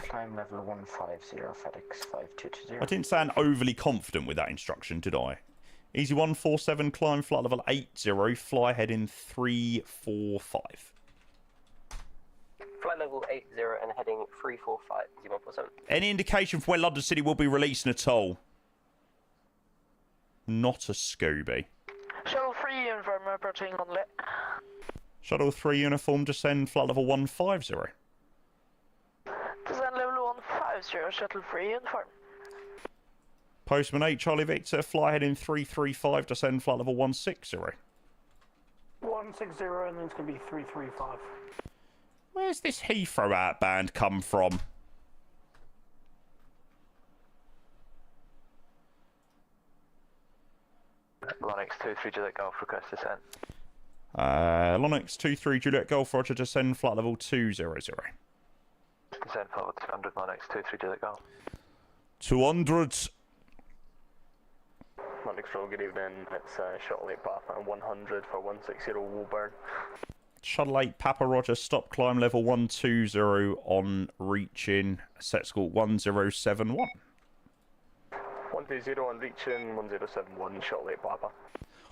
Climb level 150, FedEx 5220. I didn't sound overly confident with that instruction, did I? Easy 147, climb flight level 80, fly heading 345. Flight level 80 and heading 345, 0%. Any indication for when London City will be releasing at all? Not a Scooby. Shuttle 3 uniform approaching on lit. Shuttle 3 uniform, descend flight level 150. Descend level 150, Shuttle 3 uniform. Postman 8, Charlie Victor, fly heading 335, descend flight level 160. 160 and then it's going to be 335. Where's this Heathrow outbound come from? Lonix 23 Juliet Golf, request descent. Lonix 23 Juliet Golf, Roger, descend flight level 200. descend flight level 200, Monix 23 Juliet Golf. 200. Monix Roll, good evening. It's Shuttle 8 Papa 100 for 160 Woolburn. Shuttle 8 Papa Roger, stop climb level 120 on reaching. Set score 1071. 120 on reaching, 1071, Shuttle 8 Papa.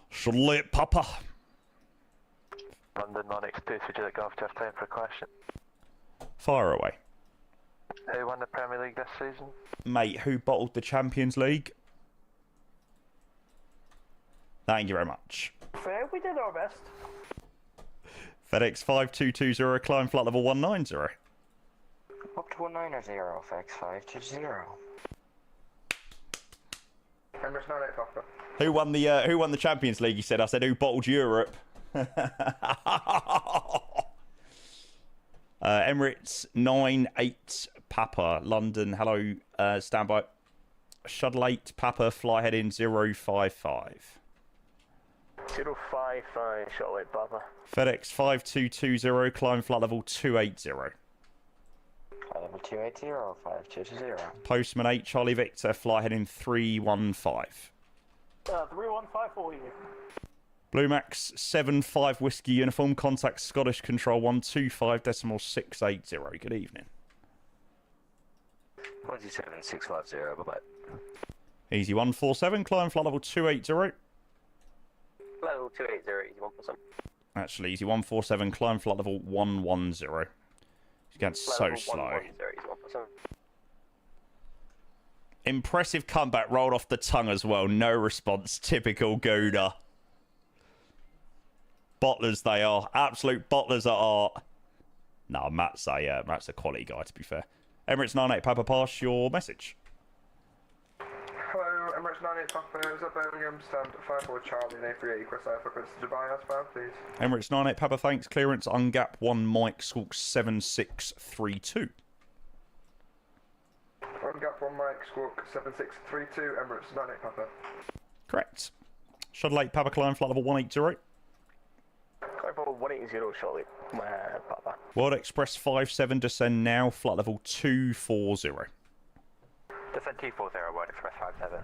Shuttle 8 Papa. London Monix 23 Juliet Golf, do you have time for a question? Fire away. Who won the Premier League this season? Mate, who bottled the Champions League? Thank you very much. Fair, we did our best. FedEx 5220, climb flight level 190. Up to 190, FX 520. Emirates 98 Papa. Who won the Champions League? He said. I said, who bottled Europe? Emirates 98 Papa, London. Hello, standby. Shuttle 8 Papa, fly heading 055. 055, Shuttle 8 Papa. FedEx 5220, climb flight level 280. Flight level 280, 520. Postman 8 Charlie Victor, fly heading 315. 315 for you. Blue Max 75 Whiskey Uniform, contact Scottish Control 125.680. Good evening. 127.650, bye bye. Easy 147, climb flight level 280. Level 280, easy 147. Actually, easy 147, climb flight level 110. He's getting so slow. 110, easy 147. Impressive comeback, rolled off the tongue as well. No response, typical Gouda. Bottlers they are. Absolute bottlers at art. No, Matt's a quality guy, to be fair. Emirates 98 Papa, pass your message. Hello, Emirates 98 Papa, is that Birmingham, stand 54 Charlie, A380, Chris Alpha, Chris Dubai, S5, please. Emirates 98 Papa, thanks. Clearance, ungap 1 Mike, Squawk 7632. Ungap 1 Mike, Squawk 7632, Emirates 98 Papa. Correct. Shuttle 8 Papa, climb flight level 180. Climb level 180, Shuttle 8 Papa. World Express 57, descend now, flight level 240. Descend 240, World Express 57.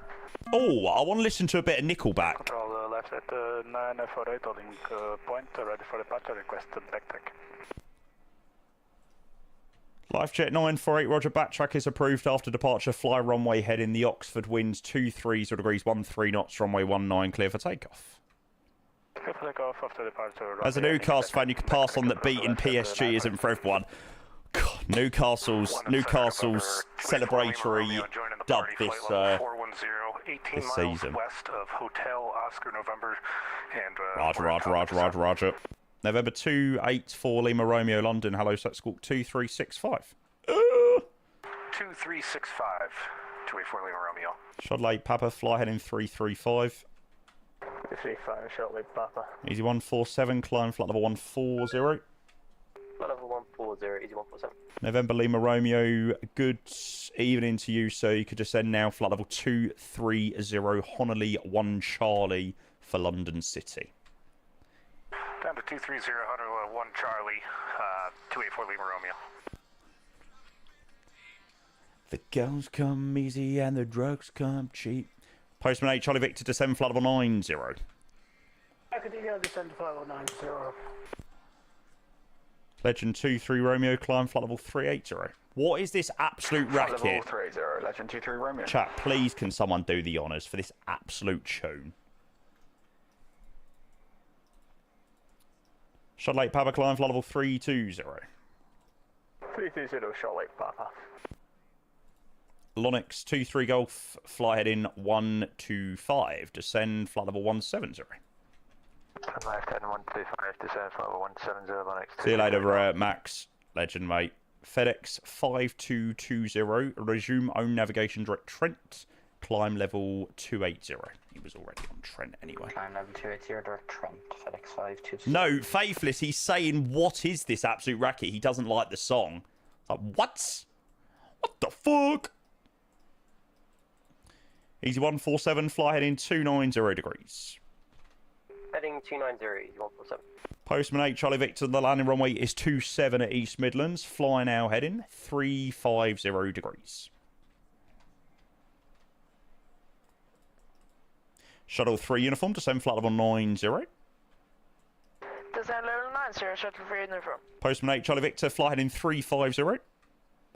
Oh, I want to listen to a bit of Nickelback. Control left at 948, holding point, ready for departure, request backtrack. Lifejet 948, Roger, backtrack is approved after departure, fly runway heading the Oxford winds 23 degrees 13 knots, runway 19, clear for takeoff. Clear for takeoff after departure. As a Newcastle fan, you can pass on that beating PSG isn't for everyone. God, Newcastle's celebratory dub this season. West of Hotel Oscar November and Roger. November 284 Lima Romeo London. Hello, set squawk 2365. 2365 284 Lima Romeo. Shuttle 8 Papa, fly heading 335. 335, Shuttle 8 Papa. Easy 147, climb flight level 140. Level 140, easy 147. November Lima Romeo, good evening to you, sir. You could descend now, flight level 230, Honolulu 1 Charlie for London City. Down to 230, Honolulu 1 Charlie, 284 Lima Romeo. The girls come easy and the drugs come cheap. Postman 8 Charlie Victor, descend flight level 90. Academia, descend flight level 90. Legend 23 Romeo, climb flight level 380. What is this absolute racket? Level 380, Legend 23 Romeo. Chat, please can someone do the honours for this absolute tune? Shuttle 8 Papa, climb flight level 320. 320, Shuttle 8 Papa. Lonix 23 Golf, fly heading 125, descend flight level 170. Left heading 125, descend flight level 170, Lonix. See you later, Max. Legend, mate. FedEx 5220, resume own navigation direct Trent, climb level 280. He was already on Trent anyway. Climb level 280, direct Trent, FedEx 520. No, Faithless, he's saying, what is this absolute racket? He doesn't like the song. Like, what? What the fuck? Easy 147, fly heading 290 degrees. Heading 290, easy 147. Postman 8, Charlie Victor, the landing runway is 27 at East Midlands. Fly now heading 350 degrees. Shuttle 3 uniform, descend flight level 90. Descend level 90, shuttle 3 uniform. Postman 8, Charlie Victor, fly heading 350.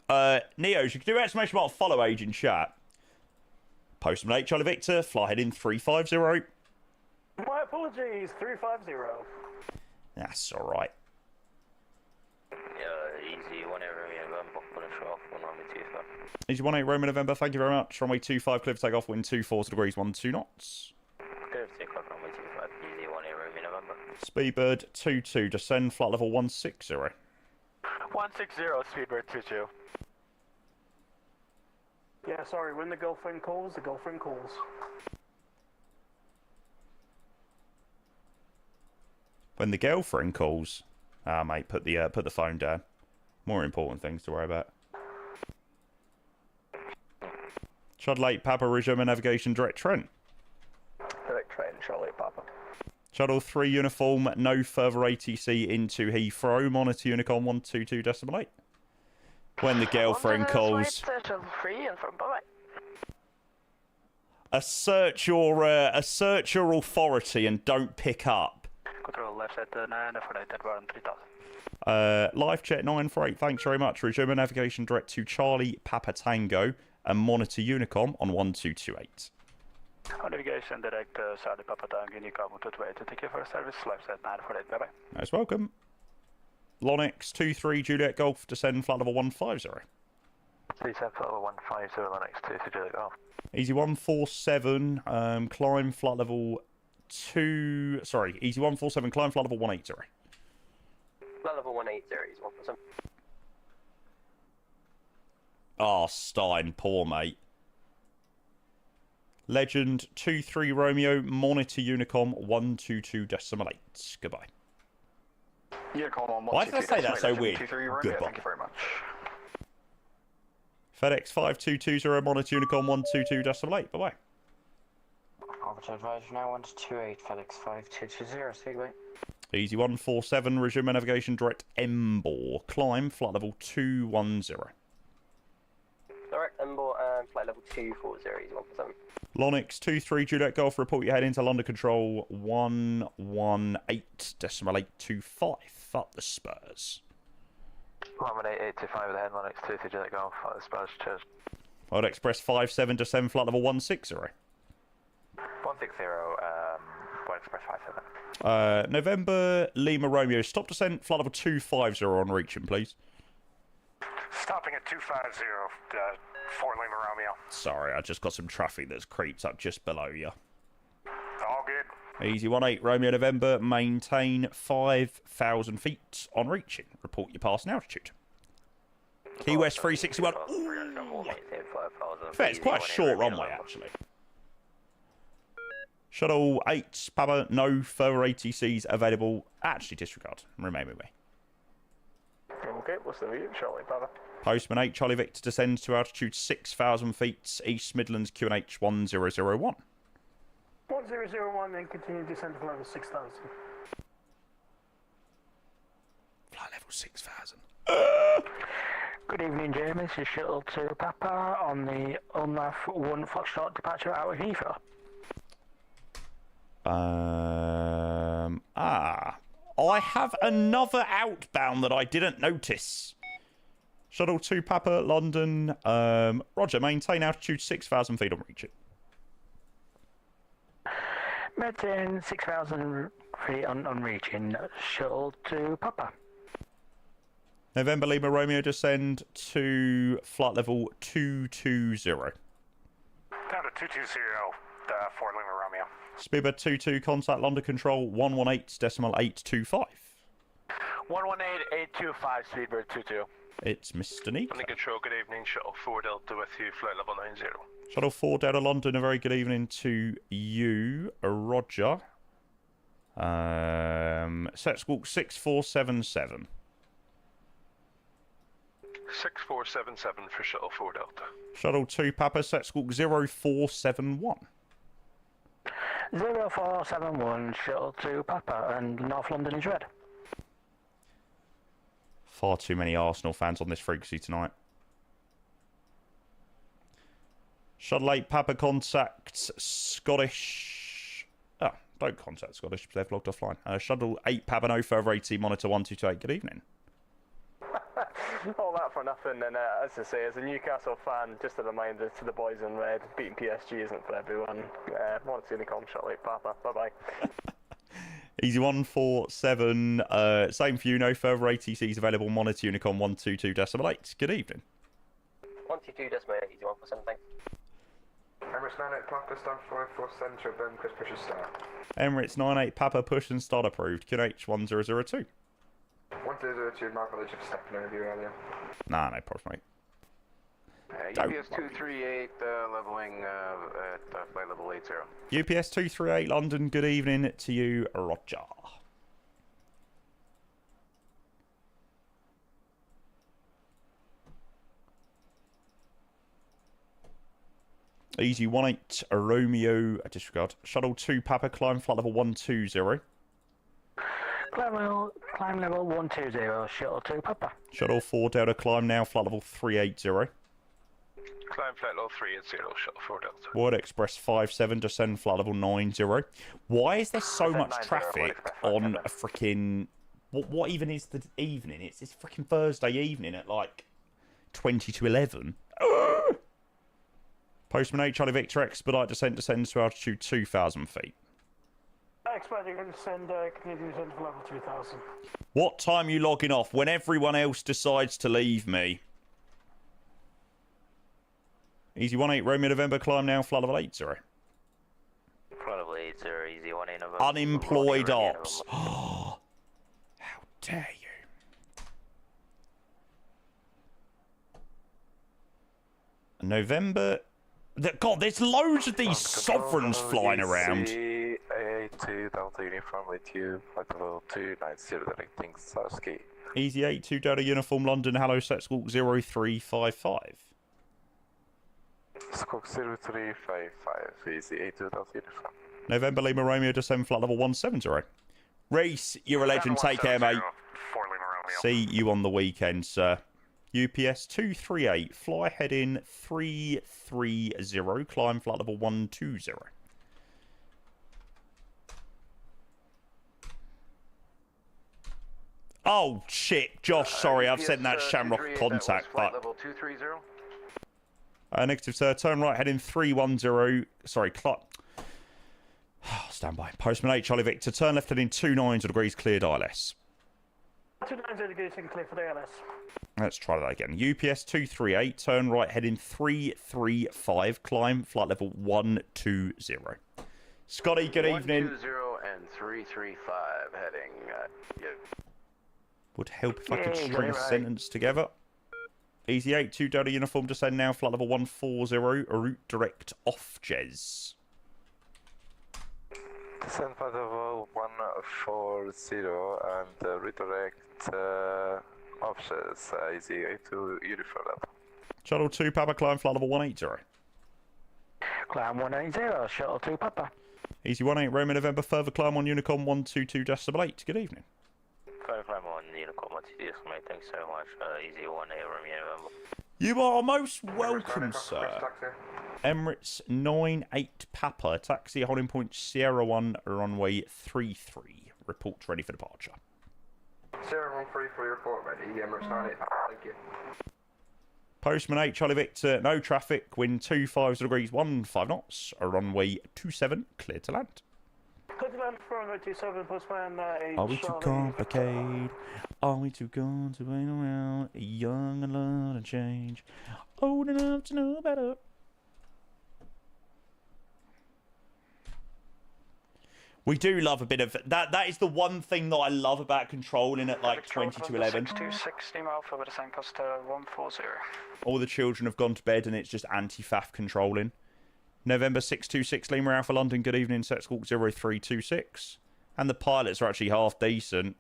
Neos, you can do exclamation mark follow age in chat. Postman 8, Charlie Victor, fly heading 350. My apologies, 350. That's alright. Easy 18 November, finish off, runway 25. Easy 18 Roman November, thank you very much. Runway 25, clear for takeoff, wind 240 degrees, 12 knots. Clear for takeoff, runway 25, easy 18 Roman November. Speedbird 22, descend flight level 160. 160, Speedbird 22. Yeah, sorry, when the girlfriend calls, the girlfriend calls. When the girlfriend calls, mate, put the phone down. More important things to worry about. Shuttle 8, Papa, resume navigation, direct Trent. Direct Trent, Shuttle 8, Papa. Shuttle 3 uniform, no further ATC into Heathrow, monitor Unicorn 122.8. When the girlfriend calls. Shuttle 3 uniform, bye-bye. Assert your authority and don't pick up. Control left at 9 for that 3000. Live jet 948, thanks very much. Resume navigation direct to Charlie Papa Tango and monitor Unicom on 1228. On navigation direct Charlie Papa Tango, Unicom 1228. Thank you for service. Live set 948, bye bye. Most welcome. Lonix 23 Juliet Golf, descend flight level 150. Descend flight level 150, Lonix 23 Juliet Golf. Easy 147, climb flight level 2. Sorry, easy 147, climb flight level 180. Flight level 180, easy 147. Ah, Stein, poor mate. Legend 23 Romeo, monitor Unicom 122.8. Goodbye. Unicom on 122. Why did I say that so weird? Romeo, Goodbye. thank you very much. FedEx 5220, monitor Unicom 122.8. Bye bye. Orbit advisor now 128, FedEx 5220, speak bye. Easy 147, resume navigation direct Embor, climb flight level 210. Direct Embor and flight level 240, easy 147. Lonix 23 Juliet Golf, report you head into London Control 118.825. Fuck the Spurs. 118.825 with the head, Lonix 23 Juliet Golf, fuck the Spurs, cheers. Old Express 57 descend flight level 160. 160, World Express 57. November Lima Romeo, stop descent flight level 250 on reaching, please. Stopping at 250, 4 Lima Romeo. Sorry, I just got some traffic that's creeped up just below you. All good. Easy 18 Romeo November, maintain 5,000 feet on reaching. Report your passing altitude. Key West 361. Ooh. Fair, it's quite a short runway actually. Shuttle 8, Papa, no further ATCs available. Actually, disregard. Remain with me. Okay, what's the view? Charlie Papa. Postman 8, Charlie Victor descends to altitude 6,000 feet, East Midlands, QNH 1001. 1001, then continue descent to level 6,000. Flight level 6,000. Good evening, Jamie. This is Shuttle 2 Papa on the UNLAF 1 Foxtrot departure out of Heathrow. I have another outbound that I didn't notice. Shuttle 2 Papa, London. Roger, maintain altitude 6,000 feet on reaching. Maintain 6,000 feet on reaching. Shuttle 2 Papa. November Lima Romeo, descend to flight level 220. Down to 220, 4 Lima Romeo. Speedbird 22, contact London Control 118.825. 118.825, Speedbird 22. It's Mr. Neat. London Control, good evening. Shuttle 4 Delta with you, flight level 90. Shuttle 4 Delta London, a very good evening to you, Roger. Set squawk 6477. 6477 for Shuttle 4 Delta. Shuttle 2 Papa, set squawk 0471. 0471 shuttle to Papa, and North London is red. Far too many Arsenal fans on this frequency tonight. Shuttle 8 Papa contacts Scottish. Oh, don't contact Scottish, they've logged offline. Shuttle 8 Papa, no further AT monitor 1228. Good evening. All that for nothing, and as I say, as a Newcastle fan, just a reminder to the boys in red, beating PSG isn't for everyone. Monitor Unicom, Shuttle 8 Papa, bye-bye. Easy 147, same for you, no further ATCs available, monitor Unicom 122.8. Good evening. 122.8, easy 147, thanks. Emirates 98 Papa, stand 54 centre, Ben, Chris pushes start. Emirates 98 Papa, push and start approved. QNH 1002. 1002, my apologies for stepping over you earlier. Nah, no problem, mate. UPS 238, leveling at flight level 80. UPS 238 London, good evening to you, Roger. Easy 18 Romeo, disregard. Shuttle 2 Papa, climb flight level 120. Climb level 120, shuttle 2 Papa. Shuttle 4 Delta, climb now, flight level 380. Climb flight level 380, shuttle 4 Delta. Word Express 57, descend flight level 90. Why is there so much traffic on a freaking... What even is the evening? It's freaking Thursday evening at like 20 to 11. Postman 8, Charlie Victor, expedite descent, descends to altitude 2,000 feet. Expediting descend, Canadian descent to level 2000. What time are you logging off? When everyone else decides to leave me. Easy 18 Romeo November, climb now, flight level 80. Flight level 80, easy 18 November. Unemployed ops. How dare you? November... God, there's loads of these sovereigns flying around. A2 Delta uniform with you, flight level 290 directing Sarsky. Easy 82 Delta uniform London, hello, set squawk 0355. Squawk 0355, easy 82 Delta uniform. November Lima Romeo, descend flight level 170. Reese, you're a legend, take care, mate. See you on the weekend, sir. UPS 238, fly heading 330, climb flight level 120. Oh, shit, Josh, sorry, I've sent that Shamrock contact. Flight level 230. Negative, sir, turn right heading 310, sorry, stand by. Postman 8, Charlie Victor, turn left heading 290 degrees, cleared ILS. 290 degrees and clear for the ILS. Let's try that again. UPS 238, turn right heading 335, climb flight level 120. Scotty, good evening. 120 and 335 heading. Yeah. Would help if I could string a sentence together. Easy 82 Delta uniform, descend now, flight level 140, route direct off Jez. Descend flight level 140 and redirect options, easy 82 uniform level. Shuttle 2 Papa, climb flight level 180. Climb 180, shuttle 2 Papa. Easy 18 Roman November, further climb on Unicom 122.8. Good evening. Further climb on Unicom 122.8, thanks so much. Easy 18 Romeo November. You are most welcome, sir. Emirates 98 Papa, taxi holding point Sierra 1, runway 33. Reports ready for departure. Sierra 133, report ready. Emirates 98 Papa, thank you. Postman 8, Charlie Victor, no traffic, wind 25 degrees 15 knots, runway 27, clear to land. Clear to land for runway 27, Postman 8. Are we too complicated? Are we too gone to wait around? Young and learn and change. Old enough to know better. We do love a bit of that. That is the one thing that I love about controlling at like 20 to 11. 6260 Alpha with descent cost 140. All the children have gone to bed and it's just anti-faff controlling. November 626 Lima Alpha London, good evening, set squawk 0326. And the pilots are actually half decent.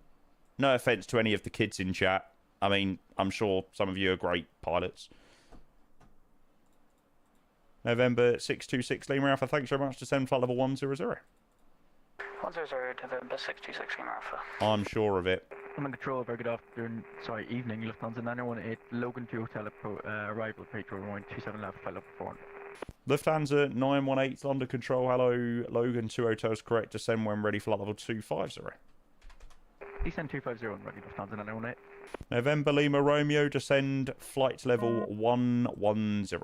No offence to any of the kids in chat. I mean, I'm sure some of you are great pilots. November 626 Lima Alpha, thanks very much. Descend flight level 100. 100, November 626 Lima Alpha. I'm sure of it. I'm in control. Very good afternoon. Sorry, evening. Lufthansa 918 Logan to hotel arrival. Pedro 27 left, flight level 400. Lufthansa 918 London control. Hello, Logan 2 hotels correct. Descend when ready, flight level 250. Descend 250 and ready. Lufthansa 918. November Lima Romeo, descend flight level 110.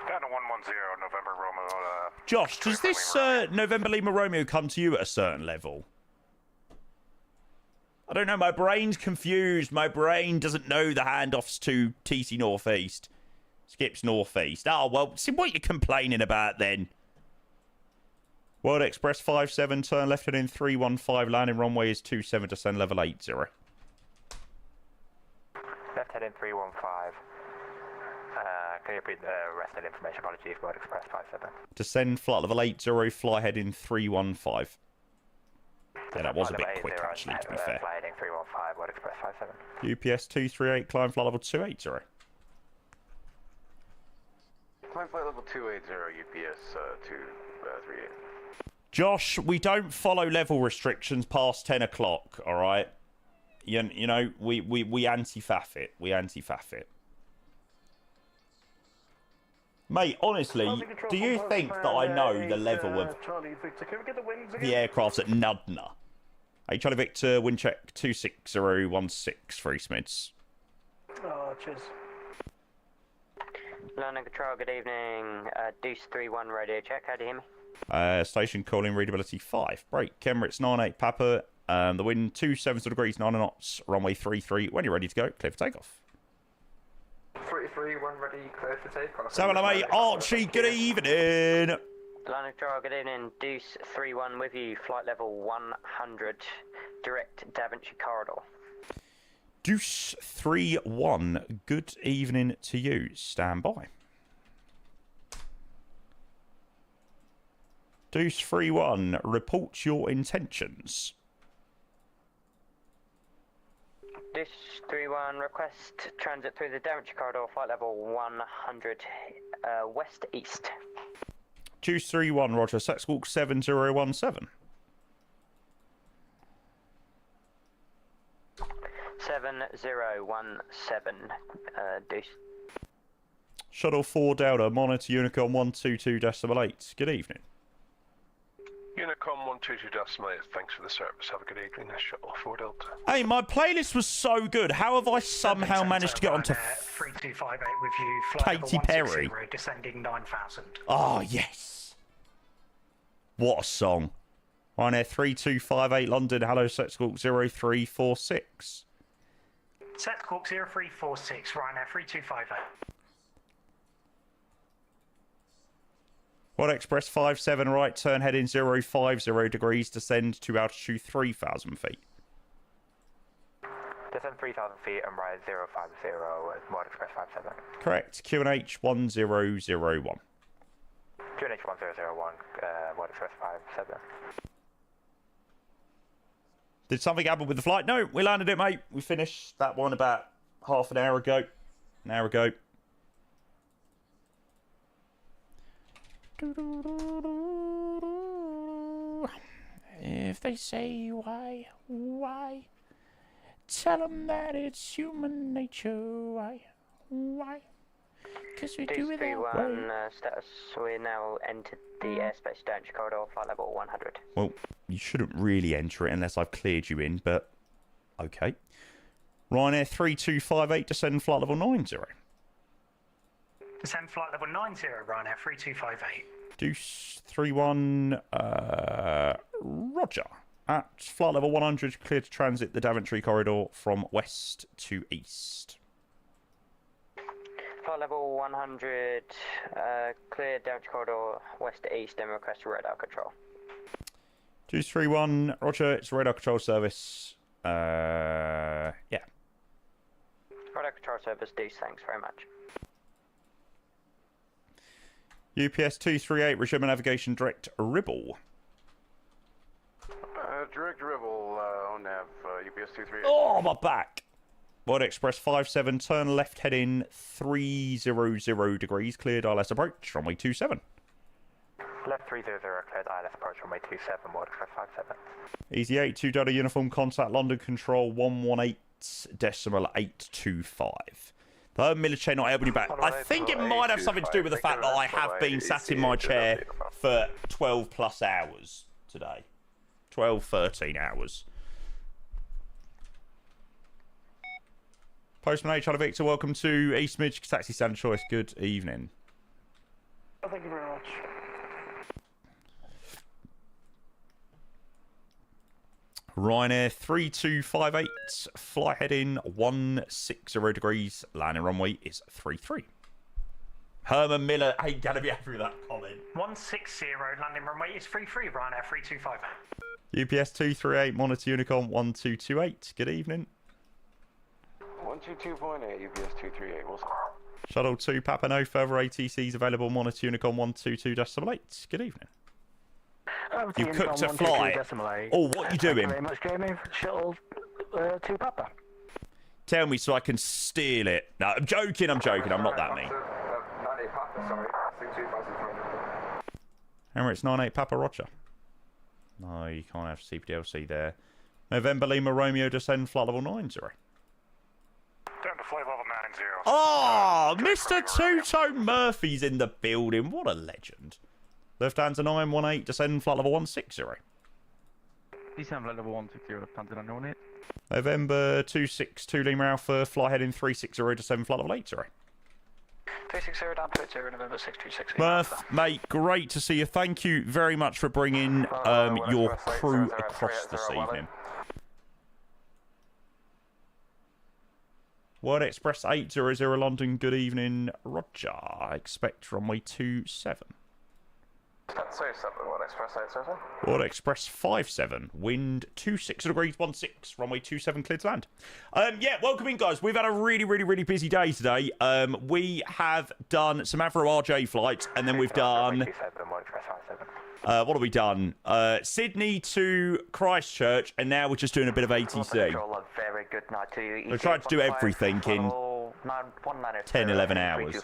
Down to 110, November Romeo. Josh, does this November Lima Romeo come to you at a certain level? I don't know, my brain's confused. My brain doesn't know the handoffs to TC Northeast. Skips Northeast. Oh, well, see what you're complaining about then. World Express 57, turn left heading 315, landing runway is 27, descend level 80. Left heading 315. Can you repeat the rest of the information? Apologies, World Express 57. Descend flight level 80, fly heading 315. Yeah, that was a bit quick, actually, to be fair. Fly heading 315, World Express 57. UPS 238, climb flight level 280. Climb flight level 280, UPS 238. Josh, we don't follow level restrictions past 10 o'clock, all right? You know, we anti-faff it. We anti-faff it. Mate, honestly, do you think that I know the level of the aircrafts at Nudna? Hey, Charlie Victor, wind check 26016, 3 Smids. Oh, cheers. London Control, good evening. Deuce 31 radio check, how do you hear me? Station calling, readability 5. Break, Emirates 98 Papa. The wind 270 degrees, 9 knots, runway 33. When you're ready to go, clear for takeoff. 33, 1 ready, clear for takeoff. So hello, mate. Archie, good evening. London Control, good evening. Deuce 31 with you, flight level 100, direct Da Vinci corridor. Deuce 31, good evening to you. Stand by. Deuce 31, report your intentions. Deuce 31, request transit through the Da Vinci corridor, flight level 100, west-east. Deuce 31, roger. Set squawk 7017. 7017, Deuce. Shuttle 4 Delta, monitor Unicom 122.8. Good evening. Unicom 122.8, thanks for the service. Have a good evening. This shuttle 4 Delta. Hey, my playlist was so good. How have I somehow managed to get onto 3258 with you, flight Katy Perry? Descending 9000. Oh, yes. What a song. Ryanair 3258 London, hello, set squawk 0346. Set squawk 0346, Ryanair 3258. World Express 57 right, turn heading 050 degrees, descend to altitude 3,000 feet. Descend 3,000 feet and rise 050 World Express 57. Correct, QNH 1001. QNH 1001, World Express 57. Did something happen with the flight? No, we landed it, mate. We finished that one about half an hour ago. An hour ago. If they say why, tell them that it's human nature. Why? Because we do it that way. Status, we now entered the airspace Da Vinci corridor, flight level 100. Well, you shouldn't really enter it unless I've cleared you in, but okay. Ryanair 3258, descend flight level 90. Descend flight level 90, Ryanair 3258. Deuce 31, roger. At flight level 100, clear to transit the Da Vinci corridor from west to east. Flight level 100, clear Da Vinci corridor west to east and request radar control. Deuce 31, roger, it's radar control service. Yeah. Radar control service, Deuce, thanks very much. UPS 238, resume navigation direct Ribble. Direct Ribble, on nav, UPS 238. Oh, my back. Wide Express 57, turn left heading 300 degrees, cleared ILS approach, runway 27. Left 300, cleared ILS approach, runway 27, Wide Express 57. Easy 82 Delta uniform, contact London control 118.825. The military not able to back. I think it might have something to do with the fact that I have been sat in my chair for 12 plus hours today. 12, 13 hours. Postman H. Victor, welcome to East Midge Taxi Stand Choice. Good evening. Thank you very much. Ryanair 3258, flight heading 160 degrees, landing runway is 33. Herman Miller ain't going to be happy with that comment. 160, landing runway is 33, Ryanair 3258. UPS 238, Monitor Unicorn 1228, good evening. 122.8, UPS 238, what's up? Shuttle 2, Papa, no further ATCs available, Monitor Unicorn 122.8, good evening. You cooked a flight. Oh, what you doing? Thank you very much, Jamie. Shuttle 2 Papa. Tell me so I can steal it. No, I'm joking, I'm not that mean. 98 Papa, sorry. 2,500. Emirates 98 Papa, Roger. No, you can't have CPDLC there. November Lima Romeo, descend flight level 90. Down to flight level 90. Oh, Mr. Two-Tone Murphy's in the building. What a legend. Lufthansa 918, descend flight level 160. Descend flight level 160, Lufthansa 918. November 262 Lima Alpha, fly heading 360, descend flight level 80. 360 down to 80, November 626. Murph, mate, great to see you. Thank you very much for bringing your crew across this evening. Word Express 800 London, good evening, Roger. I expect runway 27. That's 7, Word Express 800. Word Express 57, wind 26 degrees 16, runway 27, cleared to land. Yeah, welcome in, guys. We've had a really busy day today. We have done some Avro RJ flights, and then we've done... what have we done? Sydney to Christchurch, and now we're just doing a bit of ATC. Very good night to you. We're trying to do everything in 10, 11 hours.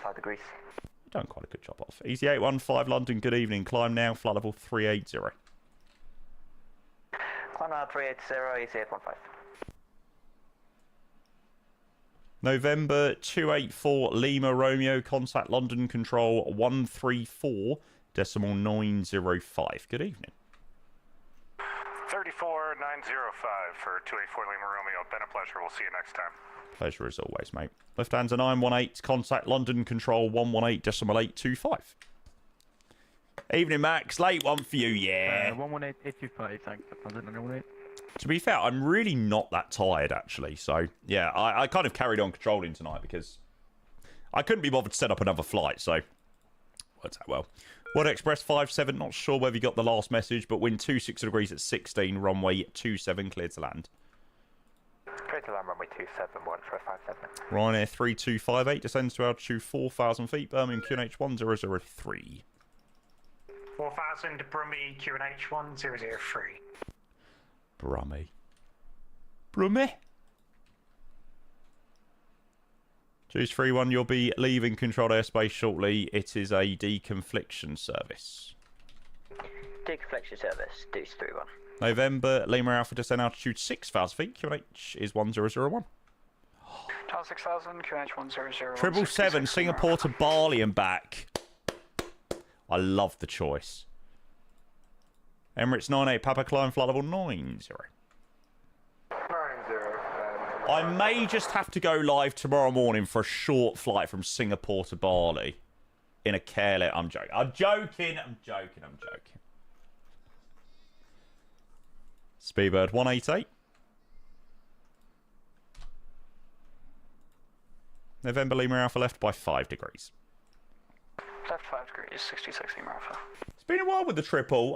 Done quite a good job off. Easy 815 London, good evening. Climb now, flight level 380. Climb now 380, easy 815. November 284 Lima Romeo, contact London control 134.905. Good evening. 34905 for 284 Lima Romeo. Been a pleasure. We'll see you next time. Pleasure as always, mate. Lufthansa 918, contact London control 118.825. Evening, Max. Late one for you, yeah. 118.825, thanks. Lufthansa 918. To be fair, I'm really not that tired, actually. So, yeah, I kind of carried on controlling tonight because I couldn't be bothered to set up another flight, so worked out well. Word Express 57, not sure whether you got the last message, but wind 26 degrees at 16, runway 27, cleared to land. Cleared to land, runway 27, Word Express 57. Ryanair 3258, descends to altitude 4,000 feet, Birmingham QNH 1003. 4,000 Brummy QNH 1003. Brummy. Choose 31, you'll be leaving controlled airspace shortly. It is a deconfliction service. Deconfliction service, Deuce 31. November, Lima Alpha, descend altitude 6,000 feet. QNH is 1001. Tower 6000, QNH 100. 777, Singapore to Bali and back. I love the choice. Emirates 98, Papa, climb flight level 90. I may just have to go live tomorrow morning for a short flight from Singapore to Bali. In a careless... I'm joking. I'm joking. Speedbird 188. November Lima Alpha left by 5 degrees. Left 5 degrees, 66 Lima Alpha. It's been a while with the triple.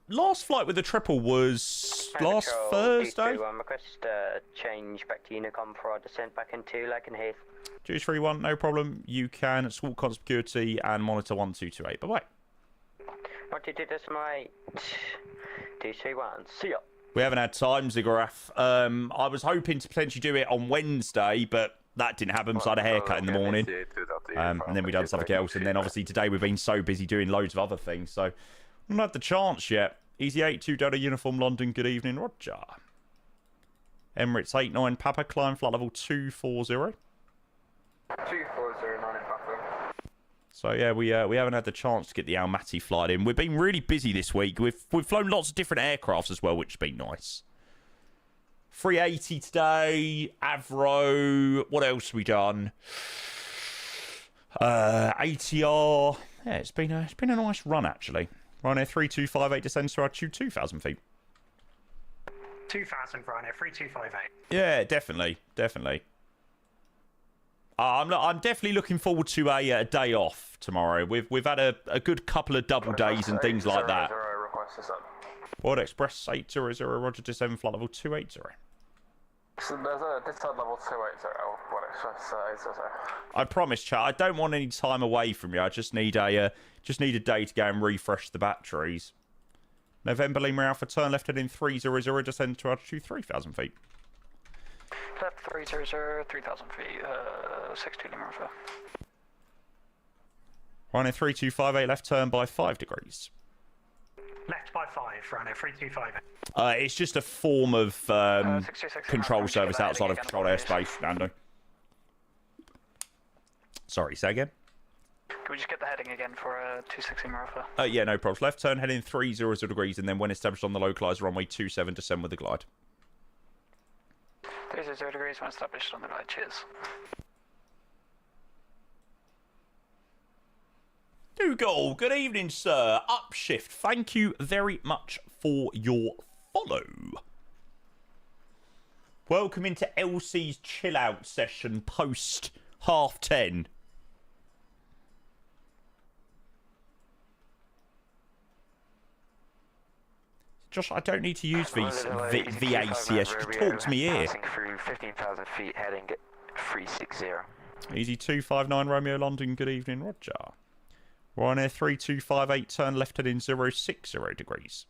Last flight with the triple was last Thursday. Request change back to Unicom for our descent back into Lakenheath. Juice 31, no problem. You can sort conspicuity and monitor 1228. Bye bye. 122.8. 231. See ya. We haven't had time, Ziggurat. I was hoping to potentially do it on Wednesday, but that didn't happen, so I had a haircut in the morning. And then we done something else, and then obviously today we've been so busy doing loads of other things, so we haven't had the chance yet. Easy 82 Delta Uniform London, good evening, Roger. Emirates 89 Papa, climb flight level 240. 2409 Papa. So yeah, we haven't had the chance to get the Almaty flight in. We've been really busy this week. We've flown lots of different aircrafts as well, which has been nice. 380 today, Avro. What else have we done? ATR. Yeah, it's been a nice run actually. Ryanair 3258 descends to altitude 2,000 feet. 2,000 Ryanair 3258. Yeah, definitely. I'm definitely looking forward to a day off tomorrow. We've had a good couple of double days and things like that. World Express 800, Roger, descend flight level 280. So there's a descent level 280, World Express 800. I promise, chat, I don't want any time away from you. I just need a day to go and refresh the batteries. November Lima Alpha, turn left heading 300, descend to altitude 3,000 feet. Left 300, 3,000 feet, 62 Lima Alpha. Ryanair 3258, left turn by 5 degrees. Left by 5, Ryanair 3258. It's just a form of control service outside of controlled airspace, Nando. Sorry, say again? Can we just get the heading again for 26 Lima Alpha? Yeah, no problems. Left turn heading 300 degrees, and then when established on the localised runway 27, descend with the glide. 300 degrees when established on the glide. Cheers. Dougal, good evening, sir. Upshift, thank you very much for your follow. Welcome into Elsie's chill out session post 10:30. Josh, I don't need to use VACS. You can talk to me here. Passing through 15,000 feet, heading 360. Easy 259 Romeo London, good evening, Roger. Ryanair 3258, turn left heading 060 degrees.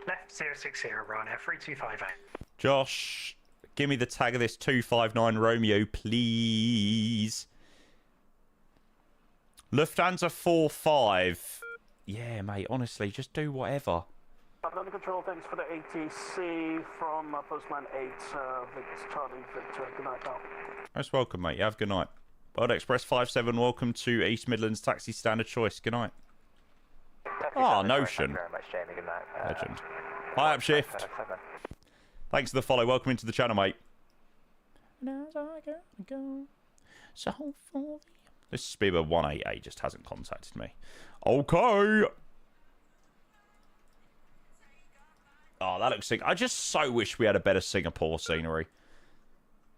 Left 060, Ryanair 3258. Josh, give me the tag of this 259 Romeo, please. Lufthansa 45. Yeah, mate, honestly, just do whatever. Under control, thanks for the ATC from Postman 8, Victor Charlie, Victor. Good night, pal. Most welcome, mate. You have a good night. World Express 57, welcome to East Midlands Taxi Standard Choice. Good night. Notion. Thank you very much, Jamie. Good night. Legend. Hi, Upshift. Thanks for the follow. Welcome into the channel, mate. This Speedbird 188 just hasn't contacted me. Okay. Oh, that looks sick. I just so wish we had a better Singapore scenery.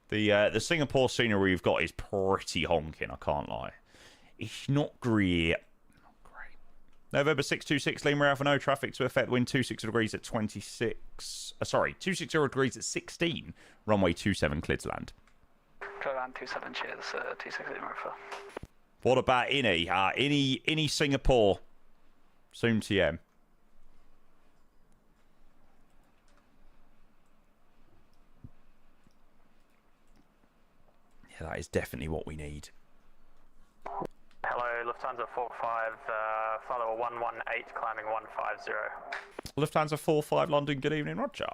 The Singapore scenery we've got is pretty honking, I can't lie. It's not great. November 626 Lima Alpha, no traffic to affect, wind 260 degrees at 26. 260 degrees at 16. Runway 27 cleared to land. Clear land 27, cheers, 26 Lima Alpha. What about Innie? Innie Singapore. Soon TM. Yeah, that is definitely what we need. Hello, Lufthansa 45, flight level 118, climbing 150. Lufthansa 45 London, good evening, Roger.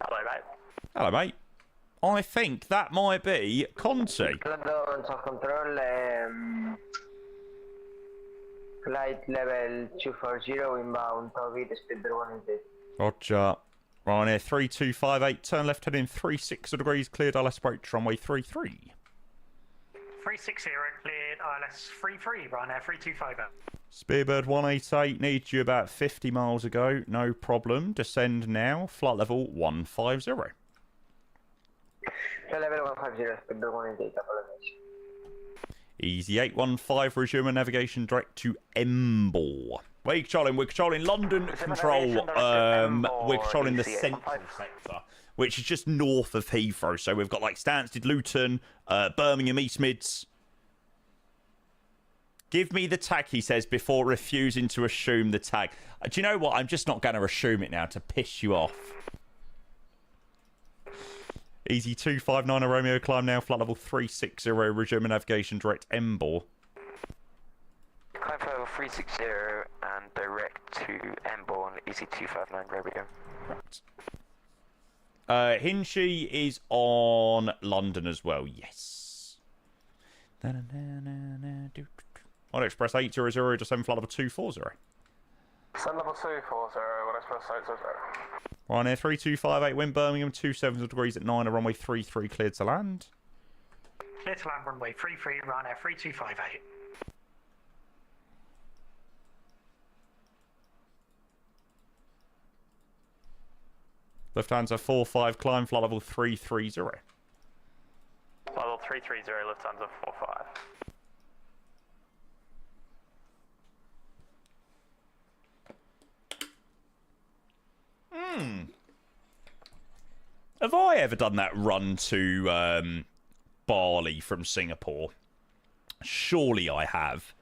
Hello, mate. Hello, mate. I think that might be Conti. London control, flight level 240 inbound, Toby, speed 180. Roger. Ryanair 3258, turn left heading 360 degrees, cleared ILS approach, runway 33. 360 cleared, ILS 33, Ryanair 3250. Speedbird 188, needs you about 50 miles ago, no problem. Descend now, flight level 150. Level 150, Speedbird 188, apologies. Easy 815, resume navigation direct to Embor. We're controlling London control. We're controlling the central sector, which is just north of Heathrow. So we've got like Stansted, Luton, Birmingham, East Mids. Give me the tag, he says, before refusing to assume the tag. Do you know what? I'm just not going to assume it now to piss you off. Easy 259 Romeo, climb now, flight level 360, resume navigation, direct Embor. Climb flight level 360 and direct to Embor on Easy 259 Romeo. Right. Hinchy is on London as well, yes. On Express 800, descend flight level 240. Send level 240, on Express 800. Ryanair 3258, wind Birmingham, 27 degrees at 9, a runway 33 cleared to land. Clear to land, runway 33, Ryanair 3258. Lufthansa 45, climb flight level 330. Level 330, Lufthansa 45. Have I ever done that run to Bali from Singapore? Surely I have.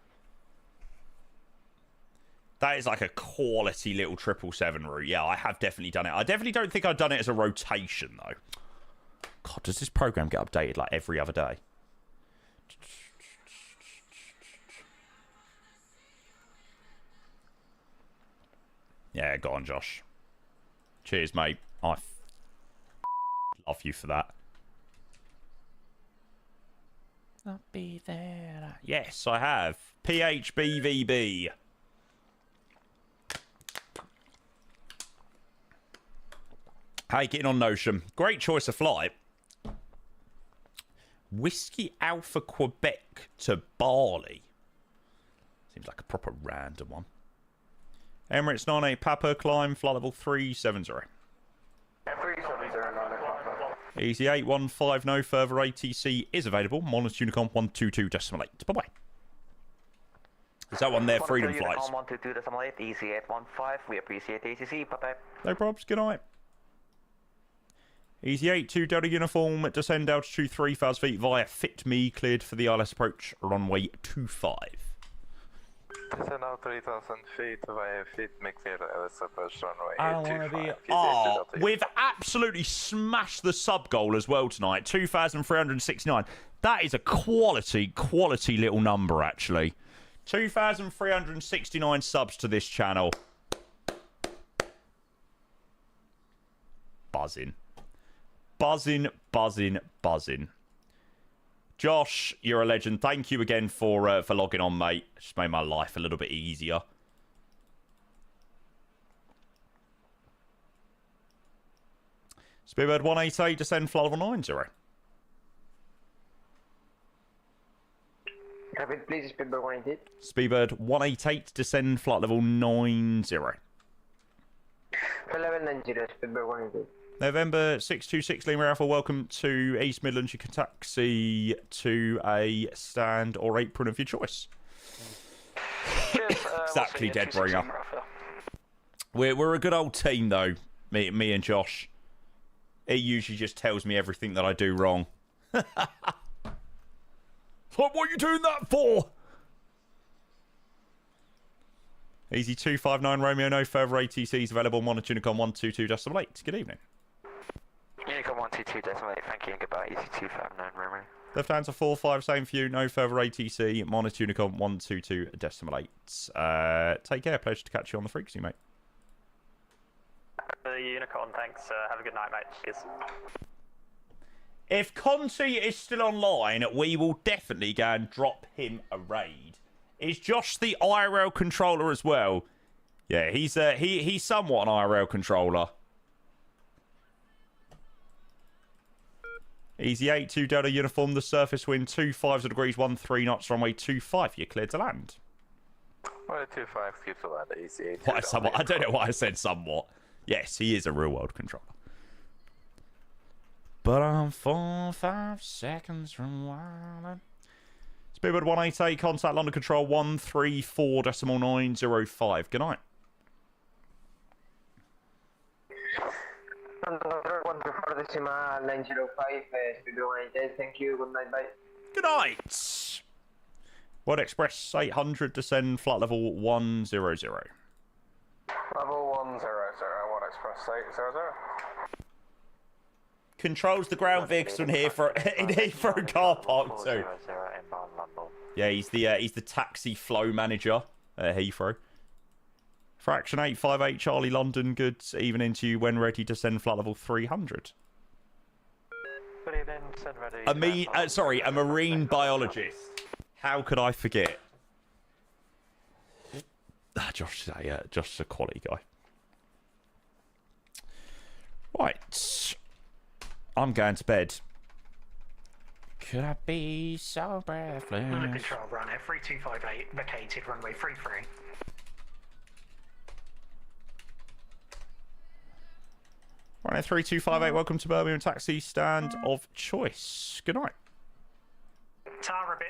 That is like a quality little 777 route. Yeah, I have definitely done it. I definitely don't think I've done it as a rotation, though. God, does this program get updated like every other day? Yeah, go on, Josh. Cheers, mate. I love you for that. I'll be there. Yes, I have. PHBVB. How you getting on, Notion? Great choice of flight. Whiskey Alpha Quebec to Bali. Seems like a proper random one. Emirates 98 Papa, climb, flight level 370. 370, 98 Papa. Easy 815, no further ATC is available. Monitor Unicom 122.8. Bye-bye. Is that one there, Freedom Flights? 122.8, easy 815, we appreciate ATC, bye-bye. No probs, good night. Easy 82 Delta Uniform, descend altitude 3,000 feet via Fit Me, cleared for the ILS approach, runway 25. Descend out 3,000 feet via Fit Me, cleared ILS approach, runway 25. Oh, we've absolutely smashed the sub goal as well tonight, 2,369. That is a quality little number, actually. 2,369 subs to this channel. Buzzing. Buzzing. Josh, you're a legend. Thank you again for logging on, mate. Just made my life a little bit easier. Speedbird 188, descend flight level 90. Repeat, please, Speedbird 188. Speedbird 188, descend flight level 90. Level 90, Speedbird 188. November 626 Lima Alpha, welcome to East Midlands. You can taxi to a stand or apron of your choice. Exactly, dead bringer. We're a good old team, though, me and Josh. He usually just tells me everything that I do wrong. What are you doing that for? Easy 259 Romeo, no further ATCs available. Monitor Unicom 122.8. Good evening. Unicom 122.8, thank you and goodbye. Easy 259 Romeo. Lufthansa 45, same for you. No further ATC. Monitor Unicom 122.8. Take care. Pleasure to catch you on the frequency, mate. Unicorn, thanks. Have a good night, mate. Cheers. If Conti is still online, we will definitely go and drop him a raid. Is Josh the IRL controller as well? Yeah, he's somewhat an IRL controller. Easy 82 Delta Uniform, the surface wind 25 degrees 13 knots, runway 25. You're cleared to land. Runway 25, cleared to land. Easy 82. Why somewhat? I don't know why I said somewhat. Yes, he is a real world controller. But I'm 4 or 5 seconds from wildin'. Speedbird 188, contact London Control 134.905. Good night. Control 124.905, Speedbird 188, thank you, good night, bye. Good night. World Express 800, descend flight level 100. Level 100, World Express 800. Controls the ground vehicles in Heathrow car park too. Yeah, he's the taxi flow manager at Heathrow. Fraction 858 Charlie London, goods even into you when ready to send flight level 300. Good evening, send ready. A marine biologist. How could I forget? Josh's a quality guy. Right. I'm going to bed. Could I be so breathless? Control runner 3258 vacated runway 33. Right, 3258, welcome to Birmingham Taxi Stand of Choice. Good night. Tara bit.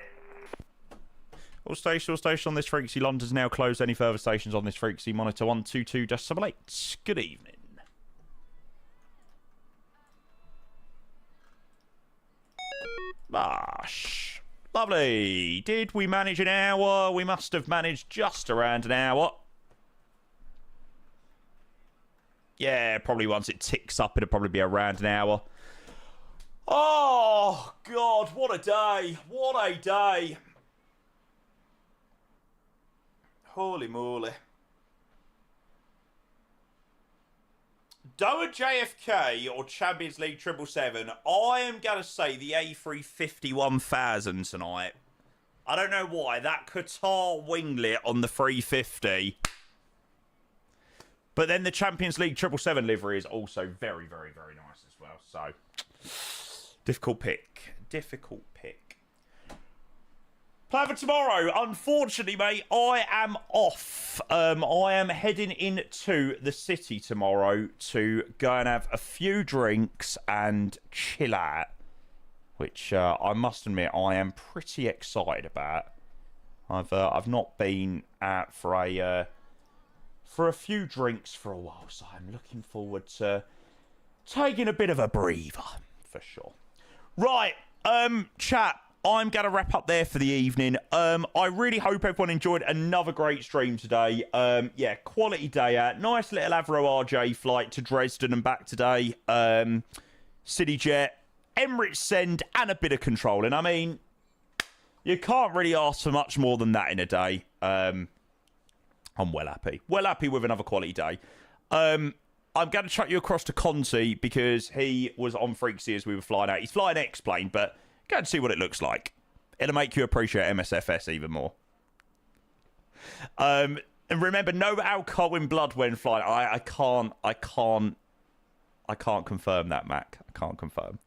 All stations on this frequency. London's now closed. Any further stations on this frequency? Monitor 122.8. Good evening. Bosh. Lovely. Did we manage an hour? We must have managed just around an hour. Yeah, probably once it ticks up, it'll probably be around an hour. Oh, God, what a day. What a day. Holy moly. Doha JFK or Champions League 777, I am going to say the A350 1000 tonight. I don't know why. That Qatar winglet on the 350. But then the Champions League 777 livery is also very, very, very nice as well. So, difficult pick. Difficult pick. Plan for tomorrow. Unfortunately, mate, I am off. I am heading into the city tomorrow to go and have a few drinks and chill out. Which I must admit I am pretty excited about. I've not been out for a few drinks for a while, so I'm looking forward to taking a bit of a breather, for sure. Right, chat, I'm going to wrap up there for the evening. I really hope everyone enjoyed another great stream today. Yeah, quality day out. Nice little Avro RJ flight to Dresden and back today. CityJet, Emirates send, and a bit of controlling. I mean, you can't really ask for much more than that in a day. I'm well happy. Well happy with another quality day. I'm going to chuck you across to Conti because he was on Freaksy as we were flying out. He's flying X-Plane, but go and see what it looks like. It'll make you appreciate MSFS even more. And remember, no alcohol in blood when flying. I can't confirm that, Mac. I can't confirm.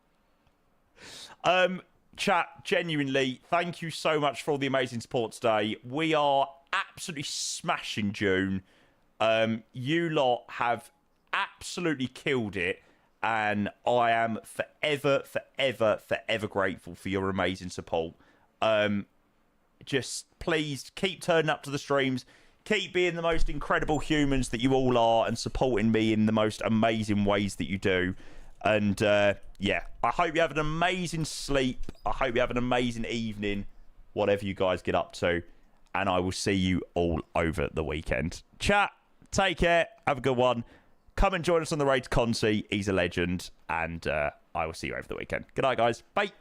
Chat, genuinely, thank you so much for all the amazing support today. We are absolutely smashing June. You lot have absolutely killed it, and I am forever grateful for your amazing support. Just please keep turning up to the streams, keep being the most incredible humans that you all are, and supporting me in the most amazing ways that you do. And yeah, I hope you have an amazing sleep. I hope you have an amazing evening, whatever you guys get up to. And I will see you all over the weekend. Chat, take care. Have a good one. Come and join us on the raid to Conti. He's a legend. And I will see you over the weekend. Good night, guys. Bye.